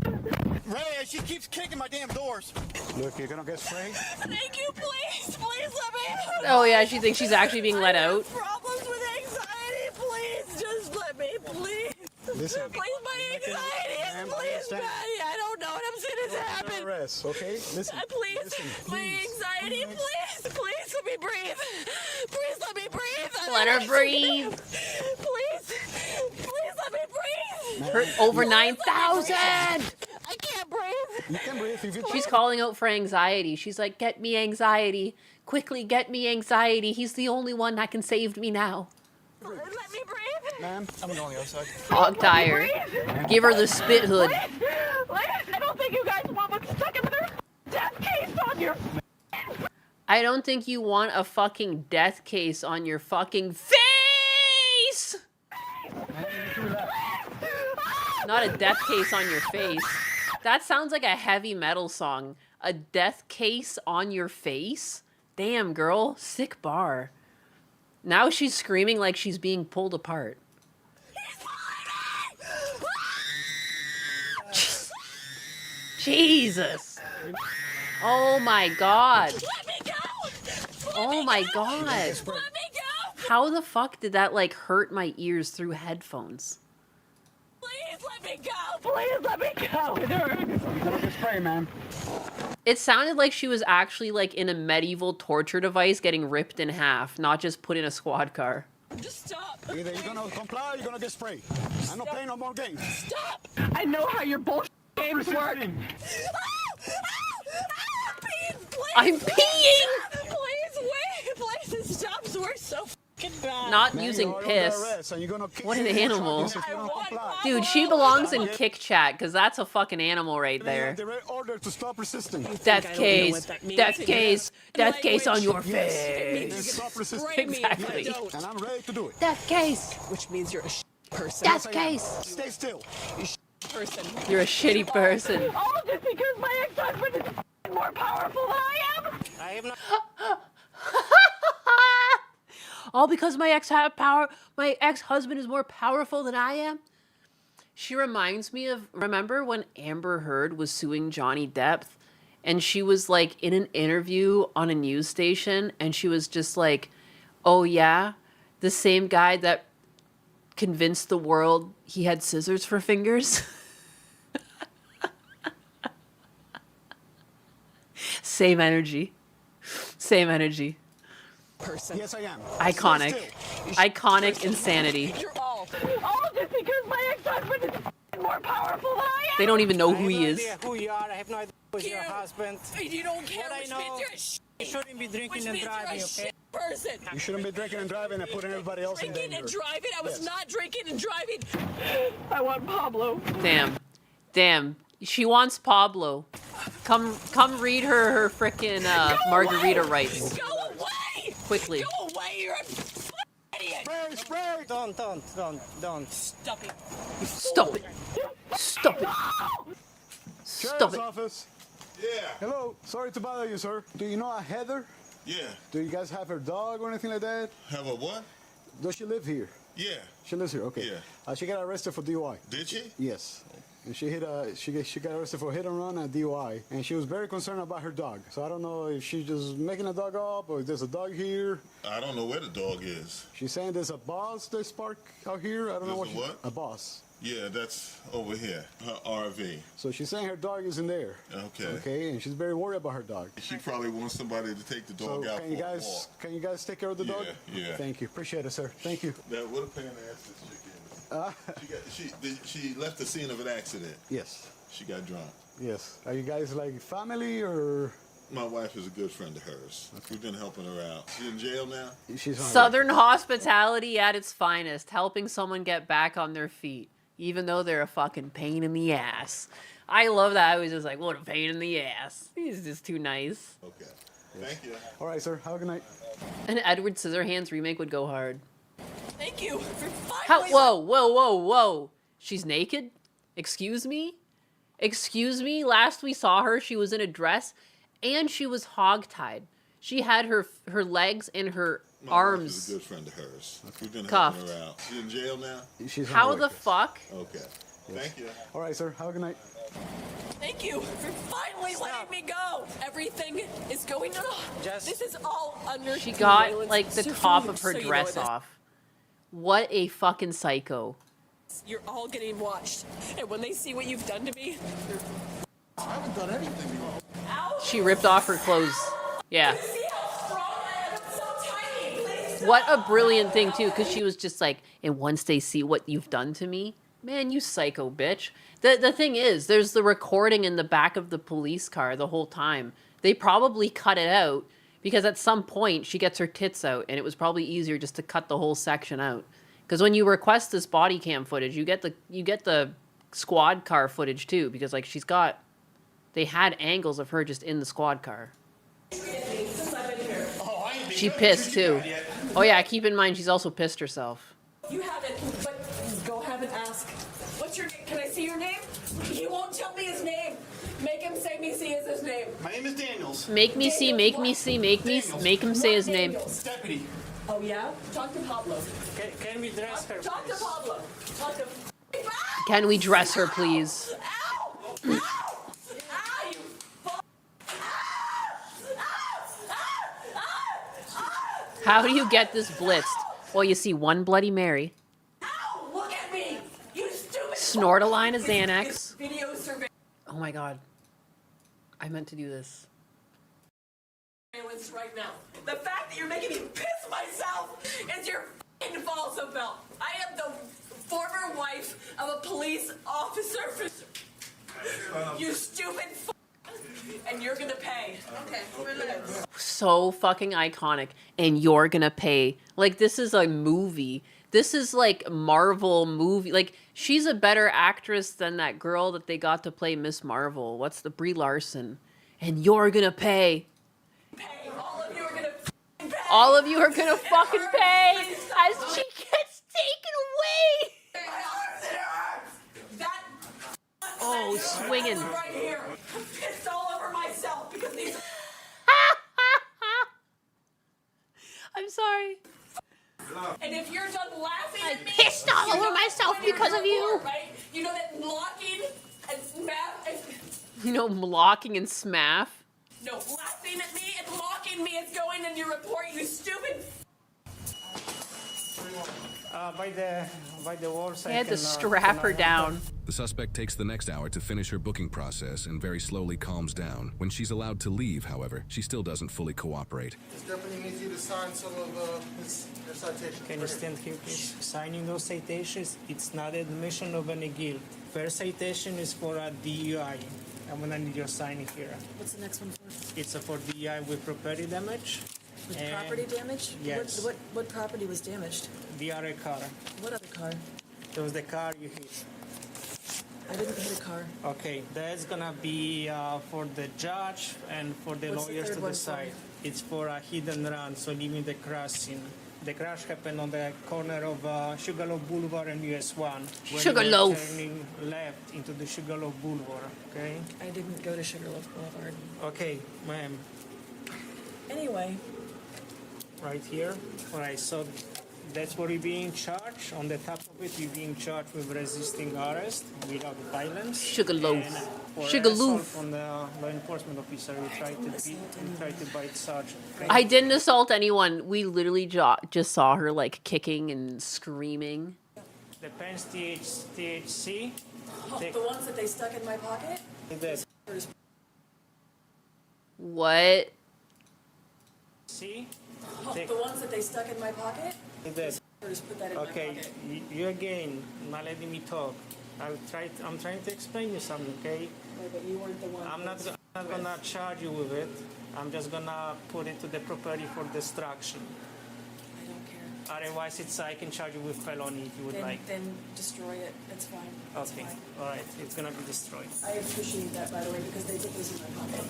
Ray, she keeps kicking my damn doors. Look, you're gonna get sprayed. Thank you, please. Please let me out. Oh yeah, she thinks she's actually being let out. Problems with anxiety. Please, just let me, please. Listen. Please, my anxiety is Ma'am, please, understand. Maddie. I don't know what I'm saying has happened. Arrest, okay? Listen. Please, Listen, my please. anxiety, please let me breathe. Please let me breathe. I Let her don't breathe. understand. Please let me breathe. Her over 9,000. I can't breathe. You can breathe if you She's calling out for anxiety. She's like, get me anxiety. Quickly, get me anxiety. He's the only one that can save me now. Let me breathe. Ma'am, I'm going on the outside. Hog tire. Give her the spit hood. I don't think you guys want what's stuck in their death case on your I don't think you want a fucking death case on your fucking face. Not a death case on your face. That sounds like a heavy metal song. A death case on your face? Damn, girl. Sick bar. Now she's screaming like she's being pulled apart. Jesus. Oh my god. Let me go. Oh my god. Let me go. How the fuck did that like hurt my ears through headphones? Please let me go. Please let me go. It hurts. You're gonna get sprayed, ma'am. It sounded like she was actually like in a medieval torture device getting ripped in half, not just put in a squad car. Just stop. Either you're gonna comply or you're gonna get sprayed. I'm not playing no more games. Stop. I know how your bullshit games work. I'm peeing! Please wait. Please it stops. We're so fucking bad. Not Man, using you're under piss. arrest and you're gonna kick What an you in the animal. charges if you don't comply. Dude, she belongs in Kick Chat because that's a fucking animal right They have there. the right order to stop resisting. Death case, death case, death case on your Then face. stop resisting. Spray me if I Exactly. don't. And I'm ready to do it. Death case, Which means you're a person. death case. Stay still. person. You're a shitty person. All just because my ex-husband is more powerful than I am? I have not. All because my ex-husband is more powerful than I am? She reminds me of, remember when Amber Heard was suing Johnny Depp and she was like in an interview on a news station and she was just like, oh yeah, the same guy that convinced the world he had scissors for fingers? Same energy. Same energy. Person. Yes, I am. Iconic. Iconic insanity. You're all. All just because my ex-husband is more powerful than I am? They don't even know I who have he no is. idea who you are. I have no idea who's your husband. You don't care What I which know, means you're a shit. you shouldn't be drinking Which and means you're driving, a okay? shit person. You shouldn't be drinking and driving and putting everybody else in Drinking danger. and driving? I was Yes. not drinking and driving. I want Pablo. Damn. She wants Pablo. Come read her frickin' margarita rights. Go away! Quickly. Go away! You're a idiot! Spray, spray! Don't. Stop it. Stop it. Stop it. Stop Sheriff's it. office. Yeah. Hello. Sorry to bother you, sir. Do you know a Heather? Yeah. Do you guys have her dog or anything like that? Have a what? Does she live here? Yeah. She lives here. Okay. Yeah. She got arrested for DUI. Did she? Yes. And she got arrested for hit and run and DUI, and she was very concerned about her dog. So I don't know if she's just making a dog up or if there's a dog here. I don't know where the dog is. She's saying there's a boss that's parked out here. I don't know There's a what? A boss. Yeah, that's over here. Her RV. So she's saying her dog is in there. Okay. Okay, and she's very worried about her dog. She probably wants somebody to take the dog So out can for you a walk. can you guys take care of the dog? Yeah. Thank you. Appreciate it, sir. Thank you. That what a pain in the ass this chick is. She left the scene of an accident. Yes. She got drunk. Yes. Are you guys like family or? My wife is a good friend of hers. We've been helping her out. She's in jail now? She's on Southern hospitality at its finest, helping someone get back on their feet, even though they're a fucking pain in the ass. I love that. I was just like, what a pain in the ass. He's just too nice. Okay. Thank you. All right, sir. Have a good night. An Edward Scissorhands remake would go hard. Thank you for How? finally. Whoa. She's naked? Excuse me? Excuse me? Last we saw her, she was in a dress and she was hogtied. She had her legs and her My arms wife is a good friend of hers. We've been cuffed. helping her out. She's in jail now? She's on How work, the yes. fuck? Okay. Thank you. All right, sir. Have a good night. Thank you for finally letting me go. Everything is going on. This is all under. She got surveillance. like the top of her So you know dress this. off. What a fucking psycho. You're all getting watched, and when they see what you've done to me, I haven't done anything wrong. She ripped off her clothes. Yeah. see how strong I am? I'm so tiny. Please What a brilliant thing too, because she was just like, and once they see what you've done to me, man, you psycho bitch. The thing is, there's the recording in the back of the police car the whole time. They probably cut it out because at some point she gets her tits out, and it was probably easier just to cut the whole section out. Because when you request this body cam footage, you get the squad car footage too, because like they had angles of her just in the squad car. She pissed too. Oh yeah, keep in mind she's also pissed herself. You haven't, but go ahead and ask. What's your name? Can I see your name? He won't tell me his name. Make him say me see his name. My name is Daniels. Make me see, make him say his name. Deputy. Oh yeah? Talk to Pablo. Can we dress her? Talk to Pablo. Talk to. Can we dress her, please? Ow! Ow! Ah, you fuck! How do you get this blitzed? Well, you see one Bloody Mary, Ow! Look at me! You stupid. snort a line of Xanax. Video surveillance Oh my god. I meant to do this. right now. The fact that you're making me piss myself is your f***ing fault, Isabel. I am the former wife of a police officer. You stupid f***. And you're gonna pay. Okay, relax. So fucking iconic. And you're gonna pay. Like, this is a movie. This is like Marvel movie. Like, she's a better actress than that girl that they got to play Miss Marvel. What's the Brie Larson? And you're gonna pay. All of you are gonna f***ing pay. All of you are gonna fucking pay as she gets taken away. That Oh, swinging. Right here. I'm pissed all over myself because these. I'm sorry. And if you're done laughing at me, pissed all over myself because of you. Right? You know that blocking and math. You know, blocking and smaff. No, laughing at me and mocking me is going in your report, you stupid. By the walls. They had to strap her down. The suspect takes the next hour to finish her booking process and very slowly calms down. When she's allowed to leave, however, she still doesn't fully cooperate. This deputy needs you to sign some of their citations. Can you stand here, please? Signing those citations, it's not admission of any guilt. First citation is for a DUI. I'm gonna need your signing here. What's the next one for? It's for DUI with property damage. With and property damage? Yes. What property was damaged? The other car. What other car? It was the car you hit. I didn't hit a car. Okay, that's gonna be for the judge and for the What's the lawyers third to one decide. It's for a hit and run, so leaving the crash scene. The crash happened on the corner of Sugarloaf Boulevard and US 1. When Sugarloaf. you were turning left into the Sugarloaf Boulevard, okay? I didn't go to Sugarloaf Boulevard. Okay, ma'am, Anyway, right here. All right, so that's what you're being charged. On the top of it, you're being charged with resisting arrest without violence. Sugarloaf. And for Sugarloaf. assault on the law enforcement officer, you tried to bite sergeant. Okay? I didn't assault anyone. We literally just saw her like kicking and screaming. The pens THC. the ones that they stuck in my pocket? The What? C. The ones that they stuck in my pocket? The, Just put that in okay, my pocket. you again, not letting me talk. I'm trying to explain you something, okay? No, but you weren't the one. I'm not gonna charge you with it. I'm just gonna put it to the property for destruction. I don't care. Otherwise, I can charge you with felony if you would like. Then destroy it. It's fine. It's Okay, fine. all right, it's gonna be destroyed. I appreciate that, by the way, because they put this in my pocket.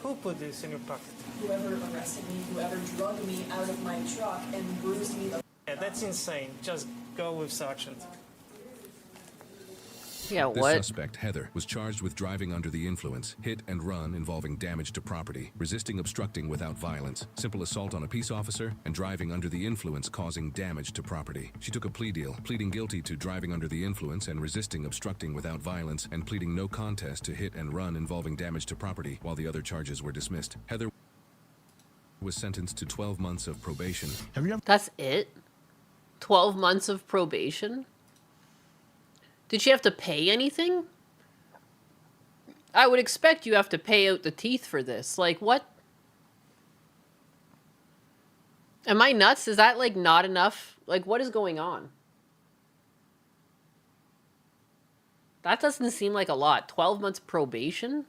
Who put this in your pocket? Whoever arrested me, whoever drugged me out of my truck and bruised me. Yeah, that's insane. Just go with sergeant. Yeah, This what? suspect, Heather, was charged with driving under the influence, hit and run involving damage to property, resisting obstructing without violence, simple assault on a peace officer, and driving under the influence causing damage to property. She took a plea deal, pleading guilty to driving under the influence and resisting obstructing without violence, and pleading no contest to hit and run involving damage to property, while the other charges were dismissed. Heather was sentenced to 12 months of probation. That's it? 12 months of probation? Did she have to pay anything? I would expect you have to pay out the teeth for this. Like, what? Am I nuts? Is that, like, not enough? Like, what is going on? That doesn't seem like a lot. 12 months probation?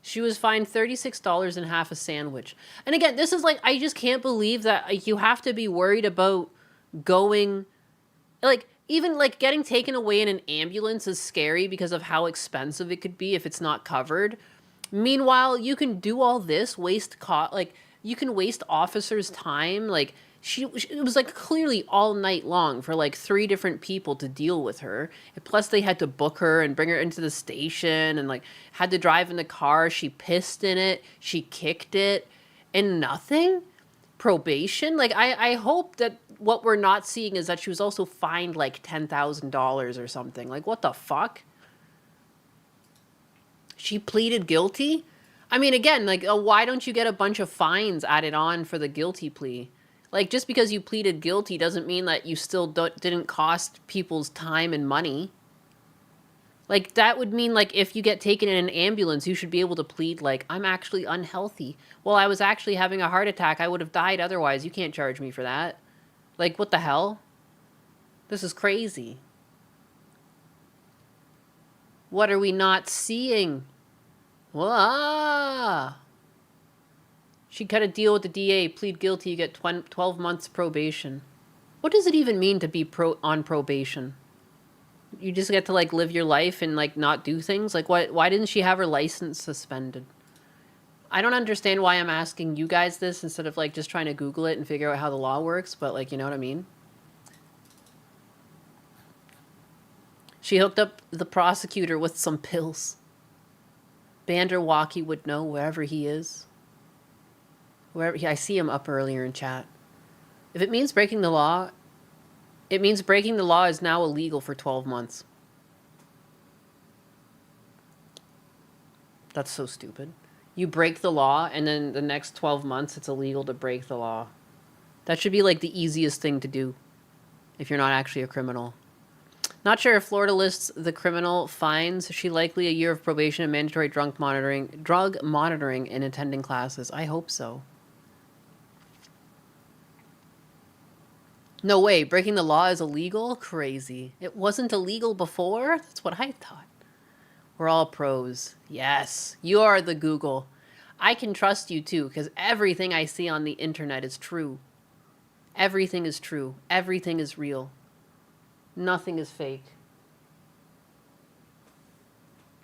She was fined $36 and half a sandwich. And again, this is like, I just can't believe that like, you have to be worried about going, like, even like getting taken away in an ambulance is scary because of how expensive it could be if it's not covered. Meanwhile, you can do all this, like, you can waste officers' time. Like, it was like clearly all night long for like 3 different people to deal with her. And plus they had to book her and bring her into the station and like had to drive in the car. She pissed in it. She kicked it and nothing. Probation. Like I hope that what we're not seeing is that she was also fined like $10,000 or something. Like what the fuck? She pleaded guilty. I mean, again, like, why don't you get a bunch of fines added on for the guilty plea? Like, just because you pleaded guilty doesn't mean that you still didn't cost people's time and money. Like, that would mean, like, if you get taken in an ambulance, you should be able to plead, like, I'm actually unhealthy. Well, I was actually having a heart attack. I would have died otherwise. You can't charge me for that. Like, what the hell? This is crazy. What are we not seeing? Whoa! She cut a deal with the DA, plead guilty, you get 12 months probation. What does it even mean to be on probation? You just get to, like, live your life and, like, not do things? Like, why didn't she have her license suspended? I don't understand why I'm asking you guys this instead of, like, just trying to Google it and figure out how the law works, but, like, you know what I mean? She hooked up the prosecutor with some pills. Banderwalkie would know wherever he is. I see him up earlier in chat. If it means breaking the law, it means breaking the law is now illegal for 12 months. That's so stupid. You break the law, and then the next 12 months, it's illegal to break the law. That should be like the easiest thing to do if you're not actually a criminal. Not sure if Florida lists the criminal fines. She likely a year of probation and mandatory drug monitoring and attending classes. I hope so. No way, breaking the law is illegal? Crazy. It wasn't illegal before? That's what I thought. We're all pros. Yes, you are the Google. I can trust you too, because everything I see on the internet is true. Everything is true. Everything is real. Nothing is fake.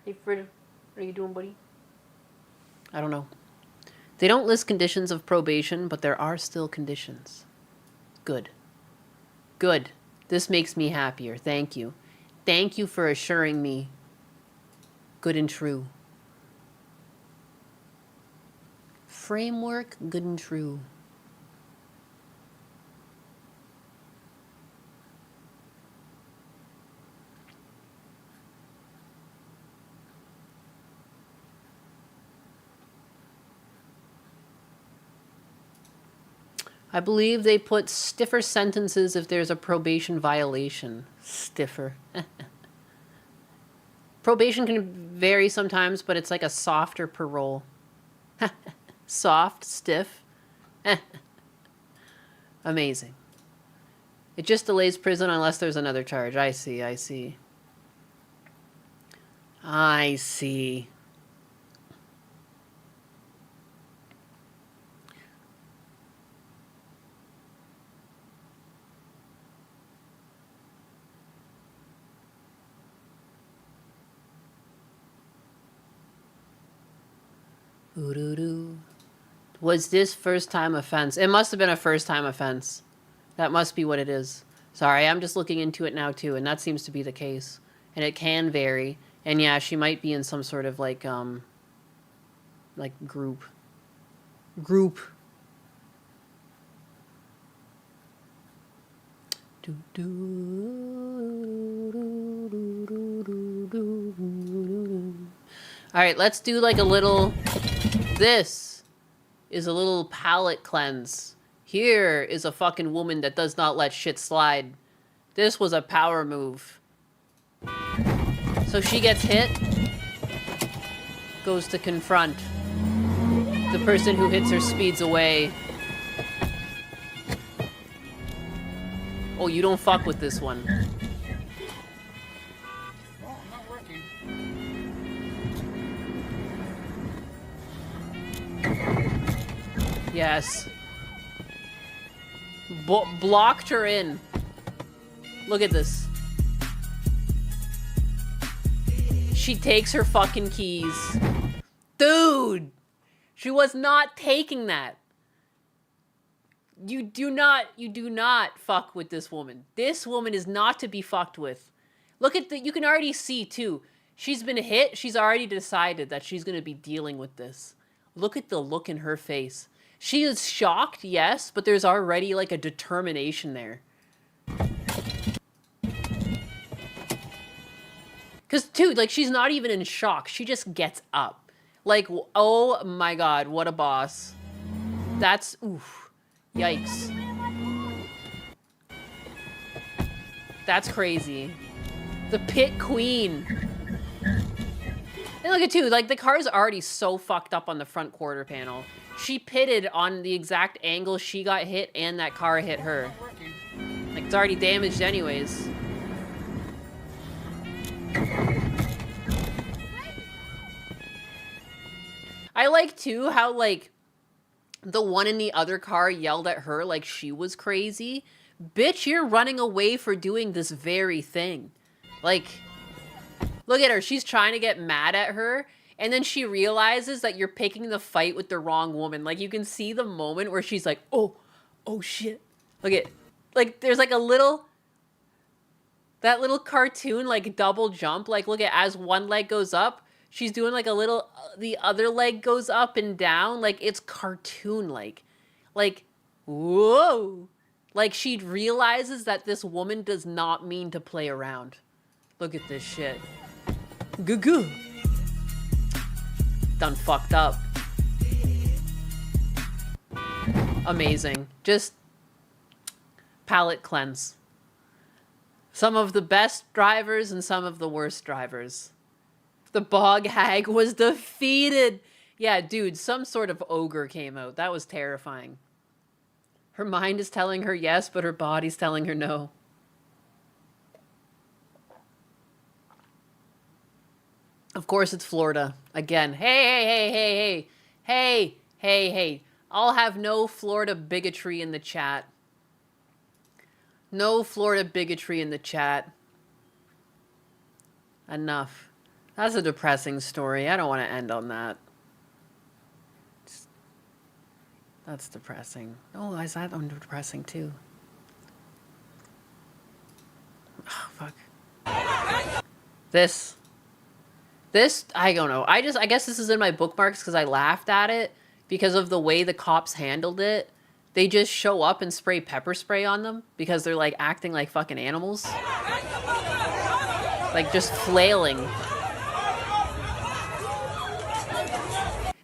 Hey, Fred, what are you doing, buddy? I don't know. They don't list conditions of probation, but there are still conditions. Good. Good. This makes me happier. Thank you. Thank you for assuring me. Good and true. Framework, good and true. I believe they put stiffer sentences if there's a probation violation. Stiffer. Probation can vary sometimes, but it's like a softer parole. Soft, stiff. Amazing. It just delays prison unless there's another charge. I see, I see. I see. Ooh-doo-doo. Was this first time offense? It must have been a first time offense. That must be what it is. Sorry, I'm just looking into it now too, and that seems to be the case. And it can vary. And yeah, she might be in some sort of like group. All right, let's do like a little. This is a little palate cleanse. Here is a fucking woman that does not let shit slide. This was a power move. So she gets hit, goes to confront. The person who hits her speeds away. Oh, you don't fuck with this one. Yes. Blocked her in. Look at this. She takes her fucking keys. Dude! She was not taking that. You do not fuck with this woman. This woman is not to be fucked with. Look at you can already see too. She's been hit. She's already decided that she's going to be dealing with this. Look at the look in her face. She is shocked, yes, but there's already like a determination there. Because, dude, like, she's not even in shock. She just gets up. Like, oh my god, what a boss. That's, oof. Yikes. That's crazy. The pit queen. And look at, too, like, the car's already so fucked up on the front quarter panel. She pitted on the exact angle she got hit and that car hit her. Like, it's already damaged anyways. I like, too, how, like, the one in the other car yelled at her like she was crazy. Bitch, you're running away for doing this very thing. Like, look at her. She's trying to get mad at her. And then she realizes that you're picking the fight with the wrong woman. Like, you can see the moment where she's like, oh shit. Look at, like, there's like a little, That little cartoon, like, double jump. Like, look at, as one leg goes up, she's doing, like, a little, the other leg goes up and down. Like, it's cartoon-like. Like, whoa. Like, she realizes that this woman does not mean to play around. Look at this shit. Goo-goo. Done fucked up. Amazing. Just palate cleanse. Some of the best drivers and some of the worst drivers. The bog hag was defeated. Yeah, dude, some sort of ogre came out. That was terrifying. Her mind is telling her yes, but her body's telling her no. Of course it's Florida. Again. Hey. I'll have no Florida bigotry in the chat. No Florida bigotry in the chat. Enough. That's a depressing story. I don't want to end on that. That's depressing. Oh, is that depressing too? Oh, fuck. This, I don't know. I guess this is in my bookmarks because I laughed at it because of the way the cops handled it. They just show up and spray pepper spray on them because they're like acting like fucking animals. Like just flailing.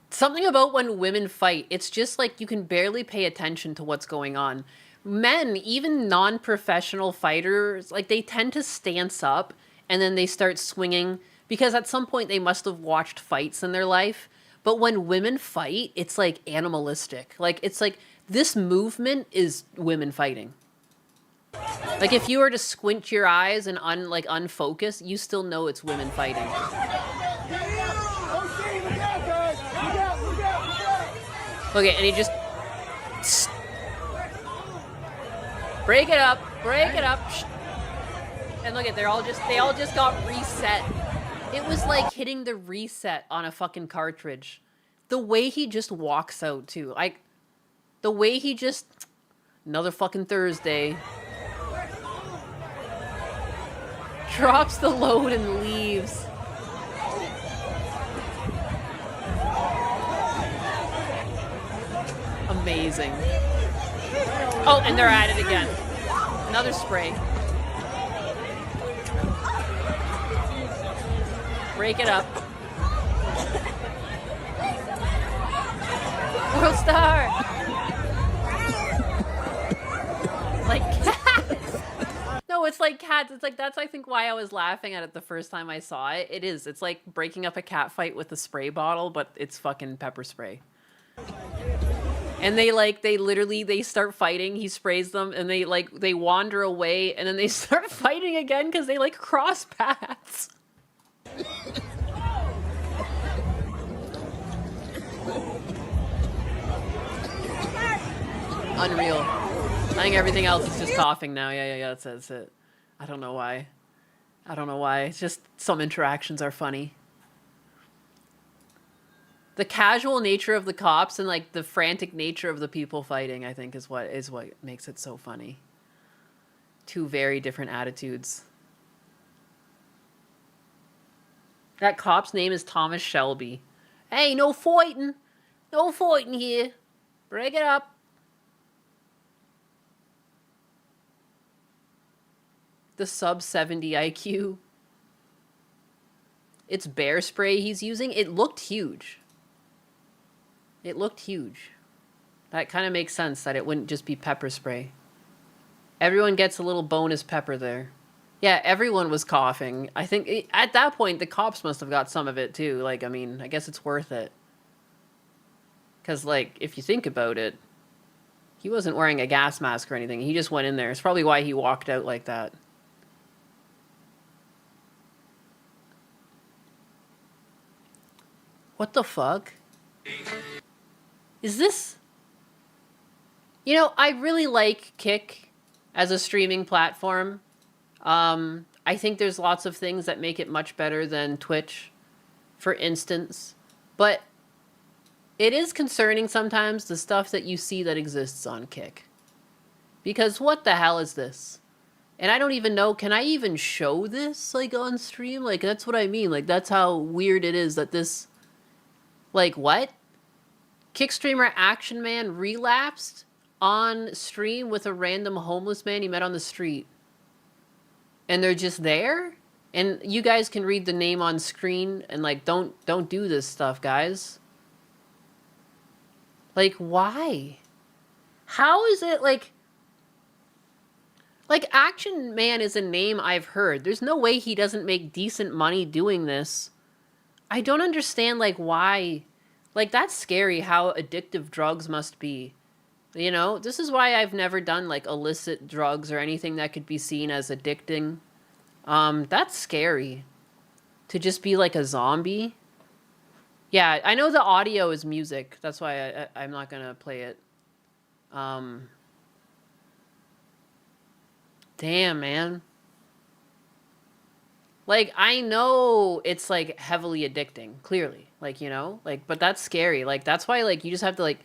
Something about when women fight, it's just like you can barely pay attention to what's going on. Men, even non-professional fighters, like they tend to stance up and then they start swinging because at some point they must have watched fights in their life. But when women fight, it's like animalistic. Like it's like this movement is women fighting. Like if you were to squint your eyes and unfocus, you still know it's women fighting. Okay, and he just break it up, and look at they all just got reset. It was like hitting the reset on a fucking cartridge. The way he just walks out too, like the way he just another fucking Thursday drops the load and leaves. Amazing. Oh, and they're at it again. Another spray. Break it up. World star! Like cats! No, it's like cats. It's like, that's I think why I was laughing at it the first time I saw it. It is. It's like breaking up a cat fight with a spray bottle, but it's fucking pepper spray. And they literally start fighting, he sprays them, and they wander away, and then they start fighting again because they cross paths. Unreal. I think everything else is just coughing now. Yeah, that's it. I don't know why. It's just some interactions are funny. The casual nature of the cops and the frantic nature of the people fighting, I think, is what makes it so funny. Two very different attitudes. That cop's name is Thomas Shelby. Hey, no fighting. No fighting here. Break it up. The sub 70 IQ. It's bear spray he's using. It looked huge. That kind of makes sense that it wouldn't just be pepper spray. Everyone gets a little bonus pepper there. Yeah, everyone was coughing. I think at that point, the cops must have got some of it too. I mean, I guess it's worth it. Because, if you think about it, he wasn't wearing a gas mask or anything. He just went in there. It's probably why he walked out like that. What the fuck? Is this... I really like Kick as a streaming platform. I think there's lots of things that make it much better than Twitch, for instance. But it is concerning sometimes, the stuff that you see that exists on Kick. Because what the hell is this? And I don't even know, can I even show this, like, on stream? Like, that's what I mean. Like, that's how weird it is that this... Like, what? Kick streamer Action Man relapsed on stream with a random homeless man he met on the street. And they're just there? And you guys can read the name on screen and, like, don't do this stuff, guys. Like, why? How is it, like... Like, Action Man is a name I've heard. There's no way he doesn't make decent money doing this. I don't understand, like, why... Like, that's scary how addictive drugs must be. You know? This is why I've never done, like, illicit drugs or anything that could be seen as addicting. That's scary. To just be, like, a zombie. Yeah, I know the audio is music. That's why I'm not gonna play it. Damn, man. Like, I know it's, like, heavily addicting, clearly. Like, you know? Like, but that's scary. Like, that's why, like, you just have to, like...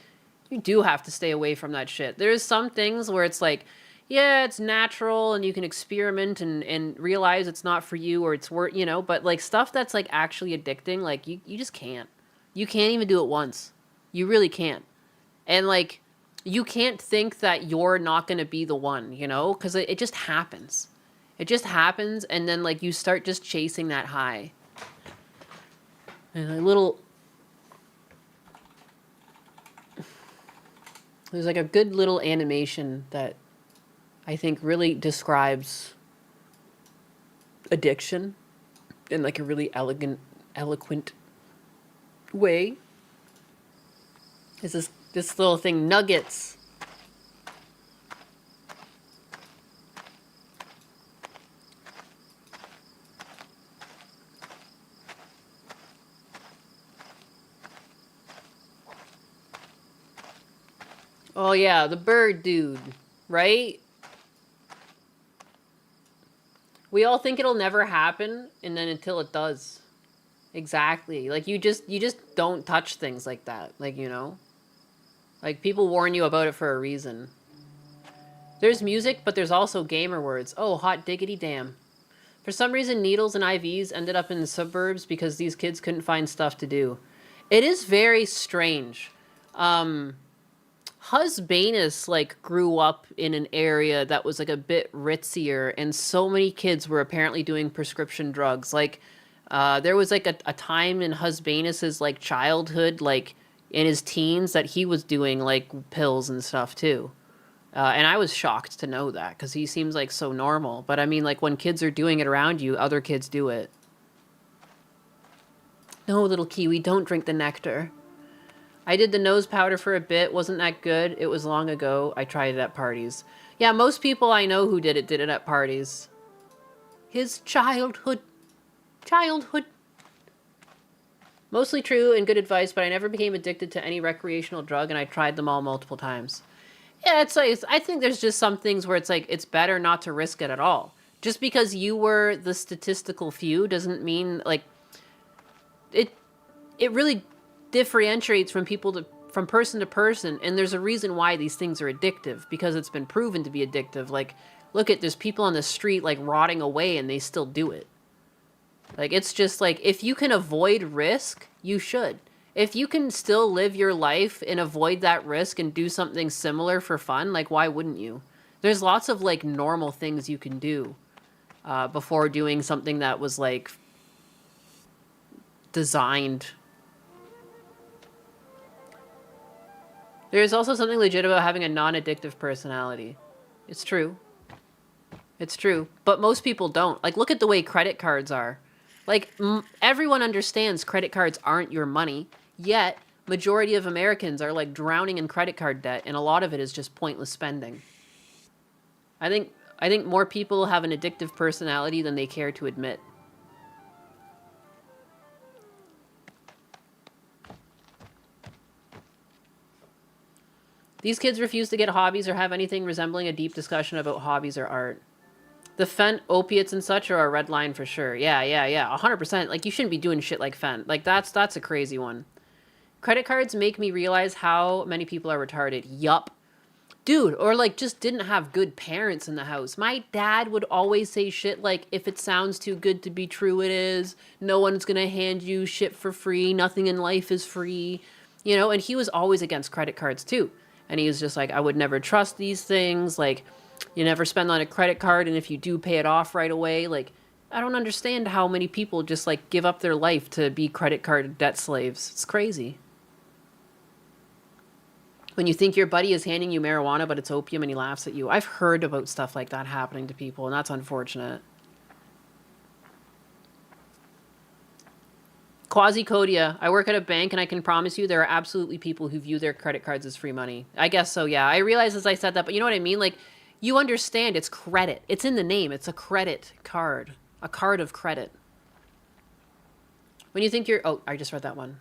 You do have to stay away from that shit. There's some things where it's like, yeah, it's natural and you can experiment and realize it's not for you or it's worth, you know? But, like, stuff that's, like, actually addicting, like, you just can't. You can't even do it once. You really can't. And, like... You can't think that you're not going to be the one, you know? Because it just happens. It just happens, and then, like, you start just chasing that high. And a little... There's, like, a good little animation that I think really describes addiction in, like, a really eloquent way. Is this little thing, Nuggets. Oh yeah, the bird dude, right? We all think it'll never happen, and then until it does. Exactly. Like, you just don't touch things like that. Like, you know? Like, people warn you about it for a reason. There's music, but there's also gamer words. Oh, hot diggity damn. For some reason, needles and IVs ended up in the suburbs because these kids couldn't find stuff to do. It is very strange. Husbanus, like, grew up in an area that was, like, a bit ritzier, and so many kids were apparently doing prescription drugs. Like, there was, like, a time in Husbanus's, like, childhood, like, in his teens that he was doing, like, pills and stuff, too. And I was shocked to know that, because he seems, like, so normal. But, I mean, like, when kids are doing it around you, other kids do it. No, little Kiwi, don't drink the nectar. I did the nose powder for a bit. Wasn't that good? It was long ago. I tried it at parties. Yeah, most people I know who did it at parties. His childhood. Childhood. Mostly true and good advice, but I never became addicted to any recreational drug, and I tried them all multiple times. Yeah, it's like, I think there's just some things where it's like, it's better not to risk it at all. Just because you were the statistical few doesn't mean, like, it really differentiates from from person to person, and there's a reason why these things are addictive, because it's been proven to be addictive. Like, look at, there's people on the street, like, rotting away, and they still do it. Like, it's just like, if you can avoid risk, you should. If you can still live your life and avoid that risk and do something similar for fun, like, why wouldn't you? There's lots of, like, normal things you can do before doing something that was, like, designed. There's also something legit about having a non-addictive personality. It's true. It's true. But most people don't. Like, look at the way credit cards are. Like, everyone understands credit cards aren't your money, yet majority of Americans are, like, drowning in credit card debt, and a lot of it is just pointless spending. I think more people have an addictive personality than they care to admit. These kids refuse to get hobbies or have anything resembling a deep discussion about hobbies or art. The fent, opiates, and such are a red line for sure. Yeah, 100%. Like, you shouldn't be doing shit like fent. Like, that's a crazy one. Credit cards make me realize how many people are retarded. Yup. Dude, or like just didn't have good parents in the house. My dad would always say shit like, if it sounds too good to be true, it is. No one's gonna hand you shit for free. Nothing in life is free. You know, and he was always against credit cards too. And he was just like, I would never trust these things. Like, you never spend on a credit card, and if you do, pay it off right away. Like, I don't understand how many people just like give up their life to be credit card debt slaves. It's crazy. When you think your buddy is handing you marijuana, but it's opium and he laughs at you. I've heard about stuff like that happening to people, and that's unfortunate. Quasi-Codia, I work at a bank, and I can promise you there are absolutely people who view their credit cards as free money. I guess so, yeah. I realize as I said that, but you know what I mean? Like, you understand it's credit. It's in the name. It's a credit card. A card of credit. When you think you're... Oh, I just read that one.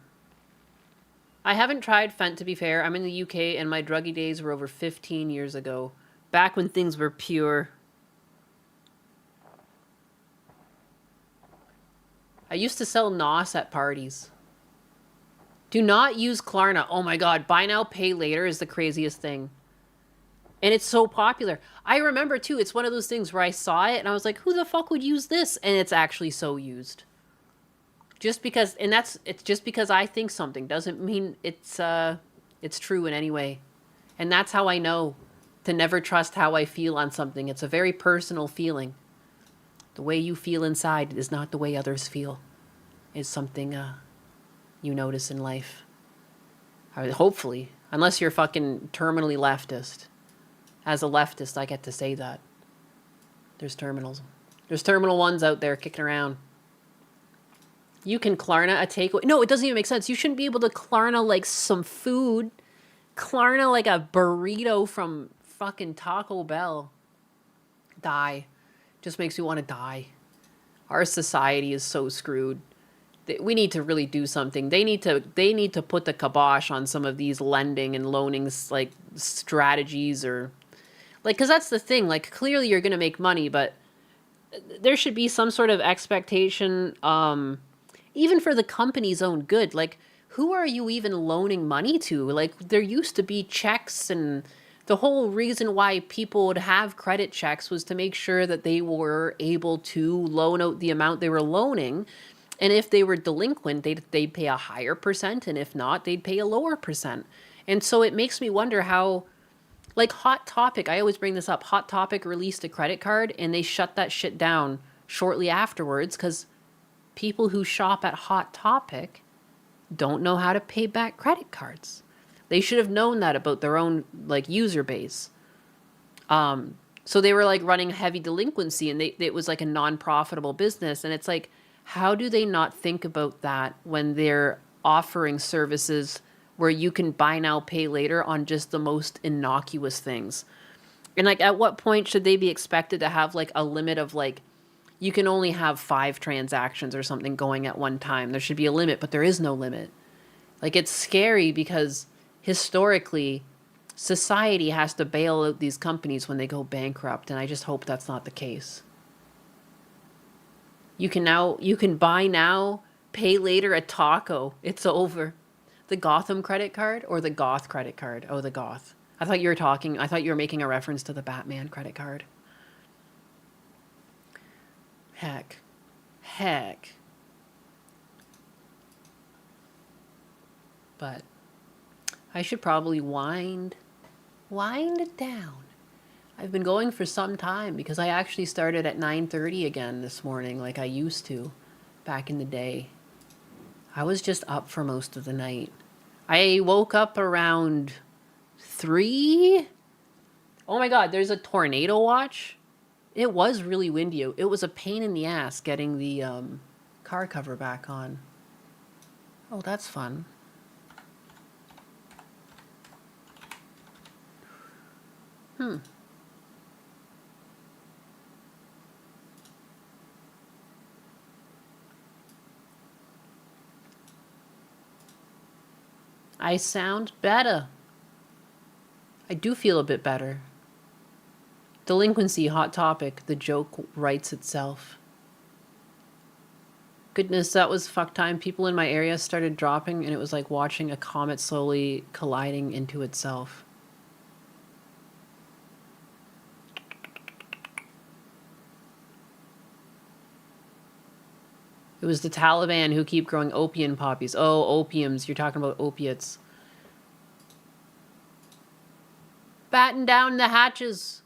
I haven't tried Fent, to be fair. I'm in the UK, and my druggy days were over 15 years ago. Back when things were pure. I used to sell NOS at parties. Do not use Klarna. Oh my god, buy now, pay later is the craziest thing. And it's so popular. I remember, too, it's one of those things where I saw it, and I was like, who the fuck would use this? And it's actually so used. Just because, and it's just because I think something doesn't mean it's true in any way. And that's how I know to never trust how I feel on something. It's a very personal feeling. The way you feel inside is not the way others feel. It's something you notice in life. I mean, hopefully, unless you're fucking terminally leftist. As a leftist, I get to say that. There's terminals. There's terminal ones out there kicking around. You can Klarna a takeaway. No, it doesn't even make sense. You shouldn't be able to Klarna like some food. Klarna like a burrito from fucking Taco Bell. Die. Just makes me want to die. Our society is so screwed. We need to really do something. They need to put the kibosh on some of these lending and loaning like strategies, or like, because that's the thing. Like, clearly you're going to make money, but there should be some sort of expectation, even for the company's own good. Like, who are you even loaning money to? Like, there used to be checks, and the whole reason why people would have credit checks was to make sure that they were able to loan out the amount they were loaning. And if they were delinquent, they'd pay a higher percent, and if not, they'd pay a lower percent. And so it makes me wonder how, like Hot Topic, I always bring this up, Hot Topic released a credit card, and they shut that shit down shortly afterwards because people who shop at Hot Topic don't know how to pay back credit cards. They should have known that about their own like user base. So they were like running heavy delinquency, and it was like a non-profitable business. And it's like, how do they not think about that when they're offering services where you can buy now, pay later on just the most innocuous things? And like, at what point should they be expected to have like a limit of like, you can only have 5 transactions or something going at one time? There should be a limit, but there is no limit. Like, it's scary because historically, society has to bail out these companies when they go bankrupt, and I just hope that's not the case. You can buy now, pay later at Taco. It's over. The Gotham credit card or the Goth credit card? Oh, the Goth. I thought you were making a reference to the Batman credit card. Heck. But I should probably wind it down. I've been going for some time because I actually started at 9:30 again this morning like I used to back in the day. I was just up for most of the night. I woke up around 3. Oh my god, there's a tornado watch. It was really windy. It was a pain in the ass getting the car cover back on. Oh, that's fun. I sound better. I do feel a bit better. Delinquency, Hot Topic. The joke writes itself. Goodness, that was fuck time. People in my area started dropping, and it was like watching a comet slowly colliding into itself. It was the Taliban who keep growing opium poppies. Oh, opiums. You're talking about opiates. Batten down the hatches.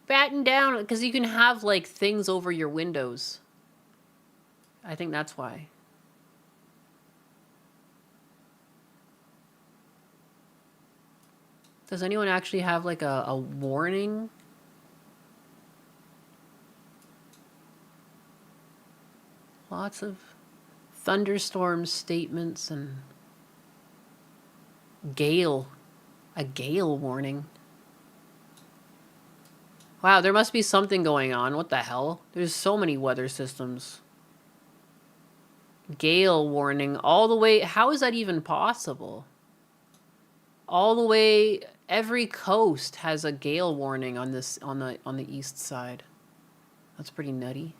Batten down, because you can have, like, things over your windows. I think that's why. Does anyone actually have, like, a warning? Lots of thunderstorm statements and gale. A gale warning. Wow, there must be something going on. What the hell? There's so many weather systems. Gale warning all the way. How is that even possible? All the way, every coast has a gale warning on this on the east side. That's pretty nutty.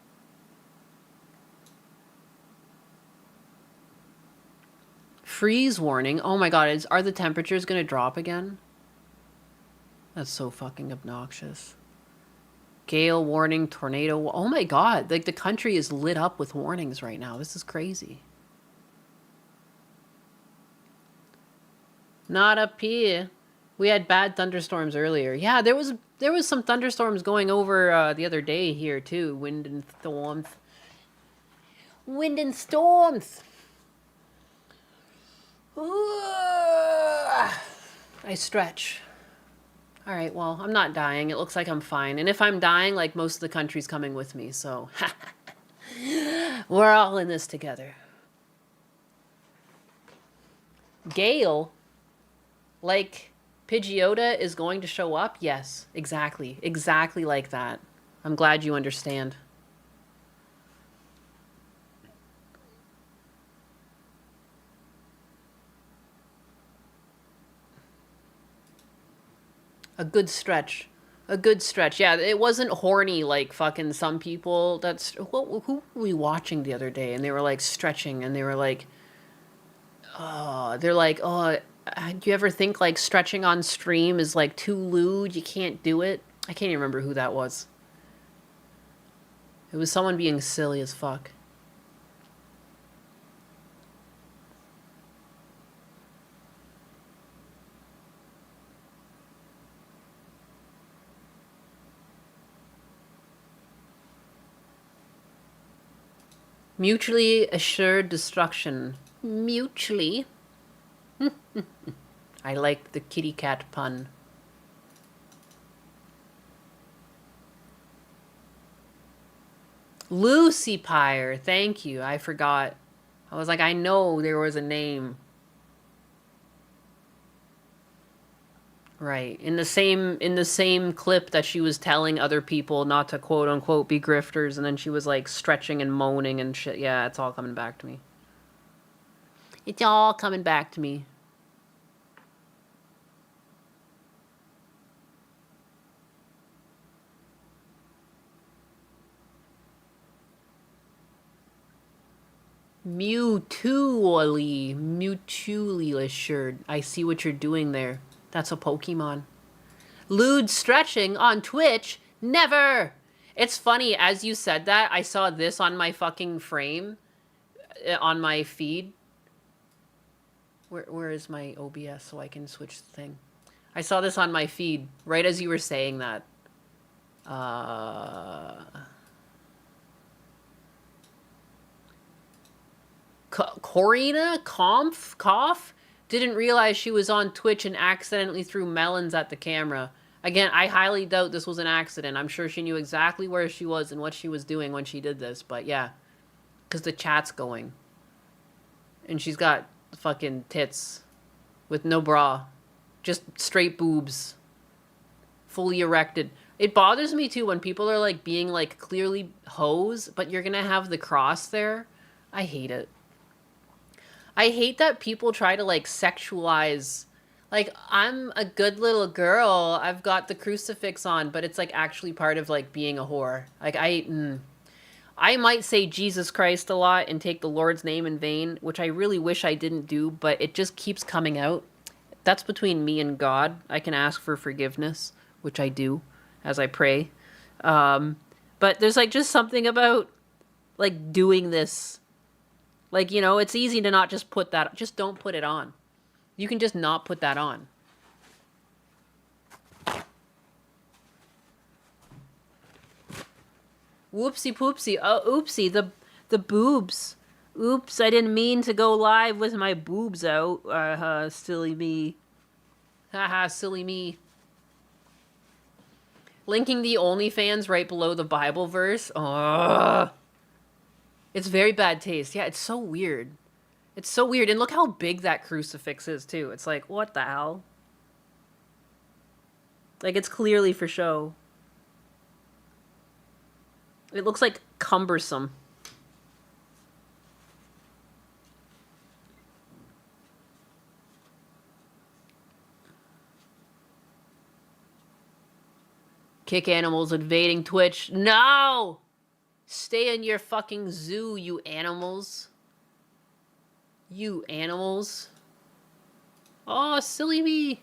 Freeze warning. Oh my god, are the temperatures going to drop again? That's so fucking obnoxious. Gale warning, tornado. Oh my god, like the country is lit up with warnings right now. This is crazy. Not up here. We had bad thunderstorms earlier. Yeah, there was some thunderstorms going over the other day here too. Wind and storms. Wind and storms. I stretch. All right, well, I'm not dying. It looks like I'm fine. And if I'm dying, like, most of the country's coming with me, so we're all in this together. Gale, like, Pidgeotto is going to show up? Yes, exactly. Exactly like that. I'm glad you understand. A good stretch. A good stretch. Yeah, it wasn't horny like fucking some people. That's who were we watching the other day? And they were like stretching, and they were like, they're like, do you ever think like stretching on stream is like too lewd? You can't do it. I can't even remember who that was. It was someone being silly as fuck. Mutually assured destruction. Mutually. I like the kitty cat pun. Lucy Pyre, thank you. I forgot. I was like, I know there was a name. Right. In the same clip that she was telling other people not to quote unquote be grifters, and then she was like stretching and moaning and shit. Yeah, it's all coming back to me. It's all coming back to me. Mutually assured. I see what you're doing there. That's a Pokemon. Lewd stretching on Twitch? Never! It's funny, as you said that, I saw this on my fucking frame. On my feed. Where is my OBS so I can switch the thing? I saw this on my feed, right as you were saying that. Corina? Cough? Didn't realize she was on Twitch and accidentally threw melons at the camera. Again, I highly doubt this was an accident. I'm sure she knew exactly where she was and what she was doing when she did this. But yeah, because the chat's going. And she's got fucking tits with no bra. Just straight boobs. Fully erected. It bothers me too when people are like being like clearly hoes, but you're gonna have the cross there. I hate it. I hate that people try to like sexualize, like, I'm a good little girl, I've got the crucifix on, but it's like actually part of like being a whore. Like I might say Jesus Christ a lot and take the Lord's name in vain, which I really wish I didn't do, but it just keeps coming out. That's between me and God. I can ask for forgiveness, which I do as I pray. But there's like just something about like doing this Like, you know, it's easy to not just put that, just don't put it on. You can just not put that on. Whoopsie poopsie. Oh, oopsie, the boobs. Oops, I didn't mean to go live with my boobs out. Silly me. Haha, silly me. Linking the OnlyFans right below the Bible verse. Ugh. It's very bad taste. Yeah, it's so weird. It's so weird. And look how big that crucifix is, too. It's like, what the hell? Like, it's clearly for show. It looks like cumbersome. Kick animals invading Twitch. No! Stay in your fucking zoo, you animals. You animals. Oh, silly me.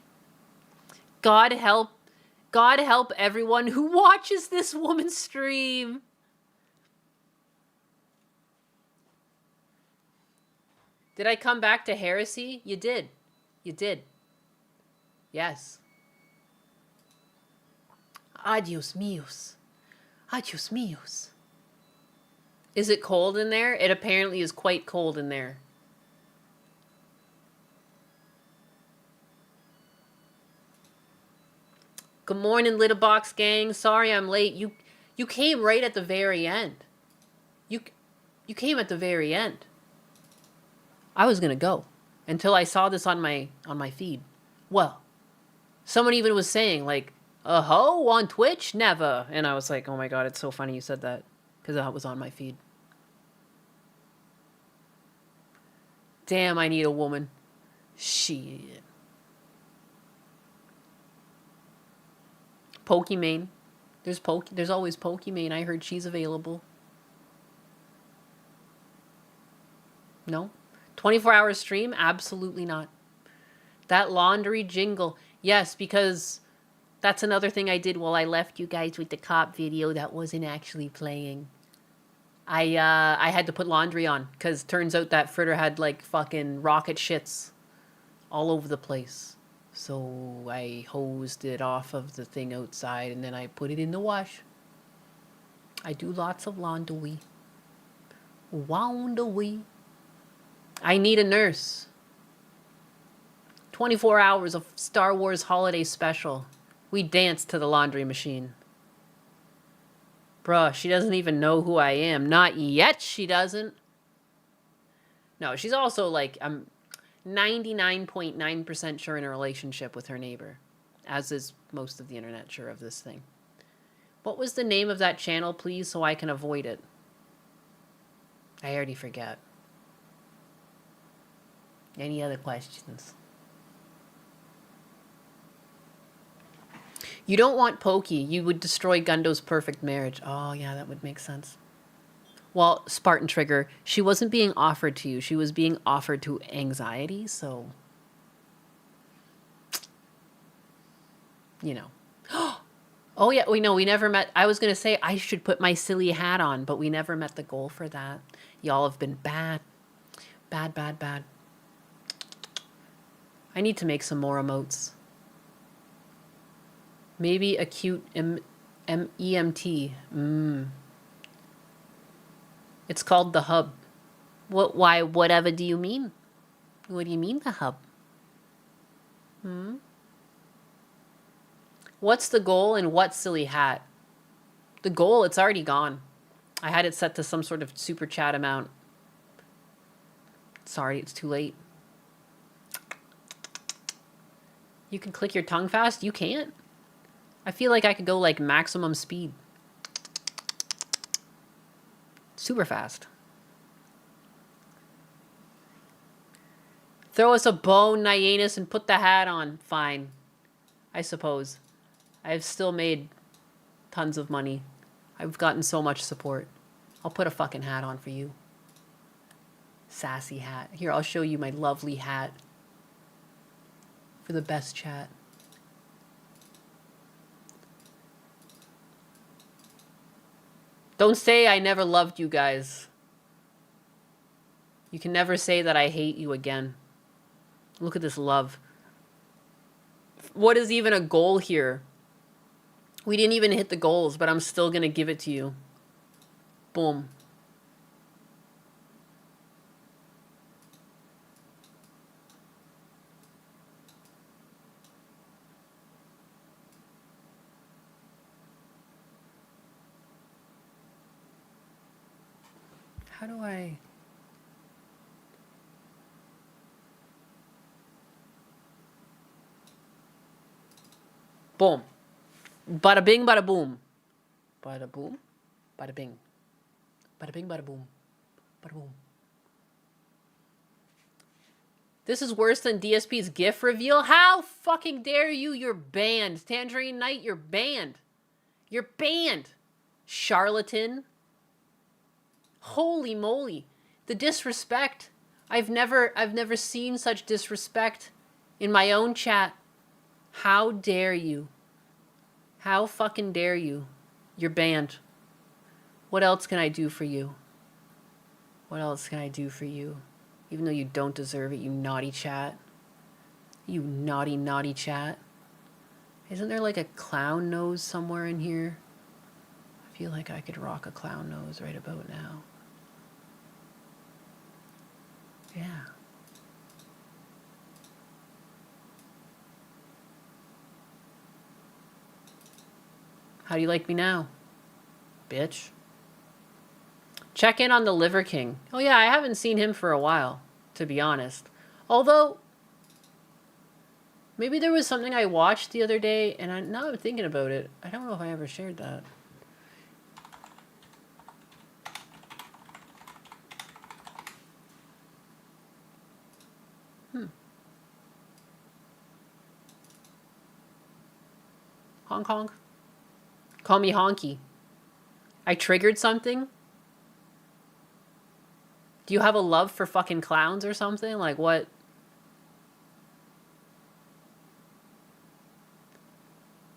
God help everyone who watches this woman stream. Did I come back to heresy? You did. You did. Yes. Adios míos. Adios míos. Is it cold in there? It apparently is quite cold in there. Good morning, Little Box Gang. Sorry I'm late. You came right at the very end. You came at the very end. I was gonna go until I saw this on my feed. Well, someone even was saying like, "A hoe on Twitch? Never." And I was like, "Oh my god, it's so funny you said that," because that was on my feed. Damn, I need a woman. Shit. Pokimane. There's always Pokimane. I heard she's available. No? 24-hour stream? Absolutely not. That laundry jingle. Yes, because that's another thing I did while I left you guys with the cop video that wasn't actually playing. I had to put laundry on because turns out that fritter had like fucking rocket shits all over the place. So I hosed it off of the thing outside and then I put it in the wash. I do lots of laundry. Laundry. I need a nurse. 24 hours of Star Wars holiday special. We danced to the laundry machine. Bruh, she doesn't even know who I am. Not yet, she doesn't. No, she's also like, I'm 99.9% sure in a relationship with her neighbor. As is most of the internet sure of this thing. What was the name of that channel, please, so I can avoid it? I already forget. Any other questions? You don't want Pokey. You would destroy Gundo's perfect marriage. Oh, yeah, that would make sense. Well, Spartan Trigger, she wasn't being offered to you. She was being offered to anxiety, so... You know. Oh, yeah, we never met. I was going to say I should put my silly hat on, but we never met the goal for that. Y'all have been bad. Bad, bad, bad. I need to make some more emotes. Maybe a cute EMT. It's called the hub. Why, whatever do you mean? What do you mean the hub? What's the goal and what silly hat? The goal, it's already gone. I had it set to some sort of super chat amount. Sorry, it's too late. You can click your tongue fast? You can't. I feel like I could go like maximum speed. Super fast. Throw us a bone, Nyanus, and put the hat on. Fine. I suppose. I've still made tons of money. I've gotten so much support. I'll put a fucking hat on for you. Sassy hat. Here, I'll show you my lovely hat. For the best chat. Don't say I never loved you guys. You can never say that I hate you again. Look at this love. What is even a goal here? We didn't even hit the goals, but I'm still going to give it to you. Boom. How do I... Boom. Bada bing, bada boom. Bada boom, bada bing. Bada bing, bada boom. Bada boom. This is worse than DSP's GIF reveal? How fucking dare you? You're banned. Tangerine Knight, you're banned. You're banned. Charlatan. Holy moly. The disrespect. I've never seen such disrespect in my own chat. How dare you? How fucking dare you? You're banned. What else can I do for you? What else can I do for you? Even though you don't deserve it, you naughty chat. You naughty, naughty chat. Isn't there like a clown nose somewhere in here? I feel like I could rock a clown nose right about now. Yeah. How do you like me now, bitch? Check in on the Liver King. Oh yeah, I haven't seen him for a while, to be honest. Although, maybe there was something I watched the other day, and now I'm thinking about it. I don't know if I ever shared that. Honk honk. Call me honky. I triggered something? Do you have a love for fucking clowns or something? Like what?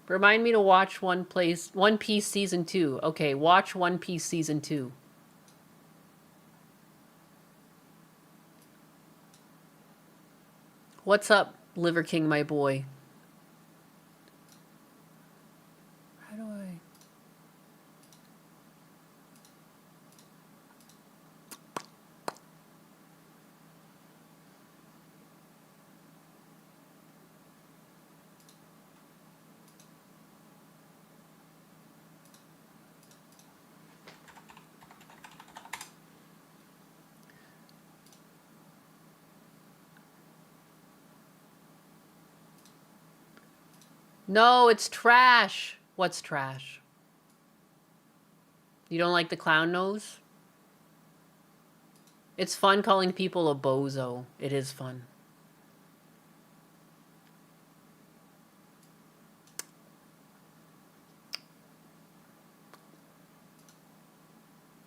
Remind me to watch One Piece Season 2. Okay, watch One Piece Season 2. What's up, Liver King, my boy? How do I... No, it's trash. What's trash? You don't like the clown nose? It's fun calling people a bozo. It is fun.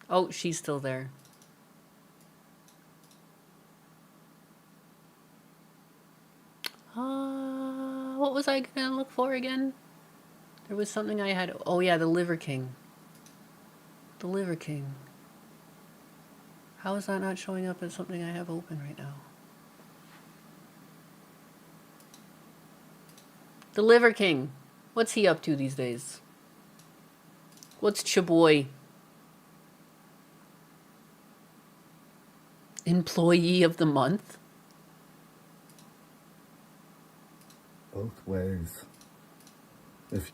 Oh, she's still there. What was I gonna look for again? There was something I had. Oh yeah, the Liver King. The Liver King. How is that not showing up as something I have open right now? The Liver King. What's he up to these days? What's Chaboy? Employee of the month? Both ways. If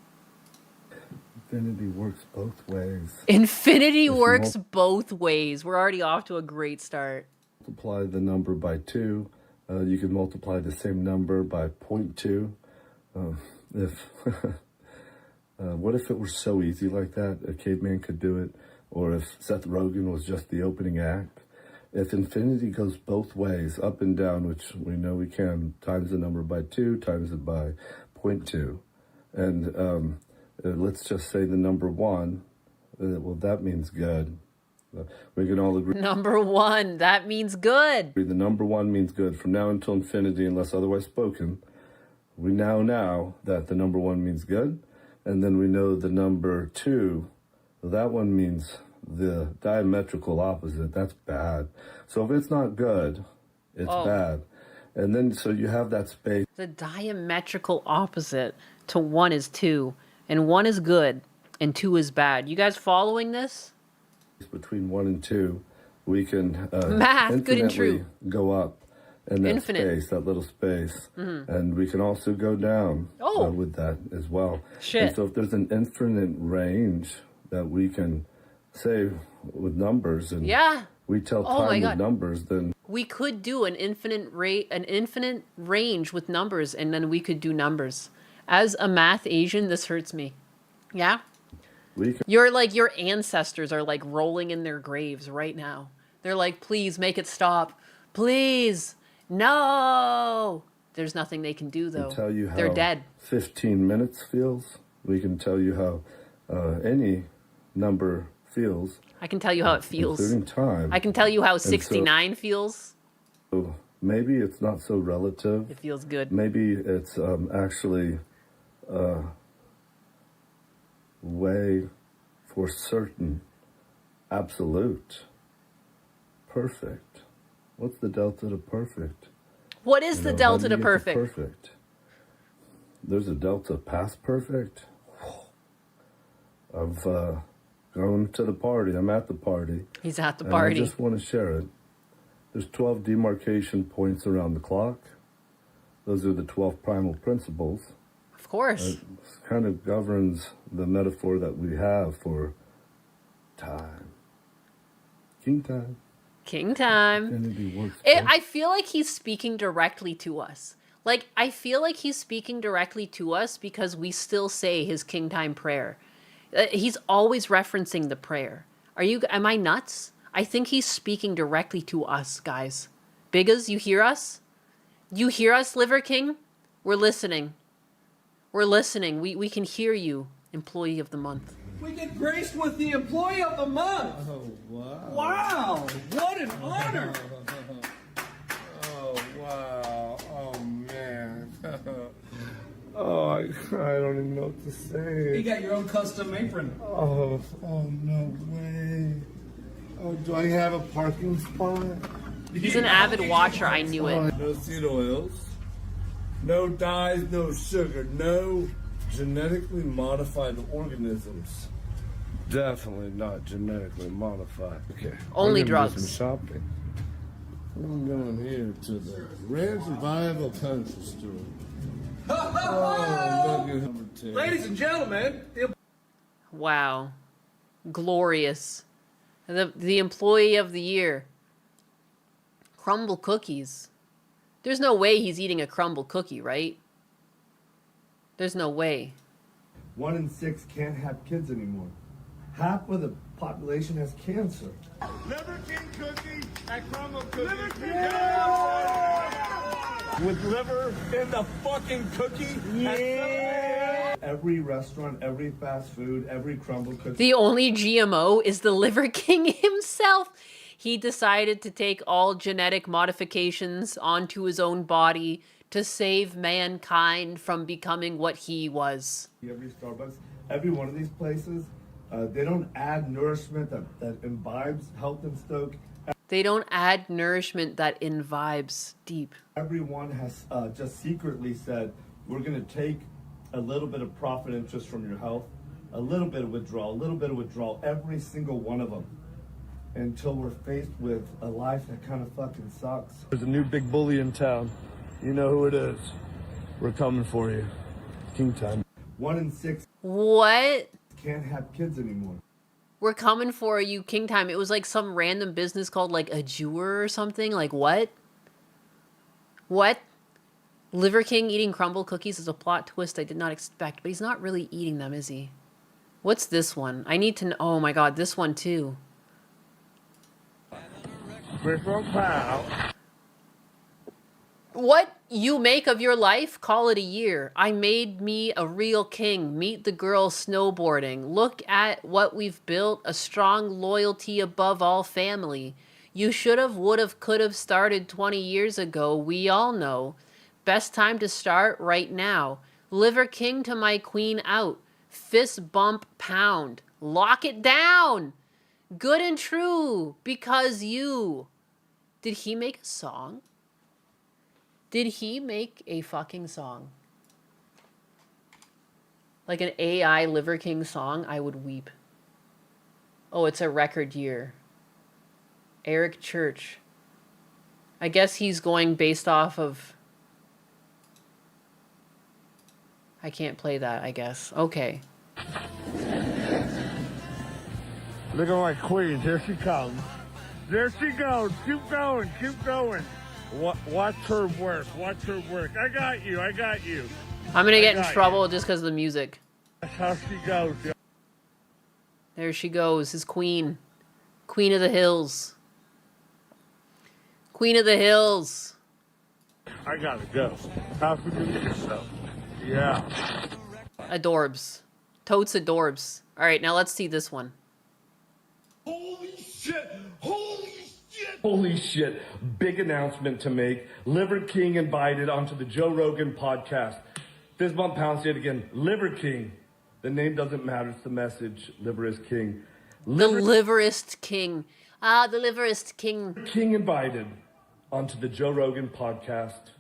infinity works both ways. Infinity works both ways. We're already off to a great start. Multiply the number by 2. You can multiply the same number by 0.2. What if it were so easy like that? A caveman could do it. Or if Seth Rogen was just the opening act. If infinity goes both ways, up and down, which we know we can, times the number by 2, times it by 0.2. And let's just say the number 1, well, that means good. We can all agree. Number 1, that means good. The number 1 means good. From now until infinity, unless otherwise spoken, we now know that the number 1 means good. And then we know the number 2, that one means the diametrical opposite. That's bad. So if it's not good, it's bad. And then so you have that space. The diametrical opposite to 1 is 2, and 1 is good, and 2 is bad. You guys following this? Between 1 and 2, we can Math, good and true. Go up in that Infinite. space, that little space. And we can also go down with that as well. Shit. And so if there's an infinite range that we can say with numbers, and we tell time with numbers, then we could do an infinite range with numbers, and then we could do numbers. As a math Asian, this hurts me. Yeah? Your ancestors are like rolling in their graves right now. They're like, please make it stop. Please. No. There's nothing they can do though. Tell you how they're dead. 15 minutes feels. We can tell you how any number feels. I can tell you how it feels. Including time. I can tell you how 69 feels. So maybe it's not so relative. It feels good. Maybe it's actually way for certain, absolute, perfect. What's the delta to perfect? What is the delta to perfect? Perfect. There's a delta past perfect. I've gone to the party. I'm at the party. He's at the party. I just want to share it. There's 12 demarcation points around the clock. Those are the 12 primal principles. Of course. It kind of governs the metaphor that we have for time. King time. King time. I feel like he's speaking directly to us. I feel like he's speaking directly to us because we still say his king time prayer. He's always referencing the prayer. Am I nuts? I think he's speaking directly to us, guys. Biggas, you hear us? You hear us, Liver King? We're listening. We're listening. We can hear you, Employee of the Month. We get graced with the Employee of the Month. Oh, wow. Wow, what an honor. Oh, wow. Oh, man. Oh, I don't even know what to say. You got your own custom apron. Oh, no way. Oh, do I have a parking spot? He's an avid watcher. I knew it. No seed oils, no dyes, no sugar, no genetically modified organisms. Definitely not genetically modified. Okay. Only we're gonna drugs. Do some shopping. I'm going here to the Red Revival Country Store. Oh, look at number 10. Ladies and gentlemen, Wow. Glorious. The Employee of the Year. Crumble cookies. There's no way he's eating a crumble cookie, right? There's no way. 1 in 6 can't have kids anymore. Half of the population has cancer. Liver King cookie and crumble cookie. Liver King With liver in the fucking cookie? Yeah. Every restaurant, every fast food, every crumble cookie. The only GMO is the Liver King himself. He decided to take all genetic modifications onto his own body to save mankind from becoming what he was. Every Starbucks, every one of these places, they don't add nourishment that imbibes health and stoke. They don't add nourishment that imbibes deep. Everyone has just secretly said, we're going to take a little bit of profit interest from your health, a little bit of withdrawal, every single one of them, until we're faced with a life that kind of fucking sucks. There's a new big bully in town. You know who it is. We're coming for you. King time. 1 in 6. What? Can't have kids anymore. We're coming for you, King Time. It was like some random business called like a Jewer or something. Like what? What? Liver King eating crumble cookies is a plot twist I did not expect, but he's not really eating them, is he? What's this one? I need to know. Oh my god, this one too. What you make of your life, call it a year. I made me a real king. Meet the girl snowboarding. Look at what we've built, a strong loyalty above all family. You should have, would have, could have started 20 years ago. We all know. Best time to start right now. Liver King to my queen out. Fist bump pound. Lock it down. Good and true, because you. Did he make a song? Did he make a fucking song? Like an AI Liver King song? I would weep. Oh, it's a record year. Eric Church. I guess he's going based off of... I can't play that, I guess. Okay. Look at my queen. Here she comes. There she goes. Keep going. Keep going. Watch her work. Watch her work. I got you. I got you. I'm gonna get in trouble just because of the music. That's how she goes. There she goes, his queen. Queen of the hills. Queen of the hills. I gotta go. Happy New Year, so. Yeah. Adorbs. Totes adorbs. Alright, now let's see this one. Holy shit! Holy shit! Holy shit. Big announcement to make. Liver King invited onto the Joe Rogan podcast. Fist bump pound, say it again. Liver King. The name doesn't matter, it's the message. Liver is king. The liverist king. Ah, the liverist king. King invited onto the Joe Rogan podcast.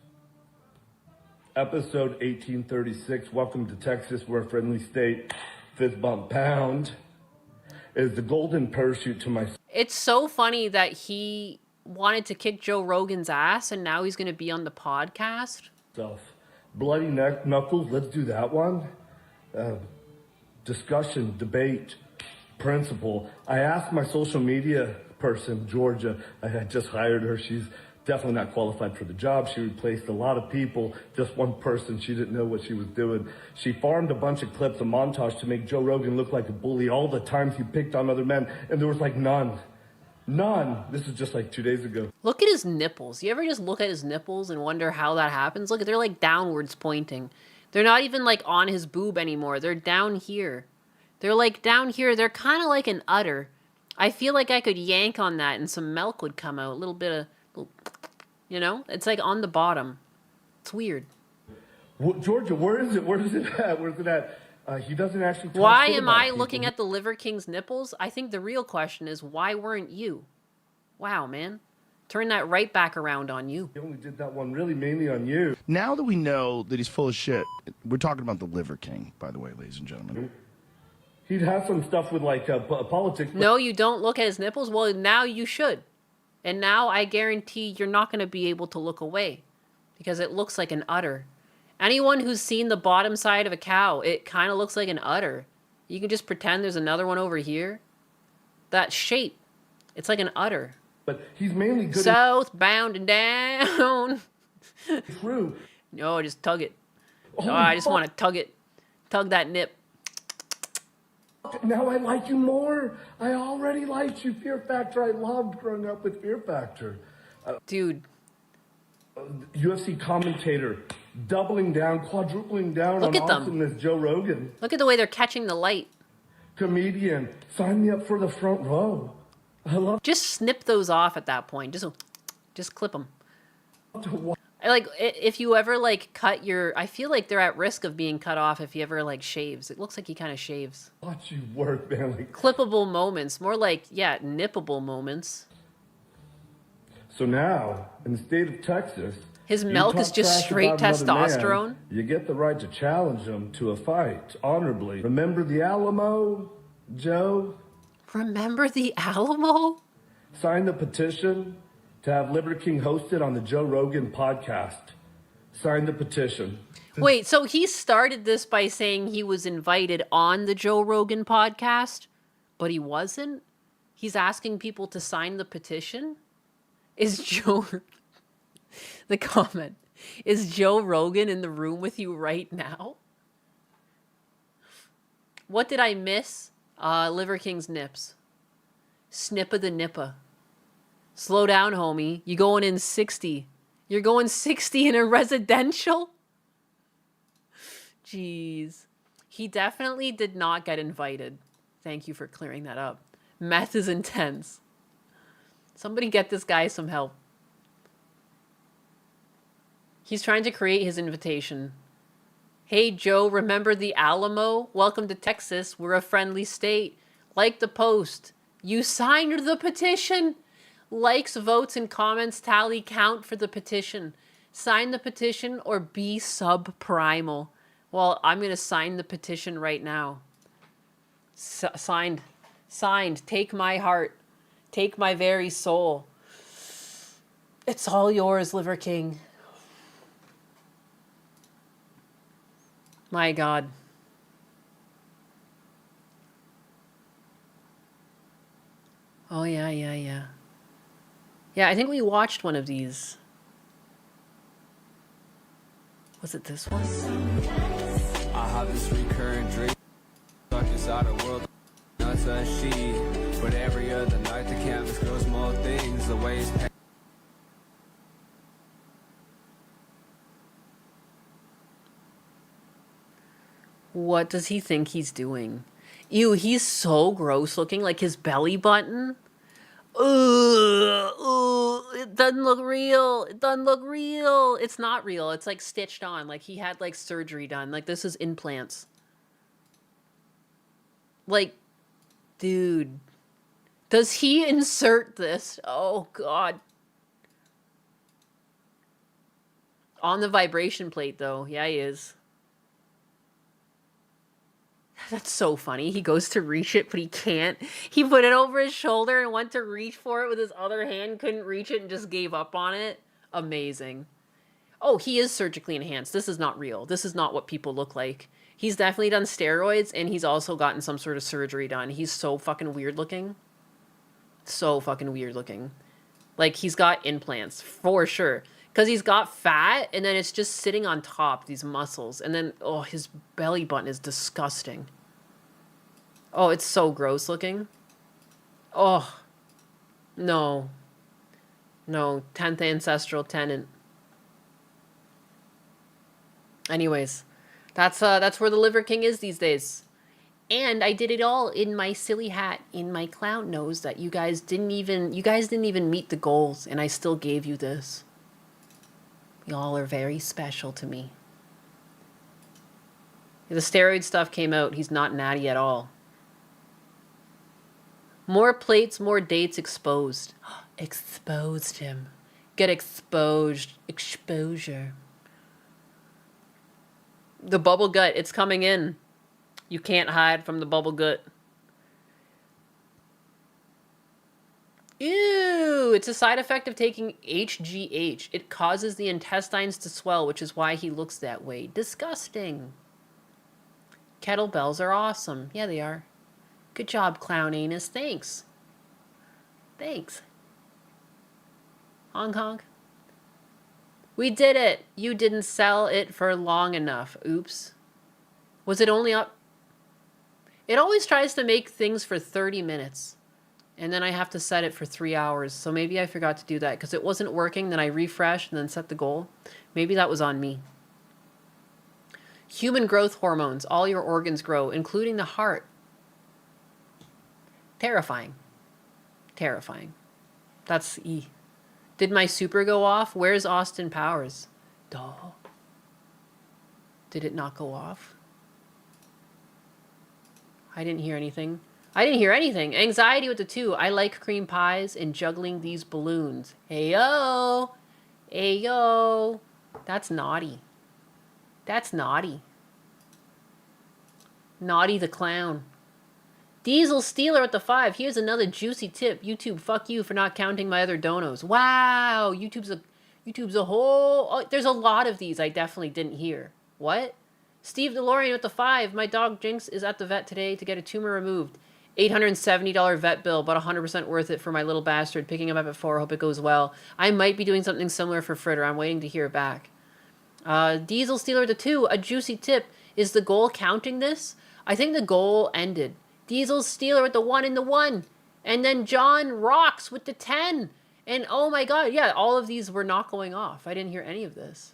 Episode 1836. Welcome to Texas. We're a friendly state. Fist bump pound is the golden parachute to my... It's so funny that he wanted to kick Joe Rogan's ass and now he's going to be on the podcast. Bloody knuckles, let's do that one. Discussion, debate, principle. I asked my social media person, Georgia, I had just hired her. She's definitely not qualified for the job. She replaced a lot of people. Just one person, she didn't know what she was doing. She farmed a bunch of clips, a montage to make Joe Rogan look like a bully. All the times he picked on other men, and there was like none. None. This is just like 2 days ago. Look at his nipples. You ever just look at his nipples and wonder how that happens? Look, they're like downwards pointing. They're not even like on his boob anymore. They're down here. They're like down here. They're kind of like an udder. I feel like I could yank on that and some milk would come out. A little bit of, you know? It's like on the bottom. It's weird. Georgia, where is it? Where is it at? Where's it at? He doesn't actually... Why am I looking at the Liver King's nipples? I think the real question is, why weren't you? Wow, man. Turn that right back around on you. He only did that one really mainly on you. Now that we know that he's full of shit, we're talking about the Liver King, by the way, ladies and gentlemen. He'd have some stuff with like politics. No, you don't look at his nipples? Well, now you should. And now I guarantee you're not going to be able to look away because it looks like an udder. Anyone who's seen the bottom side of a cow, it kind of looks like an udder. You can just pretend there's another one over here. That shape, it's like an udder. But he's mainly good southbound and down. True. No, just tug it. Oh, I just want to tug it. Tug that nip. Now I like you more. I already liked you. Fear Factor. I loved growing up with Fear Factor. Dude. UFC commentator. Doubling down, quadrupling down on awesomeness, Joe Rogan. Look at the way they're catching the light. Comedian. Sign me up for the front row. I love. Just snip those off at that point. Just clip them. Like, if you ever, like, cut your... I feel like they're at risk of being cut off if he ever, like, shaves. It looks like he kind of shaves. Watch you work, man. Like... Clippable moments. More like, yeah, nippable moments. So now, in the state of Texas... His milk is just straight testosterone? Man, you get the right to challenge him to a fight, honorably. Remember the Alamo, Joe? Remember the Alamo? Sign the petition to have Liver King hosted on the Joe Rogan podcast. Sign the petition. Wait, so he started this by saying he was invited on the Joe Rogan podcast, but he wasn't? He's asking people to sign the petition? Is Joe... The comment, is Joe Rogan in the room with you right now? What did I miss? Liver King's nips. Snip of the nippa. Slow down, homie. You going in 60. You're going 60 in a residential? Jeez. He definitely did not get invited. Thank you for clearing that up. Meth is intense. Somebody get this guy some help. He's trying to create his invitation. Hey, Joe, remember the Alamo? Welcome to Texas. We're a friendly state. Like the post. You signed the petition. Likes, votes, and comments tally count for the petition. Sign the petition or be subprimal. Well, I'm going to sign the petition right now. Signed. Signed. Take my heart. Take my very soul. It's all yours, Liver King. My God. Oh, yeah. Yeah, I think we watched one of these. Was it this one? I have this recurring dream. Stuck inside a world not a sheet. But every other night the canvas grows more things. The ways. What does he think he's doing? Ew, he's so gross looking. Like his belly button. Ugh, it doesn't look real. It doesn't look real. It's not real. It's like stitched on. Like he had like surgery done. Like this is implants. Like, dude. Does he insert this? Oh, God. On the vibration plate, though. Yeah, he is. That's so funny. He goes to reach it, but he can't. He put it over his shoulder and went to reach for it with his other hand, couldn't reach it, and just gave up on it. Amazing. Oh, he is surgically enhanced. This is not real. This is not what people look like. He's definitely done steroids, and he's also gotten some sort of surgery done. He's so fucking weird looking. So fucking weird looking. Like, he's got implants, for sure. Because he's got fat, and then it's just sitting on top, these muscles. And then, oh, his belly button is disgusting. Oh, it's so gross looking. Oh. No. No. 10th ancestral tenant. Anyways. That's where the Liver King is these days. And I did it all in my silly hat, in my clown nose that you guys didn't even meet the goals, and I still gave you this. Y'all are very special to me. The steroid stuff came out. He's not natty at all. More plates, more dates exposed. Exposed him. Get exposed. Exposure. The bubble gut, it's coming in. You can't hide from the bubble gut. Ew, it's a side effect of taking HGH. It causes the intestines to swell, which is why he looks that way. Disgusting. Kettlebells are awesome. Yeah, they are. Good job, clown anus. Thanks. Thanks. Honk honk. We did it. You didn't sell it for long enough. Oops. Was it only up? It always tries to make things for 30 minutes. And then I have to set it for 3 hours. So maybe I forgot to do that because it wasn't working. Then I refreshed and then set the goal. Maybe that was on me. Human growth hormones. All your organs grow, including the heart. Terrifying. Terrifying. That's E. Did my super go off? Where's Austin Powers? Duh. Did it not go off? I didn't hear anything. I didn't hear anything. Anxiety with the 2. I like cream pies and juggling these balloons. Hey-yo. Hey-yo. That's naughty. That's naughty. Naughty the clown. Diesel Stealer at the 5. Here's another juicy tip. YouTube, fuck you for not counting my other donos. Wow. YouTube's a whole... Oh, there's a lot of these I definitely didn't hear. What? Steve DeLorean with the 5. My dog Jinx is at the vet today to get a tumor removed. $870 vet bill, but 100% worth it for my little bastard. Picking him up at 4. Hope it goes well. I might be doing something similar for Fritter. I'm waiting to hear back. Diesel Stealer with the 2. A juicy tip. Is the goal counting this? I think the goal ended. Diesel Stealer with the 1 and the 1. And then John Rocks with the 10. And oh my god, yeah, all of these were not going off. I didn't hear any of this.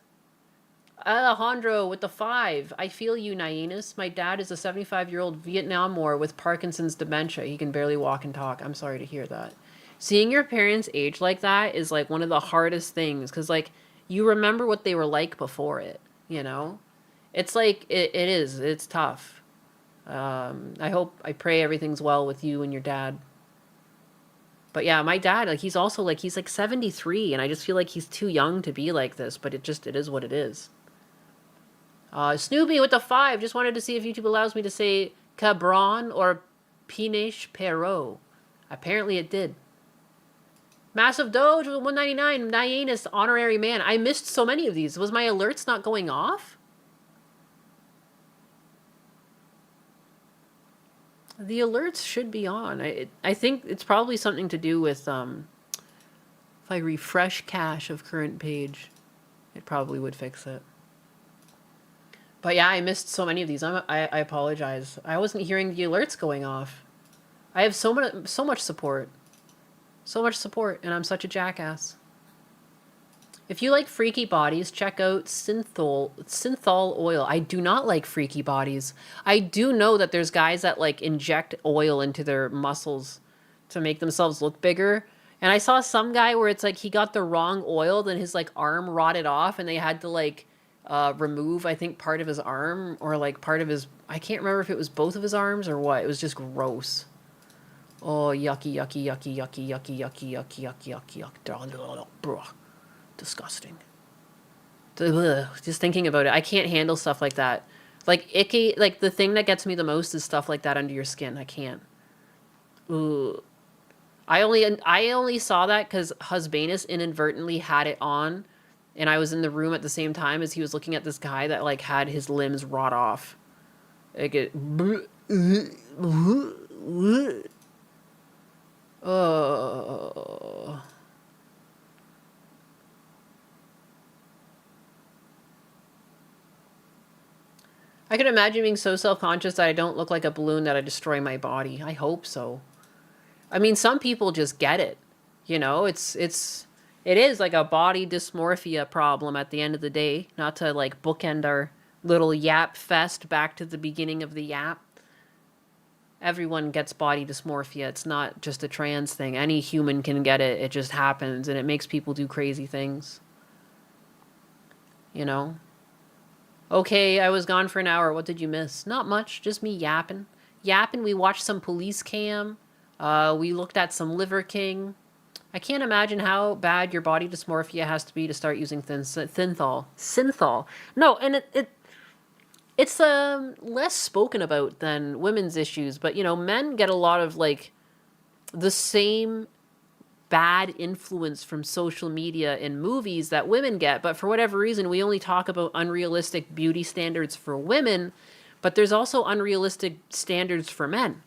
Alejandro with the 5. I feel you, Nyanus. My dad is a 75-year-old Vietnam War with Parkinson's dementia. He can barely walk and talk. I'm sorry to hear that. Seeing your parents age like that is like one of the hardest things. Because like, you remember what they were like before it, you know? It's like, it is. It's tough. I pray everything's well with you and your dad. But yeah, my dad, like, he's also like, he's like 73, and I just feel like he's too young to be like this, but it is what it is. Snoopy with the 5, just wanted to see if YouTube allows me to say Cabron or Pinish Perot. Apparently it did. Massive Doge with 199, Nyanus, honorary man. I missed so many of these. Was my alerts not going off? The alerts should be on. I think it's probably something to do with, if I refresh cache of current page, it probably would fix it. But yeah, I missed so many of these. I apologize. I wasn't hearing the alerts going off. I have so much support. So much support, and I'm such a jackass. If you like freaky bodies, check out synthol oil. I do not like freaky bodies. I do know that there's guys that like inject oil into their muscles to make themselves look bigger. And I saw some guy where it's like he got the wrong oil, then his like arm rotted off, and they had to like remove, I think, part of his arm or like part of his, I can't remember if it was both of his arms or what. It was just gross. Oh, yucky, yucky, yucky, yucky, yucky, yucky, yucky, yucky, yucky, yucky. Disgusting. Just thinking about it, I can't handle stuff like that. Like icky, like the thing that gets me the most is stuff like that under your skin. I can't. Ooh. I only saw that because Husbanus inadvertently had it on, and I was in the room at the same time as he was looking at this guy that like had his limbs rot off. Like it. Oh. I can imagine being so self-conscious that I don't look like a balloon that I destroy my body. I hope so. I mean, some people just get it. You know, it is like a body dysmorphia problem at the end of the day. Not to like bookend our little yap fest back to the beginning of the yap. Everyone gets body dysmorphia. It's not just a trans thing. Any human can get it. It just happens, and it makes people do crazy things. You know? Okay, I was gone for an hour. What did you miss? Not much. Just me yapping. Yapping. We watched some police cam. We looked at some Liver King. I can't imagine how bad your body dysmorphia has to be to start using synthol. Synthol. No, and it's less spoken about than women's issues, but you know, men get a lot of like the same bad influence from social media and movies that women get, but for whatever reason we only talk about unrealistic beauty standards for women, but there's also unrealistic standards for men.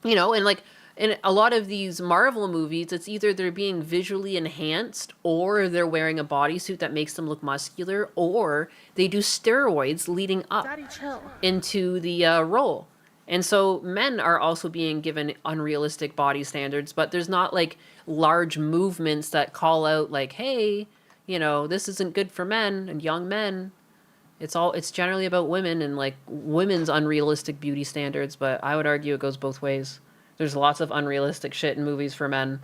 You know, and like in a lot of these Marvel movies, it's either they're being visually enhanced or they're wearing a bodysuit that makes them look muscular, or they do steroids leading up into the role. And so men are also being given unrealistic body standards, but there's not like large movements that call out like, hey, you know, this isn't good for men and young men. It's generally about women and like women's unrealistic beauty standards, but I would argue it goes both ways. There's lots of unrealistic shit in movies for men.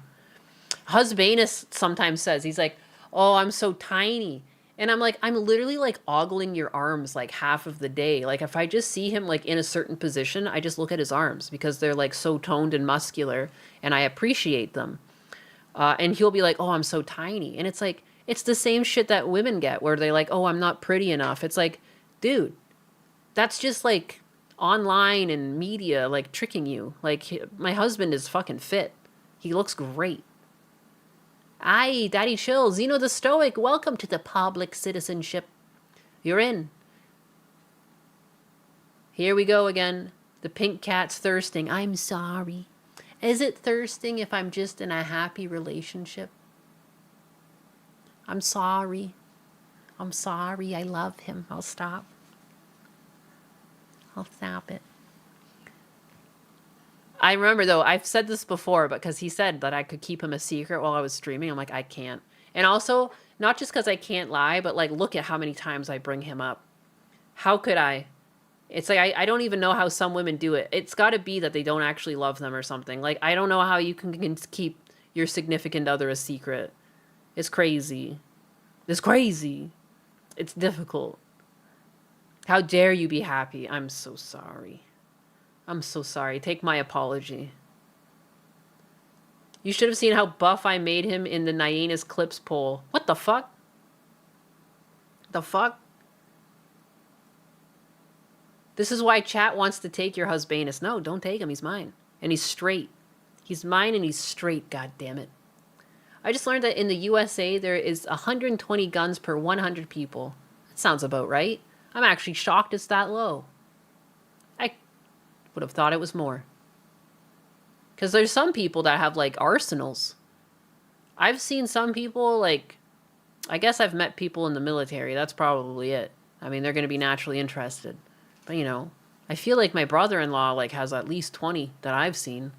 Husbanus sometimes says, he's like, oh, I'm so tiny. And I'm like, I'm literally like ogling your arms like half of the day. Like if I just see him like in a certain position, I just look at his arms because they're like so toned and muscular and I appreciate them. And he'll be like, oh, I'm so tiny. And it's like, it's the same shit that women get where they're like, oh, I'm not pretty enough. It's like, dude, that's just like online and media like tricking you. Like my husband is fucking fit. He looks great. Aye, Daddy Chill, Zeno the Stoic, welcome to the public citizenship. You're in. Here we go again. The pink cat's thirsting. I'm sorry. Is it thirsting if I'm just in a happy relationship? I'm sorry. I'm sorry. I love him. I'll stop. I'll stop it. I remember, though, I've said this before, but because he said that I could keep him a secret while I was streaming. I'm like, I can't. And also, not just because I can't lie, but like, look at how many times I bring him up. How could I? It's like, I don't even know how some women do it. It's got to be that they don't actually love them or something. Like, I don't know how you can keep your significant other a secret. It's crazy. It's crazy. It's difficult. How dare you be happy? I'm so sorry. I'm so sorry. Take my apology. You should have seen how buff I made him in the Nyena's Clips poll. What the fuck? The fuck? This is why chat wants to take your husbanus. No, don't take him. He's mine. And he's straight. He's mine and he's straight, god damn it. I just learned that in the USA there is 120 guns per 100 people. That sounds about right. I'm actually shocked it's that low. I would have thought it was more. Because there's some people that have, like, arsenals. I've seen some people, like... I guess I've met people in the military. That's probably it. I mean, they're going to be naturally interested. But, you know, I feel like my brother-in-law, like, has at least 20 that I've seen.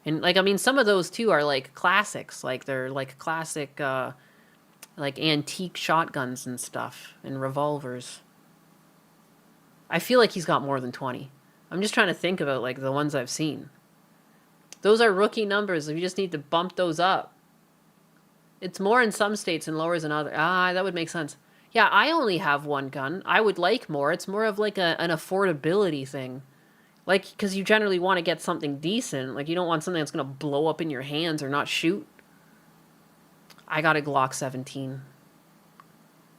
And, like, I mean, some of those, too, are, like, classics. Like, they're, like, classic, like, antique shotguns and stuff. And revolvers. I feel like he's got more than 20. I'm just trying to think about, like, the ones I've seen. Those are rookie numbers. You just need to bump those up. It's more in some states and lower in others. Ah, that would make sense. Yeah, I only have one gun. I would like more. It's more of like an affordability thing. Like, because you generally want to get something decent. Like, you don't want something that's going to blow up in your hands or not shoot. I got a Glock 17.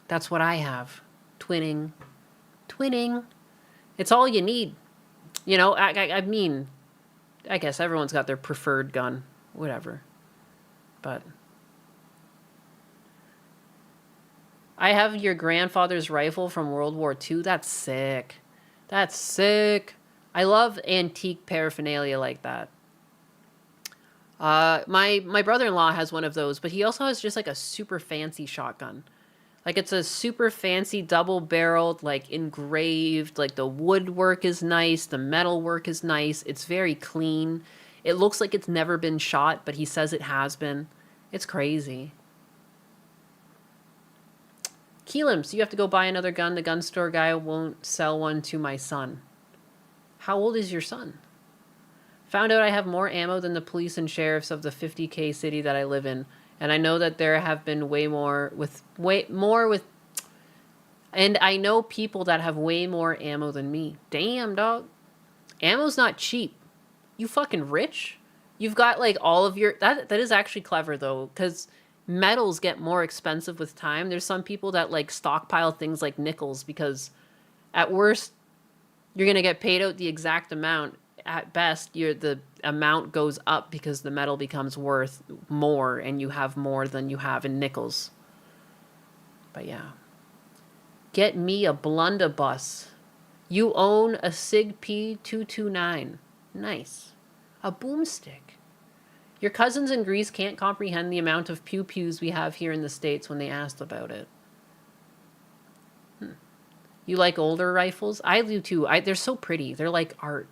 That's what I have. Twinning. Twinning. It's all you need. You know, I mean... I guess everyone's got their preferred gun. Whatever. But... I have your grandfather's rifle from World War II. That's sick. That's sick. I love antique paraphernalia like that. My brother-in-law has one of those, but he also has just like a super fancy shotgun. Like, it's a super fancy double-barreled, like, engraved, like, the woodwork is nice, the metal work is nice, it's very clean. It looks like it's never been shot, but he says it has been. It's crazy. Keelam, so you have to go buy another gun. The gun store guy won't sell one to my son. How old is your son? Found out I have more ammo than the police and sheriffs of the 50K city that I live in. And I know that there have been way more with... And I know people that have way more ammo than me. Damn, dog. Ammo's not cheap. You fucking rich? You've got, like, all of your... That is actually clever, though, because metals get more expensive with time. There's some people that, like, stockpile things like nickels because, at worst, you're going to get paid out the exact amount. At best, the amount goes up because the metal becomes worth more and you have more than you have in nickels. But yeah. Get me a blunderbuss. You own a Sig P229. Nice. A boomstick. Your cousins in Greece can't comprehend the amount of pew-pews we have here in the States when they asked about it. You like older rifles? I do too. They're so pretty. They're like art.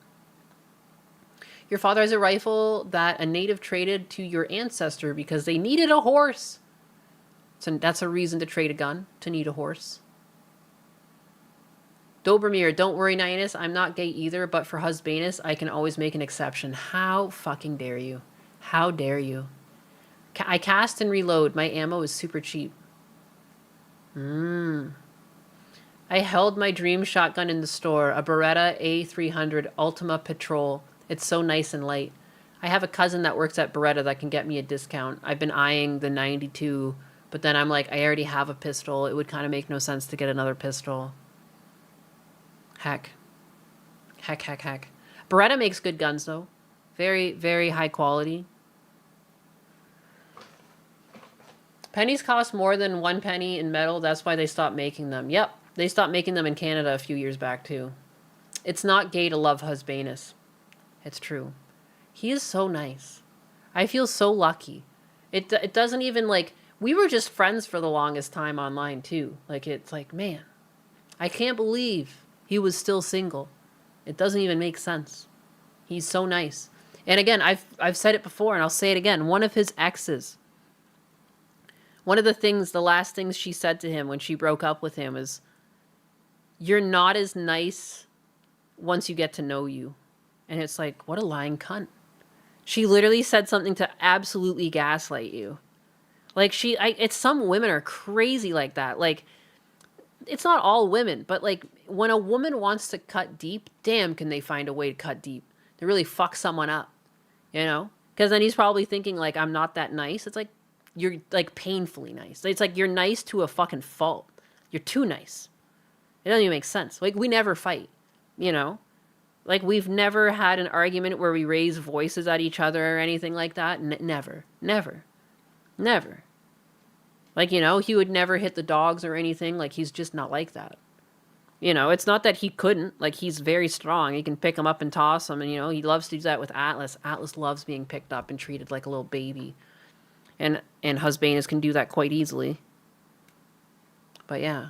Your father has a rifle that a native traded to your ancestor because they needed a horse. So that's a reason to trade a gun, to need a horse. Dobromir, don't worry, Nyanus. I'm not gay either, but for husbanus, I can always make an exception. How fucking dare you? How dare you? I cast and reload. My ammo is super cheap. I held my dream shotgun in the store, a Beretta A300 Ultima Patrol. It's so nice and light. I have a cousin that works at Beretta that can get me a discount. I've been eyeing the 92, but then I'm like, I already have a pistol. It would kind of make no sense to get another pistol. Heck. Heck. Beretta makes good guns, though. Very, very high quality. Pennies cost more than 1 penny in metal. That's why they stopped making them. Yep, they stopped making them in Canada a few years back, too. It's not gay to love husbanus. It's true. He is so nice. I feel so lucky. It doesn't even, like... We were just friends for the longest time online, too. Like, it's like, man, I can't believe he was still single. It doesn't even make sense. He's so nice. And again, I've said it before, and I'll say it again. One of his exes, one of the last things she said to him when she broke up with him is, you're not as nice once you get to know you. And it's like, what a lying cunt. She literally said something to absolutely gaslight you. Like, it's some women are crazy like that. Like, it's not all women, but like, when a woman wants to cut deep, damn, can they find a way to cut deep. To really fuck someone up, you know? Because then he's probably thinking, like, I'm not that nice. It's like, you're, like, painfully nice. It's like you're nice to a fucking fault. You're too nice. It doesn't even make sense. Like, we never fight, you know? Like, we've never had an argument where we raise voices at each other or anything like that. Never. Never. Never. Like, you know, he would never hit the dogs or anything. Like, he's just not like that. You know, it's not that he couldn't. Like, he's very strong. He can pick them up and toss them. And, you know, he loves to do that with Atlas. Atlas loves being picked up and treated like a little baby. And Husbanus can do that quite easily. But, yeah.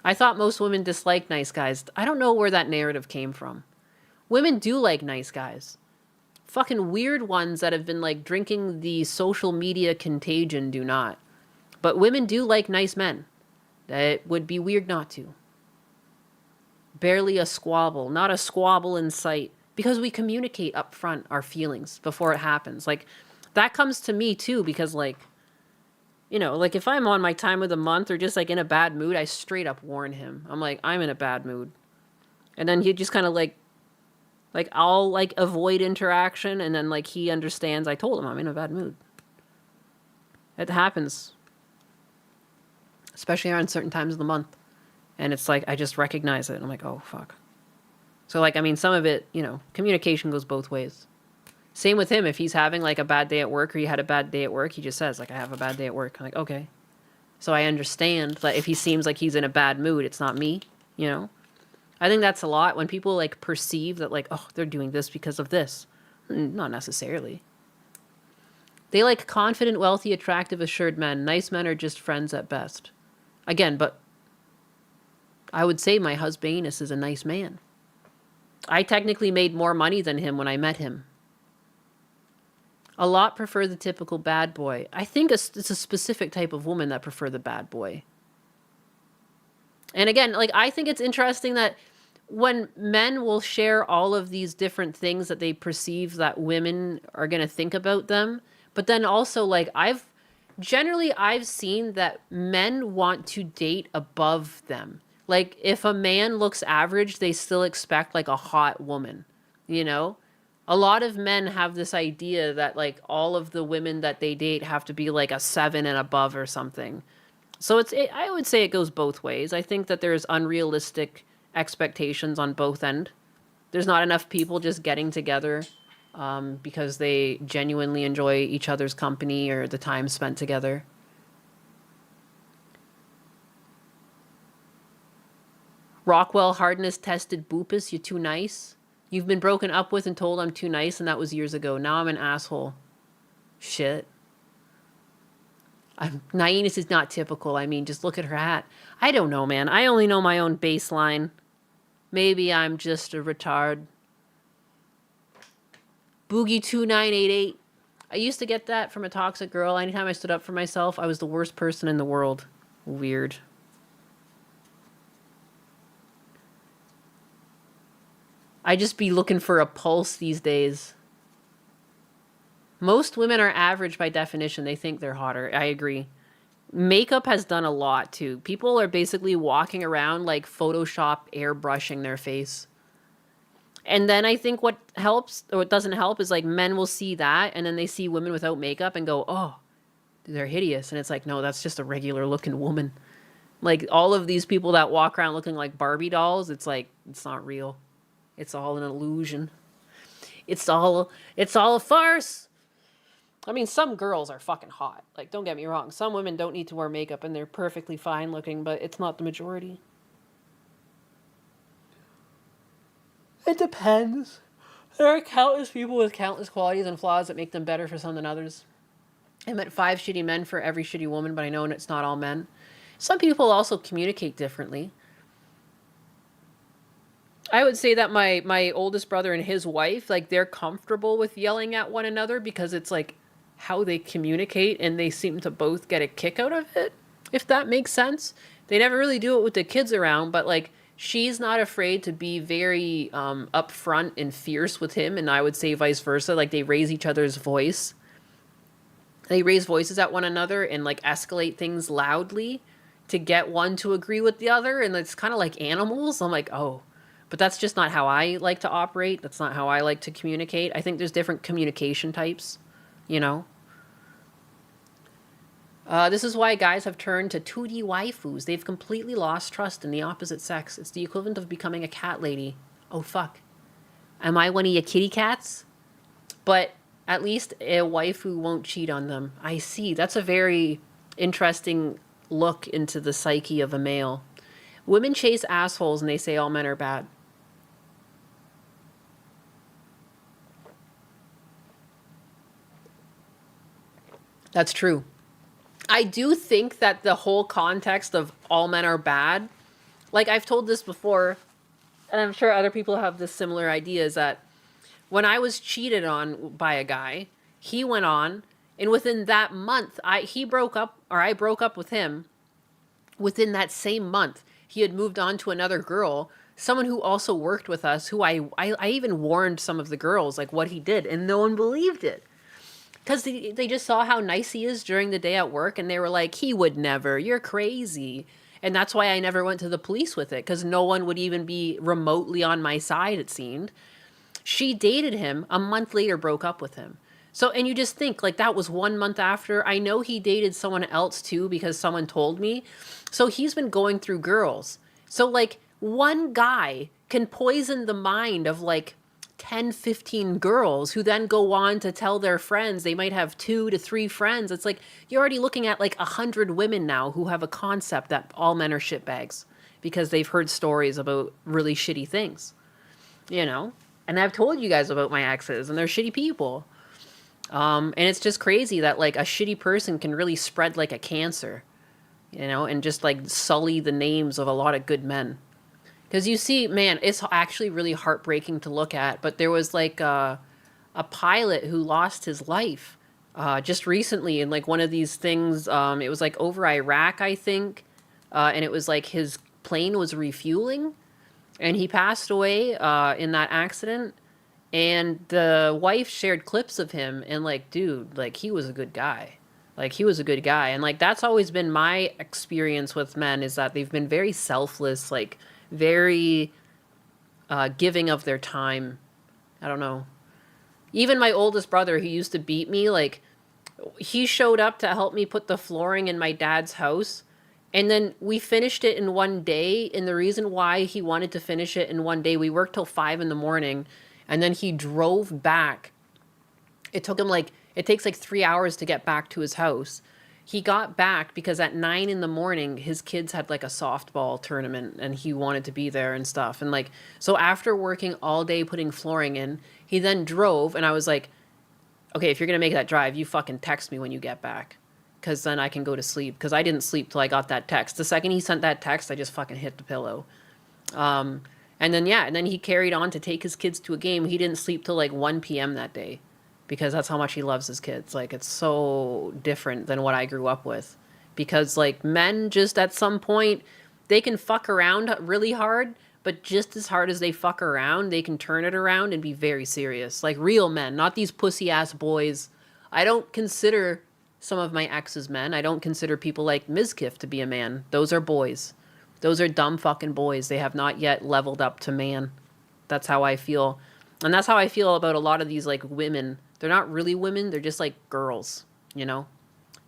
I thought most women dislike nice guys. I don't know where that narrative came from. Women do like nice guys. Fucking weird ones that have been, like, drinking the social media contagion do not. But women do like nice men. That would be weird not to. Barely a squabble. Not a squabble in sight. Because we communicate up front our feelings before it happens. Like, that comes to me too, because, like, you know, like, if I'm on my time of the month or just, like, in a bad mood, I straight up warn him. I'm like, I'm in a bad mood. And then he just kind of, like, I'll, like, avoid interaction, and then, like, he understands I told him I'm in a bad mood. It happens. Especially around certain times of the month. And it's like, I just recognize it. And I'm like, oh, fuck. So, like, I mean, some of it, you know, communication goes both ways. Same with him. If he's having, like, a bad day at work or he had a bad day at work, he just says, like, I have a bad day at work. I'm like, okay. So I understand that if he seems like he's in a bad mood, it's not me, you know? I think that's a lot when people, like, perceive that, like, oh, they're doing this because of this. Not necessarily. They like confident, wealthy, attractive, assured men. Nice men are just friends at best. Again, but I would say my husbanus is a nice man. I technically made more money than him when I met him. A lot prefer the typical bad boy. I think it's a specific type of woman that prefer the bad boy. And again, like, I think it's interesting that when men will share all of these different things that they perceive that women are going to think about them, but then also, like, I've seen that men want to date above them. Like, if a man looks average, they still expect, like, a hot woman, you know? A lot of men have this idea that, like, all of the women that they date have to be, like, a 7 and above or something. So I would say it goes both ways. I think that there's unrealistic expectations on both ends. There's not enough people just getting together because they genuinely enjoy each other's company or the time spent together. Rockwell hardness tested Boopus, you too nice. You've been broken up with and told I'm too nice, and that was years ago. Now I'm an asshole. Shit. Nainus is not typical. I mean, just look at her hat. I don't know, man. I only know my own baseline. Maybe I'm just a retard. Boogie2988. I used to get that from a toxic girl. Anytime I stood up for myself, I was the worst person in the world. Weird. I just be looking for a pulse these days. Most women are average by definition. They think they're hotter. I agree. Makeup has done a lot too. People are basically walking around like Photoshop airbrushing their face. And then I think what helps or what doesn't help is, like, men will see that and then they see women without makeup and go, oh, they're hideous. And it's like, no, that's just a regular looking woman. Like, all of these people that walk around looking like Barbie dolls, it's like, it's not real. It's all an illusion. It's all a farce. I mean, some girls are fucking hot. Like, don't get me wrong. Some women don't need to wear makeup and they're perfectly fine looking, but it's not the majority. It depends. There are countless people with countless qualities and flaws that make them better for some than others. I met 5 shitty men for every shitty woman, but I know it's not all men. Some people also communicate differently. I would say that my oldest brother and his wife, like, they're comfortable with yelling at one another because it's, like, how they communicate, and they seem to both get a kick out of it, if that makes sense. They never really do it with the kids around, but, like, she's not afraid to be very upfront and fierce with him, and I would say vice versa. Like, they raise each other's voice. They raise voices at one another and, like, escalate things loudly to get one to agree with the other, and it's kind of like animals. I'm like, oh. But that's just not how I like to operate. That's not how I like to communicate. I think there's different communication types. you know? This is why guys have turned to 2D waifus. They've completely lost trust in the opposite sex. It's the equivalent of becoming a cat lady. Oh, fuck. Am I one of your kitty cats? But at least a waifu won't cheat on them. I see. That's a very interesting look into the psyche of a male. Women chase assholes and they say all men are bad. That's true. I do think that the whole context of all men are bad, like I've told this before, and I'm sure other people have this similar idea, is that when I was cheated on by a guy, he went on, and within that month, I broke up with him. Within that same month, he had moved on to another girl, someone who also worked with us, who I even warned some of the girls, like, what he did, and no one believed it. Because they just saw how nice he is during the day at work, and they were like, he would never, you're crazy. And that's why I never went to the police with it, because no one would even be remotely on my side, it seemed. She dated him, a month later broke up with him. So, and you just think, like, that was 1 month after. I know he dated someone else too, because someone told me. So he's been going through girls. So, like, one guy can poison the mind of, like, 10, 15 girls who then go on to tell their friends. They might have 2 to 3 friends. It's like, you're already looking at like 100 women now who have a concept that all men are shitbags because they've heard stories about really shitty things, you know? And I've told you guys about my exes, and they're shitty people. And it's just crazy that like a shitty person can really spread like a cancer, you know, and just like sully the names of a lot of good men. Because you see, man, it's actually really heartbreaking to look at. But there was like a pilot who lost his life just recently in like one of these things. It was like over Iraq, I think. And it was like his plane was refueling. And he passed away in that accident. And the wife shared clips of him. And like, dude, like he was a good guy. Like he was a good guy. And like that's always been my experience with men, is that they've been very selfless, like very giving of their time. I don't know. Even my oldest brother, who used to beat me, like he showed up to help me put the flooring in my dad's house. And then we finished it in one day. And the reason why he wanted to finish it in one day, we worked till 5 a.m. And then he drove back. It took him like, it takes like 3 hours to get back to his house. He got back because at 9 a.m, his kids had like a softball tournament and he wanted to be there and stuff. And like, so after working all day putting flooring in, he then drove, and I was like, okay, if you're going to make that drive, you fucking text me when you get back, because then I can go to sleep, because I didn't sleep till I got that text. The second he sent that text, I just fucking hit the pillow. And then, yeah, and then he carried on to take his kids to a game. He didn't sleep till like 1 p.m. that day, because that's how much he loves his kids. Like, it's so different than what I grew up with. Because, like, men just at some point, they can fuck around really hard, but just as hard as they fuck around, they can turn it around and be very serious. Like, real men, not these pussy-ass boys. I don't consider some of my exes men. I don't consider people like Mizkif to be a man. Those are boys. Those are dumb fucking boys. They have not yet leveled up to man. That's how I feel. And that's how I feel about a lot of these, like, women. They're not really women. They're just, like, girls, you know?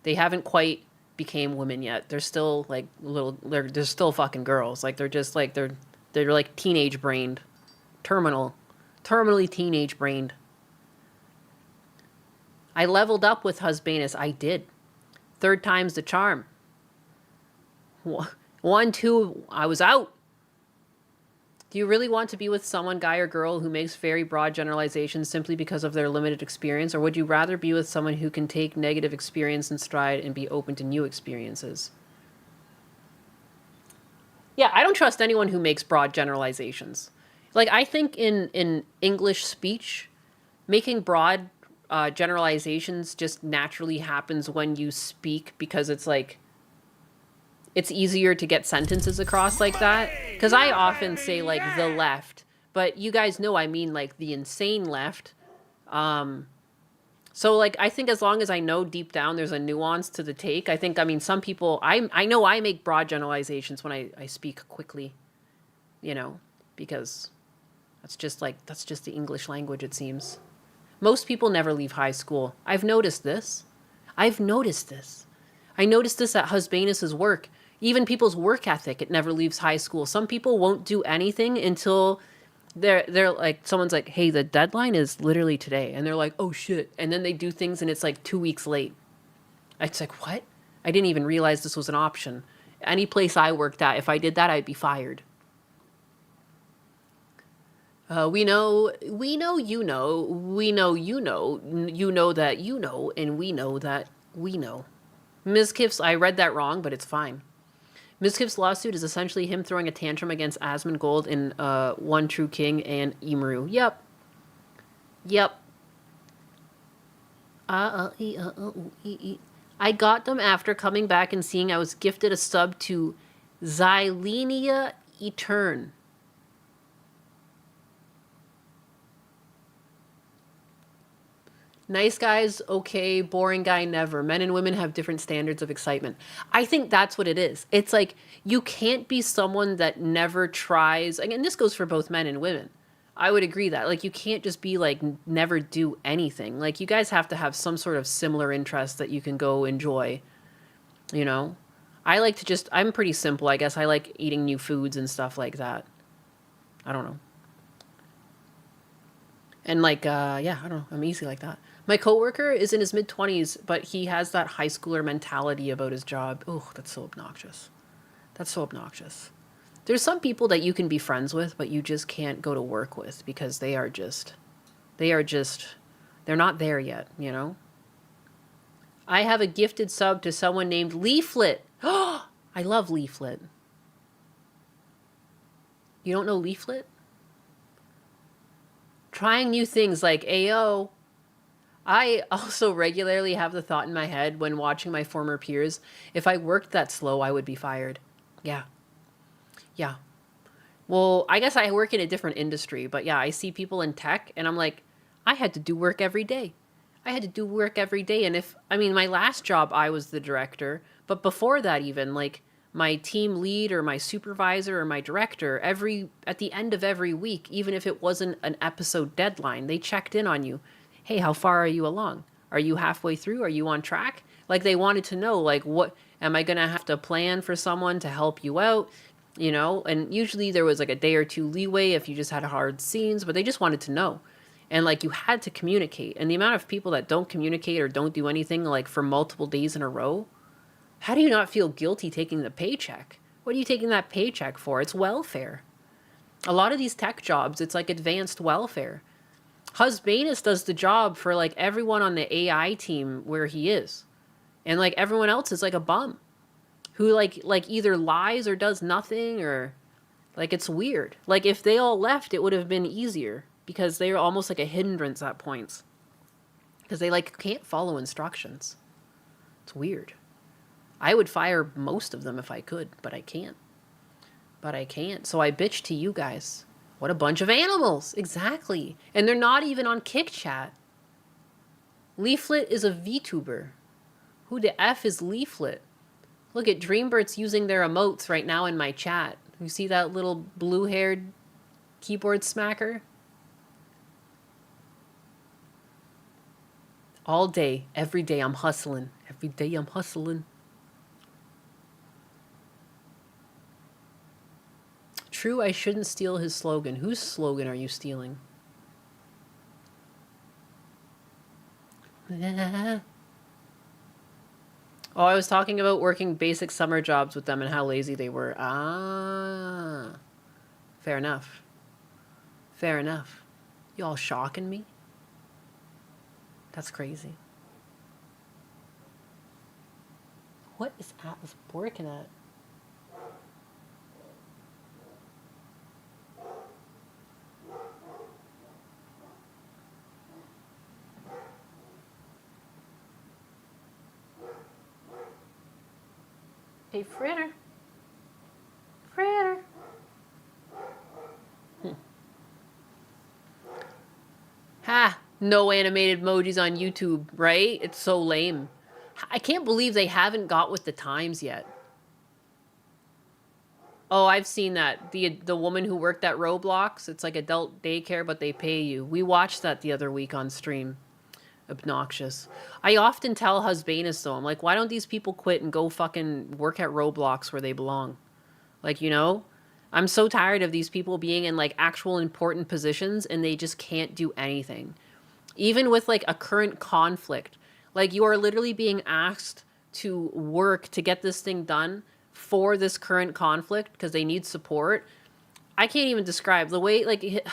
They haven't quite became women yet. They're still, like, they're still fucking girls. Like, they're just, like, they're like, teenage-brained. Terminally teenage-brained. I leveled up with Husbanus. I did. 3rd time's the charm. 1, 2, I was out. Do you really want to be with someone, guy or girl, who makes very broad generalizations simply because of their limited experience? Or would you rather be with someone who can take negative experience in stride and be open to new experiences? Yeah, I don't trust anyone who makes broad generalizations. Like, I think in English speech, making broad generalizations just naturally happens when you speak, because it's like, it's easier to get sentences across like that. Because I often say, like, the left. But you guys know I mean, like, the insane left. So, like, I think as long as I know deep down there's a nuance to the take, I think, I mean, some people... I know I make broad generalizations when I speak quickly. You know? Because that's just the English language, it seems. Most people never leave high school. I've noticed this. I've noticed this. I noticed this at Husbanus's work. Even people's work ethic, it never leaves high school. Some people won't do anything until they're like, someone's like, hey, the deadline is literally today. And they're like, oh shit. And then they do things and it's like 2 weeks late. It's like, what? I didn't even realize this was an option. Any place I worked at, if I did that, I'd be fired. We know, you know that you know, and we know that we know. Ms. Kiff's, I read that wrong, but it's fine. Ms. Kiff's lawsuit is essentially him throwing a tantrum against Asmongold in One True King and Imru. Yep. I got them after coming back and seeing I was gifted a sub to Xylenia Etern. Nice guys, okay. Boring guy, never. Men and women have different standards of excitement. I think that's what it is. It's like, you can't be someone that never tries. Again, this goes for both men and women. I would agree that. Like, you can't just be like, never do anything. Like, you guys have to have some sort of similar interest that you can go enjoy. You know? I like to just, I'm pretty simple, I guess. I like eating new foods and stuff like that. I don't know. And like, yeah, I don't know. I'm easy like that. My coworker is in his mid-20s, but he has that high schooler mentality about his job. Oh, that's so obnoxious. That's so obnoxious. There's some people that you can be friends with, but you just can't go to work with because they're not there yet, you know? I have a gifted sub to someone named Leaflet. Oh, I love Leaflet. You don't know Leaflet? Trying new things like AO. I also regularly have the thought in my head when watching my former peers, if I worked that slow, I would be fired. Yeah. Yeah. Well, I guess I work in a different industry, but yeah, I see people in tech and I'm like, I had to do work every day. And if, I mean, my last job, I was the director, but before that even, like, my team lead or my supervisor or my director, at the end of every week, even if it wasn't an episode deadline, they checked in on you. Hey, how far are you along? Are you halfway through? Are you on track? Like, they wanted to know, like, what, am I going to have to plan for someone to help you out? You know, and usually there was like a day or two leeway if you just had hard scenes, but they just wanted to know. And like, you had to communicate. And the amount of people that don't communicate or don't do anything like for multiple days in a row, how do you not feel guilty taking the paycheck? What are you taking that paycheck for? It's welfare. A lot of these tech jobs, it's like advanced welfare. Husbanus does the job for like everyone on the AI team where he is. And like everyone else is like a bum who like either lies or does nothing, or like, it's weird. Like, if they all left, it would have been easier because they were almost like a hindrance at points because they like can't follow instructions. It's weird. I would fire most of them if I could, but I can't. So I bitch to you guys. What a bunch of animals. Exactly. And they're not even on Kick Chat. Leaflet is a VTuber. Who the F is Leaflet? Look at Dreambird's using their emotes right now in my chat. You see that little blue-haired keyboard smacker? All day, every day I'm hustling. Every day I'm hustling. True, I shouldn't steal his slogan. Whose slogan are you stealing? Oh, I was talking about working basic summer jobs with them and how lazy they were. Ah. Fair enough. Fair enough. You all shocking me? That's crazy. What is Atlas working at? Hey, Fritter. Fritter. Ha! No animated emojis on YouTube, right? It's so lame. I can't believe they haven't got with the times yet. Oh, I've seen that. The woman who worked at Roblox, it's like adult daycare, but they pay you. We watched that the other week on stream. Obnoxious. I often tell Husbanus though, I'm like, why don't these people quit and go fucking work at Roblox where they belong? Like, you know? I'm so tired of these people being in like actual important positions and they just can't do anything. Even with like a current conflict. Like you are literally being asked to work to get this thing done for this current conflict because they need support. I can't even describe the way, like,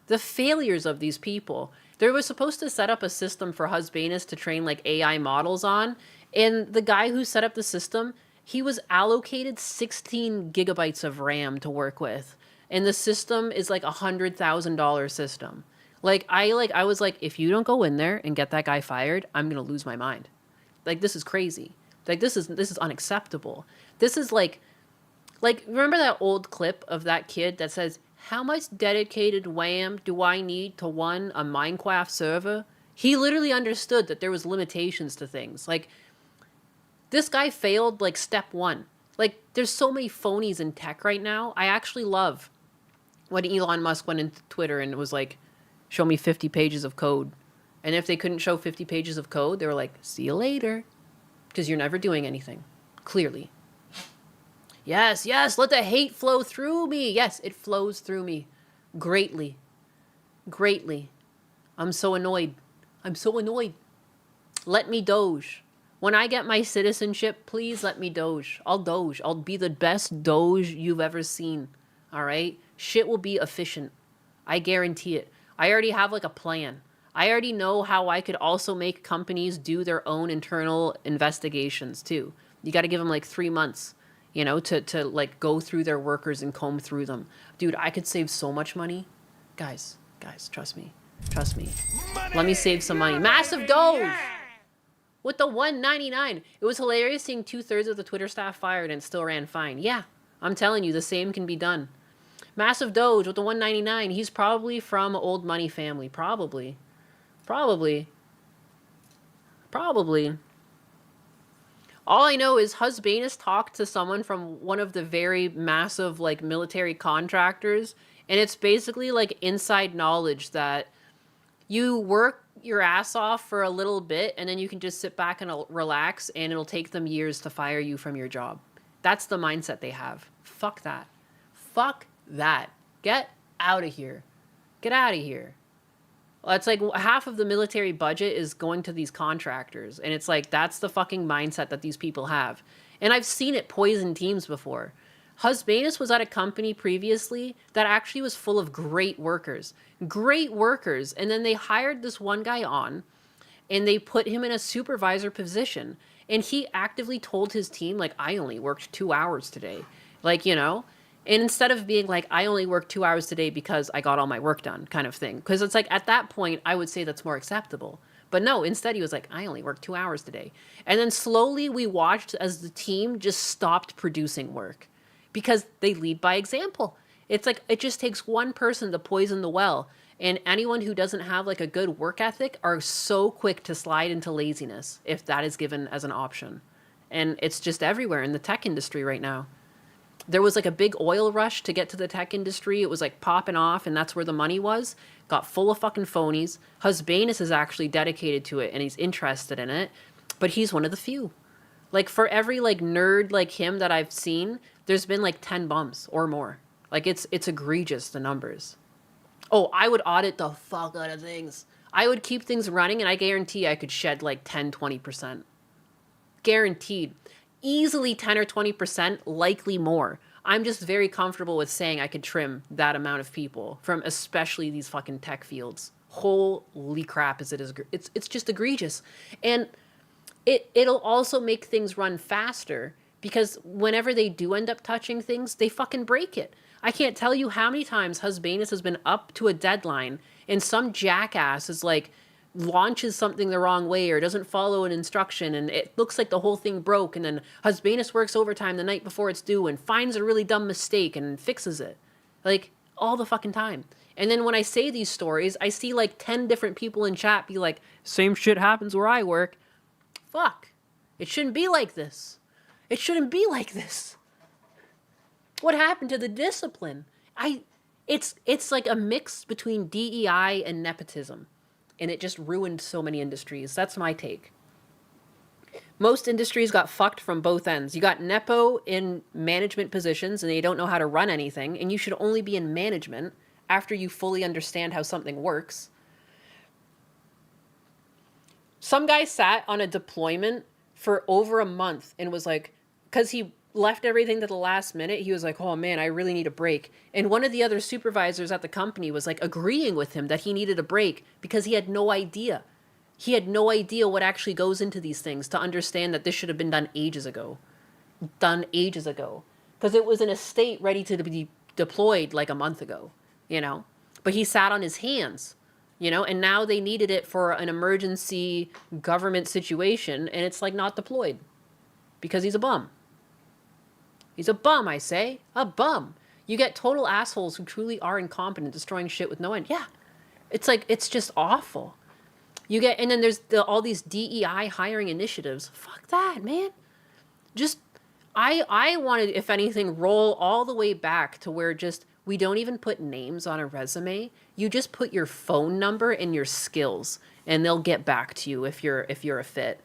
the failures of these people. They were supposed to set up a system for Husbanus to train, like, AI models on, and the guy who set up the system, he was allocated 16 gigabytes of RAM to work with, and the system is, like, $100,000 system. I was like, if you don't go in there and get that guy fired, I'm gonna lose my mind. Like, this is crazy. Like, this is unacceptable. This is like, remember that old clip of that kid that says, how much dedicated RAM do I need to run a Minecraft server? He literally understood that there was limitations to things. Like, this guy failed, like, step one. Like, there's so many phonies in tech right now. I actually love when Elon Musk went into Twitter and was like, show me 50 pages of code. And if they couldn't show 50 pages of code, they were like, see you later. Because you're never doing anything. Clearly. Yes, yes, let the hate flow through me. Yes, it flows through me. Greatly. Greatly. I'm so annoyed. I'm so annoyed. Let me doge. When I get my citizenship, please let me doge. I'll doge. I'll be the best doge you've ever seen. All right? Shit will be efficient. I guarantee it. I already have like a plan. I already know how I could also make companies do their own internal investigations too. You got to give them like 3 months. You know, to like go through their workers and comb through them. Dude, I could save so much money. Guys, trust me. Trust me. Let me save some money. Massive Doge! With the $1.99. It was hilarious seeing 2/3 of the Twitter staff fired and it still ran fine. Yeah, I'm telling you, the same can be done. Massive Doge with the $1.99. He's probably from old money family. Probably. All I know is Husbanus talked to someone from one of the very massive, like, military contractors, and it's basically, like, inside knowledge that you work your ass off for a little bit, and then you can just sit back and relax, and it'll take them years to fire you from your job. That's the mindset they have. Fuck that. Fuck that. Get out of here. Get out of here. It's like half of the military budget is going to these contractors. And it's like, that's the fucking mindset that these people have. And I've seen it poison teams before. Husbanus was at a company previously that actually was full of great workers. Great workers. And then they hired this one guy on and they put him in a supervisor position. And he actively told his team, like, I only worked 2 hours today. Like, you know? And instead of being like, I only worked 2 hours today because I got all my work done kind of thing. Because it's like, at that point, I would say that's more acceptable. But no, instead he was like, I only worked 2 hours today. And then slowly we watched as the team just stopped producing work. Because they lead by example. It's like, it just takes one person to poison the well. And anyone who doesn't have like a good work ethic are so quick to slide into laziness if that is given as an option. And it's just everywhere in the tech industry right now. There was like a big oil rush to get to the tech industry. It was like popping off and that's where the money was. Got full of fucking phonies. Husbanus is actually dedicated to it and he's interested in it. But he's one of the few. Like for every like nerd like him that I've seen, there's been like 10 bums or more. Like it's egregious, the numbers. Oh, I would audit the fuck out of things. I would keep things running and I guarantee I could shed like 10, 20%. Guaranteed. Easily 10 or 20%, likely more. I'm just very comfortable with saying I could trim that amount of people from especially these fucking tech fields. Holy crap, it's just egregious. And it'll also make things run faster because whenever they do end up touching things, they fucking break it. I can't tell you how many times Husbanus has been up to a deadline and some jackass is like, launches something the wrong way or doesn't follow an instruction and it looks like the whole thing broke and then Husbanus works overtime the night before it's due and finds a really dumb mistake and fixes it. Like, all the fucking time. And then when I say these stories, I see like 10 different people in chat be like, same shit happens where I work. Fuck. It shouldn't be like this. It shouldn't be like this. What happened to the discipline? It's like a mix between DEI and nepotism, and it just ruined so many industries. That's my take. Most industries got fucked from both ends. You got nepo in management positions and they don't know how to run anything, and you should only be in management after you fully understand how something works. Some guy sat on a deployment for over a month and was like, because he left everything to the last minute, he was like, oh man, I really need a break. And one of the other supervisors at the company was like agreeing with him that he needed a break because he had no idea. He had no idea what actually goes into these things to understand that this should have been done ages ago. Done ages ago. Because it was in a state ready to be deployed like a month ago, you know? But he sat on his hands, you know? And now they needed it for an emergency government situation, and it's like not deployed. Because he's a bum. He's a bum, I say. A bum. You get total assholes who truly are incompetent, destroying shit with no end. Yeah. It's like, it's just awful. You get, and then there's all these DEI hiring initiatives. Fuck that, man. Just, I wanted, if anything, roll all the way back to where just, we don't even put names on a resume. You just put your phone number and your skills, and they'll get back to you if you're a fit.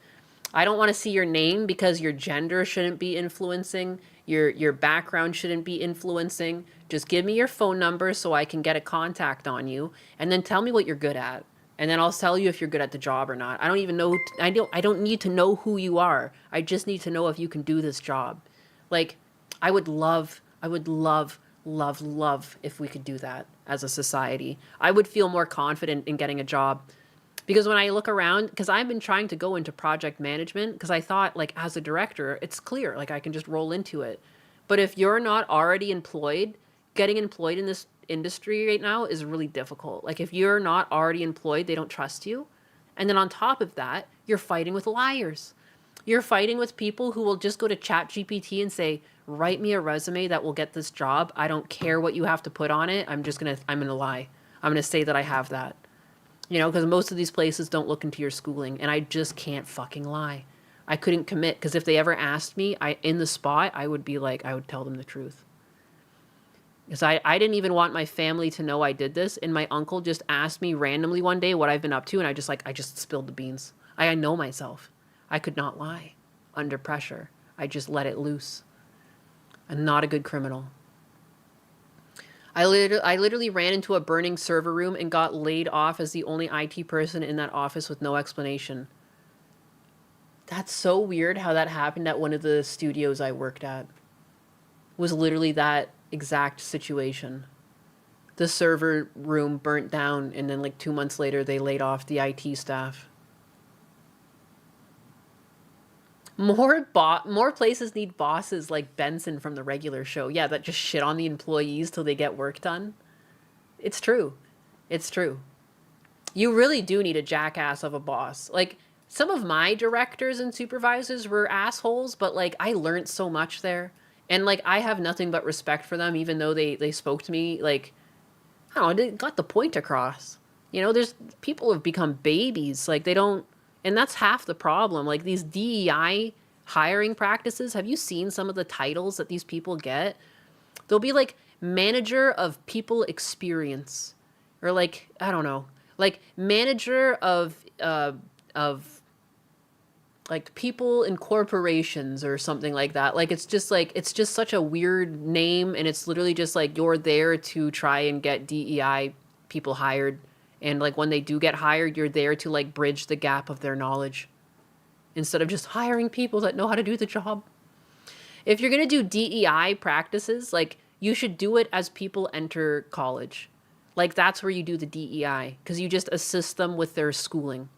I don't want to see your name because your gender shouldn't be influencing. Your background shouldn't be influencing. Just give me your phone number so I can get a contact on you, and then tell me what you're good at. And then I'll tell you if you're good at the job or not. I don't even know. I don't need to know who you are. I just need to know if you can do this job. Like, I would love if we could do that as a society. I would feel more confident in getting a job. Because when I look around, because I've been trying to go into project management, because I thought, like, as a director, it's clear, like, I can just roll into it. But if you're not already employed, getting employed in this industry right now is really difficult. Like, if you're not already employed, they don't trust you. And then on top of that, you're fighting with liars. You're fighting with people who will just go to ChatGPT and say, write me a resume that will get this job. I don't care what you have to put on it. I'm gonna lie. I'm gonna say that I have that. You know, because most of these places don't look into your schooling, and I just can't fucking lie. I couldn't commit, because if they ever asked me in the spot, I would tell them the truth. Because I didn't even want my family to know I did this, and my uncle just asked me randomly one day what I've been up to, and I just spilled the beans. I know myself. I could not lie under pressure. I just let it loose. I'm not a good criminal. I literally ran into a burning server room and got laid off as the only IT person in that office with no explanation. That's so weird how that happened at one of the studios I worked at. Was literally that exact situation. The server room burnt down, and then like 2 months later they laid off the IT staff. More places need bosses like Benson from the regular show. Yeah, that just shit on the employees till they get work done. It's true. It's true. You really do need a jackass of a boss. Like, some of my directors and supervisors were assholes, but like, I learned so much there. And like, I have nothing but respect for them, even though they spoke to me like, I don't know, they got the point across. You know, there's people have become babies. Like, they don't, and that's half the problem. Like, these DEI hiring practices, have you seen some of the titles that these people get? They'll be like manager of people experience, or like, I don't know, like manager of like people in corporations or something like that. Like, it's just such a weird name, and it's literally just like, you're there to try and get DEI people hired. And like, when they do get hired, you're there to like bridge the gap of their knowledge instead of just hiring people that know how to do the job. If you're going to do DEI practices, like, you should do it as people enter college. Like, that's where you do the DEI, because you just assist them with their schooling,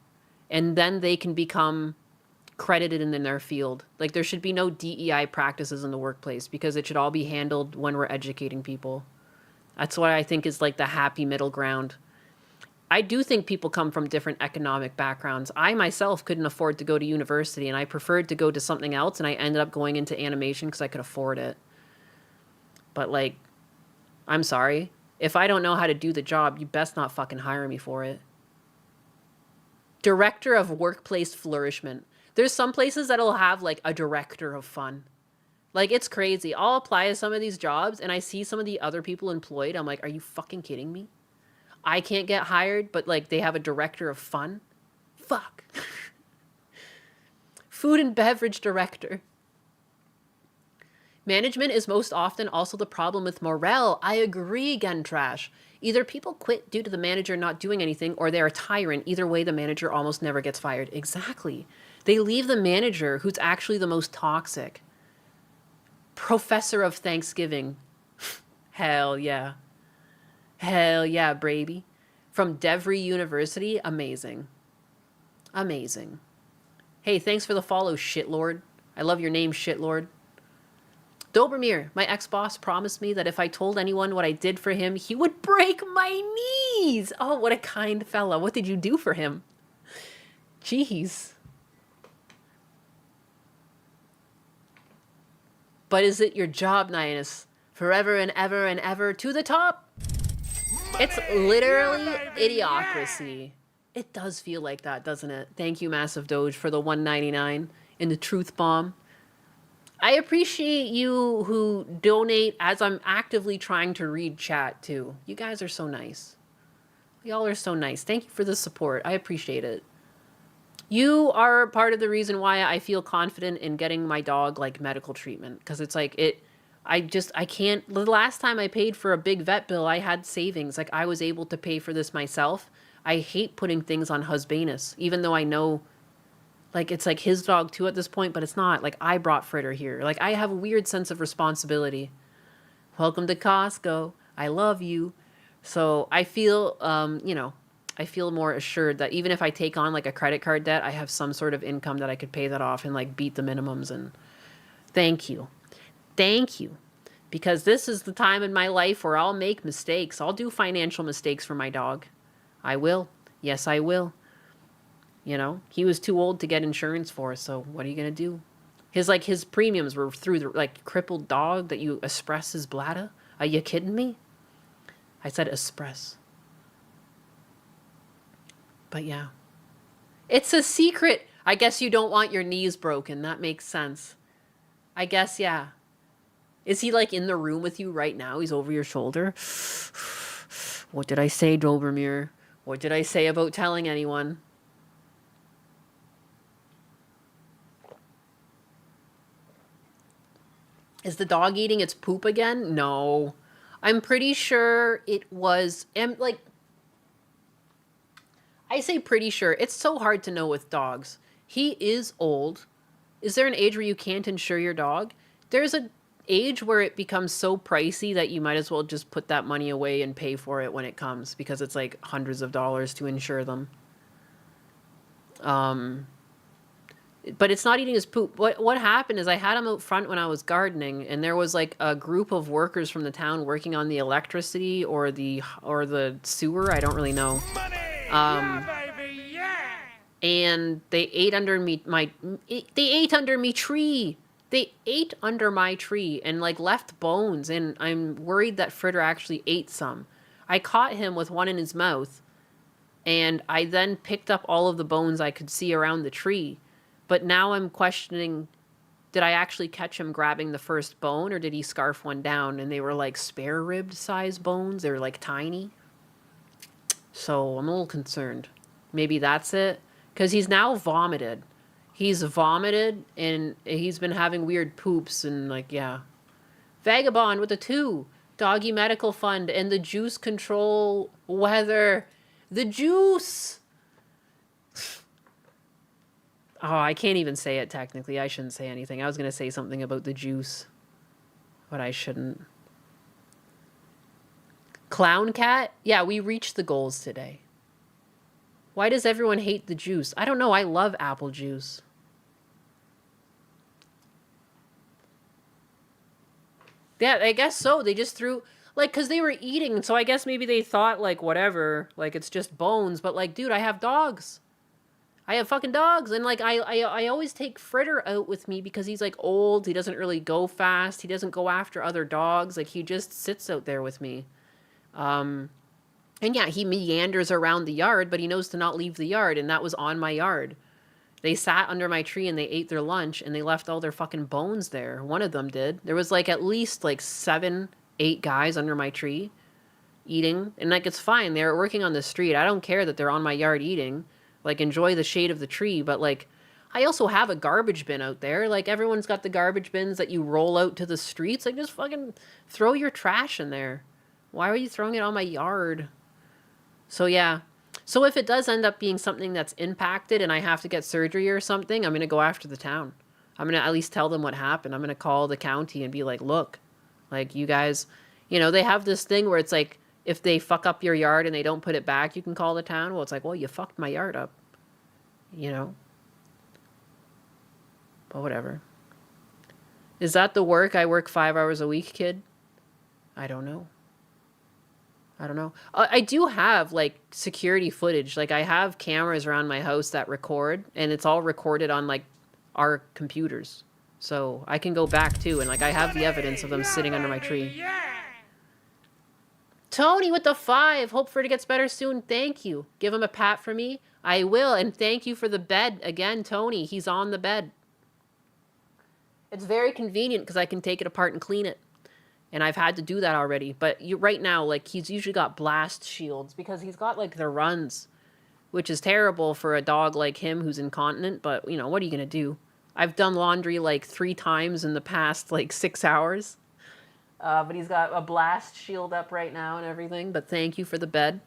and then they can become credited in their field. Like, there should be no DEI practices in the workplace, because it should all be handled when we're educating people. That's what I think is like the happy middle ground. I do think people come from different economic backgrounds. I myself couldn't afford to go to university, and I preferred to go to something else, and I ended up going into animation because I could afford it. But like, I'm sorry. If I don't know how to do the job, you best not fucking hire me for it. Director of workplace flourishment. There's some places that'll have like a director of fun. Like, it's crazy. I'll apply to some of these jobs and I see some of the other people employed. I'm like, are you fucking kidding me? I can't get hired, but like they have a director of fun. Fuck. Food and beverage director. Management is most often also the problem with morale. I agree, again, Trash. Either people quit due to the manager not doing anything or they're a tyrant. Either way, the manager almost never gets fired. Exactly. They leave the manager who's actually the most toxic. Professor of Thanksgiving. Hell yeah. Hell yeah, baby. From Devry University. Amazing. Amazing. Hey, thanks for the follow, shitlord. I love your name, shitlord. Dobromir, my ex-boss promised me that if I told anyone what I did for him, he would break my knees. Oh, what a kind fella. What did you do for him? Jeez. But is it your job, Nihilus? Forever and ever and ever to the top? It's literally idiocracy. It does feel like that, doesn't it? Thank you, Massive Doge, for the $1.99 in the truth bomb. I appreciate you who donate as I'm actively trying to read chat, too. You guys are so nice. Y'all are so nice. Thank you for the support. I appreciate it. You are part of the reason why I feel confident in getting my dog, like, medical treatment. Because it's like, I can't, the last time I paid for a big vet bill, I had savings. Like, I was able to pay for this myself. I hate putting things on Husbanus, even though I know, like, it's like his dog too at this point, but it's not. Like, I brought Fritter here. Like, I have a weird sense of responsibility. Welcome to Costco. I love you. So I feel, you know, I feel more assured that even if I take on, like, a credit card debt, I have some sort of income that I could pay that off and, like, beat the minimums. And thank you. Thank you. Because this is the time in my life where I'll make mistakes. I'll do financial mistakes for my dog. I will. Yes, I will. You know, he was too old to get insurance for, so what are you going to do? His premiums were through the, like, crippled dog that you express his bladder. Are you kidding me? I said express. But yeah. It's a secret. I guess you don't want your knees broken. That makes sense. I guess, yeah. Is he, like, in the room with you right now? He's over your shoulder? What did I say, Dobromir? What did I say about telling anyone? Is the dog eating its poop again? No. I'm pretty sure it was... like, I say pretty sure. It's so hard to know with dogs. He is old. Is there an age where you can't insure your dog? There's an age where it becomes so pricey that you might as well just put that money away and pay for it when it comes, because it's like hundreds of dollars to insure them. But it's not eating his poop. What happened is I had him out front when I was gardening, and there was like a group of workers from the town working on the electricity or the sewer. I don't really know. And they ate under me they ate under me tree. They ate under my tree and, like, left bones, and I'm worried that Fritter actually ate some. I caught him with one in his mouth, and I then picked up all of the bones I could see around the tree. But now I'm questioning, did I actually catch him grabbing the first bone, or did he scarf one down? And they were, like, spare-ribbed size bones. They were, like, tiny. So I'm a little concerned. Maybe that's it. Because he's now vomited. He's vomited, and he's been having weird poops, and, like, yeah. Vagabond with a 2. Doggy Medical Fund, and the juice control weather. The juice! Oh, I can't even say it, technically. I shouldn't say anything. I was going to say something about the juice, but I shouldn't. Clown Cat? Yeah, we reached the goals today. Why does everyone hate the juice? I don't know. I love apple juice. Yeah, I guess so. They just threw, like, because they were eating, so I guess maybe they thought, like, whatever, like, it's just bones. But, like, dude, I have dogs. I have fucking dogs. And, like, I always take Fritter out with me because he's, like, old. He doesn't really go fast. He doesn't go after other dogs. Like, he just sits out there with me. And yeah, he meanders around the yard, but he knows to not leave the yard, and that was on my yard. They sat under my tree and they ate their lunch and they left all their fucking bones there. One of them did. There was like at least like 7, 8 guys under my tree eating. And like, it's fine. They're working on the street. I don't care that they're on my yard eating. Like, enjoy the shade of the tree. But like, I also have a garbage bin out there. Like, everyone's got the garbage bins that you roll out to the streets. Like, just fucking throw your trash in there. Why are you throwing it on my yard? So yeah. So if it does end up being something that's impacted and I have to get surgery or something, I'm going to go after the town. I'm going to at least tell them what happened. I'm going to call the county and be like, look, like, you guys, you know, they have this thing where it's like, if they fuck up your yard and they don't put it back, you can call the town. Well, it's like, well, you fucked my yard up, you know? But whatever. Is that the work? I work 5 hours a week, kid? I don't know. I don't know. I do have like security footage. Like, I have cameras around my house that record, and it's all recorded on like our computers. So I can go back too, and like, I have the evidence of them sitting under my tree. Tony with the 5. Hope for it gets better soon. Thank you. Give him a pat for me. I will. And thank you for the bed again, Tony. He's on the bed. It's very convenient because I can take it apart and clean it. And I've had to do that already. But right now, like, he's usually got blast shields because he's got, like, the runs, which is terrible for a dog like him who's incontinent. But, you know, what are you going to do? I've done laundry, like, 3 times in the past, like, 6 hours. But he's got a blast shield up right now and everything. But thank you for the bed.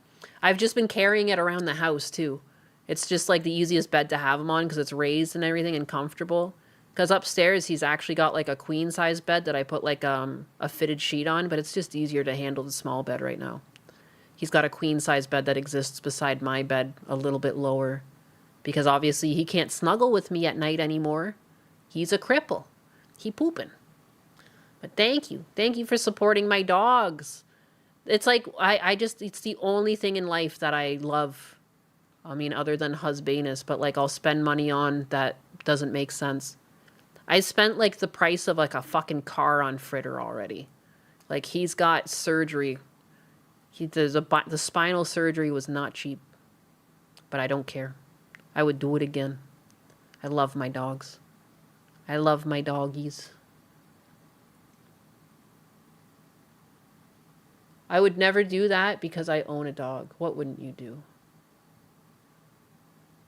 I've just been carrying it around the house, too. It's just, like, the easiest bed to have him on because it's raised and everything and comfortable. Because upstairs, he's actually got, like, a queen-size bed that I put, like, a fitted sheet on, but it's just easier to handle the small bed right now. He's got a queen-size bed that exists beside my bed a little bit lower. Because, obviously, he can't snuggle with me at night anymore. He's a cripple. He pooping. But thank you. Thank you for supporting my dogs. It's like, it's the only thing in life that I love. I mean, other than husbanus, but, like, I'll spend money on that doesn't make sense. I spent, like, the price of, like, a fucking car on Fritter already. Like, he's got surgery. The spinal surgery was not cheap. But I don't care. I would do it again. I love my dogs. I love my doggies. I would never do that because I own a dog. What wouldn't you do?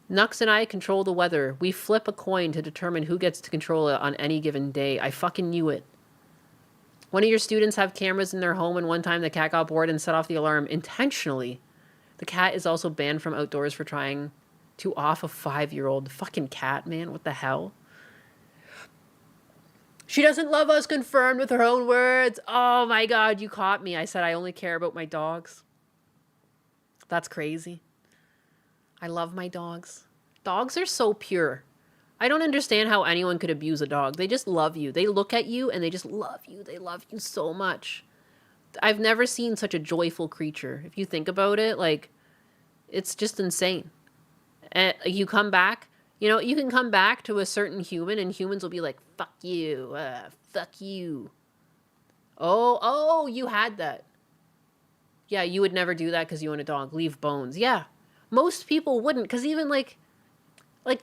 Nux and I control the weather. We flip a coin to determine who gets to control it on any given day. I fucking knew it. One of your students have cameras in their home, and one time the cat got bored and set off the alarm intentionally. The cat is also banned from outdoors for trying to off a 5-year-old. Fucking cat, man. What the hell? She doesn't love us, confirmed with her own words. Oh my God, you caught me. I said I only care about my dogs. That's crazy. I love my dogs. Dogs are so pure. I don't understand how anyone could abuse a dog. They just love you. They look at you and they just love you. They love you so much. I've never seen such a joyful creature. If you think about it, like, it's just insane. And you come back, you know, you can come back to a certain human and humans will be like, fuck you, fuck you. Oh, you had that. Yeah, you would never do that because you own a dog. Leave bones. Yeah. Most people wouldn't, because even like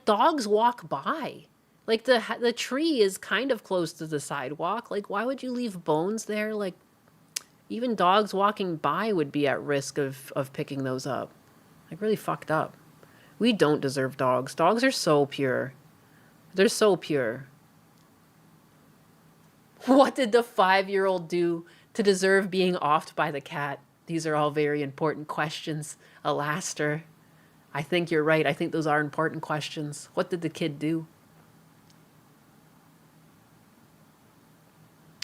dogs walk by. Like the tree is kind of close to the sidewalk. Like, why would you leave bones there? Like, even dogs walking by would be at risk of picking those up. Like, really fucked up. We don't deserve dogs. Dogs are so pure. They're so pure. What did the 5-year-old do to deserve being offed by the cat? These are all very important questions, Alaster. I think you're right. I think those are important questions. What did the kid do?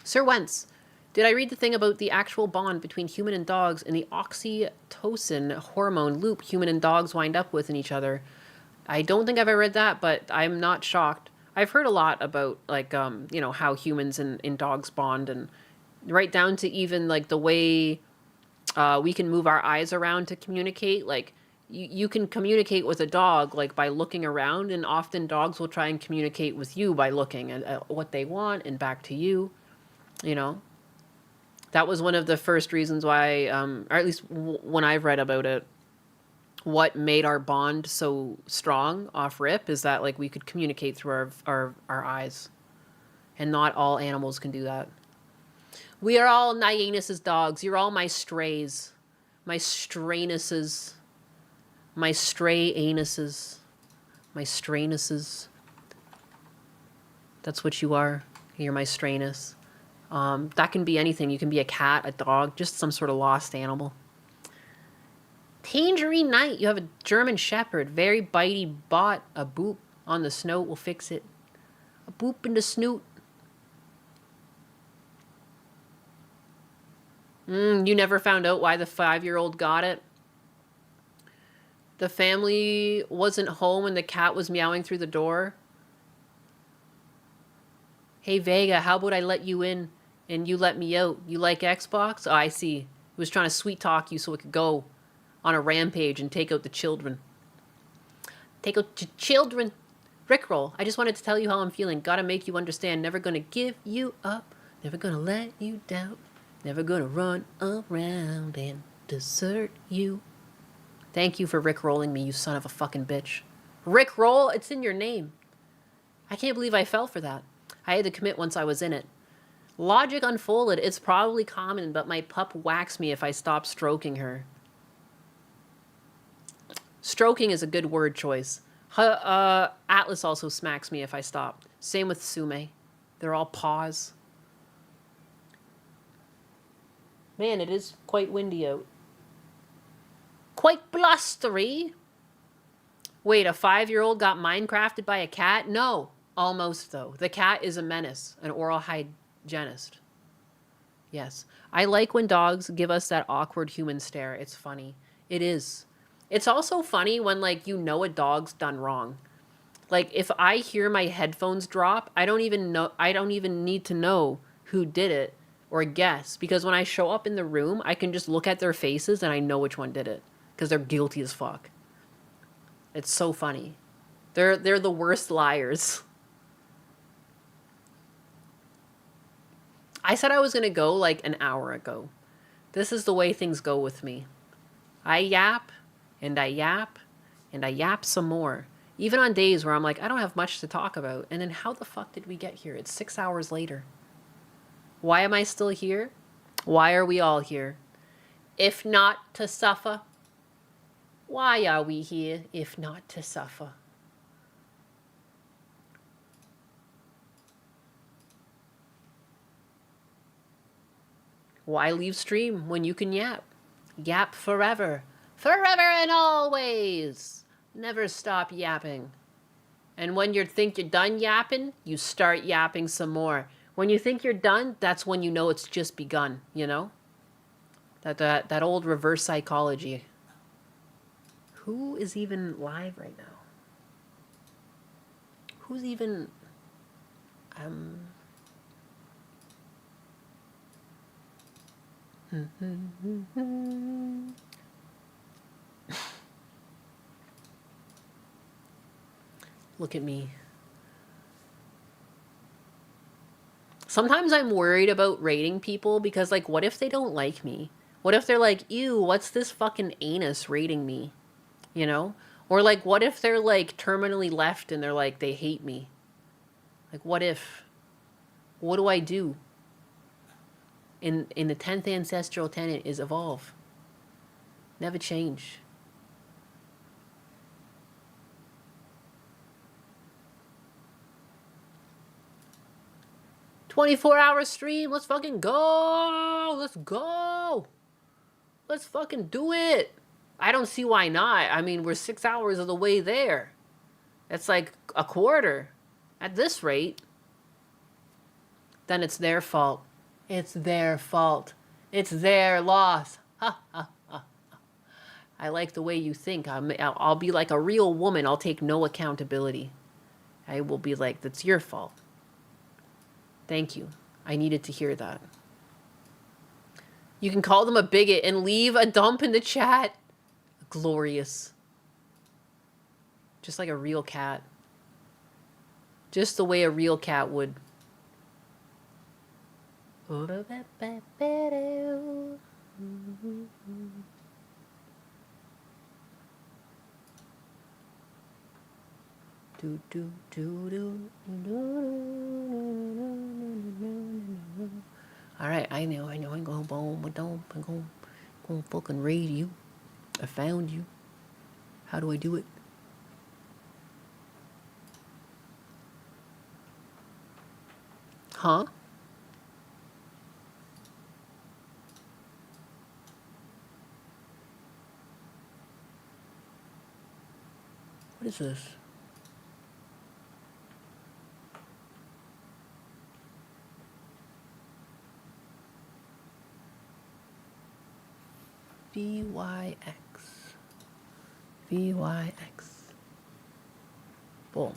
Sir Wentz, did I read the thing about the actual bond between human and dogs and the oxytocin hormone loop human and dogs wind up with in each other? I don't think I've ever read that, but I'm not shocked. I've heard a lot about, like, you know, how humans and dogs bond, and right down to even, like, the way we can move our eyes around to communicate. Like, you can communicate with a dog, like, by looking around, and often dogs will try and communicate with you by looking at what they want and back to you, you know? That was one of the first reasons why, or at least when I've read about it, what made our bond so strong off rip is that like we could communicate through our eyes. And not all animals can do that. We are all Nyanus's dogs. You're all my strays. My straynuses. My stray anuses. My straynuses. That's what you are. You're my straynus. That can be anything. You can be a cat, a dog, just some sort of lost animal. Tangerine Night. You have a German Shepherd. Very bitey bot. A boop on the snout will fix it. A boop in the snoot. You never found out why the 5-year-old got it? The family wasn't home and the cat was meowing through the door. Hey, Vega, how about I let you in and you let me out? You like Xbox? Oh, I see. He was trying to sweet talk you so it could go on a rampage and take out the children. Take out the children. Rickroll, I just wanted to tell you how I'm feeling. Gotta make you understand. Never gonna give you up. Never gonna let you down. Never gonna run around and desert you. Thank you for rickrolling me, you son of a fucking bitch. Rickroll, it's in your name. I can't believe I fell for that. I had to commit once I was in it. Logic unfolded. It's probably common, but my pup whacks me if I stop stroking her. Stroking is a good word choice. Atlas also smacks me if I stop. Same with Sume. They're all paws. Man, it is quite windy out. Quite blustery. Wait, a 5-year-old got Minecrafted by a cat? No. Almost, though. The cat is a menace. An oral hygienist. Yes. I like when dogs give us that awkward human stare. It's funny. It is. It's also funny when, like, you know a dog's done wrong. Like, if I hear my headphones drop, I don't even need to know who did it or guess. Because when I show up in the room, I can just look at their faces and I know which one did it. Because they're guilty as fuck. It's so funny. They're the worst liars. I said I was going to go like an hour ago. This is the way things go with me. I yap, and I yap, and I yap some more. Even on days where I'm like, I don't have much to talk about. And then how the fuck did we get here? It's 6 hours later. Why am I still here? Why are we all here? If not to suffer. Why are we here if not to suffer? Why leave stream when you can yap? Yap forever. Forever and always. Never stop yapping. And when you think you're done yapping, you start yapping some more. When you think you're done, that's when you know it's just begun, you know? That old reverse psychology. Who is even live right now? Who's even... Look at me. Sometimes I'm worried about rating people because, like, what if they don't like me? What if they're like, ew, what's this fucking anus rating me? You know? Or, like, what if they're, like, terminally left and they're like, they hate me? Like, what if? What do I do? In the 10th ancestral tenet is evolve. Never change. "24-hour stream. Let's fucking go. Let's go. Let's fucking do it. I don't see why not. I mean, we're 6 hours of the way there. That's like a quarter. At this rate, then it's their fault. It's their fault. It's their loss. Ha, ha, ha. I like the way you think. I'll be like a real woman. I'll take no accountability. I will be like, that's your fault. Thank you. I needed to hear that. You can call them a bigot and leave a dump in the chat. Glorious. Just like a real cat. Just the way a real cat would. Do, do, do, do, do. Alright, I know. I'm going boom, I'm going fucking raid you. I found you. How do I do it? Huh? What is this? VYX. VYX. Boom.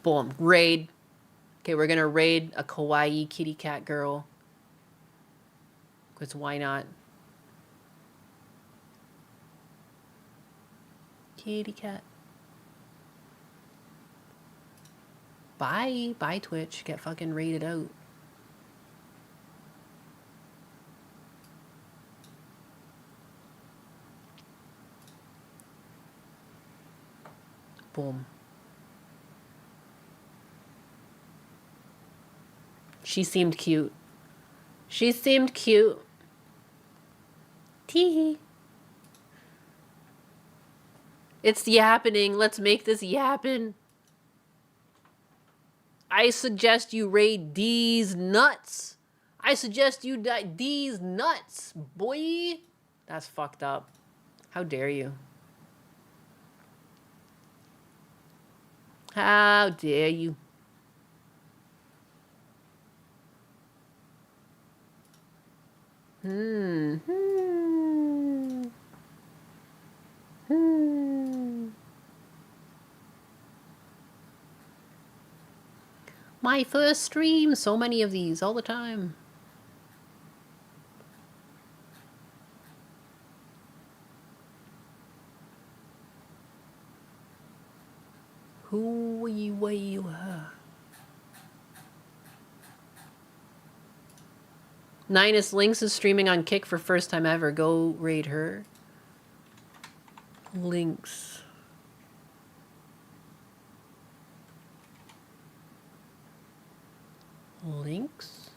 Boom. Raid. Okay, we're gonna raid a kawaii kitty cat girl. Because why not? Kitty cat. Bye. Bye, Twitch. Get fucking raided out. Boom. She seemed cute. She seemed cute. Tee. It's yappening. Let's make this yappin'. I suggest you raid these nuts. I suggest you die these nuts, boy. That's fucked up. How dare you? How dare you? Hmm. My first stream. So many of these all the time. Who you are? Ninus Lynx is streaming on Kick for first time ever. Go raid her. Lynx. Lynx?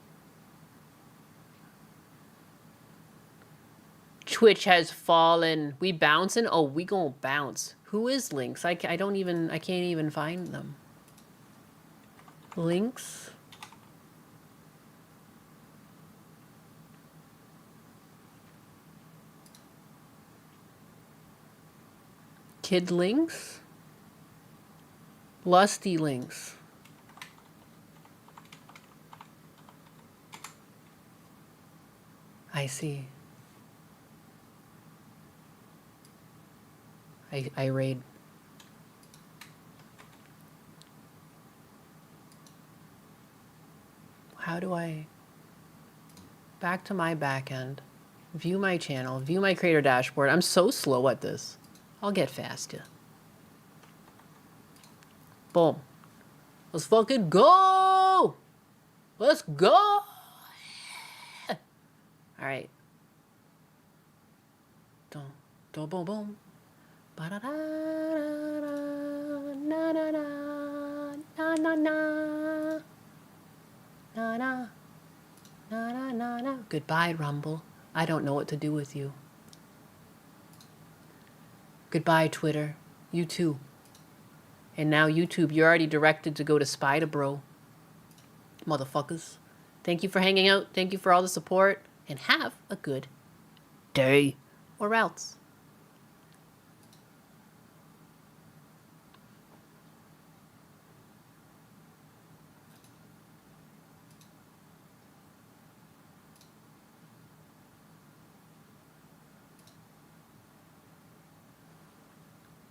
Twitch has fallen. We bouncing? Oh, we gonna bounce. Who is Lynx? I can't even find them. Lynx? Kid Lynx? Lusty Lynx. I see. I raid. How do I... Back to my back end. View my channel. View my creator dashboard. I'm so slow at this. I'll get faster. Boom. Let's fucking go! Let's go! Alright. Boom, boom, boom. Goodbye, Rumble. I don't know what to do with you. Goodbye, Twitter. You too. And now YouTube, you're already directed to go to Spider Bro. Motherfuckers. Thank you for hanging out. Thank you for all the support. And have a good day. Or else.